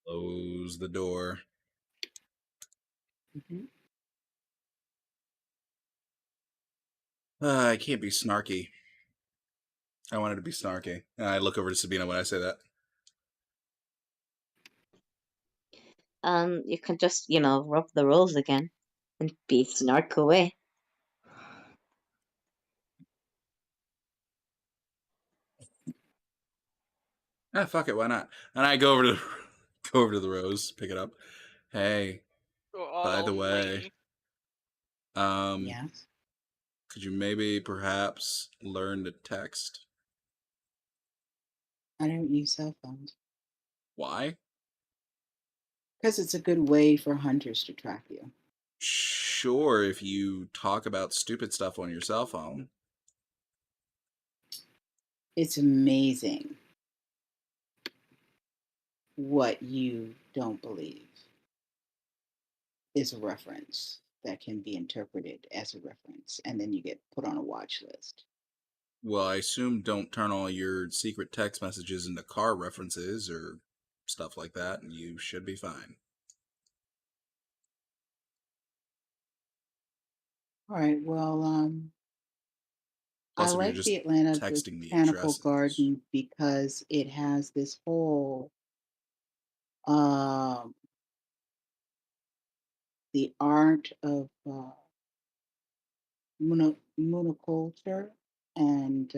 Close the door. Mhm. I can't be snarky. I wanted to be snarky. And I look over to Sabina when I say that. you can just, rub the rolls again and be snark away. Ah, fuck it, why not? And I go over to go over to the rose, pick it up. Hey, by the way, Yes. could you maybe perhaps learn to text? I don't use cell phones Why? because it's a good way for hunters to track you. Sure, if you talk about stupid stuff on your cell phone. It's amazing what you don't believe is a reference that can be interpreted as a reference, and then you get put on a watch list. Well, I assume don't turn all your secret text messages into car references or stuff like that, and you should be fine. All right. Well, I Plus, if you're like the just Atlanta texting the Botanical addresses. Garden because it has this whole um, the art of monoculture, and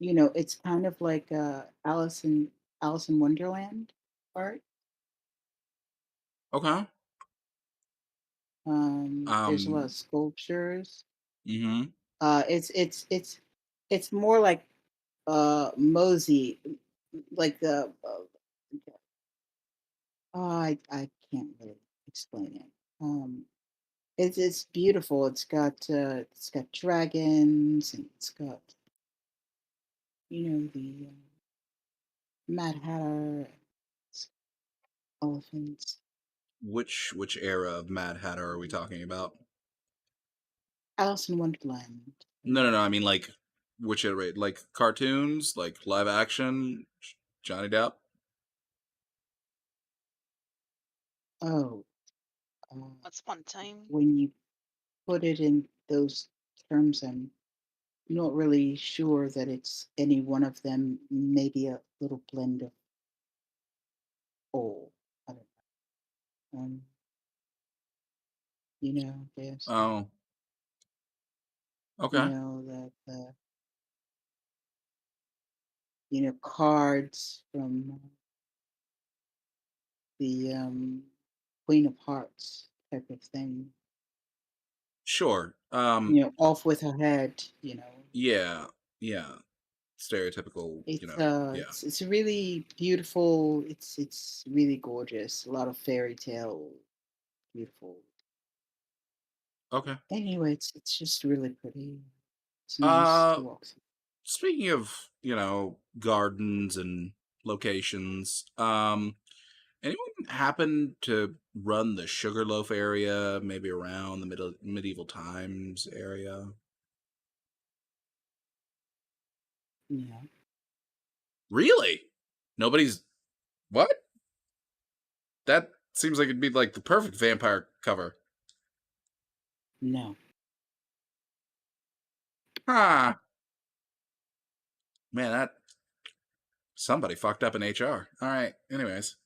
it's kind of like Alice in Wonderland art. Okay. There's a lot of Um. sculptures. Mm-hmm. It's more like Mosey, like the I can't really explain it. It's beautiful. It's got dragons, and it's got the Mad Hatter, elephants. Which era of Mad Hatter are we talking about? Alice in Wonderland. No. I mean, like, which iterate? Like cartoons, like live action, Johnny Depp. Oh, uh, Once upon a time. when you put it in those terms, I'm not really sure that it's any one of them. Maybe a little blend of all. I don't know. There's Oh, you okay. know the cards from the Queen of Hearts type of thing. Sure. Off with her head. Yeah, yeah. Stereotypical, yeah. It's really beautiful. It's really gorgeous. A lot of fairy tale, beautiful. Okay. Anyway, it's just really pretty. It's nice Uh, to walk through. Speaking of, gardens and locations, anyone happen to run the Sugarloaf area, maybe around the medieval times area? Yeah. Really? Nobody's what? That seems like it'd be like the perfect vampire cover. No. Huh. Man, that somebody fucked up in HR. All right. Anyways.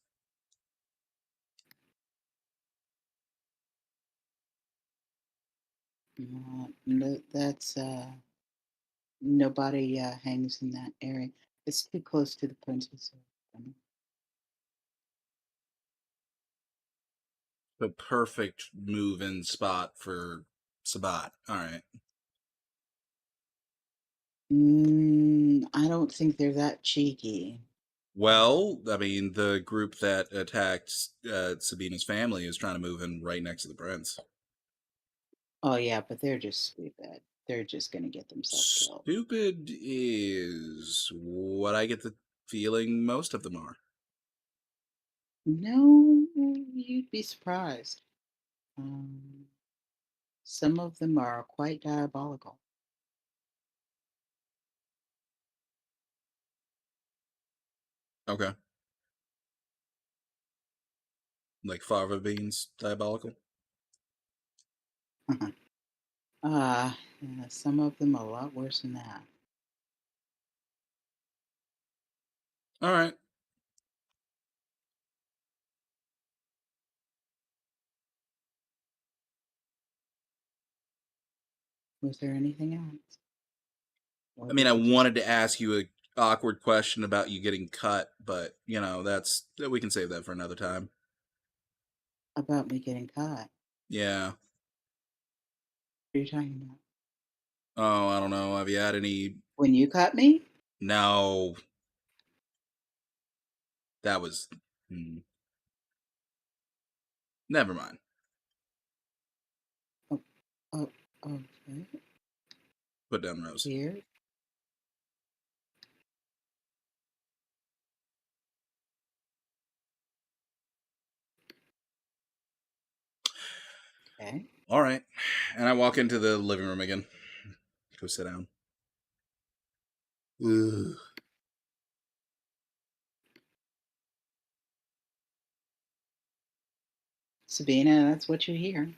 No, that's nobody hangs in that area. It's too close to the princess. The perfect move-in spot for Sabat. All right. I don't think they're that cheeky. Well, I mean, the group that attacked Sabina's family is trying to move in right next to the prince. Oh yeah, but they're just stupid. They're just gonna get themselves killed. Stupid is what I get the feeling most of them are. No, you'd be surprised. Um, some of them are quite diabolical. Okay. Like fava beans, diabolical. Yeah, some of them a lot worse than that. All right. Was there anything else? Or I mean, did I we just wanted to ask you a awkward question about you getting cut, but we can save that for another time. about me getting caught? Yeah. What are you talking about? Oh, I don't know. Have you had any? When you caught me? No. That was. Never mind. Oh, oh, okay. Put down Rose. Weird. Okay. All right. And I walk into the living room again. Go sit down. Ugh. Sabina, that's what you hear.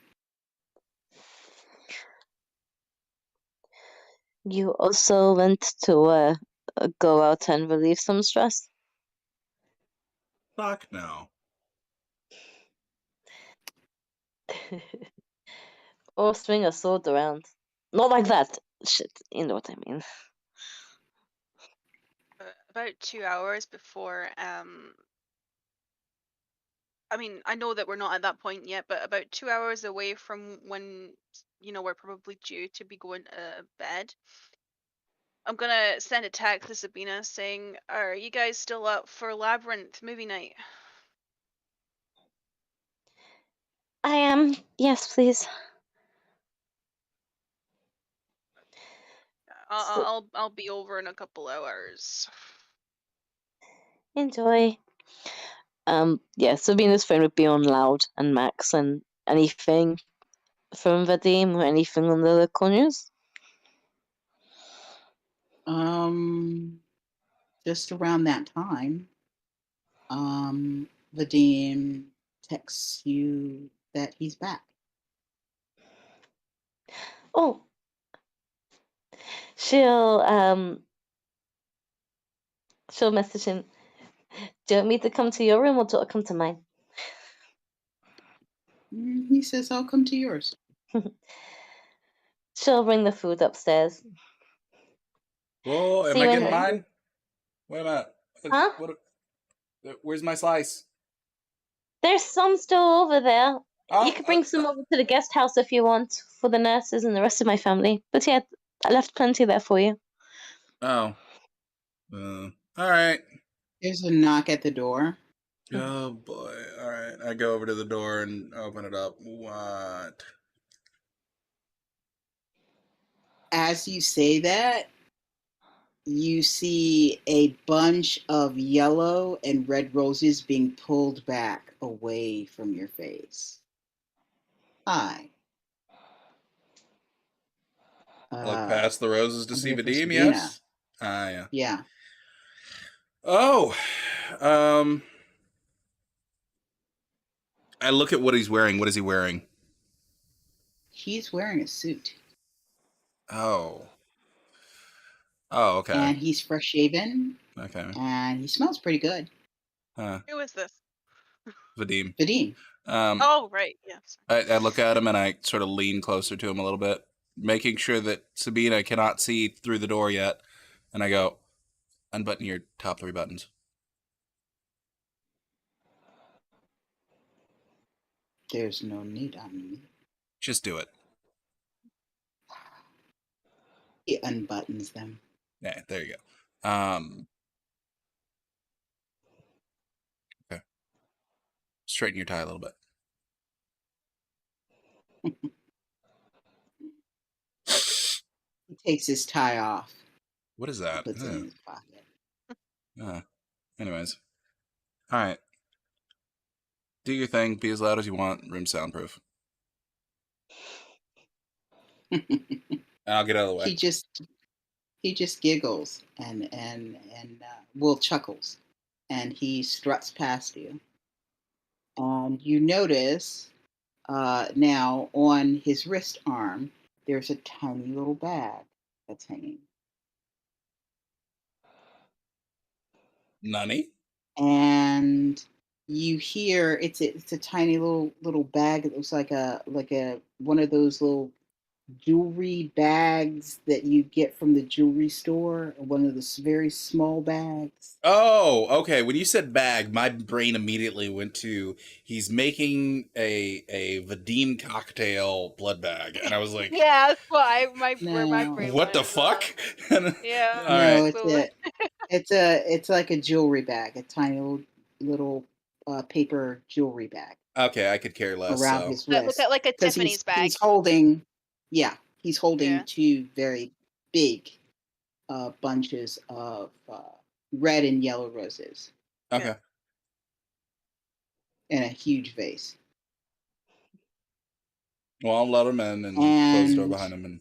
You also went to go out and relieve some stress? Fuck no. Or swing a sword around. Not like that. Shit, you know what I mean. About 2 hours before, I mean, I know that we're not at that point yet, but about 2 hours away from when, we're probably due to be going to bed, I'm gonna send a text to Sabina saying, "Are you guys still up for Labyrinth movie night?" I am. Yes, please. I'll be over in a couple hours. Enjoy. Yeah, Sabina's phone would be on loud and Max, and anything from Vadim or anything on the local news? Just around that time, Vadim texts you that he's back. Oh. She'll message him. Do you want me to come to your room or do you want to come to mine? He says, I'll come to yours. She'll bring the food upstairs. Whoa, am See I you getting in- mine? Wait a minute. Huh? Where's my slice? There's some still over there. Oh, You could bring some over to the guest house if you want, for the nurses and the rest of my family. But yeah, I left plenty there for you. Oh. All right. There's a knock at the door. Oh boy. All right. I go over to the door and open it up. What? As you say that, you see a bunch of yellow and red roses being pulled back away from your face. Hi. I look past the roses to I'm see here for Vadim, Sabina. yes? Ah, yeah. Yeah. Oh. I look at what he's wearing. What is he wearing? He's wearing a suit. Oh. Oh, okay. And he's fresh shaven. Okay. And he smells pretty good. Huh. Who is this? Vadim. Vadim. Oh, right. Yes. I look at him and I sort of lean closer to him a little bit, making sure that Sabina cannot see through the door yet. And I go, unbutton your top 3 buttons. There's no need on me. Just do it. He unbuttons them. Yeah, there you go. Okay. Straighten your tie a little bit. He takes his tie off. What is that? Puts it in his pocket. Anyways. All right. Do your thing. Be as loud as you want. Room soundproof. I'll get out of the way. He just giggles and Will chuckles, and he struts past you. And you notice now on his wrist arm there's a tiny little bag that's hanging. Nani? And you hear it's a tiny little bag. It looks like a one of those little jewelry bags that you get from the jewelry store, one of the very small bags. Oh, okay. When you said bag, my brain immediately went to he's making a Vadim cocktail blood bag, and I was like, Yeah, that's where my No, brain "What went the as well. fuck?" All Yeah, no, right. absolutely. it's like a jewelry bag, a tiny little paper jewelry bag Okay, I could care less. around So his Look wrist at like a because Tiffany's he's bag. holding, yeah, he's holding Yeah. two very big bunches of red and yellow roses Yeah. okay. in a huge vase. Well, I'll let him in and close the door And behind him. And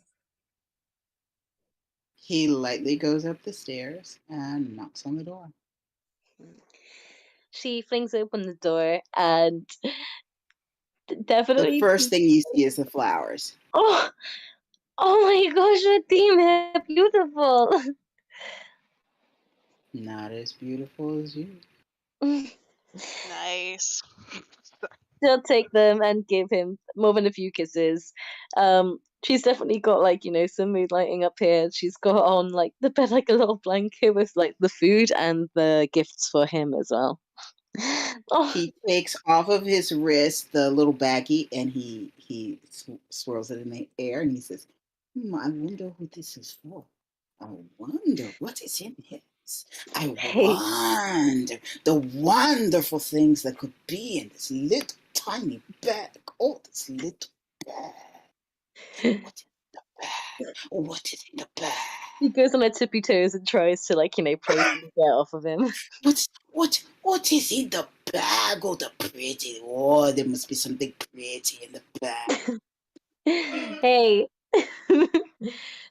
he lightly goes up the stairs and knocks on the door. She flings open the door and The definitely. first thing you see is the flowers. Oh, oh my gosh, Redeem, they're beautiful. Not as beautiful as you. Nice. She'll take them and give him more than a few kisses. She's definitely got like, some mood lighting up here. She's got on like the bed like a little blanket with like the food and the gifts for him as well. Oh, He takes off of his wrist the little baggie and he swirls it in the air and he says, I wonder who this is for. I wonder what is in this. I hey, wonder the wonderful things that could be in this little tiny bag. Oh, this little bag. What's in the bag? What is in the bag? he goes on her tippy toes and tries to like, play some get off of him. What is in the bag? Oh, the pretty. Oh, there must be something pretty in the bag. Hey.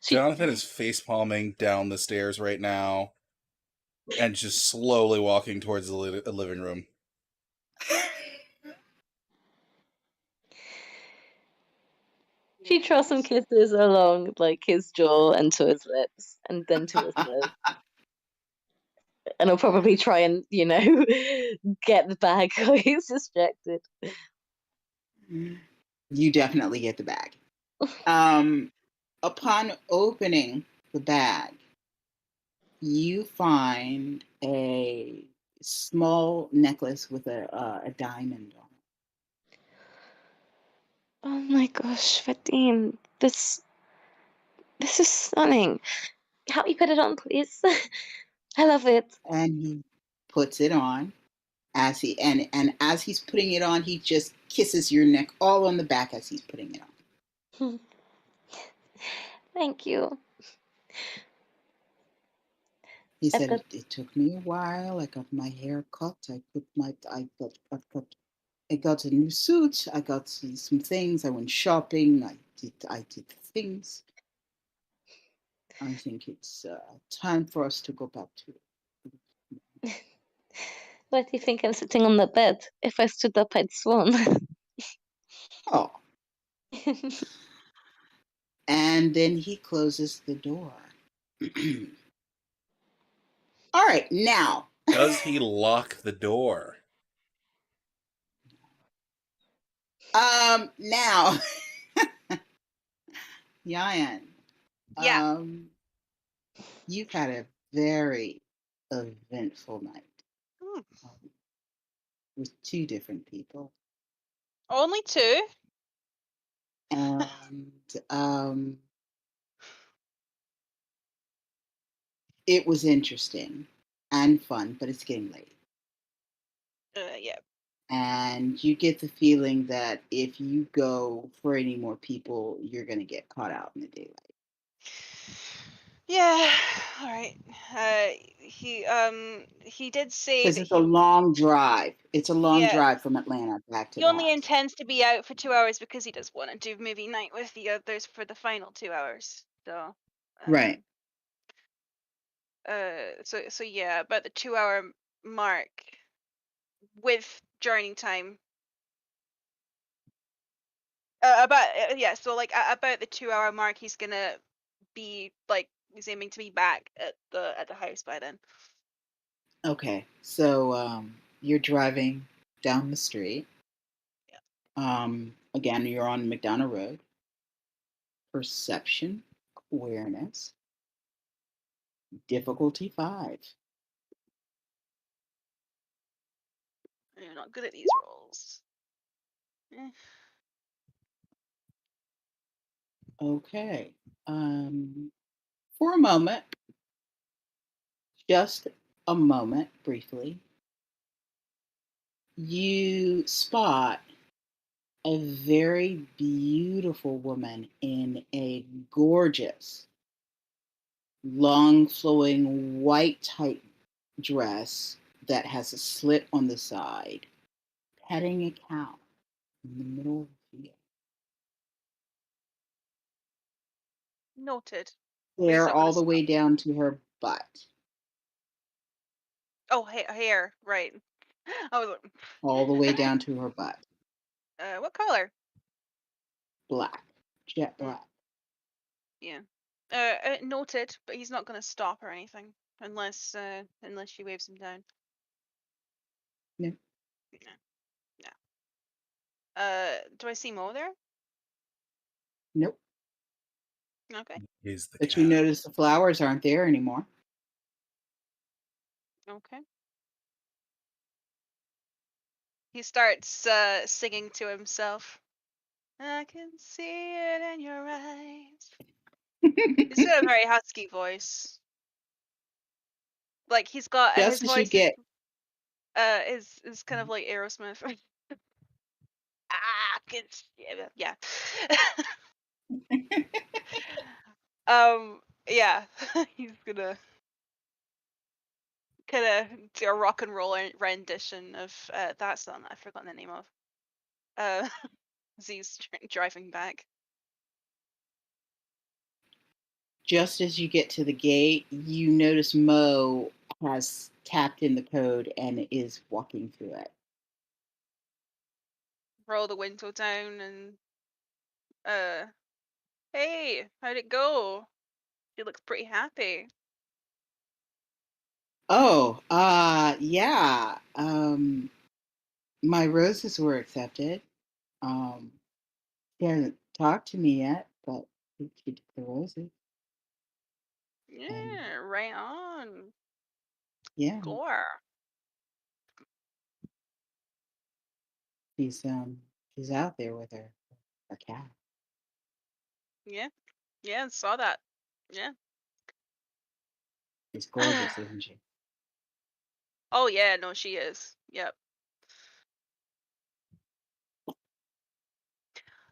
she Jonathan is face palming down the stairs right now, and just slowly walking towards the living room. she trusts some kisses along like his jaw and to his lips and then to his lips. And I'll probably try and, get the bag while he's distracted. You definitely get the bag. Upon opening the bag, you find a small necklace with a diamond on it. Oh my gosh, Vadim, this is stunning. Help me put it on, please. I love it. And he puts it on and as he's putting it on, he just kisses your neck all on the back as he's putting it on. Thank you. He I've said got it took me a while. I got my hair cut. I got a new suit. I got some things. I went shopping. I did things. I think it's time for us to go back to it. Why do you think I'm sitting on the bed? If I stood up, I'd swan. Oh, and then he closes the door. All right, now. Does he lock the door? Now, Yan, Yeah. you've had a very eventful night Hmm. with two different people. Only two? And it was interesting and fun, but it's getting late. Yeah. And you get the feeling that if you go for any more people, you're going to get caught out in the daylight. Yeah. All right. He did say Because that it's a long drive. It's a long yeah, drive from Atlanta back to he the only house. intends to be out for 2 hours because he does want to do movie night with the others for the final 2 hours. So, Right. so yeah, about the 2 hour mark with journey time. Yeah, so like about the 2 hour mark, he's gonna be like he's aiming to be back at the house by then. Okay. So you're driving down the street. Yeah. Again, you're on McDonough Road. perception, awareness, difficulty 5. You're not good at these rolls. Eh. Okay. For a moment, just a moment, briefly, you spot a very beautiful woman in a gorgeous, long flowing white tight dress that has a slit on the side, petting a cow in the middle of the field. Noted. But he's Hair not gonna all the way stop. down to her butt, Oh, hair, right. I was like, all the way down to her butt. what color? Black, jet Mm, black. yeah. Noted, but he's not gonna stop or anything unless she waves him down. No, No, no. Do I see Mo there? nope. Okay, Is the But you cow. notice the flowers aren't there anymore. okay. He starts singing to himself. I can see it in your eyes. He's got a very husky voice. Like he's got his Just as you voice is get is kind of like Aerosmith. Can see it. Yeah. Yeah. He's gonna kind of do a rock and roll rendition of that song that I've forgotten the name of. As he's driving back. just as you get to the gate, you notice Mo has tapped in the code and is walking through it. Roll the window down and hey, how'd it go? She looks pretty happy. Oh, yeah. My roses were accepted. She hasn't talked to me yet, but she took the roses. And Yeah, right on. yeah, Gore. she's she's out there with her cat. Yeah. Yeah, saw that. Yeah. She's gorgeous, isn't she? Oh yeah, no, she is. Yep.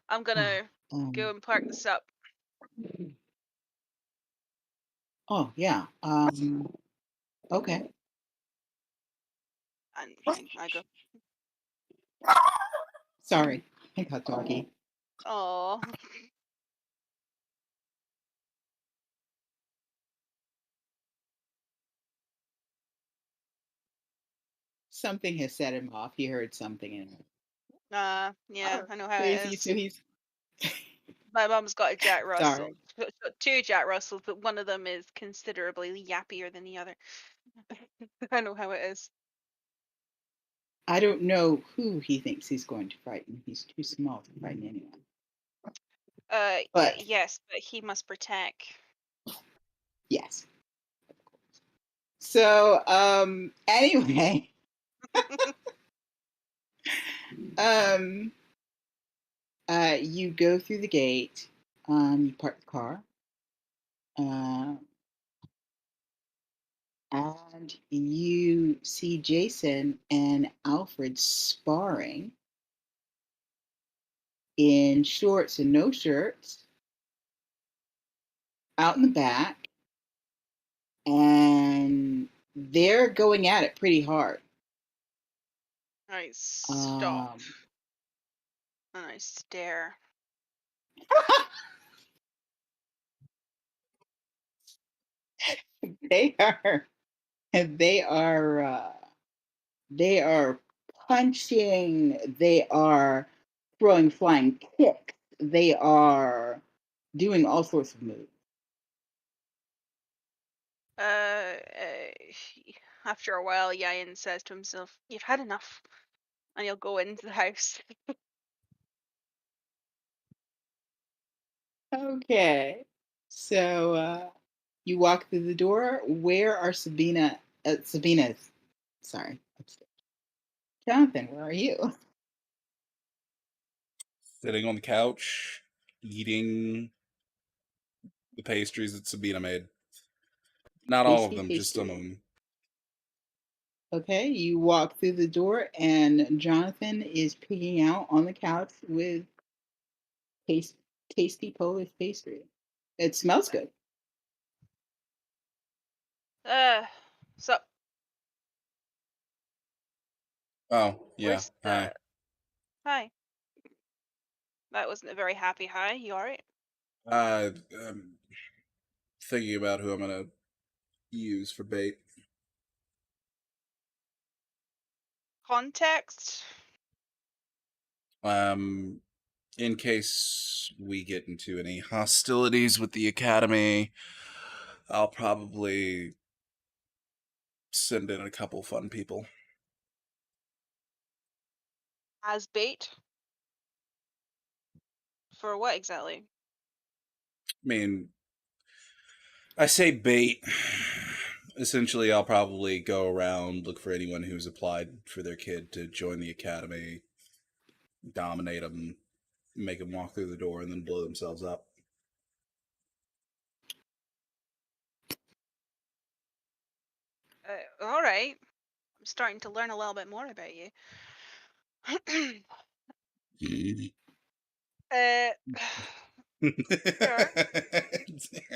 I'm gonna go and park this up. Oh yeah. Okay. And I go, Sorry, I got doggy. oh. Something has set him off. He heard something in it. Yeah, I know how it Crazy. is. So he's My mum's got a Jack Russell. sorry. She's got two Jack Russells, but one of them is considerably yappier than the other. I know how it is. I don't know who he thinks he's going to frighten. He's too small to frighten anyone. But Yes, but he must protect. yes. So anyway, um you go through the gate, you park the car, uh, and you see Jason and Alfred sparring in shorts and no shirts out in the back, and they're going at it pretty hard. I stop Um, and I stare. they are they are they are punching, they are throwing flying kicks, they are doing all sorts of moves. After a while, Yayan says to himself, "You've had enough," and he'll go into the house. Okay. So you walk through the door. Where are Sabina's? Sorry, upstairs. Jonathan, where are you? Sitting on the couch, eating the pastries that Sabina made. Not all of Tasty them, just some of pastry. them. Okay, you walk through the door, and Jonathan is picking out on the couch with taste, tasty Polish pastry. It smells good. So Oh, yeah. where's Hi. the hi? That wasn't a very happy hi. You alright? I'm thinking about who I'm gonna use for bait. Context? In case we get into any hostilities with the Academy, I'll probably send in a couple fun people. As bait? For what exactly? I mean, I say bait. Essentially, I'll probably go around, look for anyone who's applied for their kid to join the Academy, dominate them, make them walk through the door, and then blow themselves up. Alright. I'm starting to learn a little bit more about you. uh, sure.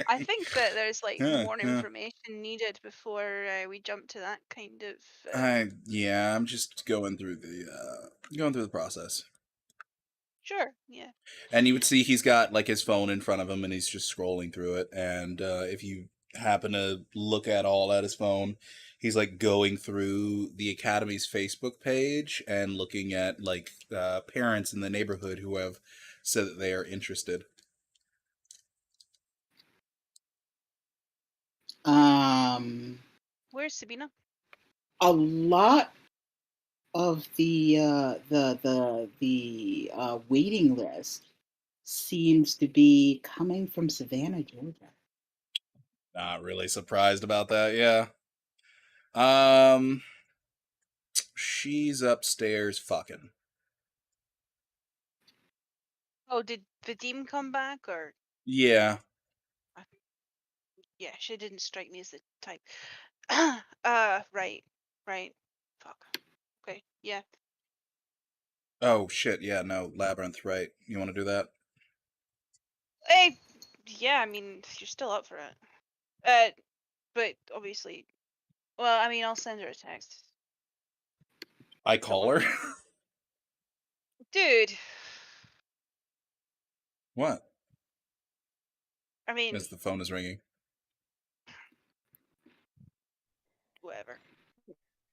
I think that there's like more information needed before we jump to that kind of. I'm just going through the process. Sure. Yeah. And you would see he's got like his phone in front of him and he's just scrolling through it. And if you happen to look at his phone, he's like going through the Academy's Facebook page and looking at like parents in the neighborhood who have said that they are interested. Where's Sabina? A lot of the waiting list seems to be coming from Savannah, Georgia. Not really surprised about that, yeah. Um, she's upstairs fucking. Oh, did Vadim come back or? Yeah. Yeah, she didn't strike me as the type. Right. Fuck. Okay, yeah. Oh shit, yeah, no, Labyrinth, right. You want to do that? Hey, yeah, I mean, you're still up for it. But obviously, well, I mean, I'll send her a text. I call her? Dude, What? I mean, As the phone is ringing. whatever.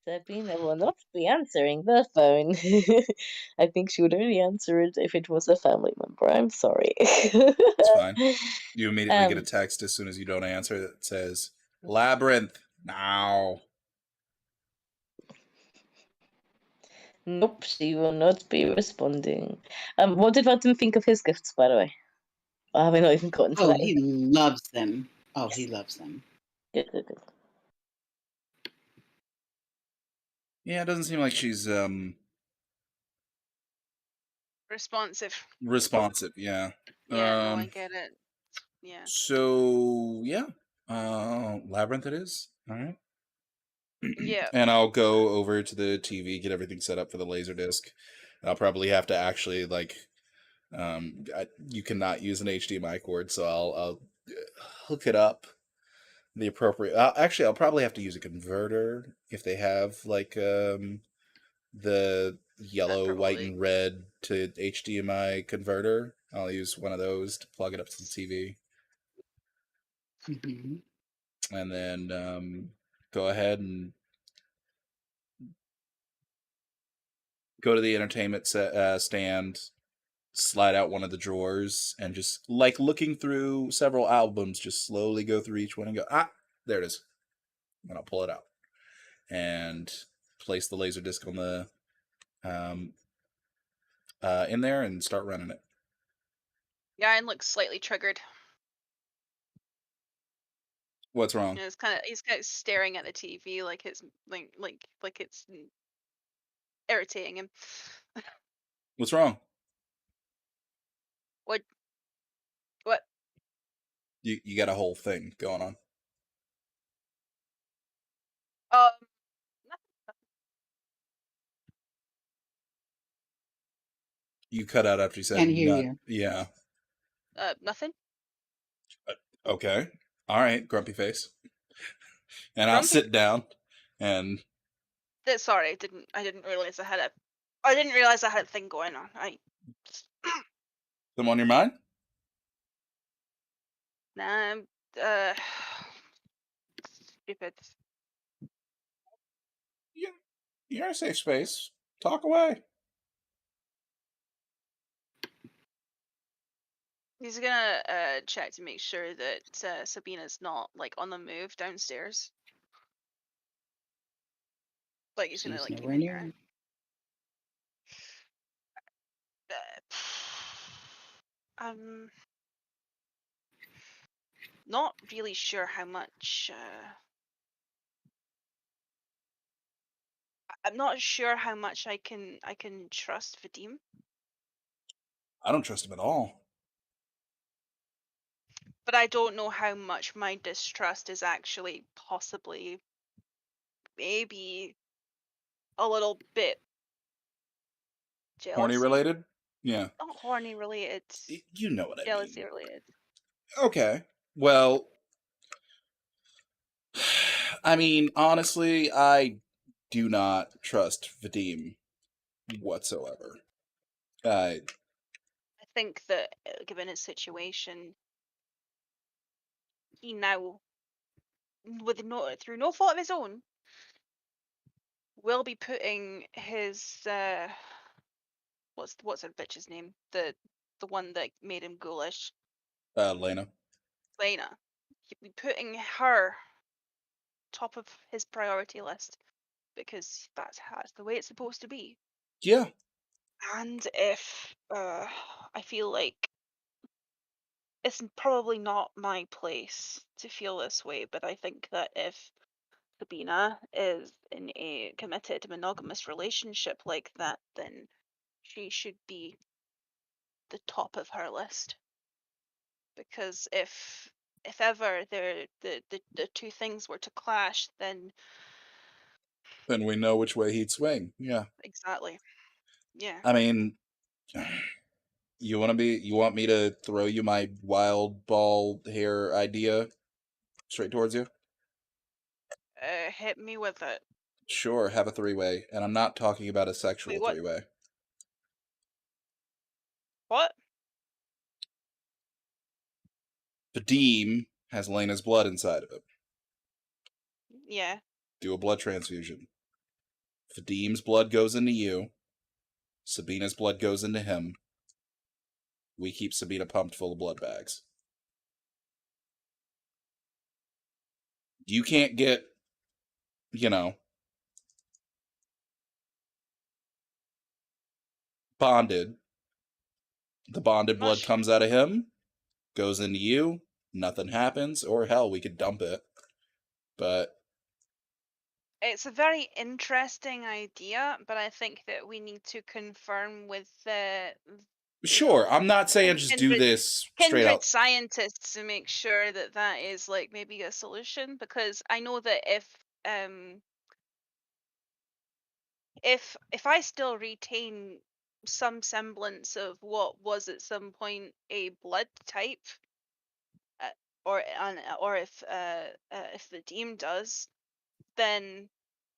Sabina will not be answering the phone. I think she would only answer it if it was a family member. I'm sorry. It's fine. You immediately get a Um, text as soon as you don't answer that says, Labyrinth, now. nope, she will not be responding. What did Vadim think of his gifts, by the way? I haven't even gotten to Oh, that he yet. loves them. Oh, he loves them. Good, good, good. Yeah, it doesn't seem like she's Responsive. responsive, yeah. Yeah, no, I get it. Yeah. So yeah. Labyrinth it is. Alright. Yeah. And I'll go over to the TV, get everything set up for the laser disc. I'll probably have to actually like you cannot use an HDMI cord, so I'll hook it up the appropriate. I'll probably have to use a converter if they have like the yellow, white, Probably. and red to HDMI converter. I'll use one of those to plug it up to the TV, Hmm. and then go ahead and go to the entertainment stand, slide out one of the drawers, and just like looking through several albums, just slowly go through each one and go, there it is. And I'll pull it out and place the laser disc on the in there and start running it. Yaron looks slightly triggered. What's wrong? He's kind of staring at the TV like it's like it's irritating him. What's wrong? What? What? You got a whole thing going on. Um. You cut out after you said Can't hear nut. you. Yeah. Nothing. Okay. All right, grumpy face. And I'll Grumpy? sit down and Sorry, I didn't realize I had a thing going on. them on your mind? Nah, stupid. You're in a safe space. Talk away. He's gonna check to make sure that Sabina's not like on the move downstairs. Like he's gonna She's like keep nowhere an near ear him. out. I'm not really sure how much. I'm not sure how much I can trust Vadim. I don't trust him at all. But I don't know how much my distrust is actually possibly maybe a little bit Horny jealousy. related? Yeah. Not horny related. You know what I Jealousy mean. related. Okay. Well, I mean, honestly, I do not trust Vadim whatsoever. I think that given his situation, he now, through no fault of his own, will be putting his what's her bitch's name? The one that made him ghoulish, Lena. Lena. He'll be putting her top of his priority list because that's the way it's supposed to be. Yeah. And if I feel like it's probably not my place to feel this way, but I think that if Sabina is in a committed monogamous relationship like that, then she should be the top of her list. Because if ever the two things were to clash, then Then we know which way he'd swing. Yeah. exactly. Yeah. I mean, you want me to throw you my wild ball hair idea straight towards you? Hit me with it. Sure, have a three-way, and I'm not talking about a sexual Wait, what? three-way. What? Vadim has Lena's blood inside of him. Yeah. Do a blood transfusion. Vadim's blood goes into you. Sabina's blood goes into him. We keep Sabina pumped full of blood bags. You can't get, bonded. The bonded blood Much. comes out of him, goes into you, nothing happens, or hell, we could dump it. But It's a very interesting idea, but I think that we need to confirm with sure, I'm not saying just do kindred this straight out. scientists to make sure that that is like maybe a solution, because I know that if I still retain some semblance of what was at some point a blood type, or if the team does, then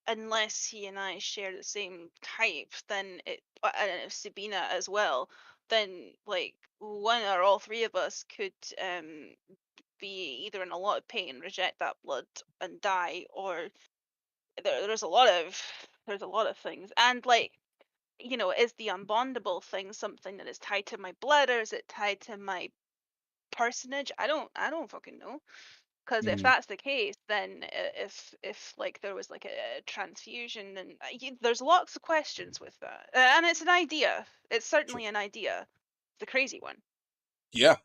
unless he and I share the same type, then and if Sabina as well, then like one or all three of us could be either in a lot of pain, reject that blood, and die, or there's a lot of things, and like is the unbondable thing something that is tied to my blood, or is it tied to my personage? I don't fucking know. Because if Mm, that's the case, then if like there was like a transfusion, then there's lots of questions with that, and it's an idea. It's sure. certainly an idea. It's a crazy one. Yeah.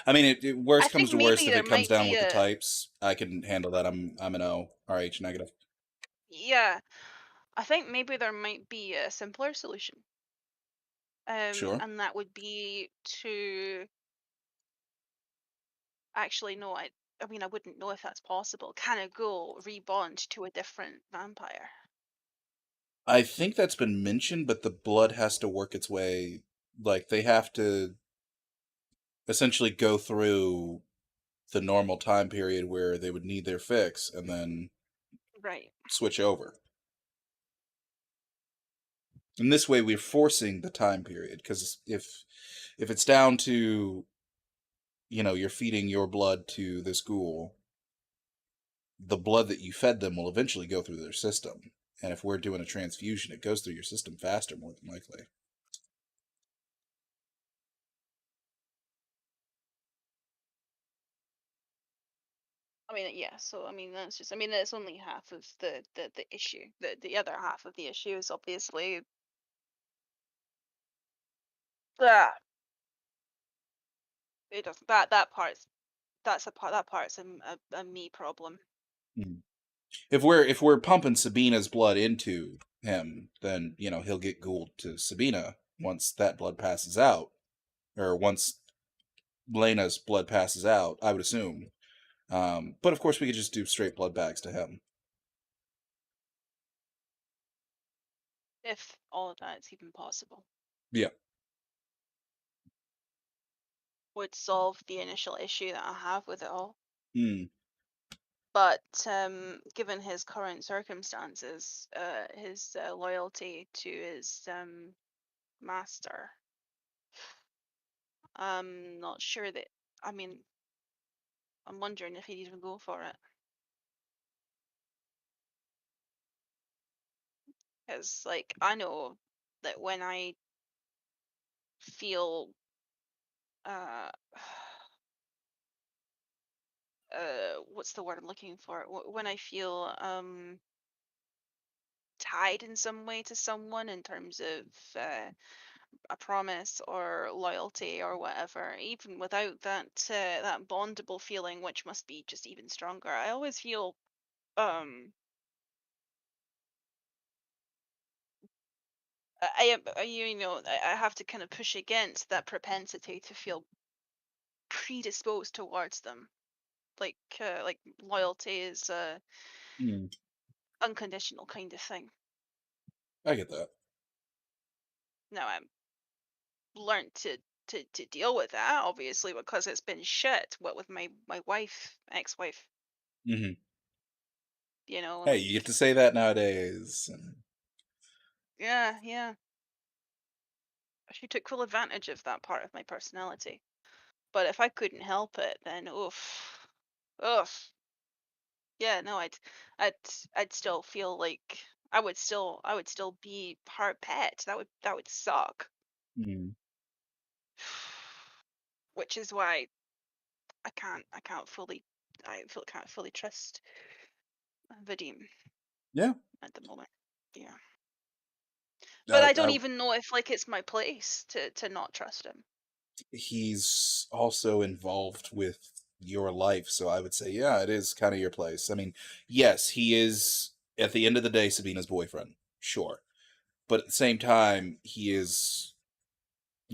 I mean, I worst comes think to worst, maybe if there it comes might down be with the a types, I can handle that. I'm an O, RH negative. yeah. I think maybe there might be a simpler solution. Sure. And that would be to actually no, I mean I wouldn't know if that's possible. Kind of go rebond to a different vampire. I think that's been mentioned, but the blood has to work its way. Like, they have to essentially go through the normal time period where they would need their fix and then Right. switch over. And this way, we're forcing the time period, because if it's down to, you're feeding your blood to this ghoul, the blood that you fed them will eventually go through their system. And if we're doing a transfusion, it goes through your system faster, more than likely. I mean, yeah. So I mean, that's just. I mean, that's only half of the issue. The other half of the issue is obviously that it doesn't. That part's that's a part. That part's a me problem. Hmm. If we're pumping Sabina's blood into him, then he'll get ghouled to Sabina once that blood passes out, or once Lena's blood passes out, I would assume. But of course, we could just do straight blood bags to him. If all of that's even possible, Yeah. would solve the initial issue that I have with it all. Hmm. But given his current circumstances, his loyalty to his master, I'm not sure that. I mean, I'm wondering if he'd even go for it. Because, like, I know that when I feel, uh, what's the word I'm looking for? When I feel tied in some way to someone in terms of a promise or loyalty or whatever, even without that bondable feeling, which must be just even stronger, I always feel um I am I have to kind of push against that propensity to feel predisposed towards them. Like loyalty is a Hmm. unconditional kind of thing. I get that. Now I'm learned to deal with that, obviously, because it's been shit. What with my wife, ex-wife, Hmm. Hey, you get like to say that nowadays. yeah, yeah. She took full advantage of that part of my personality. But if I couldn't help it, then oof, oof. Yeah, no, I'd, I'd still feel like I would still be her pet. That would suck. Hmm. Which is why I can't fully can't fully trust Vadim Yeah. at the moment. Yeah. But Uh, I don't I, even know if like it's my place to not trust him. he's also involved with your life, so I would say, yeah, it is kind of your place. I mean, yes, he is, at the end of the day, Sabina's boyfriend. Sure. But at the same time, he is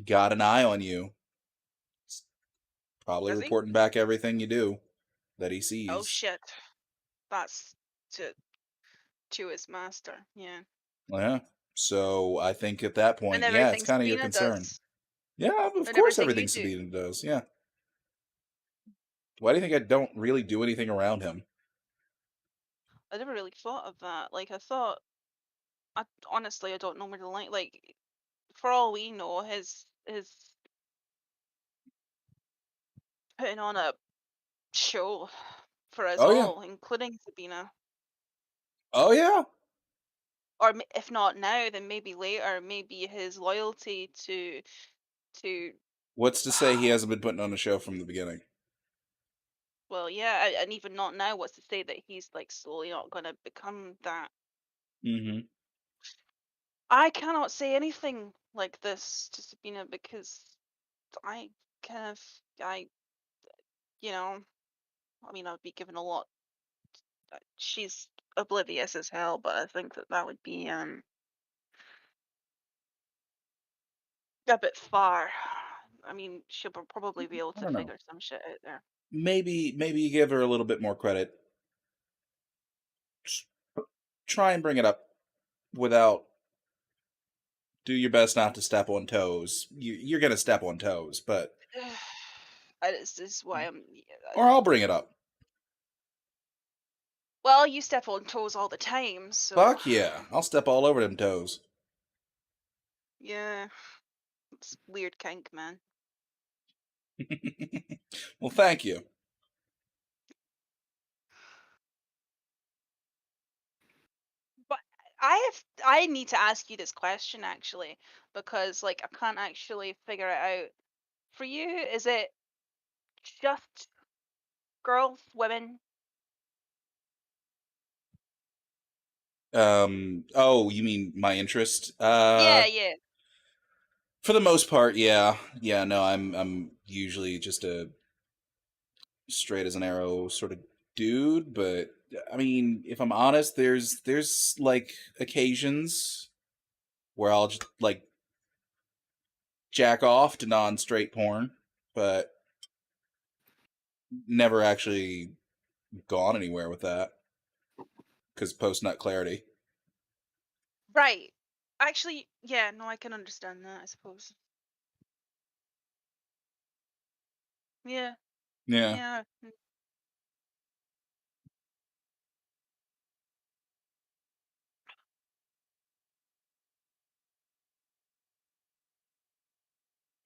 got an eye on you, probably Does he? reporting back everything you do that he Oh sees. shit. That's to to his master. Yeah. Yeah. So I think at that And point, yeah, it's everything kind of your Sabina concern. does. Yeah, of And course everything you everything do. Sabina does. Yeah. Why do you think I don't really do anything around him? I never really thought of that. Like I thought I honestly I don't know where the line like for all we know, his putting on a show for us Oh yeah. all, including Sabina. Oh yeah. Or if not now, then maybe later. Maybe his loyalty to What's to say he hasn't been putting on a show from the beginning? well, yeah, and even not now. What's to say that he's like slowly not gonna become that? Mm-hmm. I cannot say anything like this to Sabina because I kind of, I, you know, I mean, I would be given a lot. She's oblivious as hell, but I think that would be a bit far. I mean, she'll probably be able I to don't know. figure some shit out there. Maybe you give her a little bit more credit. Just try and bring it up without. Do your best not to step on toes. You're gonna step on toes, but This is why I'm. or I'll bring it up. Well, you step on toes all the time, so. Fuck yeah, I'll step all over them toes. Yeah, it's weird kink, man. Well, thank you. But I need to ask you this question actually, because like I can't actually figure it out. For you, is it just girls, women? Oh, you mean my interest? Yeah, yeah. For the most part, yeah. Yeah, no, I'm usually just a straight as an arrow sort of dude, but I mean, if I'm honest, there's like occasions where I'll just like jack off to non-straight porn, but never actually gone anywhere with that because post-nut clarity. Right. Actually, yeah, no, I can understand that, I suppose. Yeah, Yeah. yeah.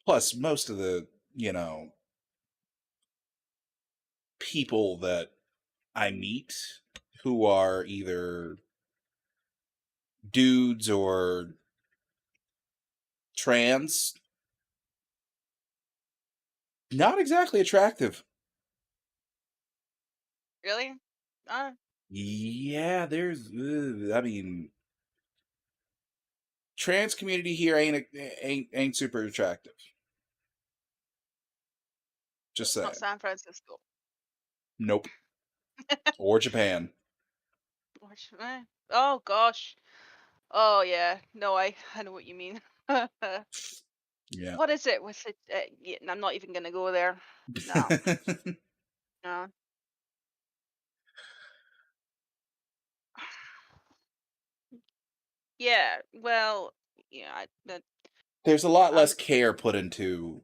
Plus, most of the, people that I meet who are either dudes or trans, not exactly attractive. Really? Yeah, I mean, trans community here ain't super attractive. Just saying. Not San Francisco. Nope. Or Japan. Oh gosh. Oh yeah. No, I know what you mean. Yeah. What is it with it? Yeah, I'm not even gonna go there. No, no. Yeah. Well, yeah. There's a lot less I'm care put into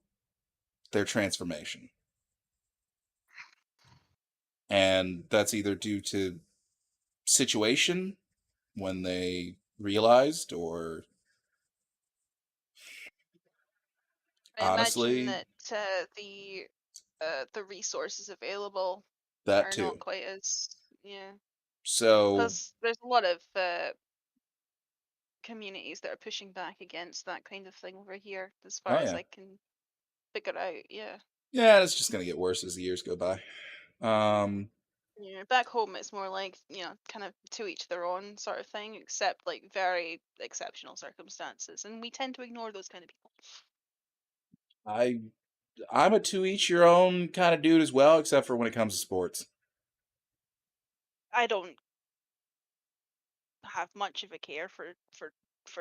their transformation. And that's either due to situation when they realized, or I imagine honestly, that the resources available that are not too. quite as, yeah, So because there's a lot of communities that are pushing back against that kind of thing over here, as far as yeah. I can figure out. Yeah. Yeah, it's just gonna get worse as the years go by. Yeah, back home it's more like, kind of to each their own sort of thing, except like very exceptional circumstances, and we tend to ignore those kind of people. I'm a to each your own kind of dude as well, except for when it comes to sports. I don't have much of a care for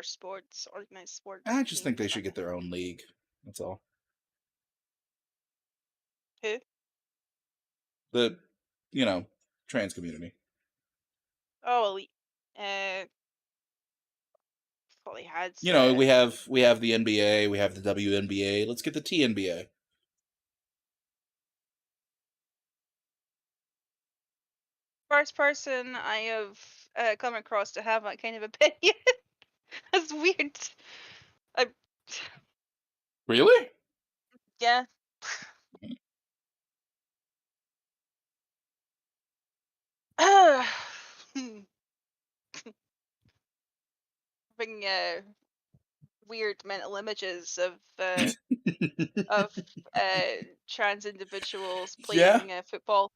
sports, organized sports I just think teams. they should get their own league. That's all. Who? The, trans community. Oh, uh, probably had. We have the NBA, we have the WNBA. Let's get the TNBA. First person I have come across to have that kind of opinion. That's weird. I. Really? Yeah. Having weird mental images of trans individuals Yeah. playing football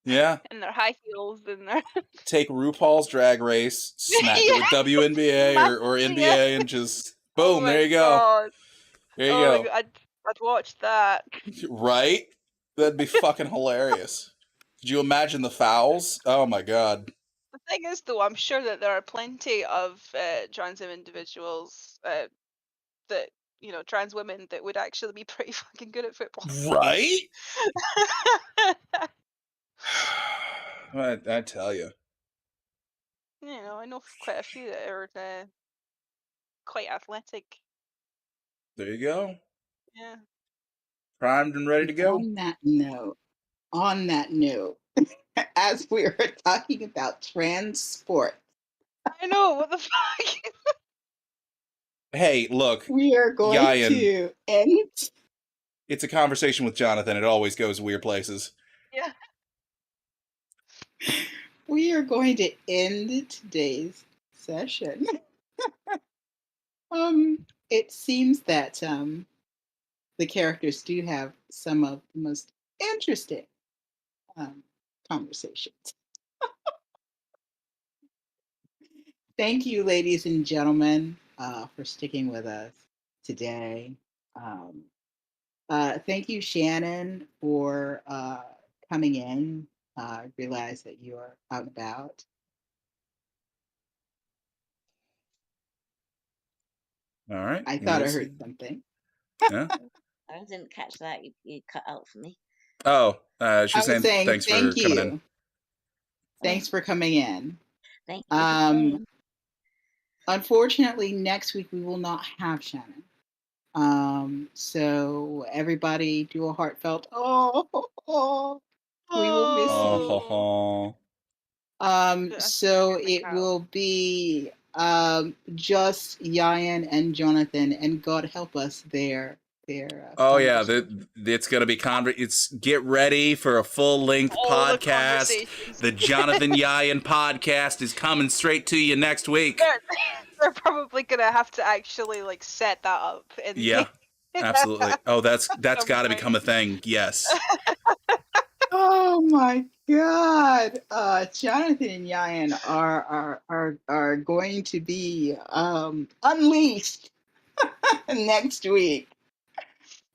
Yeah. in their high heels and their Take RuPaul's Drag Race, smack it with Yeah, WNBA or smashing it. NBA, and just Oh boom, my there you go. god. There you Oh my go. god. I'd watch that. Right? That'd be fucking hilarious. Could you imagine the fouls? Oh my god. The thing is, though, I'm sure that there are plenty of trans individuals that trans women that would actually be pretty fucking good at football. Right? I tell you. I know quite a few that are quite athletic. There you go. Yeah. Primed and ready to go. On that note, as we were talking about trans sport, I know, what the fuck? Hey, look, we are going Yayan, to end. it's a conversation with Jonathan. It always goes weird places. Yeah. We are going to end today's session. It seems that the characters do have some of the most interesting conversations. Thank you, ladies and gentlemen, for sticking with us today. Thank you, Shannon, for coming in. I realize that you are out and about. All right. I thought I heard something. Yeah. I didn't catch that. You cut out for me. Oh, she's I was saying thanks for coming in. Thanks for coming in. Thank you. For playing. Unfortunately, next week we will not have Shannon. So everybody do a heartfelt we will miss you. So it will be just Yayan and Jonathan, and God help us their oh yeah, it's gonna be it's get ready for a full-length podcast. The Jonathan Yayan podcast is coming straight to you next week. They're probably gonna have to actually like set that up. Yeah, absolutely. Oh, that's got to become a thing. Yes. Oh my God, Jonathan and Yayan are going to be unleashed next week.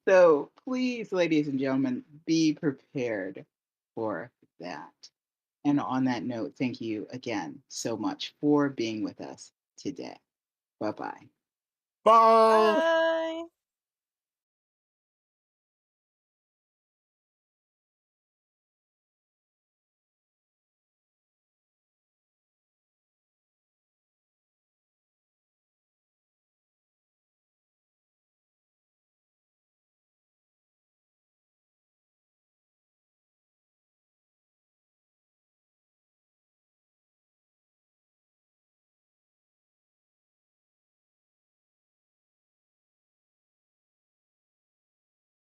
So please, ladies and gentlemen, be prepared for that. And on that note, thank you again so much for being with us today. Bye-bye. Bye. Bye.